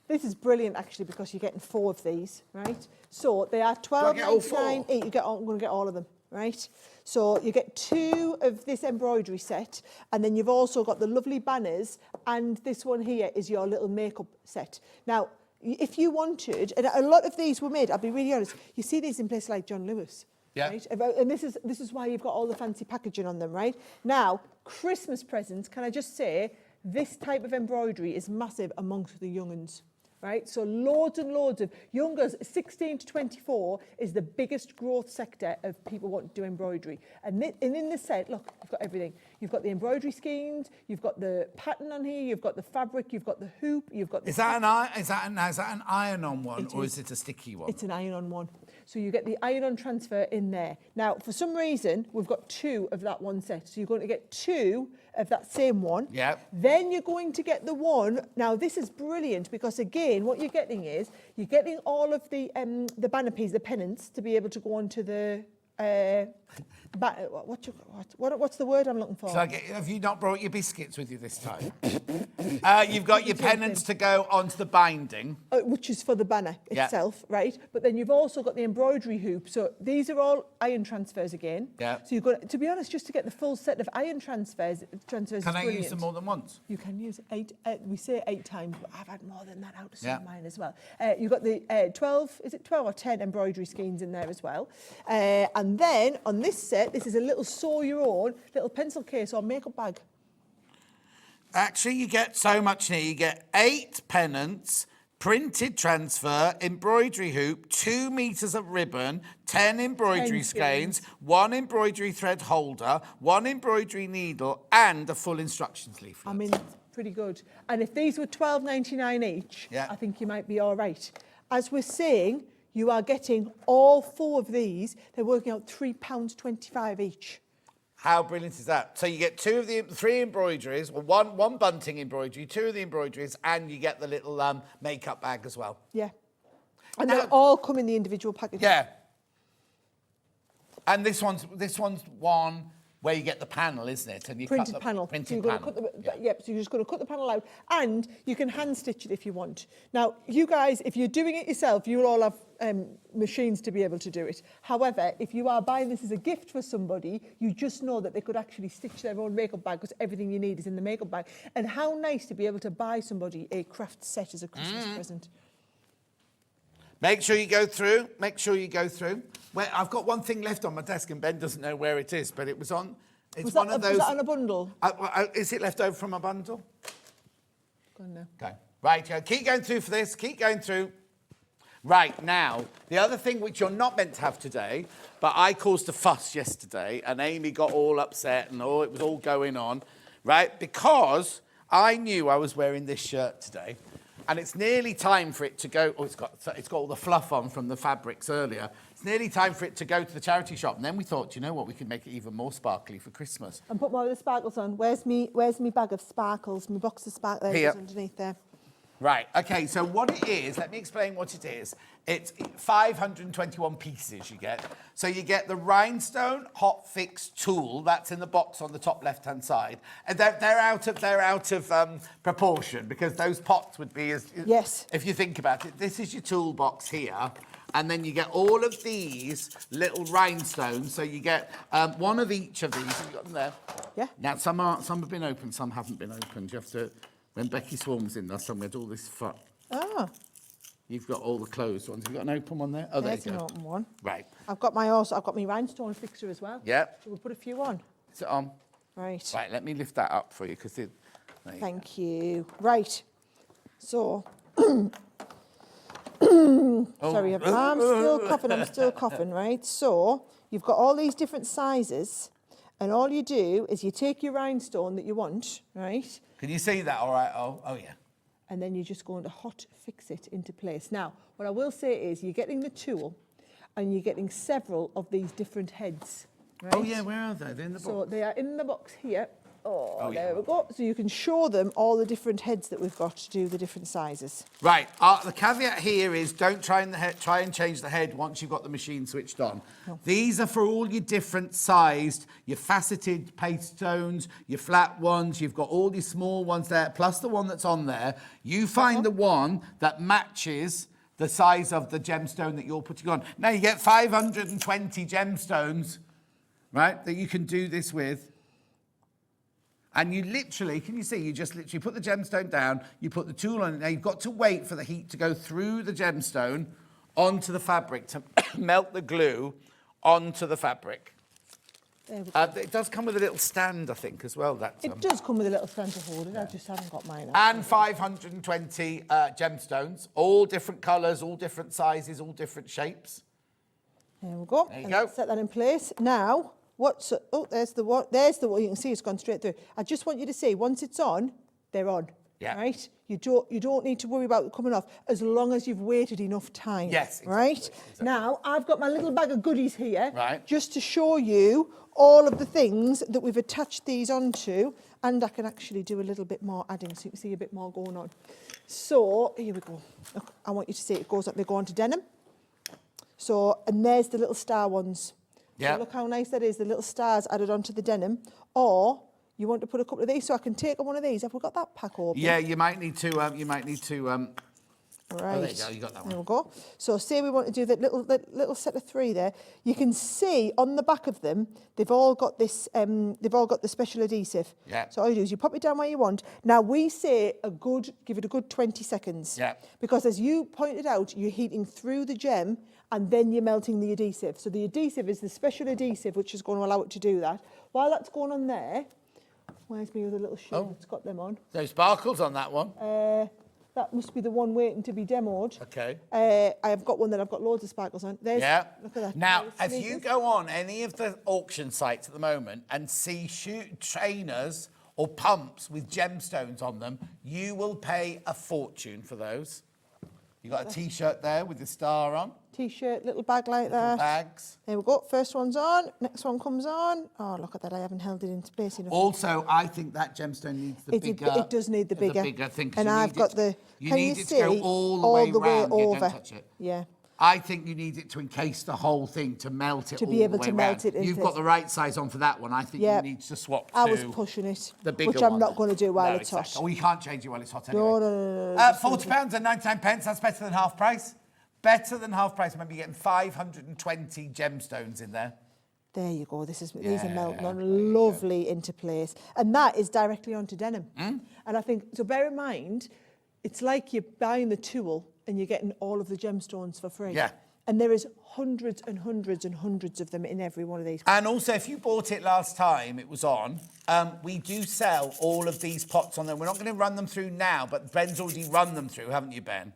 Speaker 5: This is brilliant, actually, because you're getting 4 of these, right? So they are $12.99 each. I'm going to get all of them, right? So you get 2 of this embroidery set, and then you've also got the lovely banners, and this one here is your little makeup set. Now, if you wanted, and a lot of these were made, I'll be really honest, you see these in places like John Lewis. Yeah. Right? And this is why you've got all the fancy packaging on them, right? Now, Christmas presents, can I just say, this type of embroidery is massive amongst the young'uns. Right, so loads and loads of youngers, 16 to 24 is the biggest growth sector of people wanting to do embroidery. And in this set, look, you've got everything. You've got the embroidery skeins, you've got the pattern on here, you've got the fabric, you've got the hoop, you've got the...
Speaker 4: Is that an iron-on one, or is it a sticky one?
Speaker 5: It's an iron-on one. So you get the iron-on transfer in there. Now, for some reason, we've got 2 of that one set. So you're going to get 2 of that same one.
Speaker 4: Yeah.
Speaker 5: Then you're going to get the one. Now, this is brilliant because, again, what you're getting is you're getting all of the banner pieces, the pennants, to be able to go onto the... what's the word I'm looking for?
Speaker 4: So have you not brought your biscuits with you this time? You've got your pennants to go onto the binding.
Speaker 5: Which is for the banner itself, right? But then you've also got the embroidery hoop. So these are all iron transfers again. Yeah. So you've got, to be honest, just to get the full set of iron transfers
Speaker 4: Can I use them more than once?
Speaker 5: You can use 8, we say 8 times, but I've had more than that out of some of mine as well. You've got the 12, is it 12 or 10 embroidery skeins in there as well. And then on this set, this is a little sew your own little pencil case or makeup bag.
Speaker 4: Actually, you get so much here. You get 8 pennants, printed transfer, embroidery hoop, 2 meters of ribbon, 10 embroidery skeins, 1 embroidery thread holder, 1 embroidery needle, and a full instructions leaflet.
Speaker 5: I mean, pretty good. And if these were $12.99 each, I think you might be all right. As we're saying, you are getting all 4 of these. They're working out £3.25 each.
Speaker 4: How brilliant is that? So you get 2 of the 3 embroideries, or one bunting embroidery, 2 of the embroideries, and you get the little makeup bag as well.
Speaker 5: Yeah. And they all come in the individual package.
Speaker 4: Yeah. And this one's one where you get the panel, isn't it? And you
Speaker 5: printed panel.
Speaker 4: Printed
Speaker 5: so
Speaker 4: panel.
Speaker 5: so you're just going to cut the panel out, and you can hand stitch it if you want. Now, you guys, if you're doing it yourself, you'll all have machines to be able to do it. However, if you are buying this as a gift for somebody, you just know that they could actually stitch their own makeup bag because everything you need is in the makeup bag. And how nice to be able to buy somebody a craft set as a Christmas present.
Speaker 4: Make sure you go through. Make sure you go through. Well, I've got one thing left on my desk, and Ben doesn't know where it is, but it was on. It's one of those.
Speaker 5: Was that on a bundle?
Speaker 4: Is it left over from a bundle?
Speaker 5: Go on now.
Speaker 4: Okay. Right. Keep going through for this. Keep going through. Right now, the other thing which you're not meant to have today, but I caused a fuss yesterday, and Amy got all upset, and it was all going on, right? Because I knew I was wearing this shirt today. And it's nearly time for it to go. Oh, it's got all the fluff on from the fabrics earlier. It's nearly time for it to go to the charity shop. And then we thought, you know what, we could make it even more sparkly for Christmas.
Speaker 5: And put more of the sparkles on. Where's me bag of sparkles? My box of sparkles is underneath there.
Speaker 4: Right. Okay. So what it is? Let me explain what it is. It's 521 pieces you get. So you get the rhinestone hot fix tool. That's in the box on the top left-hand side. And they're out of proportion because those pots would be as if you think about it. This is your toolbox here. And then you get all of these little rhinestones. So you get one of each of these. Have you got them there?
Speaker 5: Yeah.
Speaker 4: Now some have been opened, some haven't been opened. You have to. When Becky Swan was in last time, we had all this fun.
Speaker 5: Ah.
Speaker 4: You've got all the closed ones. You've got an open one there? Oh, there
Speaker 5: There's
Speaker 4: you
Speaker 5: an
Speaker 4: go.
Speaker 5: open one.
Speaker 4: Right.
Speaker 5: I've got my rhinestone fixer as well.
Speaker 4: Yep.
Speaker 5: So we'll put a few on.
Speaker 4: Is it on?
Speaker 5: Right.
Speaker 4: Right, let me lift that up for you because
Speaker 5: Thank you. Right. So, sorry, I'm still coughing, right? So, you've got all these different sizes, and all you do is you take your rhinestone that you want, right?
Speaker 4: Can you see that all right? Oh, yeah.
Speaker 5: And then you're just going to hot fix it into place. Now, what I will say is you're getting the tool, and you're getting several of these different heads, right?
Speaker 4: Oh, yeah, where are they? They're in the box.
Speaker 5: So, they are in the box here.
Speaker 4: Oh, yeah.
Speaker 5: There we go. So you can show them all the different heads that we've got to do the different sizes.
Speaker 4: Right. The caveat here is don't try and change the head once you've got the machine switched on.
Speaker 5: No.
Speaker 4: These are for all your different sized, your faceted paste stones, your flat ones. You've got all your small ones there, plus the one that's on there. You find the one that matches the size of the gemstone that you're putting on. Now you get 520 gemstones, right, that you can do this with. And you literally, can you see, you just literally put the gemstone down, you put the tool on it. Now you've got to wait for the heat to go through the gemstone onto the fabric to melt the glue onto the fabric.
Speaker 5: There we go.
Speaker 4: It does come with a little stand, I think, as well.
Speaker 5: It does come with a little stand to hold it. I just haven't got mine out.
Speaker 4: And 520 gemstones, all different colours, all different sizes, all different shapes.
Speaker 5: There we go.
Speaker 4: There you
Speaker 5: And
Speaker 4: go.
Speaker 5: let's set that in place. Now, there's the one. You can see it's gone straight through. I just want you to see, once it's on, they're on.
Speaker 4: Yeah.
Speaker 5: Right? You don't need to worry about it coming off as long as you've waited enough time.
Speaker 4: Yes, exactly,
Speaker 5: Right?
Speaker 4: exactly.
Speaker 5: Now, I've got my little bag of goodies here.
Speaker 4: Right.
Speaker 5: Just to show you all of the things that we've attached these onto, and I can actually do a little bit more adding so you can see a bit more going on. So, here we go. Look, I want you to see it goes up, they go onto denim. So, and there's the little star ones.
Speaker 4: Yeah.
Speaker 5: So look how nice that is, the little stars added onto the denim. Or you want to put a couple of these, so I can take one of these. Have we got that pack open?
Speaker 4: Yeah, you might need to.
Speaker 5: Right.
Speaker 4: Oh, there you go. You got that one.
Speaker 5: There we go. So say we want to do that little set of three there. You can see on the back of them, they've all got this. They've all got the special adhesive.
Speaker 4: Yeah.
Speaker 5: So all you do is you pop it down where you want. Now we say give it a good 20 seconds.
Speaker 4: Yeah.
Speaker 5: Because as you pointed out, you're heating through the gem and then you're melting the adhesive. So the adhesive is the special adhesive which is going to allow it to do that. While that's going on there, where's me with a little shoe that's got them on?
Speaker 4: No sparkles on that one.
Speaker 5: That must be the one waiting to be demoed.
Speaker 4: Okay.
Speaker 5: I've got one that I've got loads of sparkles on. Look at that.
Speaker 4: Now,
Speaker 5: There's
Speaker 4: if you
Speaker 5: sneakers.
Speaker 4: go on any of the auction sites at the moment and see trainers or pumps with gemstones on them, you will pay a fortune for those. You got a T-shirt there with the star on.
Speaker 5: T-shirt, little bag like
Speaker 4: Little
Speaker 5: that.
Speaker 4: bags.
Speaker 5: There we go. First one's on. Next one comes on. Oh, look at that. I haven't held it into place enough.
Speaker 4: Also, I think that gemstone needs the bigger.
Speaker 5: It does need the bigger.
Speaker 4: thing. 'Cause
Speaker 5: And
Speaker 4: you
Speaker 5: I've
Speaker 4: need
Speaker 5: got
Speaker 4: it-
Speaker 5: the.
Speaker 4: You
Speaker 5: Can
Speaker 4: need
Speaker 5: you
Speaker 4: it
Speaker 5: see?
Speaker 4: to go all the way round. Yeah,
Speaker 5: over.
Speaker 4: don't touch it.
Speaker 5: Yeah.
Speaker 4: I think you need it to encase the whole thing to melt it
Speaker 5: To
Speaker 4: all
Speaker 5: be able
Speaker 4: the way
Speaker 5: to melt
Speaker 4: round.
Speaker 5: it into
Speaker 4: You've got the right size on for that one. I think
Speaker 5: Yeah.
Speaker 4: you need to swap to
Speaker 5: I was pushing it,
Speaker 4: the bigger
Speaker 5: which I'm
Speaker 4: one.
Speaker 5: not going to do while
Speaker 4: No,
Speaker 5: it's
Speaker 4: exactly.
Speaker 5: hot.
Speaker 4: Oh, you can't change it while it's hot anyway.
Speaker 5: No.
Speaker 4: £40 and 99 pence. That's better than half price. Better than half price. Remember, you're getting 520 gemstones in there.
Speaker 5: There you go. These are
Speaker 4: Yeah,
Speaker 5: melting on
Speaker 4: there you
Speaker 5: lovely into place. And that is directly onto denim.
Speaker 4: Hmm?
Speaker 5: And I think, so bear in mind, it's like you're buying the tool and you're getting all of the gemstones for free.
Speaker 4: Yeah.
Speaker 5: And there is hundreds and hundreds and hundreds of them in every one of these.
Speaker 4: And also, if you bought it last time it was on, we do sell all of these pots on there. We're not going to run them through now, but Ben's already run them through, haven't you, Ben?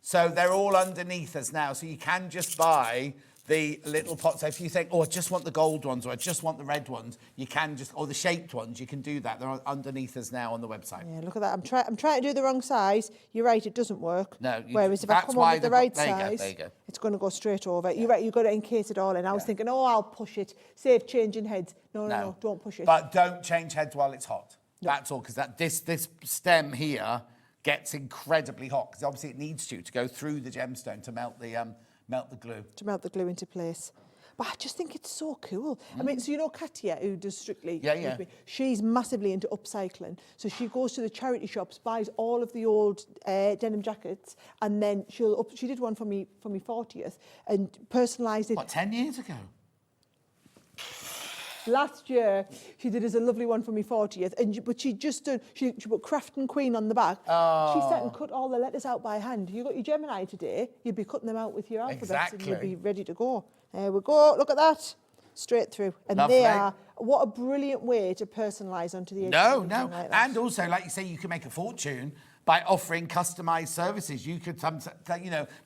Speaker 4: So they're all underneath us now. So you can just buy the little pots. So if you think, oh, I just want the gold ones or I just want the red ones, you can just, or the shaped ones, you can do that. They're underneath us now on the website.
Speaker 5: Yeah, look at that. I'm trying to do the wrong size. You're right, it doesn't work.
Speaker 4: No,
Speaker 5: Whereas if I
Speaker 4: that's
Speaker 5: come
Speaker 4: why
Speaker 5: on with the
Speaker 4: the-
Speaker 5: right
Speaker 4: there you go,
Speaker 5: size,
Speaker 4: there you go.
Speaker 5: it's going to go straight over. You're right, you've got to encase it all in. I was thinking, oh, I'll push it. Save changing heads. No, don't push it.
Speaker 4: But don't change heads while it's hot. That's all, because this stem here gets incredibly hot, because obviously it needs to go through the gemstone to melt the glue.
Speaker 5: To melt the glue into place. But I just think it's so cool. I mean, so you know Katia, who does Strictly?
Speaker 4: Yeah.
Speaker 5: with me, she's massively into upcycling. So she goes to the charity shops, buys all of the old denim jackets, and then she did one for me for my 40th, and personalised it.
Speaker 4: What, 10 years ago?
Speaker 5: Last year, she did us a lovely one for me 40th, but she put Craft and Queen on the back. She sat and cut all the letters out by hand. You got your Gemini today, you'd be cutting them out with your alphabets and you'd be ready to go. There we go, look at that. Straight through. And
Speaker 4: Lovely.
Speaker 5: they are, what a brilliant way to personalise onto the edge.
Speaker 4: No. And also, like you say, you can make a fortune by offering customised services. You could,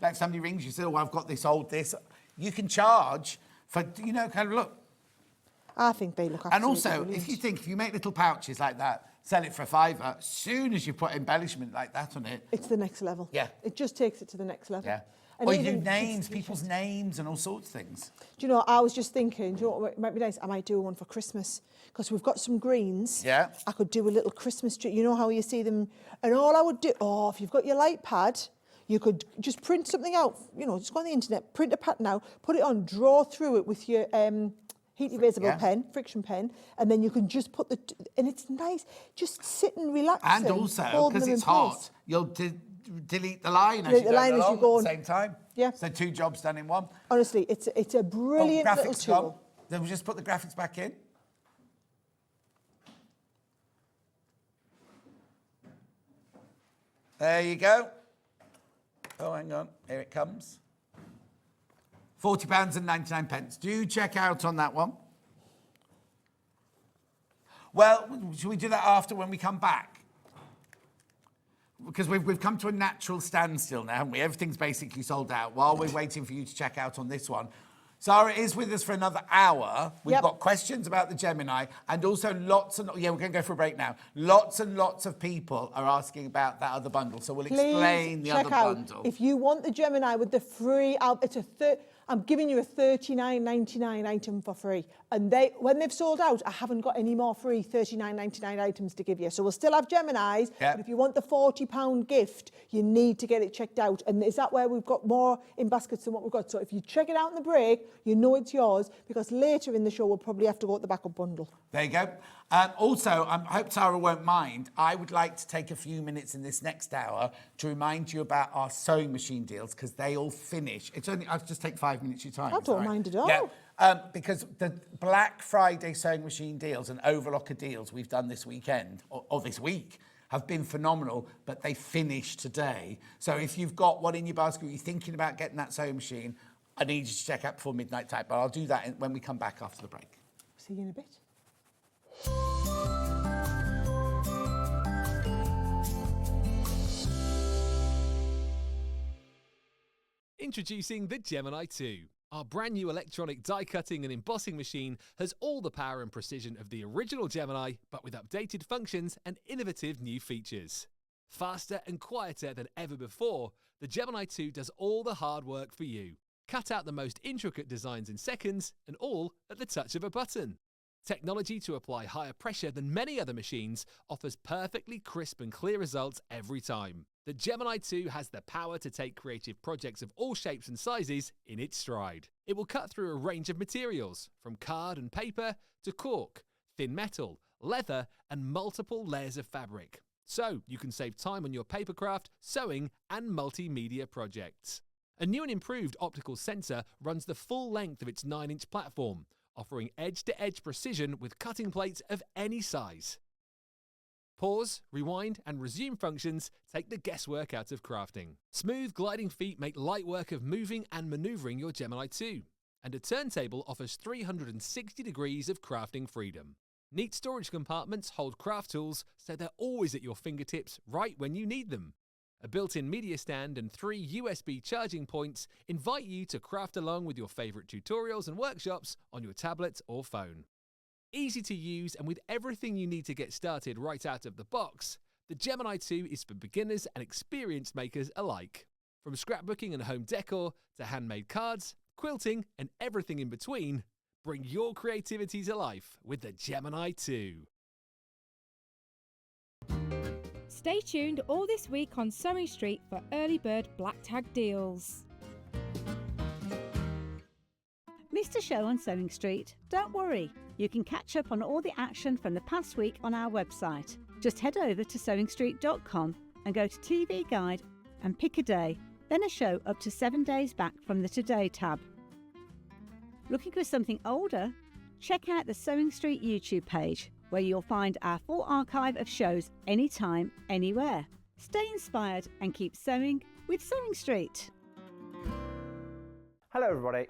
Speaker 4: like somebody rings you, say, oh, I've got this this. You can charge for, kind of look.
Speaker 5: I think they look absolutely
Speaker 4: And also,
Speaker 5: brilliant.
Speaker 4: if you make little pouches like that, sell it for £5, as soon as you put embellishment like that on it.
Speaker 5: It's the next level.
Speaker 4: Yeah.
Speaker 5: It just takes it to the next level.
Speaker 4: Yeah.
Speaker 5: And
Speaker 4: Or you do
Speaker 5: even
Speaker 4: names, people's names and all sorts of things.
Speaker 5: Do you know, I was just thinking, do you know what might be nice? I might do one for Christmas because we've got some greens.
Speaker 4: Yeah.
Speaker 5: I could do a little Christmas tree. You know how you see them? And all I would do, if you've got your light pad, you could just print something out, just go on the internet, print a pattern out, put it on, draw through it with your heat erasable pen, friction pen, and then you can just put and it's nice, just sitting relaxing.
Speaker 4: And also, because it's hot, you'll delete the line as
Speaker 5: Delete
Speaker 4: you
Speaker 5: the line
Speaker 4: go
Speaker 5: as you
Speaker 4: along
Speaker 5: go
Speaker 4: at the
Speaker 5: on.
Speaker 4: same time.
Speaker 5: Yeah.
Speaker 4: So 2 jobs done in one.
Speaker 5: Honestly, it's a brilliant little
Speaker 4: graphics
Speaker 5: tool.
Speaker 4: gone. Then we'll just put the graphics back in. There you go. Oh, hang on. Here it comes. £40.99. Do check out on that one. Well, should we do that after when we come back? Because we've come to a natural standstill now, haven't we? Everything's basically sold out while we're waiting for you to check out on this one. Sarah is with us for another hour. We've got questions about the Gemini and also we're going to go for a break now. Lots and lots of people are asking about that other bundle, so we'll explain the other bundle.
Speaker 5: If you want the Gemini with the free, I'm giving you a £39.99 item for free. And when they've sold out, I haven't got any more free £39.99 items to give you. So we'll still have Geminis, but if you want the £40 gift, you need to get it checked out. And is that where we've got more in baskets than what we've got? So if you check it out in the break, you know it's yours, because later in the show, we'll probably have to go at the backup bundle.
Speaker 4: There you go. Also, I hope Sarah won't mind. I would like to take a few minutes in this next hour to remind you about our sewing machine deals, because they all finish. I'll just take 5 minutes of your time.
Speaker 5: I don't mind at all.
Speaker 4: Yeah, because the Black Friday sewing machine deals and overlocker deals we've done this weekend, or this week, have been phenomenal, but they finish today. So if you've got one in your basket, you're thinking about getting that sewing machine, I need you to check out before midnight type, but I'll do that when we come back after the break.
Speaker 5: See you in a bit.
Speaker 12: Introducing the Gemini 2. Our brand new electronic die cutting and embossing machine has all the power and precision of the original Gemini, but with updated functions and innovative new features. Faster and quieter than ever before, the Gemini 2 does all the hard work for you. Cut out the most intricate designs in seconds, and all at the touch of a button. Technology to apply higher pressure than many other machines offers perfectly crisp and clear results every time. The Gemini 2 has the power to take creative projects of all shapes and sizes in its stride. It will cut through a range of materials, from card and paper to cork, thin metal, leather, and multiple layers of fabric. So you can save time on your papercraft, sewing, and multimedia projects. A new and improved optical sensor runs the full length of its 9-inch platform, offering edge-to-edge precision with cutting plates of any size. Pause, rewind, and resume functions take the guesswork out of crafting. Smooth gliding feet make light work of moving and maneuvering your Gemini 2. And a turntable offers 360 degrees of crafting freedom. Neat storage compartments hold craft tools so they're always at your fingertips right when you need them. A built-in media stand and 3 USB charging points invite you to craft along with your favourite tutorials and workshops on your tablet or phone. Easy to use and with everything you need to get started right out of the box, the Gemini 2 is for beginners and experienced makers alike. From scrapbooking and home decor to handmade cards, quilting and everything in between, bring your creativity to life with the Gemini 2.
Speaker 10: Stay tuned all this week on Sewing Street for early bird black tag deals.
Speaker 14: Missed a show on Sewing Street? Don't worry, you can catch up on all the action from the past week on our website. Just head over to SewingStreet.com and go to TV Guide and pick a day, then a show up to 7 days back from the Today tab. Looking for something older? check out the Sewing Street YouTube page, where you'll find our full archive of shows anytime, anywhere. Stay inspired and keep sewing with Sewing Street.
Speaker 6: Hello everybody,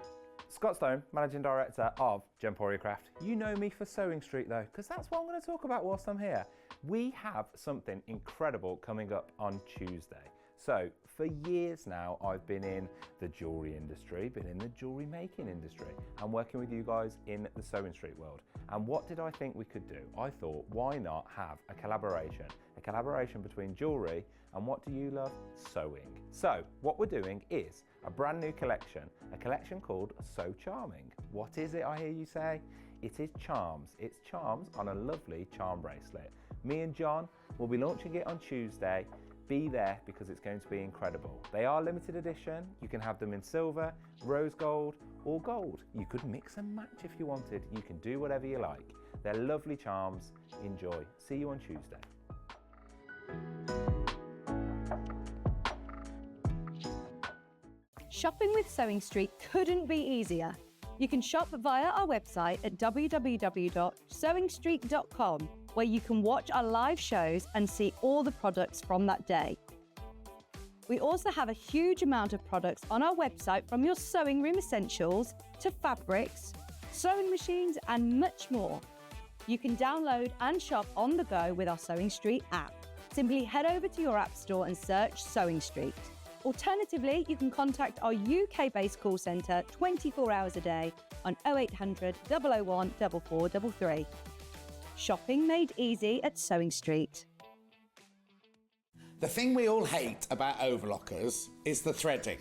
Speaker 6: Scott Stone, Managing Director of Gemporia Craft. You know me for Sewing Street though, because that's what I'm going to talk about whilst I'm here. We have something incredible coming up on Tuesday. So for years now, I've been in the jewellery industry, been in the jewellery making industry, and working with you guys in the Sewing Street world. And what did I think we could do? I thought, why not have a collaboration between jewellery and what do you love? Sewing. So what we're doing is a brand new collection, a collection called So Charming. What is it, I hear you say? It is charms. It's charms on a lovely charm bracelet. Me and John will be launching it on Tuesday. Be there because it's going to be incredible. They are limited edition. You can have them in silver, rose gold, or gold. You could mix and match if you wanted. You can do whatever you like. They're lovely charms. Enjoy. See you on Tuesday.
Speaker 9: Shopping with Sewing Street couldn't be easier. You can shop via our website at www.sewingstreet.com, where you can watch our live shows and see all the products from that day. We also have a huge amount of products on our website, from your sewing room essentials to fabrics, sewing machines and much more. You can download and shop on the go with our Sewing Street app. Simply head over to your app store and search Sewing Street. Alternatively, you can contact our UK-based call centre 24 hours a day on 0800 001 4433. Shopping made easy at Sewing Street.
Speaker 4: The thing we all hate about overlockers is the threading.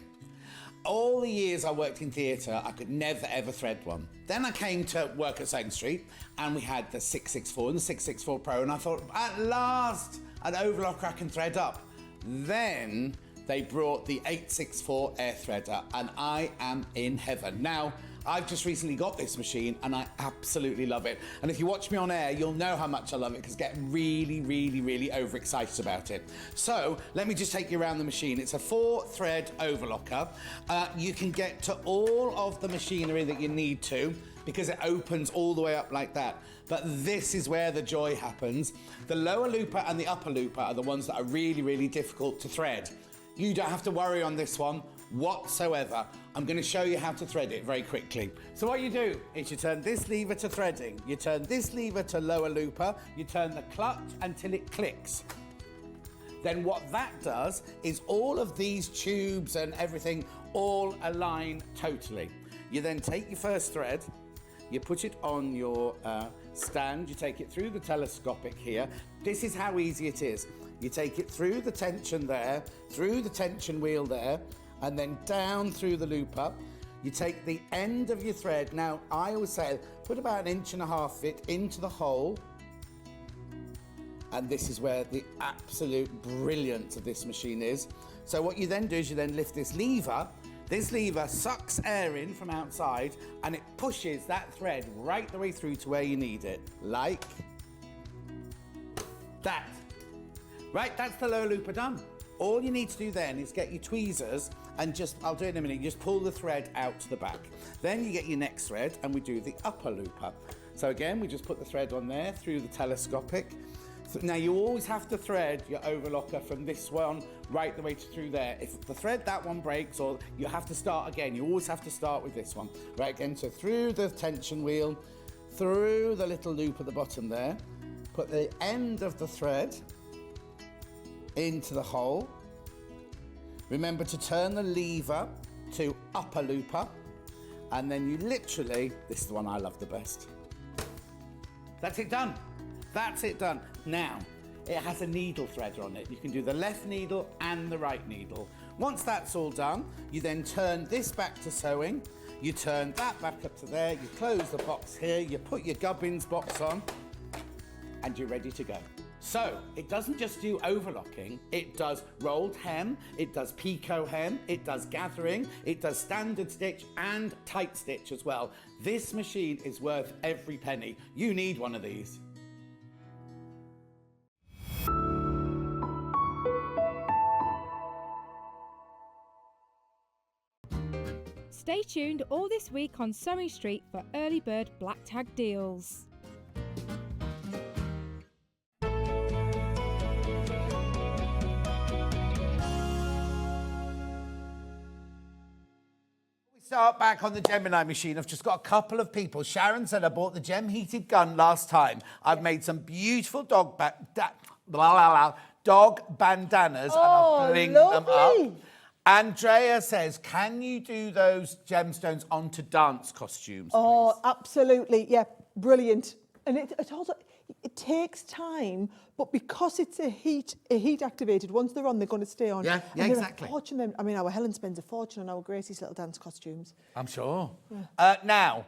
Speaker 4: All the years I worked in theatre, I could never ever thread one. Then I came to work at Sewing Street and we had the 664 and the 664 Pro, and I thought, at last, an overlocker I can thread up. Then they brought the 864 air threader and I am in heaven. Now, I've just recently got this machine and I absolutely love it. And if you watch me on air, you'll know how much I love it because I get really overexcited about it. So let me just take you around the machine. It's a 4-thread overlocker. You can get to all of the machinery that you need to because it opens all the way up like that. But this is where the joy happens. The lower looper and the upper looper are the ones that are really difficult to thread. You don't have to worry on this one whatsoever. I'm going to show you how to thread it very quickly. So what you do is you turn this lever to threading, you turn this lever to lower looper, you turn the clutch until it clicks. Then what that does is all of these tubes and everything all align totally. You then take your first thread, you put it on your stand, you take it through the telescopic here. This is how easy it is. You take it through the tension there, through the tension wheel there, and then down through the looper. You take the end of your thread. Now, I always say, put about 1.5 inches fit into the hole. And this is where the absolute brilliance of this machine is. So what you then do is you then lift this lever. This lever sucks air in from outside and it pushes that thread right the way through to where you need it, like that. Right, that's the lower looper done. All you need to do then is get your tweezers and just, I'll do it in a minute, just pull the thread out to the back. Then you get your next thread and we do the upper looper. So again, we just put the thread on there through the telescopic. Now you always have to thread your overlocker from this one right the way through there. If the thread, that one breaks, or you have to start again, you always have to start with this one. Right, again, so through the tension wheel, through the little loop at the bottom there, put the end of the thread into the hole. Remember to turn the lever to upper looper, and then you literally, this is the one I love the best. That's it done. That's it done. Now, it has a needle threader on it. You can do the left needle and the right needle. Once that's all done, you then turn this back to sewing. You turn that back up to there. You close the box here. You put your gubbins box on, and you're ready to go. So, it doesn't just do overlocking, it does rolled hem, it does picot hem, it does gathering, it does standard stitch and tight stitch as well. This machine is worth every penny. You need one of these.
Speaker 10: Stay tuned all this week on Sewing Street for early bird black tag deals.
Speaker 4: Start back on the Gemini machine. I've just got a couple of people. Sharon said I bought the Gem heated gun last time. I've made some beautiful dog bandanas and I've blinged them up. Andrea says, can you do those gemstones onto dance costumes?
Speaker 5: Oh, absolutely. Yeah, brilliant. And it also, it takes time, but because it's a heat activated, once they're on, they're going to stay on.
Speaker 4: Yeah, yeah, exactly.
Speaker 5: I mean, our Helen spends a fortune on our Gracie's little dance costumes.
Speaker 4: I'm sure.
Speaker 5: Yeah.
Speaker 4: Now,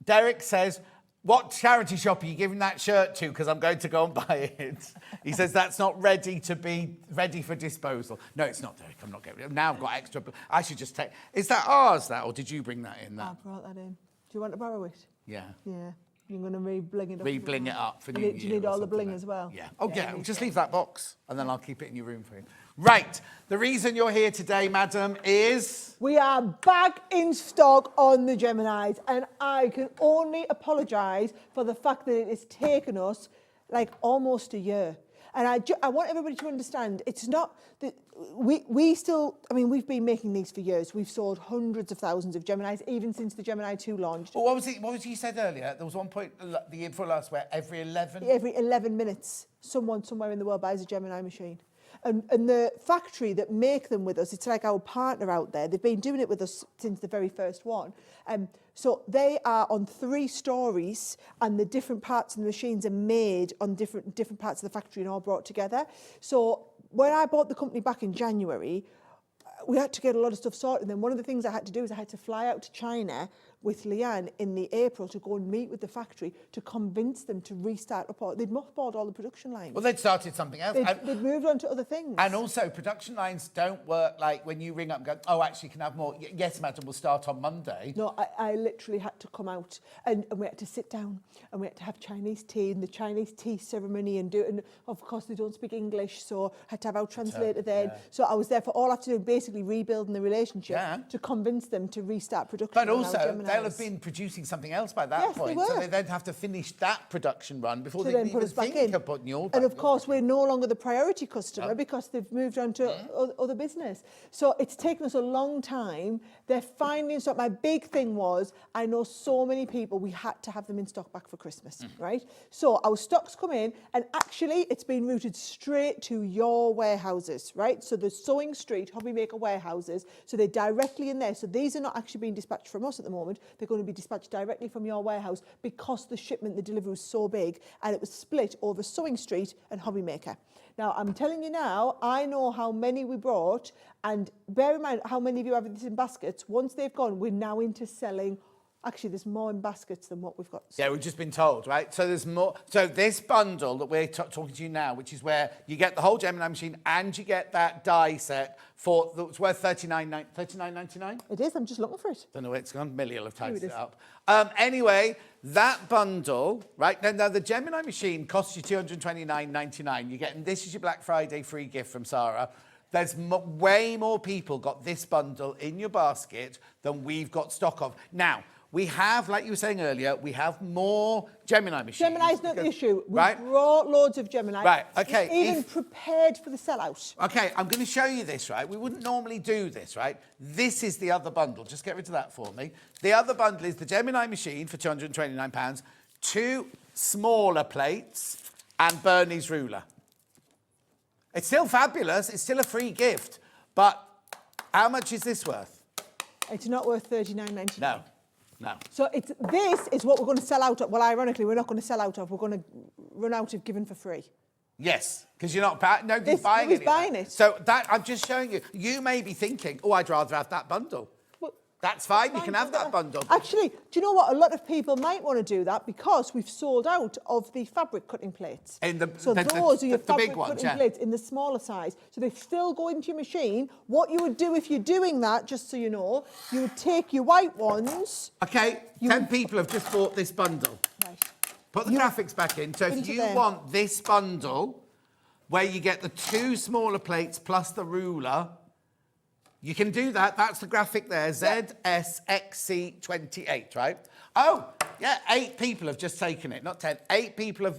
Speaker 4: Derek says, what charity shop are you giving that shirt to? Because I'm going to go and buy it. He says that's not ready for disposal. No, it's not, Derek. I'm not getting it. Now I've got extra. I should just take. Is that ours, or did you bring that in?
Speaker 5: I brought that in. Do you want to borrow it?
Speaker 4: Yeah.
Speaker 5: Yeah. You're going to re-bling it up.
Speaker 4: Re-bling it up for New Year.
Speaker 5: Do you need all the bling as well?
Speaker 4: Yeah. Oh, yeah. Just leave that box, and then I'll keep it in your room for you. Right. The reason you're here today, madam, is...
Speaker 5: We are back in stock on the Geminis, and I can only apologise for the fact that it has taken us like almost a year. And I want everybody to understand, it's not that we still, I mean, we've been making these for years. We've sold hundreds of thousands of Geminis, even since the Gemini 2 launched.
Speaker 4: Well, what was it you said earlier? There was one point the year before last where every 11
Speaker 5: minutes, someone somewhere in the world buys a Gemini machine. And the factory that make them with us, it's like our partner out there. They've been doing it with us since the very first one. So they are on 3 stories, and the different parts of the machines are made on different parts of the factory and all brought together. So when I bought the company back in January, we had to get a lot of stuff sorted. And then one of the things I had to do is I had to fly out to China with Leanne in the April to go and meet with the factory to convince them to restart up. They'd mothballed all the production lines.
Speaker 4: Well, they'd started something else.
Speaker 5: They'd moved on to other things.
Speaker 4: And also, production lines don't work like when you ring up and go, oh, actually, you can have more. Yes, madam, we'll start on Monday.
Speaker 5: No, I literally had to come out and we had to sit down and we had to have Chinese tea and the Chinese tea ceremony and do it. And of course, they don't speak English, so I had to have our translator then. Yeah. So I was there for all afternoon, basically rebuilding the relationship to convince them to restart production.
Speaker 4: But also, they'll have been producing something else by that point.
Speaker 5: They were.
Speaker 4: So they then have to finish that production run before they can even think of putting you all back.
Speaker 5: And of course, we're no longer the priority customer because they've moved on to other business. So it's taken us a long time. They're finally in stock. My big thing was, I know so many people, we had to have them in stock back for Christmas, right? So our stock's come in, and actually it's been routed straight to your warehouses, right? So the SewingStreet Hobby Maker warehouses, so they're directly in there. So these are not actually being dispatched from us at the moment. They're going to be dispatched directly from your warehouse because the delivery was so big, and it was split over SewingStreet and Hobby Maker. Now, I'm telling you now, I know how many we brought, and bear in mind how many of you have this in baskets. Once they've gone, we're now into selling. Actually, there's more in baskets than what we've got.
Speaker 4: Yeah, we've just been told, right? So there's more. So this bundle that we're talking to you now, which is where you get the whole Gemini machine and you get that die set for it's worth $39.99.
Speaker 5: It is. I'm just looking for it.
Speaker 4: Don't know where it's gone. Millie will have typed it up. Anyway, that bundle, right? Now the Gemini machine costs you $229.99. You're getting this is your Black Friday free gift from Sara. There's way more people got this bundle in your basket than we've got stock of. Now, we have, like you were saying earlier, we have more Gemini machines.
Speaker 5: Gemini's not the issue. We brought loads of Gemini.
Speaker 4: Right, okay.
Speaker 5: Even prepared for the sellout.
Speaker 4: Okay, I'm going to show you this, right? We wouldn't normally do this, right? This is the other bundle. Just get rid of that for me. The other bundle is the Gemini machine for £229, 2 smaller plates, and Bernie's ruler. It's still fabulous. It's still a free gift. But how much is this worth?
Speaker 5: It's not worth $39.99.
Speaker 4: No. No.
Speaker 5: So this is what we're going to sell out of. Well, ironically, we're not going to sell out of. We're going to run out of given for free.
Speaker 4: Yes, because you're not nobody's buying it.
Speaker 5: Buying it.
Speaker 4: So that I'm just showing you. You may be thinking, oh, I'd rather have that bundle. Well, that's fine. You can have that bundle.
Speaker 5: Actually, do you know what? A lot of people might want to do that because we've sold out of the fabric cutting plates. So those are your fabric cutting plates in the smaller size. So they still go into your machine. What you would do if you're doing that, just so you know, you would take your white ones.
Speaker 4: Okay, 10 people have just bought this bundle.
Speaker 5: Right.
Speaker 4: Put the graphics back in. So if you want this bundle, where you get the 2 smaller plates plus the ruler, You can do that. That's the graphic there. ZSXC28, right? Oh, yeah, 8 people have just taken it, not 10. 8 people have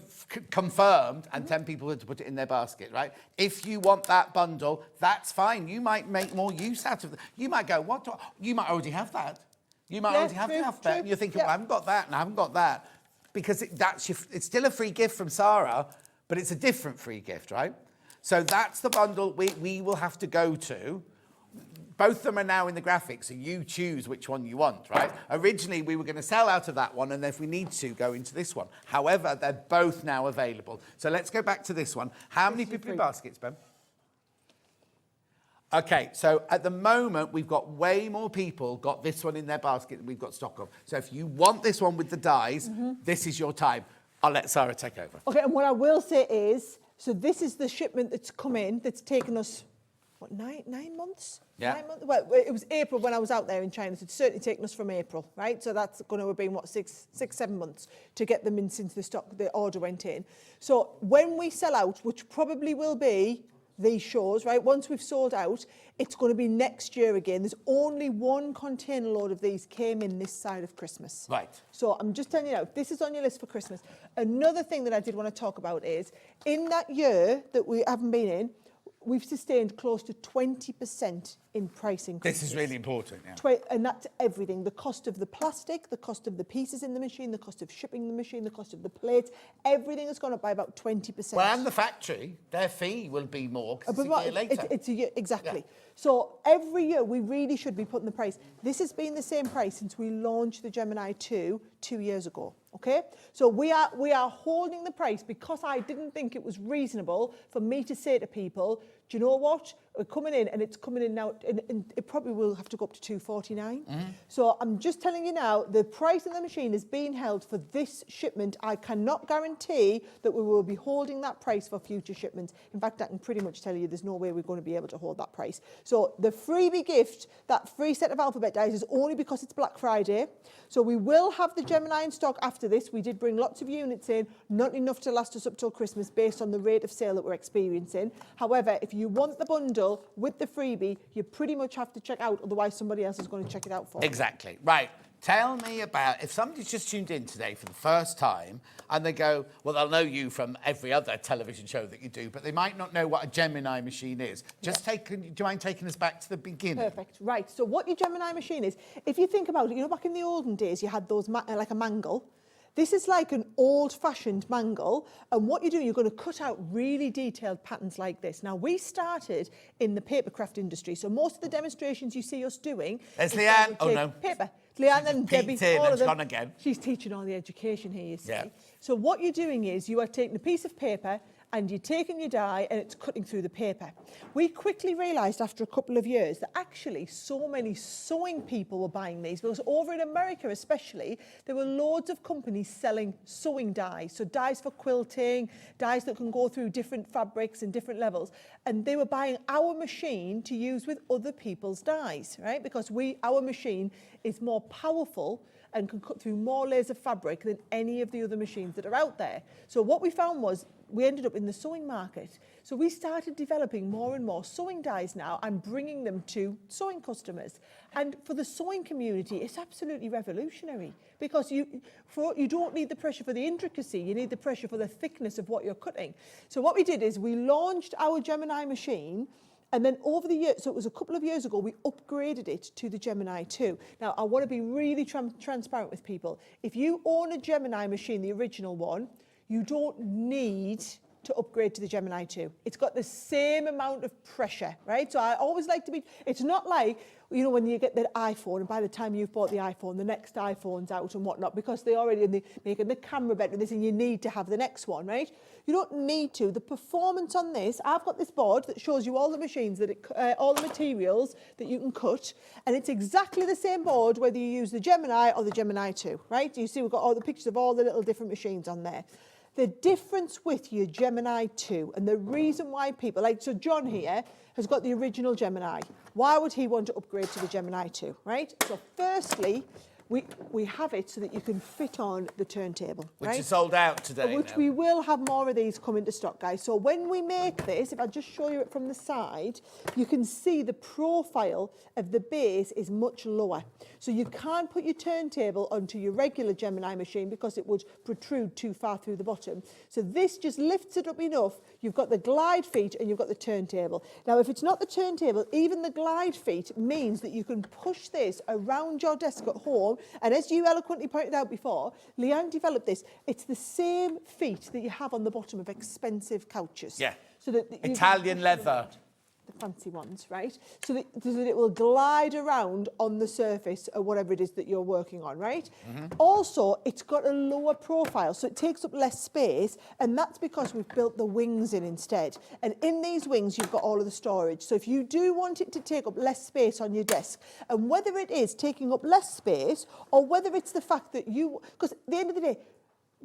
Speaker 4: confirmed and 10 people had to put it in their basket, right? If you want that bundle, that's fine. You might make more use out of it. You might go, what? You might already have that. You might already have the alphabet. And you're thinking, well, I haven't got that and I haven't got that. Because it's still a free gift from Sara, but it's a different free gift, right? So that's the bundle we will have to go to. Both of them are now in the graphic, so you choose which one you want, right? Originally, we were going to sell out of that one, and if we need to, go into this one. However, they're both now available. So let's go back to this one. How many people in baskets, Ben? Okay, so at the moment, we've got way more people got this one in their basket than we've got stock of. So if you want this one with the dies, this is your time. I'll let Sara take over.
Speaker 5: Okay, and what I will say is, so this is the shipment that's come in, that's taken us, what, nine months?
Speaker 4: Yeah.
Speaker 5: 9 months? Well, it was April when I was out there in China, so it's certainly taken us from April, right? So that's going to have been, what, 7 months to get them in since the order went in. So when we sell out, which probably will be these shows, right? Once we've sold out, it's going to be next year again. There's only one container load of these came in this side of Christmas.
Speaker 4: Right.
Speaker 5: So I'm just telling you now, if this is on your list for Christmas. Another thing that I did want to talk about is, in that year that we haven't been in, we've sustained close to 20% in price increases.
Speaker 4: This is really important, yeah.
Speaker 5: And that's everything. The cost of the plastic, the cost of the pieces in the machine, the cost of shipping the machine, the cost of the plates, everything has gone up by about 20%.
Speaker 4: Well, and the factory, their fee will be more because it's a year later.
Speaker 5: It's a year, exactly.
Speaker 4: Yeah.
Speaker 5: So every year we really should be putting the price. This has been the same price since we launched the Gemini 2 years ago. Okay, so we are holding the price because I didn't think it was reasonable for me to say to people, do you know what? We're coming in, and it's coming in now, and it probably will have to go up to $249. So I'm just telling you now, the price of the machine is being held for this shipment. I cannot guarantee that we will be holding that price for future shipments. In fact, I can pretty much tell you there's no way we're going to be able to hold that price. So the freebie gift, that free set of alphabet dies, is only because it's Black Friday. So we will have the Gemini in stock after this. We did bring lots of units in, not enough to last us up till Christmas based on the rate of sale that we're experiencing. However, if you want the bundle with the freebie, you pretty much have to check out, otherwise somebody else is going to check it out for you.
Speaker 4: Exactly. Right. Tell me about, if somebody's just tuned in today for the first time and they go, well, they'll know you from every other television show that you do, but they might not know what a Gemini machine is. Just do you mind taking us back to the beginning?
Speaker 5: Perfect. Right. So what your Gemini machine is, if you think about it, you know, back in the olden days, you had those, like a mangle. This is like an old-fashioned mangle, and what you do, you're going to cut out really detailed patterns like this. Now, we started in the papercraft industry, so most of the demonstrations you see us doing...
Speaker 4: There's Leanne. Oh, no.
Speaker 5: Paper. Leanne and Debbie, all of them.
Speaker 4: Gone again.
Speaker 5: She's teaching all the education here, you see.
Speaker 4: Yeah.
Speaker 5: So what you're doing is you are taking a piece of paper and you're taking your die and it's cutting through the paper. We quickly realised after a couple of years that actually so many sewing people were buying these, because over in America especially, there were loads of companies selling sewing dies, so dies for quilting, dies that can go through different fabrics and different levels, and they were buying our machine to use with other people's dies, right? Because our machine is more powerful and can cut through more layers of fabric than any of the other machines that are out there. So what we found was we ended up in the sewing market. So we started developing more and more sewing dies now and bringing them to sewing customers. And for the sewing community, it's absolutely revolutionary, because you don't need the pressure for the intricacy, you need the pressure for the thickness of what you're cutting. So what we did is we launched our Gemini machine, and then over the years, so it was a couple of years ago, we upgraded it to the Gemini 2. Now, I want to be really transparent with people. If you own a Gemini machine, the original one, you don't need to upgrade to the Gemini 2. It's got the same amount of pressure, right? So I always like to be, it's not like, you know, when you get the iPhone and by the time you've bought the iPhone, the next iPhone's out and whatnot, because they're already making the camera better and this, and you need to have the next one, right? You don't need to. The performance on this, I've got this board that shows you all the machines, all the materials that you can cut, and it's exactly the same board whether you use the Gemini or the Gemini 2, right? You see we've got all the pictures of all the little different machines on there. The difference with your Gemini 2 and the reason why people, like, so John here has got the original Gemini. Why would he want to upgrade to the Gemini 2, right? So firstly, we have it so that you can fit on the turntable,
Speaker 4: Which
Speaker 5: right?
Speaker 4: is sold out today.
Speaker 5: Which
Speaker 4: now.
Speaker 5: we will have more of these come into stock, guys. So when we make this, if I just show you it from the side, you can see the profile of the base is much lower. So you can't put your turntable onto your regular Gemini machine because it would protrude too far through the bottom. So this just lifts it up enough. You've got the glide feet and you've got the turntable. Now, if it's not the turntable, even the glide feet means that you can push this around your desk at home. And as you eloquently pointed out before, Leanne developed this. It's the same feet that you have on the bottom of expensive couches.
Speaker 4: Yeah.
Speaker 5: So that
Speaker 4: Italian leather.
Speaker 5: The fancy ones, right? So that it will glide around on the surface or whatever it is that you're working on, right? Also, it's got a lower profile, so it takes up less space, and that's because we've built the wings in instead. And in these wings, you've got all of the storage. So if you do want it to take up less space on your desk, and whether it is taking up less space or whether it's the fact that because at the end of the day,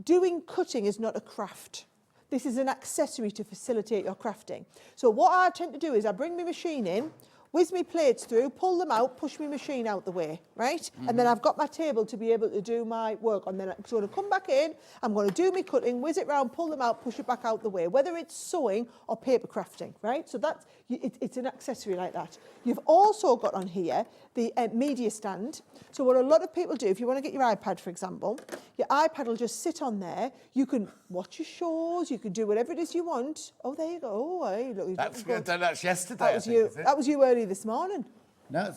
Speaker 5: doing cutting is not a craft. This is an accessory to facilitate your crafting. So what I tend to do is I bring my machine in, whiz my plates through, pull them out, push my machine out the way, right? And then I've got my table to be able to do my work. And then I'm going to come back in, I'm going to do my cutting, whiz it round, pull them out, push it back out the way, whether it's sewing or paper crafting, right? So that's, it's an accessory like that. You've also got on here the media stand. So what a lot of people do, if you want to get your iPad, for example, your iPad will just sit on there. You can watch your shows, you can do whatever it is you want. Oh, there you go. Oh, hey, look,
Speaker 4: That's good. That's yesterday.
Speaker 5: that was you. That was you early this morning.
Speaker 4: No,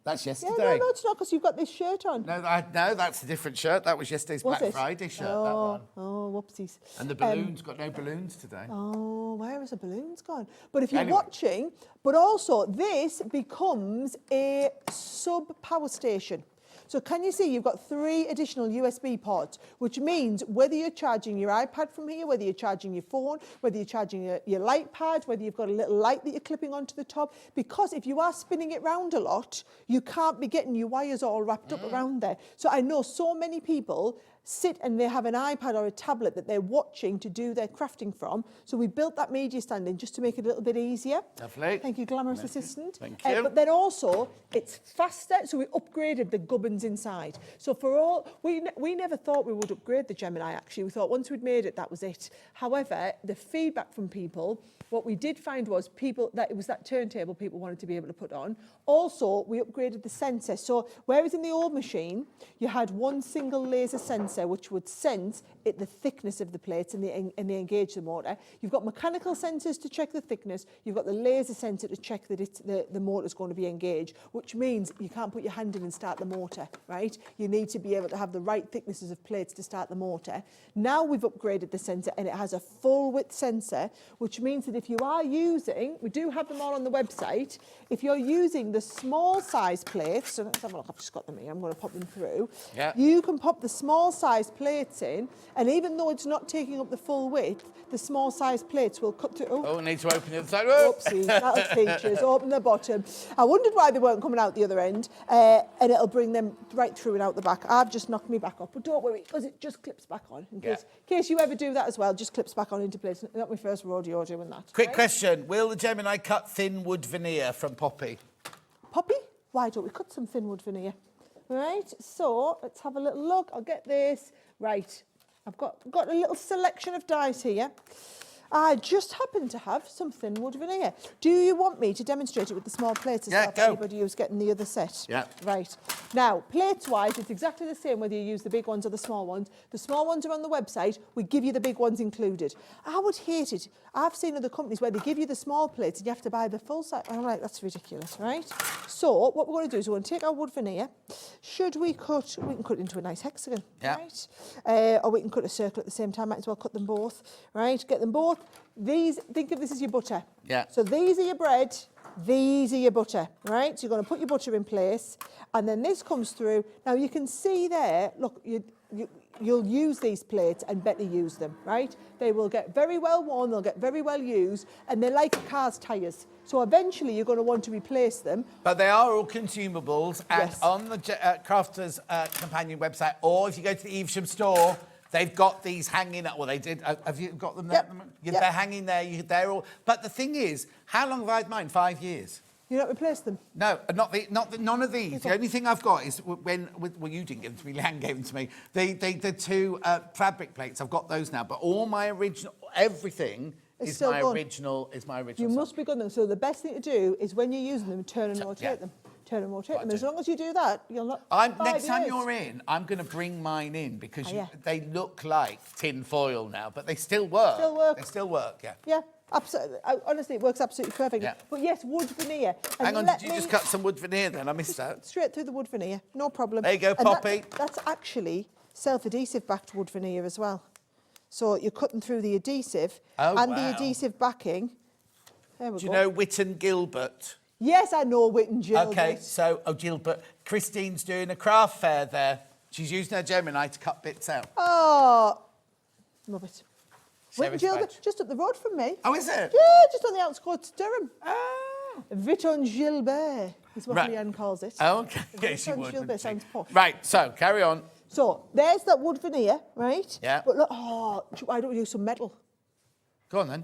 Speaker 4: that's yesterday.
Speaker 5: Yeah, no, it's not because you've got this shirt on.
Speaker 4: No, that's a different shirt. That was yesterday's
Speaker 5: Was
Speaker 4: Black
Speaker 5: it?
Speaker 4: Friday shirt. That
Speaker 5: Oh,
Speaker 4: one.
Speaker 5: oh, whoopsies.
Speaker 4: And the balloons got no balloons today.
Speaker 5: Oh, where has the balloons gone? But if you're
Speaker 4: Anyway.
Speaker 5: watching, but also this becomes a sub-power station. So can you see you've got 3 additional USB ports, which means whether you're charging your iPad from here, whether you're charging your phone, whether you're charging your light pad, whether you've got a little light that you're clipping onto the top, because if you are spinning it round a lot, you can't be getting your wires all wrapped up around there. So I know so many people sit and they have an iPad or a tablet that they're watching to do their crafting from. So we built that media stand in just to make it a little bit easier.
Speaker 4: Lovely.
Speaker 5: Thank you, glamorous assistant.
Speaker 4: Thank you.
Speaker 5: But then also, it's faster, so we upgraded the gubbins inside. So for all, we never thought we would upgrade the Gemini, actually. We thought once we'd made it, that was it. However, the feedback from people, what we did find was that it was that turntable people wanted to be able to put on. Also, we upgraded the sensor. So whereas in the old machine, you had one single laser sensor which would sense the thickness of the plates and they engage the motor. You've got mechanical sensors to check the thickness. You've got the laser sensor to check that the motor's going to be engaged, which means you can't put your hand in and start the motor, right? You need to be able to have the right thicknesses of plates to start the motor. Now we've upgraded the sensor and it has a full width sensor, which means that if you are using, we do have them all on the website, if you're using the small size plates, so let's have a look, I've just got them here, I'm going to pop them through.
Speaker 4: Yeah.
Speaker 5: You can pop the small size plates in, and even though it's not taking up the full width, the small size plates will cut through.
Speaker 4: Oh, I need to open the other side. Oh.
Speaker 5: Oopsie, that'll features, open the bottom. I wondered why they weren't coming out the other end, and it'll bring them right through and out the back. I've just knocked me back up, but don't worry, because it just clips back on. In case you ever do that as well, just clips back on into place. Not my first rodeo doing that.
Speaker 4: Quick
Speaker 5: right?
Speaker 4: question. Will the Gemini cut thin wood veneer from Poppy?
Speaker 5: Poppy? Why don't we cut some thin wood veneer? Right, so let's have a little look. I'll get this. Right, I've got a little selection of dyes here. I just happen to have some thin wood veneer. Do you want me to demonstrate it with the small plates as well for anybody who's getting the other set?
Speaker 4: Yeah.
Speaker 5: Right. Now, plates-wise, it's exactly the same whether you use the big ones or the small ones. The small ones are on the website. We give you the big ones included. I would hate it. I've seen other companies where they give you the small plates and you have to buy the full size. I'm like, that's ridiculous, right? So what we're going to do is we're going to take our wood veneer. Should we cut? We can cut it into a nice hexagon, right? Or we can cut a circle at the same time. Might as well cut them both, right? Get them both. These, think of this as your butter.
Speaker 4: Yeah.
Speaker 5: So these are your bread, these are your butter, right? So you're going to put your butter in place, and then this comes through. Now you can see there, look, you'll use these plates and better use them, right? They will get very well worn, they'll get very well used, and they're like a car's tyres. So eventually you're going to want to replace them.
Speaker 4: But they are all consumables, and on the Crafters Companion website, or if you go to the Evesham store, they've got these hanging up. Well, they did. Have you got them there?
Speaker 5: Yep.
Speaker 4: They're hanging there. They're all. But the thing is, how long have I had mine? 5 years.
Speaker 5: You don't replace them?
Speaker 4: No, none of these. The only thing I've got is well, you didn't give them to me, Leanne gave them to me. The two fabric plates, I've got those now, but all my original, everything is my original.
Speaker 5: You must be good at them. So the best thing to do is when you're using them, turn and rotate them. Turn and rotate them. As long as you do that, you'll not.
Speaker 4: Next time you're in, I'm going to bring mine in because they look like tin foil now, but they still work. They still work, yeah.
Speaker 5: Yeah. Absolutely. Honestly, it works absolutely perfectly.
Speaker 4: Yeah.
Speaker 5: But yes, wood veneer. And
Speaker 4: hang on, did you just cut some wood veneer then? I missed that.
Speaker 5: Straight through the wood veneer, no problem.
Speaker 4: There you go, Poppy.
Speaker 5: That's actually self-adhesive backed wood veneer as well. So you're cutting through the adhesive and the adhesive backing. There we go.
Speaker 4: Do you know Whitton Gilbert?
Speaker 5: Yes, I know Whitton Gilbert.
Speaker 4: Okay, so, Gilbert, Christine's doing a craft fair there. She's using her Gemini to cut bits out.
Speaker 5: Oh, love it. Whitton Gilbert, just up the road from me.
Speaker 4: Oh, is it?
Speaker 5: Yeah, just on the outskirts of Durham. Oh. Whitton Gilbert is what Leanne calls it.
Speaker 4: Oh, okay.
Speaker 5: Yes, Whitton Gilbert sounds posh.
Speaker 4: Right, so, carry on.
Speaker 5: So, there's that wood veneer, right?
Speaker 4: Yeah.
Speaker 5: But look, why don't we do some metal?
Speaker 4: Go on, then.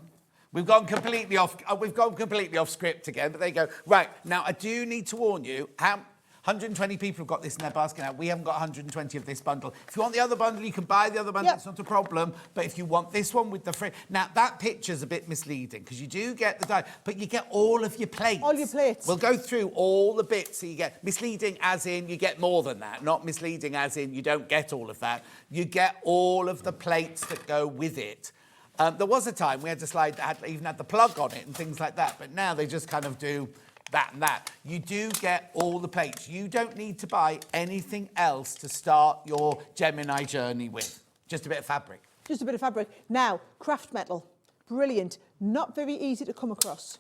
Speaker 4: We've gone completely off script again, but there you go. Right, now, I do need to warn you, 120 people have got this in their basket now. We haven't got 120 of this bundle. If you want the other bundle, you can buy the other bundle. It's not a problem. But if you want this one with the free... Now, that picture's a bit misleading because you do get the die, but you get all of your plates.
Speaker 5: All your plates.
Speaker 4: We'll go through all the bits. So you get misleading as in you get more than that, not misleading as in you don't get all of that. You get all of the plates that go with it. There was a time we had a slide that even had the plug on it and things like that, but now they just kind of do... that and that. You do get all the plates. You don't need to buy anything else to start your Gemini journey with. Just a bit of fabric.
Speaker 5: Just a bit of fabric. Now, craft metal. Brilliant. Not very easy to come across.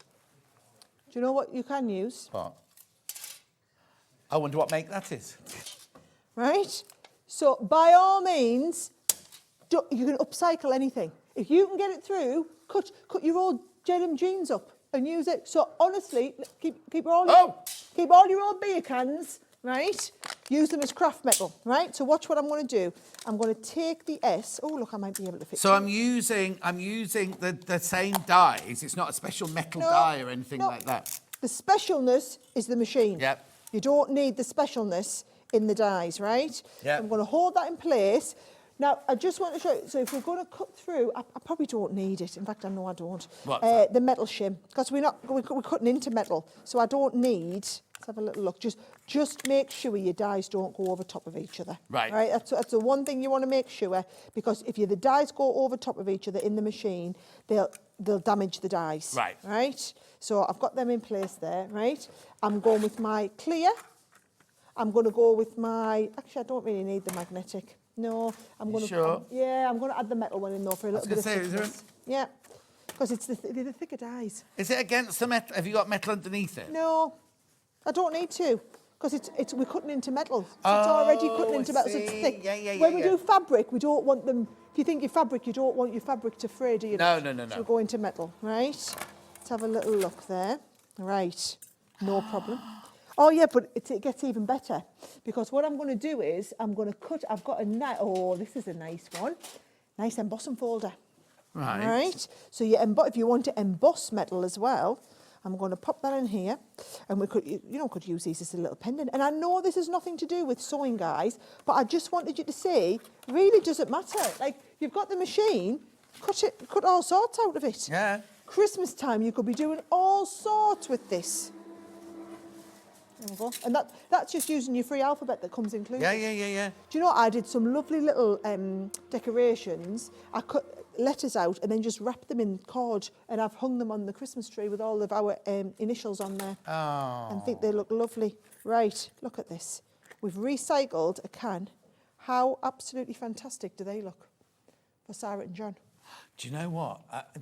Speaker 5: Do you know what you can use?
Speaker 4: What? I wonder what make that is.
Speaker 5: Right? So, by all means, you can upcycle anything. If you can get it through, cut your old denim jeans up and use it. So honestly, keep all your old beer cans, right? Use them as craft metal, right? So watch what I'm going to do. I'm going to take the S. Oh look, I might be able to fit.
Speaker 4: So I'm using the same dyes. It's not a special metal dye or anything like that.
Speaker 5: The specialness is the machine.
Speaker 4: Yep.
Speaker 5: You don't need the specialness in the dyes, right?
Speaker 4: Yep.
Speaker 5: I'm going to hold that in place. Now, I just want to show you, so if we're going to cut through, I probably don't need it. In fact, I know I don't.
Speaker 4: What?
Speaker 5: The metal shim, because we're cutting into metal, so I don't need, let's have a little look, just make sure your dyes don't go over top of each other.
Speaker 4: Right.
Speaker 5: Right. That's the one thing you want to make sure, because if the dyes go over top of each other in the machine, they'll damage the dyes.
Speaker 4: Right.
Speaker 5: Right? So I've got them in place there, right? I'm going with my clear. I'm going to go with my, actually I don't really need the magnetic. No, I'm going to.
Speaker 4: Sure?
Speaker 5: I'm going to add the metal one in though for a little bit of thickness. Yeah, because it's the thicker dyes.
Speaker 4: Is it against the metal? Have you got metal underneath it?
Speaker 5: No, I don't need to, because we're cutting into metal. So it's already cutting into metal, so it's thick. When we do fabric, we don't want them. If you think your fabric, you don't want your fabric to fray, do you?
Speaker 4: No.
Speaker 5: So we go into metal, right? Let's have a little look there. Right, no problem. Oh yeah, but it gets even better, because what I'm going to do is I'm going to cut. I've got this is a nice one, nice embossing folder.
Speaker 4: Right.
Speaker 5: Right. So if you want to emboss metal as well, I'm going to pop that in here, and we could use these as a little pendant. And I know this has nothing to do with sewing, guys, but I just wanted you to see, really doesn't matter. Like, you've got the machine, cut all sorts out of it.
Speaker 4: Yeah.
Speaker 5: Christmas time, you could be doing all sorts with this. There we go. And that's just using your free alphabet that comes included.
Speaker 4: Yeah.
Speaker 5: Do you know what? I did some lovely little decorations. I cut letters out and then just wrapped them in cord, and I've hung them on the Christmas tree with all of our initials on there.
Speaker 4: Oh.
Speaker 5: And I think they look lovely. Right, look at this. We've recycled a can. How absolutely fantastic do they look for Sarah and John?
Speaker 4: Do you know what?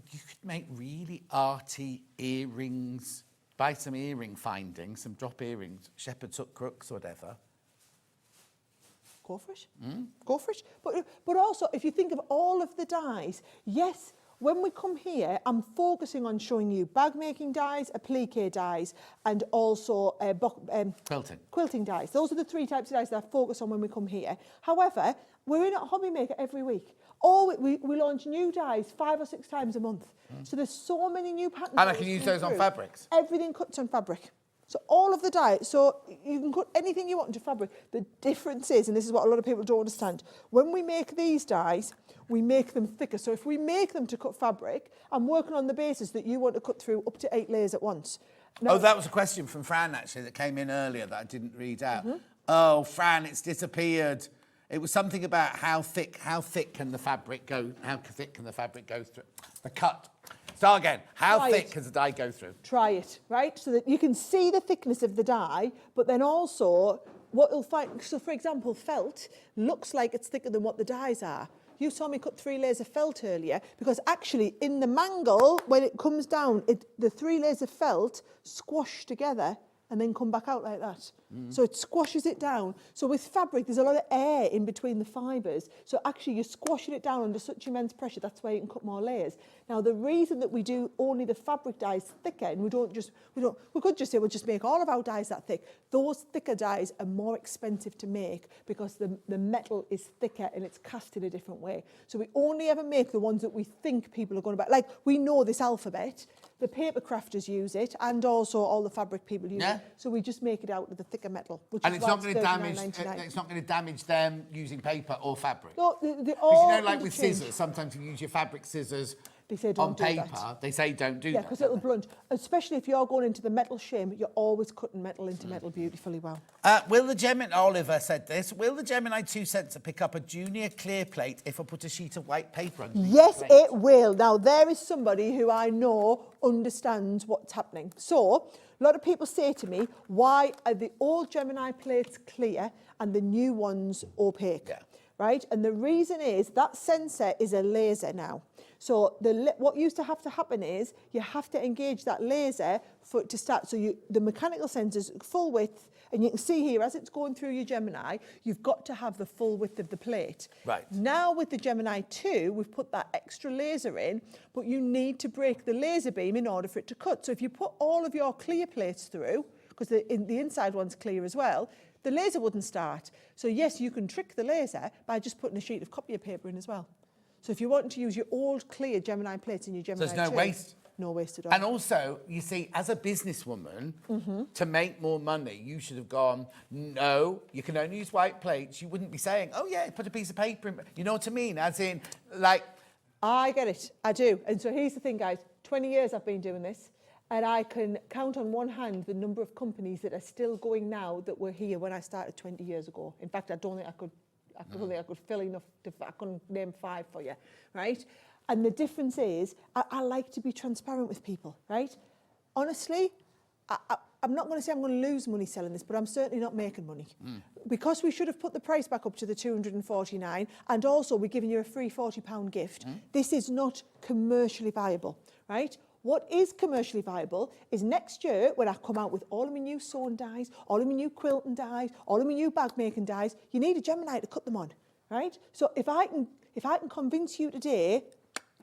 Speaker 4: You could make really arty earrings. Buy some earring findings, some drop earrings, shepherd's hook crooks, whatever.
Speaker 5: Go for it. Go for it. But also, if you think of all of the dyes, yes, when we come here, I'm focusing on showing you bag making dyes, applique dyes, and also quilting dyes. Those are the three types of dyes that I focus on when we come here. However, we're in at Hobby Maker every week. We launch new dyes 5 or 6 times a month. So there's so many new patterns.
Speaker 4: And I can use those on fabrics?
Speaker 5: Everything cuts on fabric. So all of the dye, so you can put anything you want into fabric. The difference is, and this is what a lot of people don't understand, when we make these dyes, we make them thicker. So if we make them to cut fabric, I'm working on the basis that you want to cut through up to 8 layers at once. Now,
Speaker 4: oh, that was a question from Fran, actually, that came in earlier that I didn't read out.
Speaker 5: Mm-hmm.
Speaker 4: Oh, Fran, it's disappeared. It was something about how thick can the fabric go, how thick can the fabric go through? The cut. Start again. How thick can the dye go through?
Speaker 5: Try it, right? So that you can see the thickness of the dye, but then also what you'll find, so for example, felt looks like it's thicker than what the dyes are. You saw me cut 3 layers of felt earlier, because actually in the mangle, when it comes down, the 3 layers of felt squash together and then come back out like that. So it squashes it down. So with fabric, there's a lot of air in between the fibres. So actually you're squashing it down under such immense pressure, that's why you can cut more layers. Now the reason that we do only the fabric dyes thicker, and we could just say we'll just make all of our dyes that thick. Those thicker dyes are more expensive to make because the metal is thicker and it's cast in a different way. So we only ever make the ones that we think people are going to buy. Like we know this alphabet, the paper crafters use it, and also all the fabric people use it. So we just make it out of the thicker metal, which
Speaker 4: And
Speaker 5: is
Speaker 4: it's
Speaker 5: why
Speaker 4: not going to damage.
Speaker 5: $39.99.
Speaker 4: It's not going to damage them using paper or fabric.
Speaker 5: No,
Speaker 4: Because you
Speaker 5: all
Speaker 4: know, like with
Speaker 5: interchange.
Speaker 4: scissors, sometimes you use your fabric scissors
Speaker 5: They say
Speaker 4: on
Speaker 5: don't do
Speaker 4: paper.
Speaker 5: that.
Speaker 4: They say don't do
Speaker 5: Yeah,
Speaker 4: that.
Speaker 5: because it'll blunt. Especially if you're going into the metal shim, you're always cutting metal into metal beautifully well.
Speaker 4: Will the Gemini, Oliver said this, will the Gemini 2 sensor pick up a junior clear plate if I put a sheet of white paper on
Speaker 5: Yes, it will. Now, there is somebody who I know understands what's happening. So, a lot of people say to me, why are the old Gemini plates clear and the new ones opaque? Yeah. Right? And the reason is that sensor is a laser now. So what used to have to happen is you have to engage that laser for it to start. So the mechanical sensor's full width, and you can see here as it's going through your Gemini, you've got to have the full width of the plate.
Speaker 4: Right.
Speaker 5: Now with the Gemini 2, we've put that extra laser in, but you need to break the laser beam in order for it to cut. So if you put all of your clear plates through, because the inside one's clear as well, the laser wouldn't start. So yes, you can trick the laser by just putting a sheet of copier paper in as well. So if you want to use your old clear Gemini plates in your Gemini 2...
Speaker 4: there's no waste?
Speaker 5: No waste at all.
Speaker 4: And also, you see, as a businesswoman, to make more money, you should have gone, no, you can only use white plates. You wouldn't be saying, oh, yeah, put a piece of paper in. You know what I mean? As in, like...
Speaker 5: I get it. I do. And so here's the thing, guys. 20 years I've been doing this. And I can count on one hand the number of companies that are still going now that were here when I started 20 years ago. In fact, I don't think I could fill enough I couldn't name 5 for you, right? And the difference is, I like to be transparent with people, right? Honestly, I'm not going to say I'm going to lose money selling this, but I'm certainly not making money. Because we should have put the price back up to the $249, and also we're giving you a free £40 gift. This is not commercially viable, right? What is commercially viable is next year when I come out with all of my new sewing dyes, all of my new quilting dyes, all of my new bag making dyes, you need a Gemini to cut them on, right? So if I can convince you today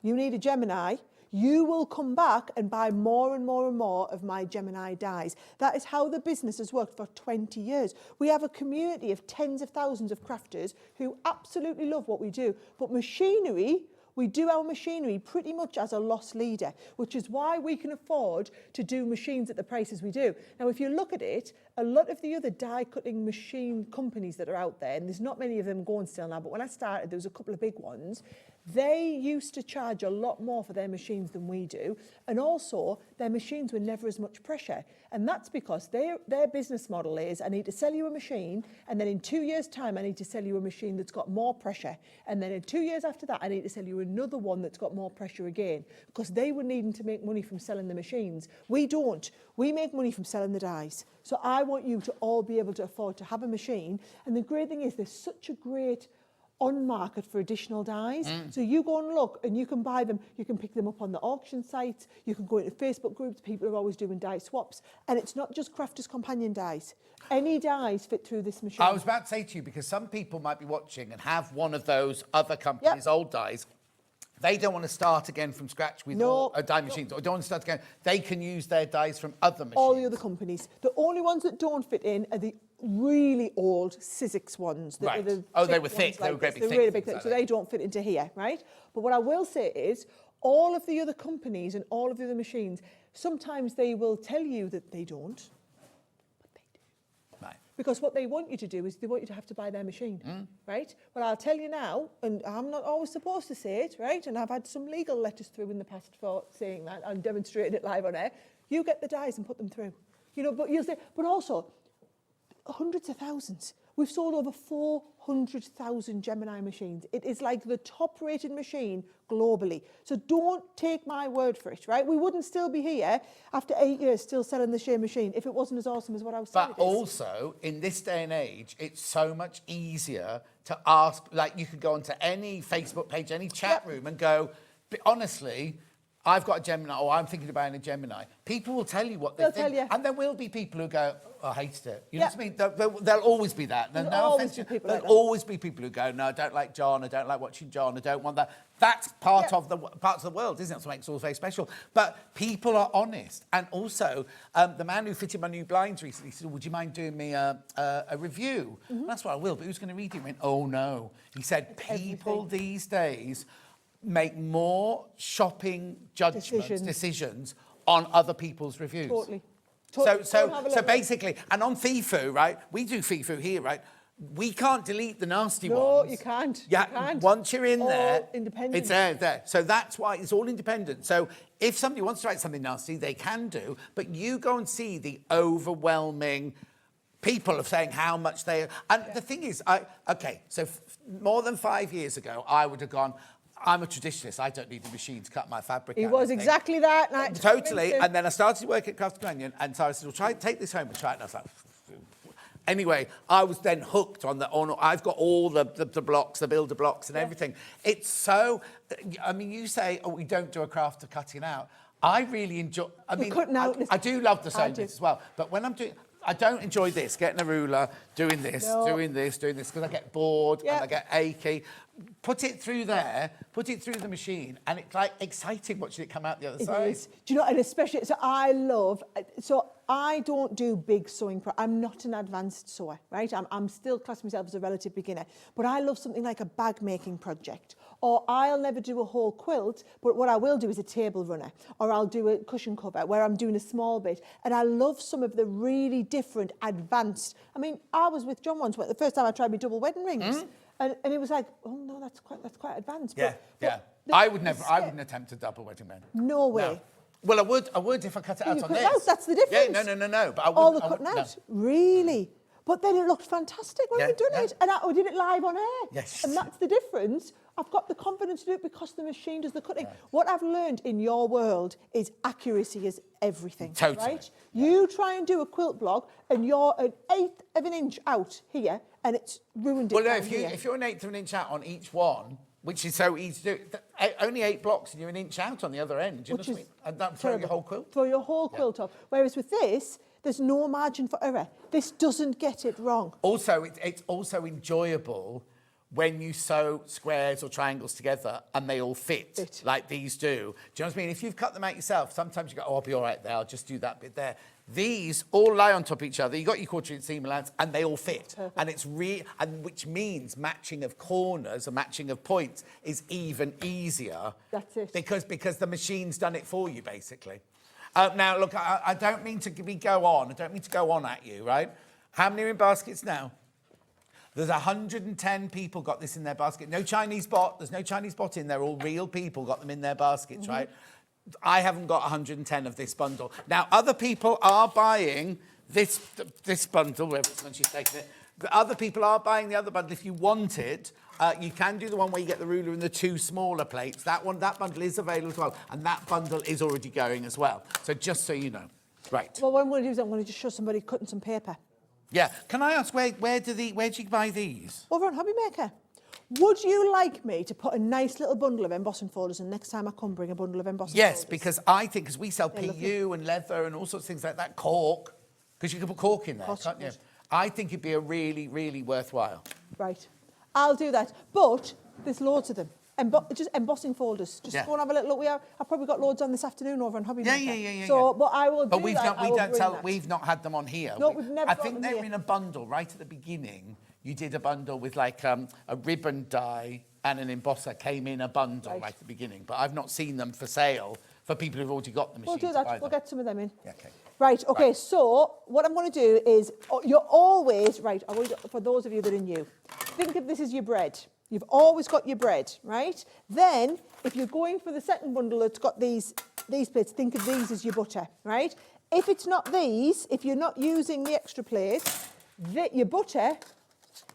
Speaker 5: you need a Gemini, you will come back and buy more and more and more of my Gemini dyes. That is how the business has worked for 20 years. We have a community of tens of thousands of crafters who absolutely love what we do, but machinery, we do our machinery pretty much as a loss leader, which is why we can afford to do machines at the prices we do. Now, if you look at it, a lot of the other die-cutting machine companies that are out there, and there's not many of them going still now, but when I started, there was a couple of big ones, they used to charge a lot more for their machines than we do, and also their machines were never as much pressure. And that's because their business model is, I need to sell you a machine, and then in 2 years' time, I need to sell you a machine that's got more pressure. And then in 2 years after that, I need to sell you another one that's got more pressure again, because they were needing to make money from selling the machines. We don't. We make money from selling the dies. So I want you to all be able to afford to have a machine. And the great thing is there's such a great on market for additional dies. So you go and look and you can buy them, you can pick them up on the auction sites, you can go into Facebook groups, people are always doing die swaps, and it's not just Crafters Companion dies. Any dies fit through this machine.
Speaker 4: I was about to say to you, because some people might be watching and have one of those other companies' old dies. They don't want to start again from scratch with die machines, or don't want to start again. They can use their dies from other machines.
Speaker 5: All the other companies. The only ones that don't fit in are the really old Sizzix ones.
Speaker 4: Right. They were thick. They were great big,
Speaker 5: They're really big, so they don't fit into here, right? But what I will say is, all of the other companies and all of the other machines, sometimes they will tell you that they don't, Because what they want you to do is they want you to have to buy their machine, right? Well, I'll tell you now, and I'm not always supposed to say it, right? And I've had some legal letters through in the past for saying that and demonstrated it live on air. You get the dies and put them through. You know, but you'll say, but also, hundreds of thousands. We've sold over 400,000 Gemini machines. It is like the top-rated machine globally. So don't take my word for it, right? We wouldn't still be here after 8 years still selling the same machine if it wasn't as awesome as what I was saying.
Speaker 4: But also, in this day and age, it's so much easier to ask, like you could go onto any Facebook page, any chat room and go, honestly, I've got a Gemini, or I'm thinking about a Gemini. People will tell you what they think.
Speaker 5: They'll tell you.
Speaker 4: And there will be people who go, oh, I hated it. You know what I mean? There'll always be that.
Speaker 5: There'll
Speaker 4: No
Speaker 5: always
Speaker 4: offense.
Speaker 5: be people
Speaker 4: There'll
Speaker 5: like that.
Speaker 4: always be people who go, no, I don't like John. I don't like watching John. I don't want that. That's part of the parts of the world, isn't it? That's what makes it all very special. But people are honest. And also, the man who fitted my new blinds recently said, would you mind doing me a review? And that's what I will. But who's going to read it? He went, oh, no. He said, people these days make more shopping decisions on other people's reviews.
Speaker 5: Totally.
Speaker 4: So basically, and on FIFU, right, we do FIFU here, right, we can't delete the nasty ones.
Speaker 5: No, you can't.
Speaker 4: Yeah,
Speaker 5: you can't.
Speaker 4: once you're in
Speaker 5: All
Speaker 4: there,
Speaker 5: independent.
Speaker 4: it's there. So that's why it's all independent. So if somebody wants to write something nasty, they can do, but you go and see the overwhelming people of saying how much they... And the thing is, more than 5 years ago, I would have gone, I'm a traditionalist. I don't need the machine to cut my fabric.
Speaker 5: He was exactly that.
Speaker 4: Totally. And then I started working at Craft Companion, and Sarah said, well, take this home and try it. And I was like... Anyway, I was then hooked on I've got all the blocks, the builder blocks and everything. It's so... I mean, you say, oh, we don't do a craft of cutting out. I really enjoy... I mean, I do love the sewing bits as well. But when I'm doing... I don't enjoy this, getting a ruler, doing this, because I get bored and I get achy. Put it through there, put it through the machine, and it's like exciting watching it come out the other side.
Speaker 5: It is. Do you know, and especially, so I don't do big sewing. I'm not an advanced sewer, right? I'm still classing myself as a relative beginner, but I love something like a bag making project. Or I'll never do a whole quilt, but what I will do is a table runner, or I'll do a cushion cover where I'm doing a small bit. And I love some of the really different, advanced. I mean, I was with John once, the first time I tried my double wedding rings, and it was like, oh no, that's quite advanced.
Speaker 4: I wouldn't attempt a double wedding ring.
Speaker 5: No way.
Speaker 4: No. Well, I would if I cut it out on this.
Speaker 5: Out, that's the difference.
Speaker 4: Yeah, no. But I wouldn't.
Speaker 5: All the cutting out, really. But then it looked fantastic when we done it. And I did it live on air.
Speaker 4: Yes.
Speaker 5: And that's the difference. I've got the confidence to do it because the machine does the cutting. Right. What I've learned in your world is accuracy is everything.
Speaker 4: Totally.
Speaker 5: Right? You try and do a quilt block and you're an eighth of an inch out here and it's ruined it.
Speaker 4: Well, no, if you're an eighth of an inch out on each one, which is so easy to do, only 8 blocks and you're an inch out on the other end. Do you know what I mean? And that throw your whole quilt.
Speaker 5: Throw your whole quilt off. Whereas with this, there's no margin for error. This doesn't get it wrong.
Speaker 4: Also, it's also enjoyable when you sew squares or triangles together and they all fit like these do. Do you know what I mean? If you've cut them out yourself, sometimes you go, oh, I'll be all right there. I'll just do that bit there. These all lie on top of each other. You've got your quarter-inch seam allowance and they all fit.
Speaker 5: Perfect.
Speaker 4: And it's which means matching of corners and matching of points is even easier.
Speaker 5: That's it.
Speaker 4: Because the machine's done it for you, basically. Now, look, I don't mean to go on. I don't mean to go on at you, right? How many are in baskets now? There's 110 people got this in their basket. No Chinese bot. There's no Chinese bot in there. All real people got them in their baskets, right? I haven't got 110 of this bundle. Now, other people are buying this bundle. Wherever she's taken it. The other people are buying the other bundle. If you want it, you can do the one where you get the ruler and the 2 smaller plates. That bundle is available as well. And that bundle is already going as well. So just so you know. Right.
Speaker 5: Well, what I'm going to do is I'm going to just show somebody cutting some paper.
Speaker 4: Yeah. Can I ask, where do you buy these?
Speaker 5: Over on Hobby Maker. Would you like me to put a nice little bundle of embossing folders and next time I come bring a bundle of embossing folders?
Speaker 4: Yes, because I think, because we sell PU and leather and all sorts of things like that, cork, because you can put cork in there, can't you? I think it'd be a really, really worthwhile.
Speaker 5: Right. I'll do that. But there's loads of them. Just embossing folders. Just go and have a little look. I've probably got loads on this afternoon over on Hobby Maker.
Speaker 4: Yeah.
Speaker 5: So, but I will do that.
Speaker 4: But we've not had them on here.
Speaker 5: No, we've never
Speaker 4: I
Speaker 5: got
Speaker 4: think
Speaker 5: them
Speaker 4: they're
Speaker 5: here.
Speaker 4: in a bundle right at the beginning. You did a bundle with like a ribbon die and an embosser came in a bundle right at the beginning. But I've not seen them for sale for people who've already got the machine.
Speaker 5: We'll do that. We'll get some of them in.
Speaker 4: Yeah, okay.
Speaker 5: Right, okay, so what I'm going to do is, you're always, right, for those of you that are new, think of this as your bread. You've always got your bread, right? Then, if you're going for the second bundle that's got these plates, think of these as your butter, right? If it's not these, if you're not using the extra plates, your butter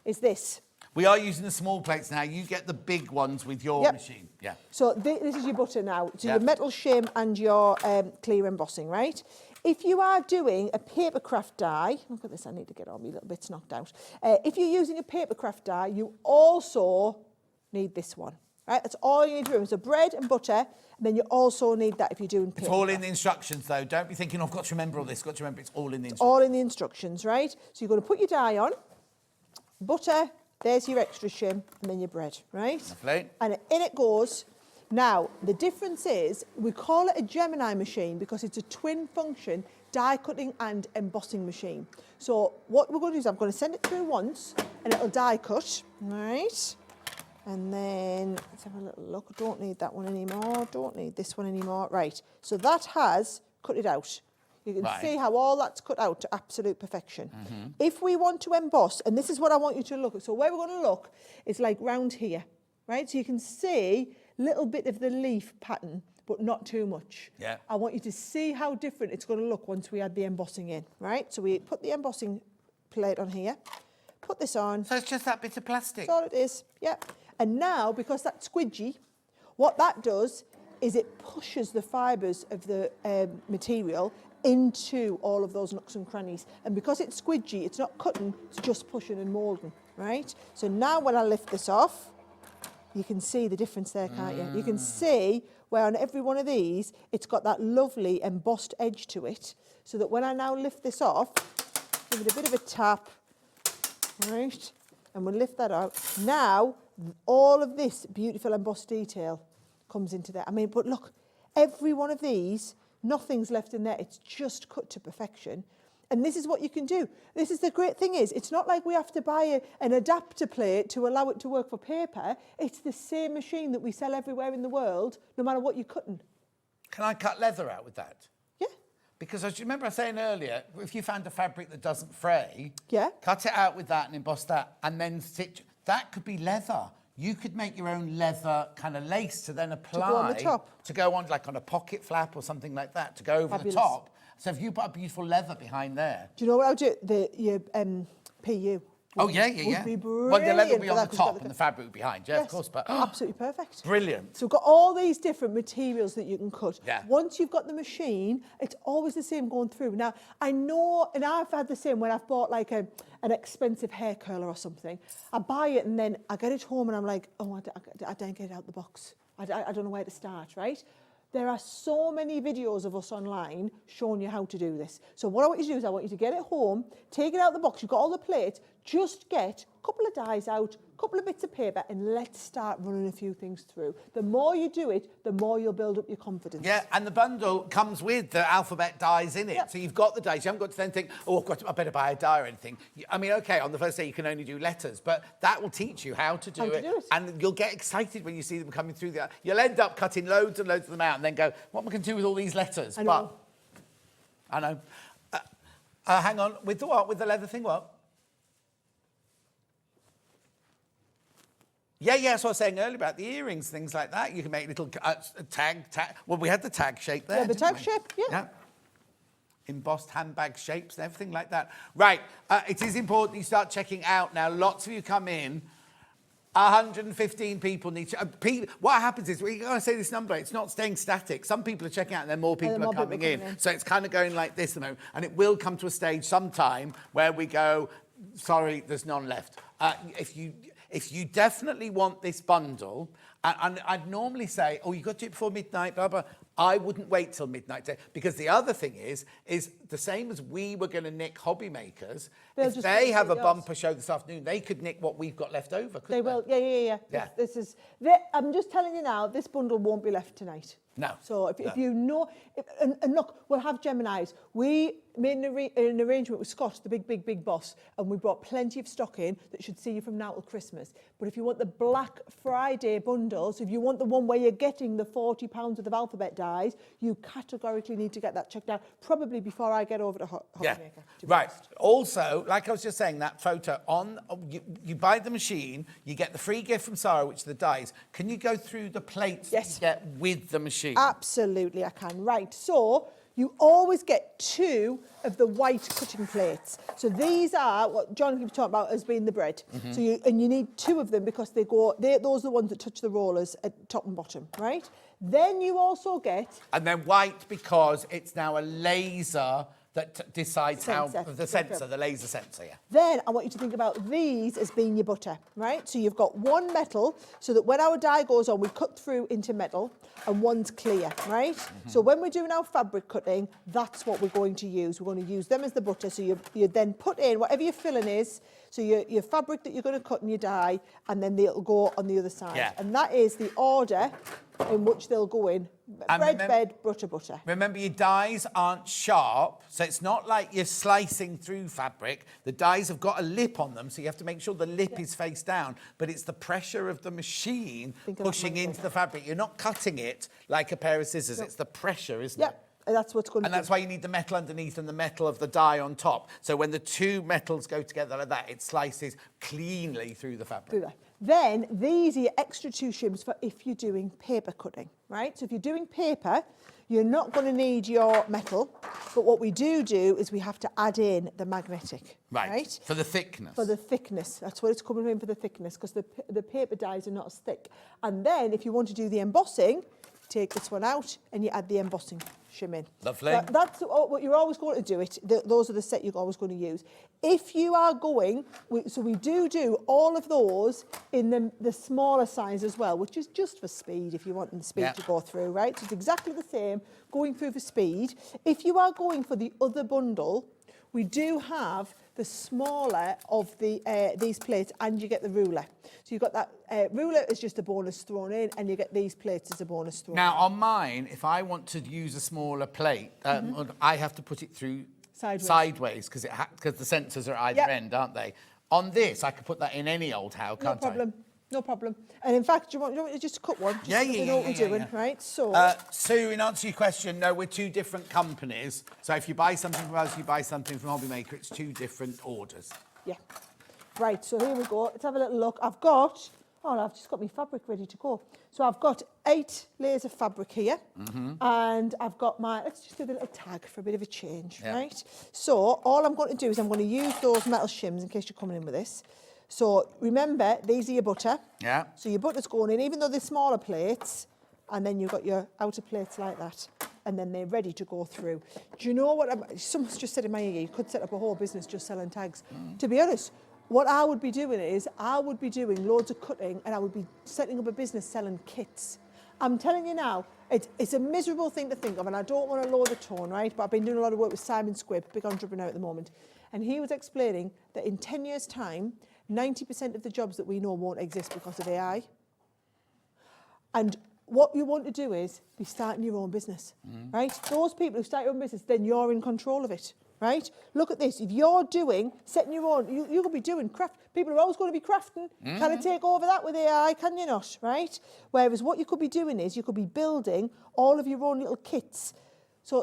Speaker 5: is this.
Speaker 4: We are using the small plates now. You get the big ones with your machine. Yeah.
Speaker 5: So this is your butter now. So your metal shim and your clear embossing, right? If you are doing a papercraft die, look at this, I need to get all my little bits knocked out. If you're using a papercraft die, you also need this one, right? That's all you need to do. So bread and butter, and then you also need that if you're doing papercraft.
Speaker 4: It's all in the instructions, though. Don't be thinking, I've got to remember all this. Got to remember it's all in the instructions.
Speaker 5: All in the instructions, right? So you're going to put your die on, butter, there's your extra shim, and then your bread, right?
Speaker 4: Lovely.
Speaker 5: And in it goes. Now, the difference is, we call it a Gemini machine because it's a twin function die cutting and embossing machine. So what we're going to do is I'm going to send it through once and it'll die cut, right? And then, let's have a little look. Don't need that one anymore. Don't need this one anymore. Right, so that has cut it out. You can see how all that's cut out to absolute perfection. If we want to emboss, and this is what I want you to look at. So where we're going to look is like round here, right? So you can see little bit of the leaf pattern, but not too much.
Speaker 4: Yeah.
Speaker 5: I want you to see how different it's going to look once we add the embossing in, right? So we put the embossing plate on here, put this on.
Speaker 4: So it's just that bit of plastic?
Speaker 5: That's all it is, yeah. And now, because that's squidgy, what that does is it pushes the fibres of the material into all of those nooks and crannies. And because it's squidgy, it's not cutting, it's just pushing and moulding, right? So now when I lift this off, you can see the difference there, can't you? You can see where on every one of these, it's got that lovely embossed edge to it, so that when I now lift this off, give it a bit of a tap, right? And we'll lift that out. Now, all of this beautiful embossed detail comes into there. I mean, but look, every one of these, nothing's left in there. It's just cut to perfection. And this is what you can do. This is the great thing is, it's not like we have to buy an adapter plate to allow it to work for paper. It's the same machine that we sell everywhere in the world, no matter what you're cutting.
Speaker 4: Can I cut leather out with that?
Speaker 5: Yeah.
Speaker 4: Because as you remember I was saying earlier, if you found a fabric that doesn't fray,
Speaker 5: yeah,
Speaker 4: cut it out with that and emboss that, and then stitch. That could be leather. You could make your own leather kind of lace to then apply.
Speaker 5: To go on the top.
Speaker 4: To go on, like on a pocket flap or something like that, to go over the top. So if you put a beautiful leather behind there.
Speaker 5: Do you know what I would do? Your PU.
Speaker 4: Oh,
Speaker 5: would
Speaker 4: yeah.
Speaker 5: be
Speaker 4: Well, the leather would be on the
Speaker 5: brilliant for that, 'cause
Speaker 4: top
Speaker 5: it's got
Speaker 4: and the fabric would be behind. Yeah,
Speaker 5: Yes,
Speaker 4: of course. But
Speaker 5: absolutely perfect.
Speaker 4: Brilliant.
Speaker 5: So we've got all these different materials that you can cut.
Speaker 4: Yeah.
Speaker 5: Once you've got the machine, it's always the same going through. Now, I know, and I've had the same when I've bought like an expensive hair curler or something. I buy it and then I get it home and I'm like, oh, I don't get it out the box. I don't know where to start, right? There are so many videos of us online showing you how to do this. So what I want you to do is I want you to get it home, take it out of the box, you've got all the plates, just get a couple of dies out, a couple of bits of paper, and let's start running a few things through. The more you do it, the more you'll build up your confidence.
Speaker 4: Yeah, and the bundle comes with the alphabet dies in it. Yep. So you've got the dies. You haven't got to then think, oh, I better buy a die or anything. I mean, OK, on the first day you can only do letters, but that will teach you how to do it. And you'll get excited when you see them coming through. You'll end up cutting loads and loads of them out and then go, what am I going to do with all these letters?
Speaker 5: I know.
Speaker 4: I know. Hang on, with the what? With the leather thing, what? Yeah, that's what I was saying earlier about the earrings, things like that. You can make little tag. Well, we had the tag shape there.
Speaker 5: Yeah, the tag shape, yeah.
Speaker 4: Embossed handbag shapes and everything like that. Right, it is important you start checking out now. Lots of you come in. 115 people need to... what happens is, we're going to say this number, it's not staying static. Some people are checking out and then more people are coming in. So it's kind of going like this at the moment. And it will come to a stage sometime where we go, sorry, there's none left. If you definitely want this bundle, and I'd normally say, oh, you've got to do it before midnight, blah, blah. I wouldn't wait till midnight, because the other thing is the same as we were going to nick hobby makers, if they have a bumper show this afternoon, they could nick what we've got left over, couldn't they?
Speaker 5: Will, yeah. This is, I'm just telling you now, this bundle won't be left tonight.
Speaker 4: No.
Speaker 5: So if you know, and look, we'll have Geminis. We made an arrangement with Scott, the big boss, and we brought plenty of stock in that should see you from now till Christmas. But if you want the Black Friday bundles, if you want the one where you're getting the 40 pounds worth of alphabet dies, you categorically need to get that checked out, probably before I get over to Hobbymaker.
Speaker 4: Right. Also, like I was just saying, that photo on, you buy the machine, you get the free gift from Sara, which are the dies. Can you go through the plates you get with the machine?
Speaker 5: Absolutely, I can. Right, so you always get 2 of the white cutting plates. So these are what John keeps talking about as being the bread. So you need 2 of them because those are the ones that touch the rollers at top and bottom, right? Then you also get...
Speaker 4: And then white because it's now a laser that decides the laser sensor, yeah.
Speaker 5: Then I want you to think about these as being your butter, right? So you've got one metal, so that when our die goes on, we cut through into metal, and one's clear, right? So when we're doing our fabric cutting, that's what we're going to use. We're going to use them as the butter. So you then put in whatever your filling is, so your fabric that you're going to cut in your die, and then they'll go on the other side.
Speaker 4: Yeah.
Speaker 5: And that is the order in which they'll go in. Bread, bed, butter.
Speaker 4: Remember, your dies aren't sharp, so it's not like you're slicing through fabric. The dies have got a lip on them, so you have to make sure the lip is face down, but it's the pressure of the machine pushing into the fabric. You're not cutting it like a pair of scissors. It's the pressure, isn't it?
Speaker 5: And that's what's going to
Speaker 4: And that's why you need the metal underneath and the metal of the die on top. So when the 2 metals go together like that, it slices cleanly through the fabric.
Speaker 5: Then these are your extra 2 shims for if you're doing paper cutting, right? So if you're doing paper, you're not going to need your metal, but what we do is we have to add in the magnetic, right?
Speaker 4: For the thickness.
Speaker 5: For the thickness. That's what it's coming in for, the thickness, because the paper dies are not as thick. And then if you want to do the embossing, take this one out and you add the embossing shim in.
Speaker 4: Lovely.
Speaker 5: That's what you're always going to do. Those are the set you're always going to use. If you are going, so we do all of those in the smaller size as well, which is just for speed if you want the speed to go through, right? So it's exactly the same, going through for speed. If you are going for the other bundle, we do have the smaller of these plates, and you get the ruler. So you've got that ruler is just a bonus thrown in, and you get these plates as a bonus thrown in.
Speaker 4: Now, on mine, if I want to use a smaller plate, I have to put it through sideways because the sensors are at either end, aren't they? On this, I could put that in any old how, can't I?
Speaker 5: No problem. And in fact, do you want me to just cut one? Just so we know what we're doing, right? So,
Speaker 4: Sue, in answer to your question, no, we're 2 different companies. So if you buy something from us, you buy something from Hobbymaker, it's 2 different orders.
Speaker 5: Yeah. Right, so here we go. Let's have a little look. I've just got my fabric ready to go. So I've got 8 layers of fabric here. And I've got let's just do the little tag for a bit of a change, right? So all I'm going to do is I'm going to use those metal shims in case you're coming in with this. So remember, these are your butter. Yeah. So your butter's going in, even though they're smaller plates, and then you've got your outer plates like that, and then they're ready to go through. Do you know what? Someone's just said in my ear, you could set up a whole business just selling tags. To be honest, what I would be doing is I would be doing loads of cutting, and I would be setting up a business selling kits. I'm telling you now, it's a miserable thing to think of, and I don't want to lower the tone, right? But I've been doing a lot of work with Simon Squibb, big entrepreneur at the moment, and he was explaining that in 10 years' time, 90% of the jobs that we know won't exist because of AI. And what you want to do is be starting your own business, right? Those people who start your own business, then you're in control of it, right? Look at this. If you're setting your own, you could be doing craft. People are always going to be crafting. Can it take over that with AI? Can you not, right? Whereas what you could be doing is you could be building all of your own little kits.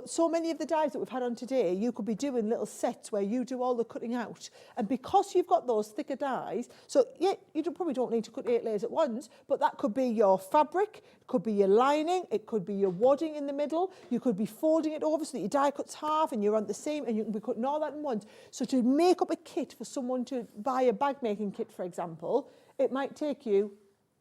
Speaker 5: So many of the dies that we've had on today, you could be doing little sets where you do all the cutting out. And because you've got those thicker dies, so yeah, you probably don't need to cut 8 layers at once, but that could be your fabric, it could be your lining, it could be your wadding in the middle, you could be folding it over so that your die cuts half and you're on the same, and you can be cutting all that in once. So to make up a kit for someone to buy a bag making kit, for example, it might take you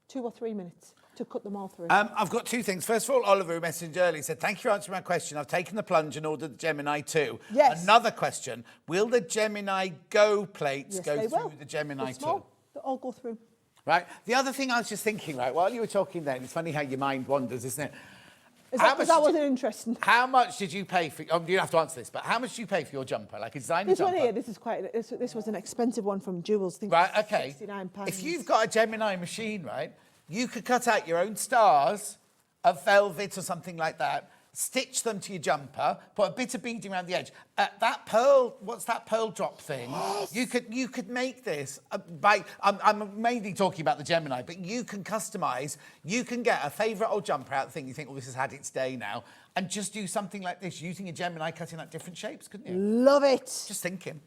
Speaker 5: 2 or 3 minutes to cut them all through.
Speaker 4: I've got 2 things. First of all, Oliver, who messaged earlier, said, thank you for answering my question. I've taken the plunge and ordered the Gemini 2.
Speaker 5: Yes.
Speaker 4: Another question, will the Gemini Go plates go through the Gemini 2?
Speaker 5: They'll all go through.
Speaker 4: Right. The other thing I was just thinking, right, while you were talking then, it's funny how your mind wanders, isn't it?
Speaker 5: Is that because that wasn't interesting?
Speaker 4: How much did you pay for... you don't have to answer this, but how much did you pay for your jumper? Like a designer jumper?
Speaker 5: This one here, this was an expensive one from Jewels.
Speaker 4: Right, okay.
Speaker 5: £69.
Speaker 4: If you've got a Gemini machine, right, you could cut out your own stars of velvet or something like that, stitch them to your jumper, put a bit of beading around the edge. That pearl, what's that pearl drop thing? Yes. You could make this I'm mainly talking about the Gemini, but you can customise. You can get a favourite old jumper out thing. You think, oh, this has had its day now, and just do something like this using a Gemini, cutting out different shapes, couldn't you?
Speaker 5: Love it.
Speaker 4: Just thinking.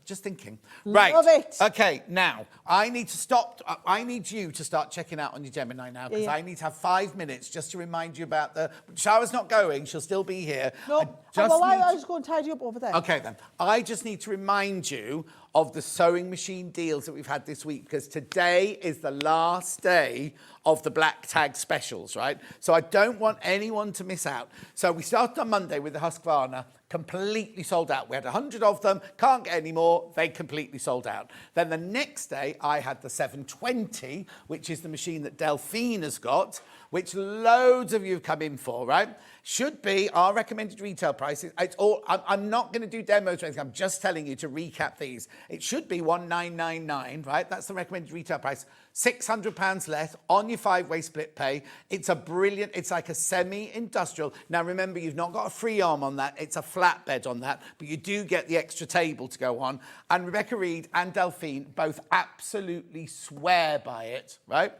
Speaker 4: Right.
Speaker 5: Love it.
Speaker 4: Okay, now, I need to stop. I need you to start checking out on your Gemini now, because I need to have 5 minutes just to remind you about Shara's not going. She'll still be here.
Speaker 5: No, I'll just go and tidy up over there.
Speaker 4: Okay, then. I just need to remind you of the sewing machine deals that we've had this week, because today is the last day of the Black Tag specials, right? So I don't want anyone to miss out. So we started on Monday with the Husqvarna, completely sold out. We had 100 of them, can't get any more, they completely sold out. Then the next day, I had the 720, which is the machine that Delphine has got, which loads of you have come in for, right? Should be our recommended retail prices. I'm not going to do demos or anything. I'm just telling you to recap these. It should be 1999, right? That's the recommended retail price. £600 less on your 5-way split pay. It's a brilliant, it's like a semi-industrial. Now remember, you've not got a free arm on that. It's a flatbed on that, but you do get the extra table to go on. And Rebecca Reed and Delphine both absolutely swear by it, right?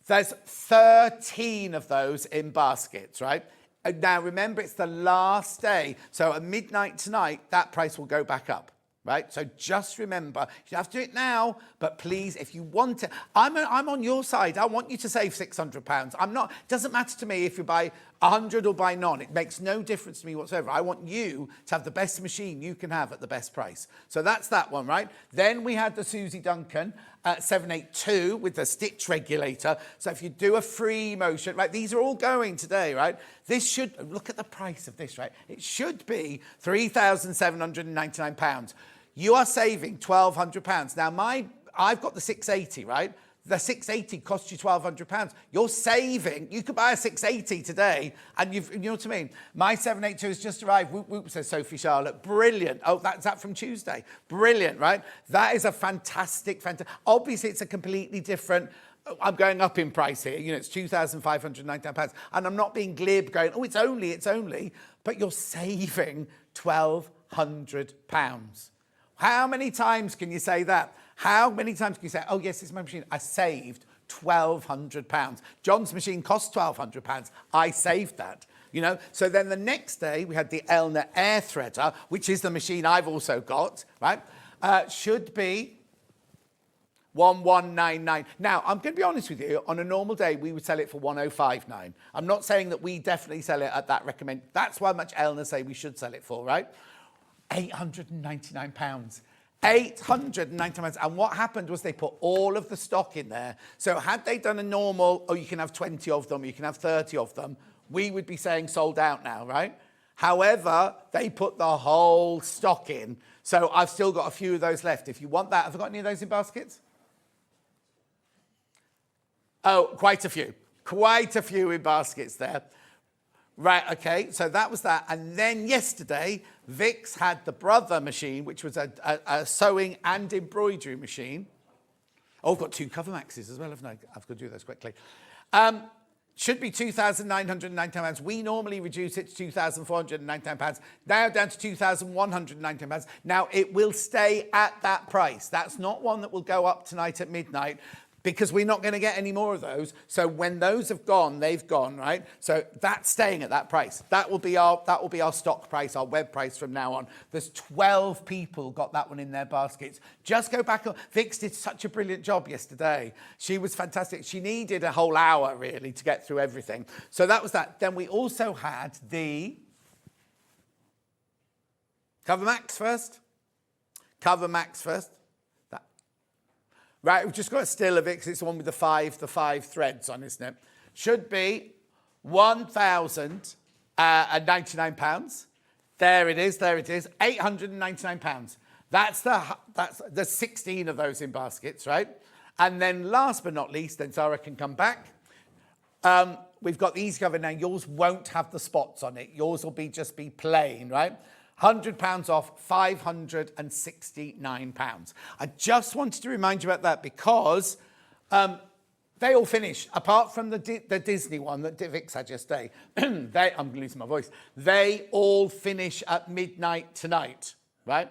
Speaker 4: There's 13 of those in baskets, right? Now, remember, it's the last day. So at midnight tonight, that price will go back up, right? So just remember, you don't have to do it now, but please, if you want to, I'm on your side. I want you to save £600. It doesn't matter to me if you buy 100 or buy none. It makes no difference to me whatsoever. I want you to have the best machine you can have at the best price. So that's that one, right? Then we had the Susie Duncan 782 with the stitch regulator. So if you do a free motion, right, these are all going today, right? This should, look at the price of this, right? It should be £3,799. You are saving £1,200. Now, I've got the 680, right? The 680 costs you £1,200. You're saving. You could buy a 680 today, and you know what I mean? My 782 has just arrived. Whoop, whoop, says Sophie Charlotte. Brilliant. Oh, that's that from Tuesday. Brilliant, right? That is a fantastic. Obviously, it's a completely different. I'm going up in price here. You know, it's £2,599. And I'm not being glib going, oh, it's only. But you're saving £1,200. How many times can you say that? How many times can you say, oh, yes, it's my machine. I saved £1,200. John's machine cost £1,200. I saved that. You know, so then the next day we had the Elna Air Threader, which is the machine I've also got, right? Should be 1199. Now, I'm going to be honest with you. On a normal day, we would sell it for 1059. I'm not saying that we definitely sell it at that recommend. That's how much Elna say we should sell it for, right? £899. £899. And what happened was they put all of the stock in there. So had they done a normal, you can have 20 of them, you can have 30 of them, we would be saying sold out now, right? However, they put the whole stock in. So I've still got a few of those left. If you want that, have I got any of those in baskets? Oh, quite a few. Quite a few in baskets there. Right, okay, so that was that. And then yesterday, Vix had the Brother machine, which was a sewing and embroidery machine. Oh, I've got 2 cover maxes as well, haven't I? I've got to do those quickly. Should be £2,999. We normally reduce it to £2,499. Now down to £2,199. Now, it will stay at that price. That's not one that will go up tonight at midnight, because we're not going to get any more of those. So when those have gone, they've gone, right? So that's staying at that price. That will be our stock price, our web price from now on. There's 12 people got that one in their baskets. Just go back. Vix did such a brilliant job yesterday. She was fantastic. She needed a whole hour, really, to get through everything. So that was that. Then we also had the Cover Max first. Right, we've just got a still of it because it's the one with the five threads on, isn't it? Should be £1,099. There it is. £899. There's 16 of those in baskets, right? And then last but not least, then Sara can come back. We've got the Easy Cover now. Yours won't have the spots on it. Yours will just be plain, right? £100 off, £569. I just wanted to remind you about that because They all finish, apart from the Disney one that Vix had yesterday. I'm losing my voice. They all finish at midnight tonight, right?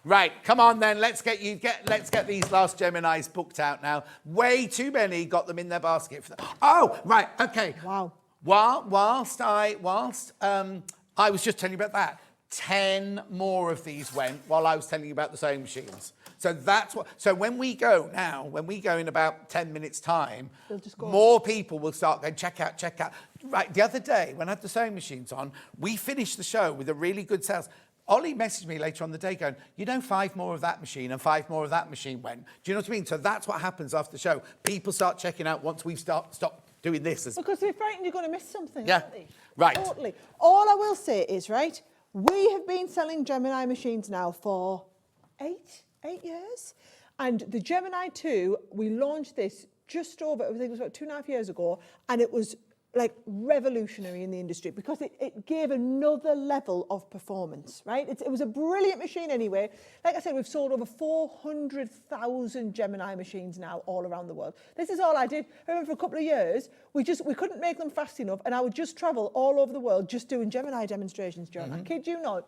Speaker 4: Right, come on then, let's get these last Geminis booked out now. Way too many got them in their basket. Oh, right, okay.
Speaker 5: Wow.
Speaker 4: Whilst I was just telling you about that, 10 more of these went while I was telling you about the sewing machines. So that's what. So when we go in about 10 minutes' time, more people will start going, check out. Right, the other day when I had the sewing machines on, we finished the show with a really good sales. Ollie messaged me later on the day going, 5 more of that machine and 5 more of that machine went. Do you know what I mean? So that's what happens after the show. People start checking out once we've stopped doing this.
Speaker 5: Because they're frightened you're going to miss something,
Speaker 4: yeah.
Speaker 5: aren't they?
Speaker 4: Right.
Speaker 5: Totally. All I will say is, right, we have been selling Gemini machines now for 8 years. And the Gemini 2, we launched this just over, I think it was about 2.5 years ago, and it was like revolutionary in the industry because it gave another level of performance, right? It was a brilliant machine anyway. Like I said, we've sold over 400,000 Gemini machines now all around the world. This is all I did. I remember for a couple of years, we couldn't make them fast enough, and I would just travel all over the world just doing Gemini demonstrations, John. I kid you not,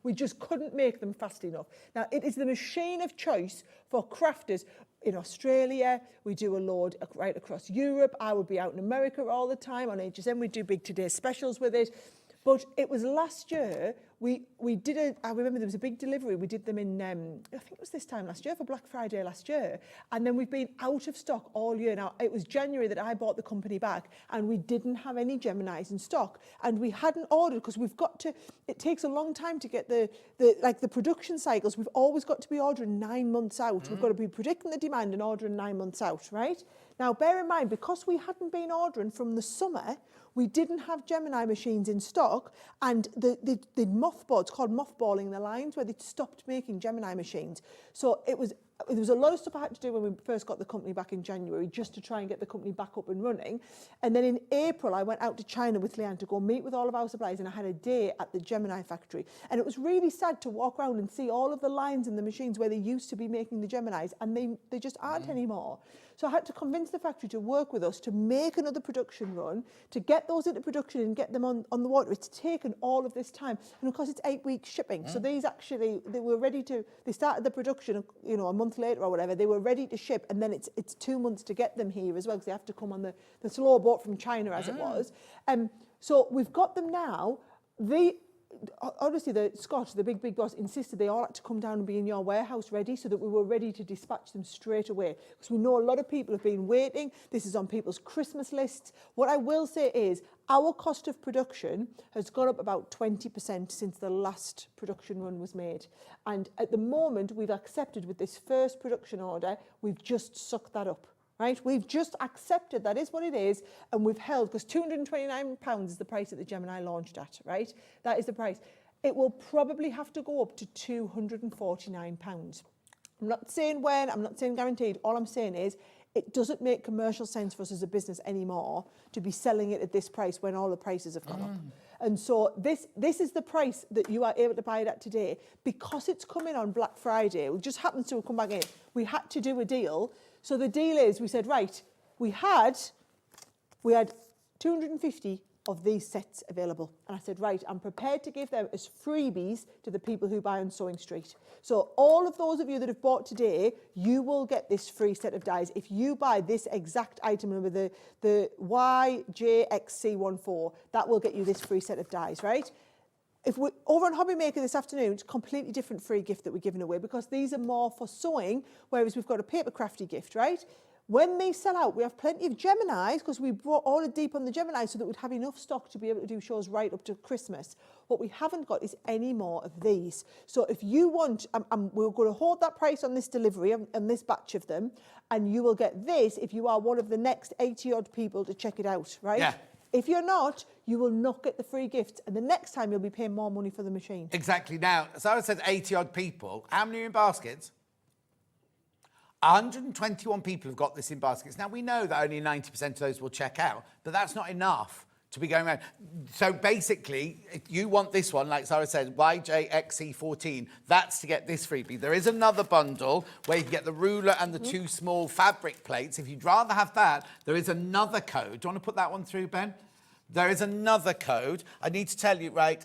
Speaker 5: we just couldn't make them fast enough. Now, it is the machine of choice for crafters. In Australia, we do a load right across Europe. I would be out in America all the time. On HSM, we do big Today specials with it. But it was last year, we did I remember there was a big delivery. We did them in, I think it was this time last year, for Black Friday last year. And then we've been out of stock all year. Now, it was January that I bought the company back, and we didn't have any Geminis in stock. And we hadn't ordered, because it takes a long time to get the production cycles. We've always got to be ordering 9 months out. We've got to be predicting the demand and ordering 9 months out, right? Now, bear in mind, because we hadn't been ordering from the summer, we didn't have Gemini machines in stock, and the mothball, it's called mothballing the lines, where they stopped making Gemini machines. So there was a lot of stuff I had to do when we first got the company back in January, just to try and get the company back up and running. And then in April, I went out to China with Leanne to go meet with all of our suppliers, and I had a day at the Gemini factory. And it was really sad to walk around and see all of the lines in the machines where they used to be making the Geminis, and they just aren't anymore. So I had to convince the factory to work with us to make another production run, to get those into production and get them on the water. It's taken all of this time. And of course, it's 8 weeks shipping. So these actually, they started the production, a month later or whatever. They were ready to ship, and then it's 2 months to get them here as well, because they have to come on the slow boat from China, as it was. So we've got them now. Honestly, Scott, the big boss, insisted they all had to come down and be in your warehouse ready, so that we were ready to dispatch them straight away. Because we know a lot of people have been waiting. This is on people's Christmas lists. What I will say is our cost of production has gone up about 20% since the last production run was made. And at the moment, we've accepted with this first production order, we've just sucked that up. Right? We've just accepted that is what it is, and we've held, because £229 is the price that the Gemini launched at, right? That is the price. It will probably have to go up to £249. I'm not saying when, I'm not saying guaranteed. All I'm saying is it doesn't make commercial sense for us as a business anymore to be selling it at this price when all the prices have gone up. And so this is the price that you are able to buy it at today. Because it's coming on Black Friday, it just happens to have come back in, we had to do a deal. So the deal is, we said, right, we had 250 of these sets available. And I said, right, I'm prepared to give them as freebies to the people who buy on Sewing So all of those of you that have bought today, you will get this free set of dies. If you buy this exact item number, the YJXC14, that will get you this free set of dies, right? If we're over on Hobby Maker this afternoon, it's a completely different free gift that we're giving away, because these are more for sewing, whereas we've got a paper crafty gift, right? When they sell out, we have plenty of Geminis, because we brought all the deep on the Gemini so that we'd have enough stock to be able to do shows right up to Christmas. What we haven't got is any more of these. So if you want, we're going to hold that price on this delivery, on this batch of them, and you will get this if you are one of the next 80-odd people to check it out, right? Yeah. If you're not, you will not get the free gift, and the next time you'll be paying more money for the machine.
Speaker 4: Exactly. Now, Sarah said 80-odd people. How many are in baskets? 121 people have got this in baskets. Now, we know that only 90% of those will check out, but that's not enough to be going around. So basically, if you want this one, like Sarah said, YJXE14, that's to get this freebie. There is another bundle where you can get the ruler and the 2 small fabric plates. If you'd rather have that, there is another code. Do you want to put that one through, Ben? There is another code. I need to tell you, right,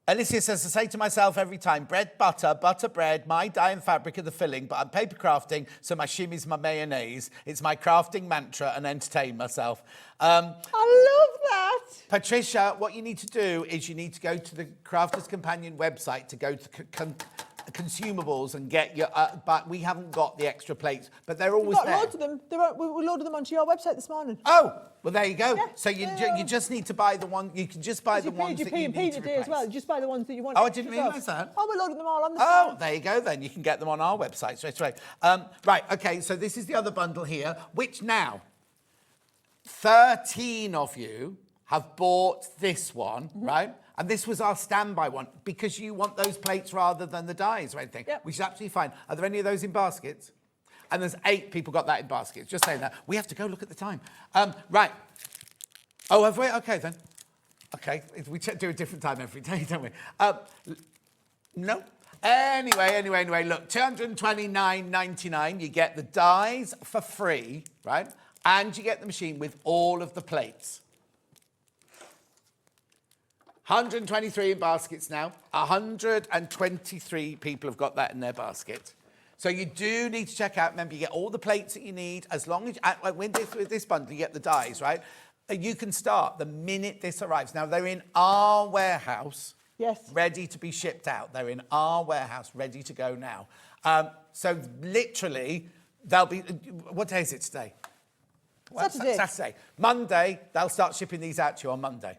Speaker 4: Alicia says, I say to myself every time, bread, butter, butter, bread, my dye and fabric are the filling, but I'm paper crafting, so my shimmy's my mayonnaise. It's my crafting mantra and entertain myself.
Speaker 5: I love that.
Speaker 4: Patricia, what you need to do is you need to go to the Crafters Companion website to go to consumables and get your, but we haven't got the extra plates, but they're always
Speaker 5: We've got
Speaker 4: there.
Speaker 5: loads of them. We loaded them onto your website this morning.
Speaker 4: Oh, well, there you go.
Speaker 5: Yeah,
Speaker 4: so you just need to buy the one, you can just buy the ones that you need to
Speaker 5: today as
Speaker 4: replace.
Speaker 5: well. You just buy the ones that you want.
Speaker 4: Oh, I didn't realise that.
Speaker 5: Oh, we're loading them all on the
Speaker 4: Oh,
Speaker 5: site.
Speaker 4: there you go then. You can get them on our website straight away. Right, okay, so this is the other bundle here, which now 13 of you have bought this one, right? And this was our standby one because you want those plates rather than the dies or anything, which is absolutely fine. Are there any of those in baskets? And there's 8 people got that in baskets. Just saying that. We have to go look at the time. Right. Oh, have we? Okay, then. Okay, we do a different time every day, don't we? No. Anyway, look, $229.99. You get the dies for free, right? And you get the machine with all of the plates. 123 in baskets now. 123 people have got that in their basket. So you do need to check out. Remember, you get all the plates that you need. As long as, with this bundle, you get the dies, right? You can start the minute this arrives. Now, they're in our warehouse.
Speaker 5: Yes.
Speaker 4: Ready to be shipped out. They're in our warehouse, ready to go now. So literally, they'll be, what day is it today? Saturday. Monday, they'll start shipping these out to you on Monday.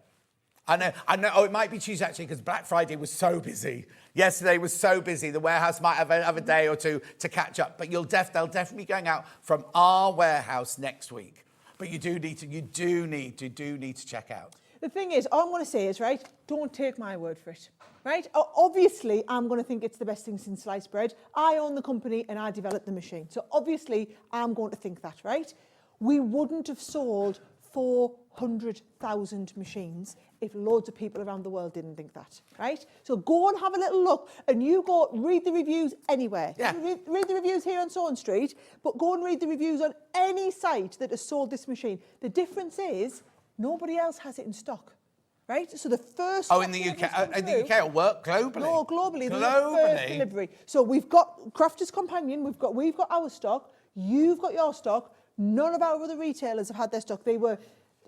Speaker 4: I know. Oh, it might be Tuesday, actually, because Black Friday was so busy. Yesterday was so busy. The warehouse might have a day or two to catch up. But they'll definitely be going out from our warehouse next week. But you do need to check out.
Speaker 5: The thing is, all I'm going to say is, right, don't take my word for it, right? Obviously, I'm going to think it's the best thing since sliced bread. I own the company and I developed the machine. So obviously, I'm going to think that, right? We wouldn't have sold 400,000 machines if loads of people around the world didn't think that, right? So go and have a little look, and you go read the reviews anywhere.
Speaker 4: Yeah.
Speaker 5: Read the reviews here on SewingStreet, but go and read the reviews on any site that has sold this machine. The difference is nobody else has it in stock, right? So the first...
Speaker 4: Oh, in the UK? In the UK or work globally?
Speaker 5: No, globally.
Speaker 4: Globally?
Speaker 5: The first delivery. So we've got Crafters Companion, we've got our stock, you've got your stock. None of our other retailers have had their stock. They were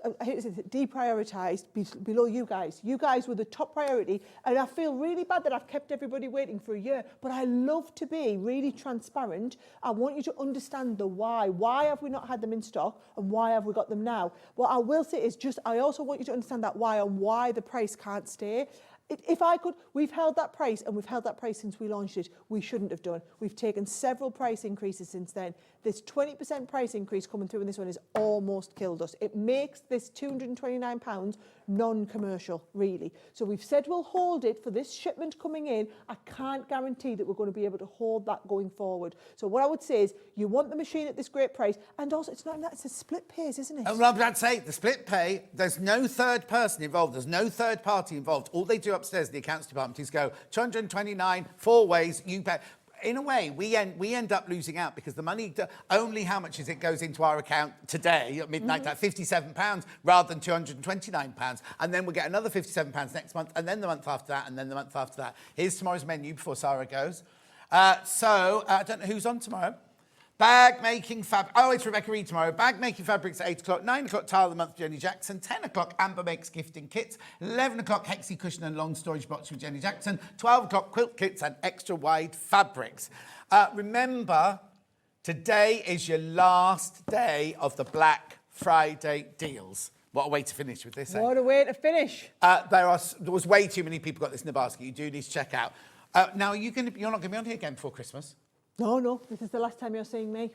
Speaker 5: deprioritised below you guys. You guys were the top priority, and I feel really bad that I've kept everybody waiting for a year, but I love to be really transparent. I want you to understand the why. Why have we not had them in stock, and why have we got them now? What I will say is I also want you to understand that why and why the price can't stay. If I could, we've held that price, and we've held that price since we launched it. We shouldn't have done. We've taken several price increases since then. This 20% price increase coming through in this one has almost killed us. It makes this £229 non-commercial, really. So we've said we'll hold it for this shipment coming in. I can't guarantee that we're going to be able to hold that going forward. So what I would say is you want the machine at this great price, and also it's not that, it's a split pays, isn't it?
Speaker 4: Well, that's it. The split pay, there's no third person involved. There's no third party involved. All they do upstairs in the accounts department is go, 229, 4 ways, you pay. In a way, we end up losing out because the money, only how much is it goes into our account today at midnight, at £57 rather than £229. And then we'll get another £57 next month, and then the month after that, and then the month after that. Here's tomorrow's menu before Sarah goes. I don't know who's on tomorrow. Bag making fabric. Oh, it's Rebecca Reed tomorrow. Bag making fabrics at 8 o'clock. 9 o'clock, Tile of the Month, Jenny Jackson. 10 o'clock, Amber makes gifting kits. 11 o'clock, Hexie cushion and long storage box with Jenny Jackson. 12 o'clock, quilt kits and extra wide fabrics. Remember, today is your last day of the Black Friday deals. What a way to finish with this.
Speaker 5: What a way to finish.
Speaker 4: There was way too many people got this in the basket. You do need to check out. Now, you're not going to be on here again before Christmas?
Speaker 5: No, this is the last time you're seeing me.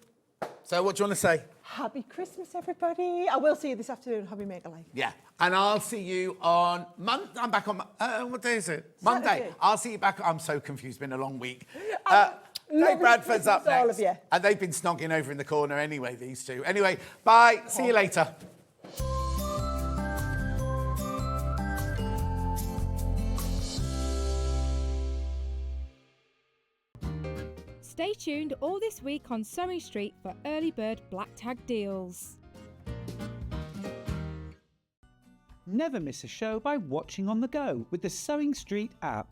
Speaker 4: So what do you want to say?
Speaker 5: Happy Christmas, everybody. I will see you this afternoon. Happy Make a Life.
Speaker 4: Yeah. And I'll see you on Monday. I'm back on, what day is it? Monday.
Speaker 5: Saturday.
Speaker 4: I'll see you back. I'm so confused. It's been a long week.
Speaker 5: Lovely
Speaker 4: Dave Bradford's up
Speaker 5: Christmas, all
Speaker 4: next.
Speaker 5: of you.
Speaker 4: And they've been snogging over in the corner anyway, these two. Anyway, bye. See you later.
Speaker 10: tuned all this week on Sewing Street for early bird black tag deals.
Speaker 7: Never miss a show by watching on the go with the Sewing Street app.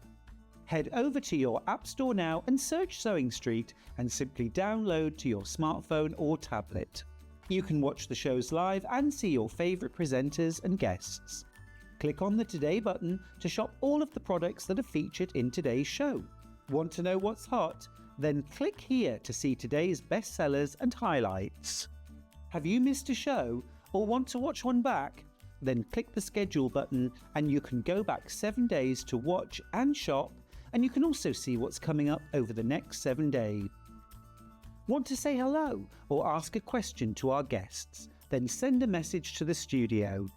Speaker 7: Head over to your App Store now and search Sewing Street and simply download to your smartphone or tablet. You can watch the shows live and see your favourite presenters and guests. Click on the Today button to shop all of the products that are featured in today's show. Want to know what's hot? Then click here to see today's bestsellers and highlights. Have you missed a show or want to watch one back? Then click the schedule button and you can go back 7 days to watch and shop, and you can also see what's coming up over the next 7 days. Want to say hello or ask a question to our guests? Then send a message to the studio.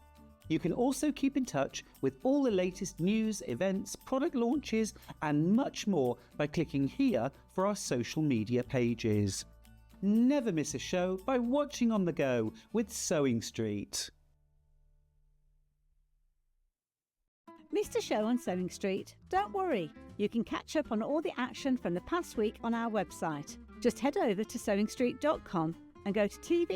Speaker 7: You can also keep in touch with all the latest news, events, product launches and much more by clicking here for our social media pages. Never miss a show by watching on the go with Sewing Street.
Speaker 14: Missed a show on Sewing Street? Don't worry, you can catch up on all the action from the past week on our website. Just head over to SewingStreet.com and go to TV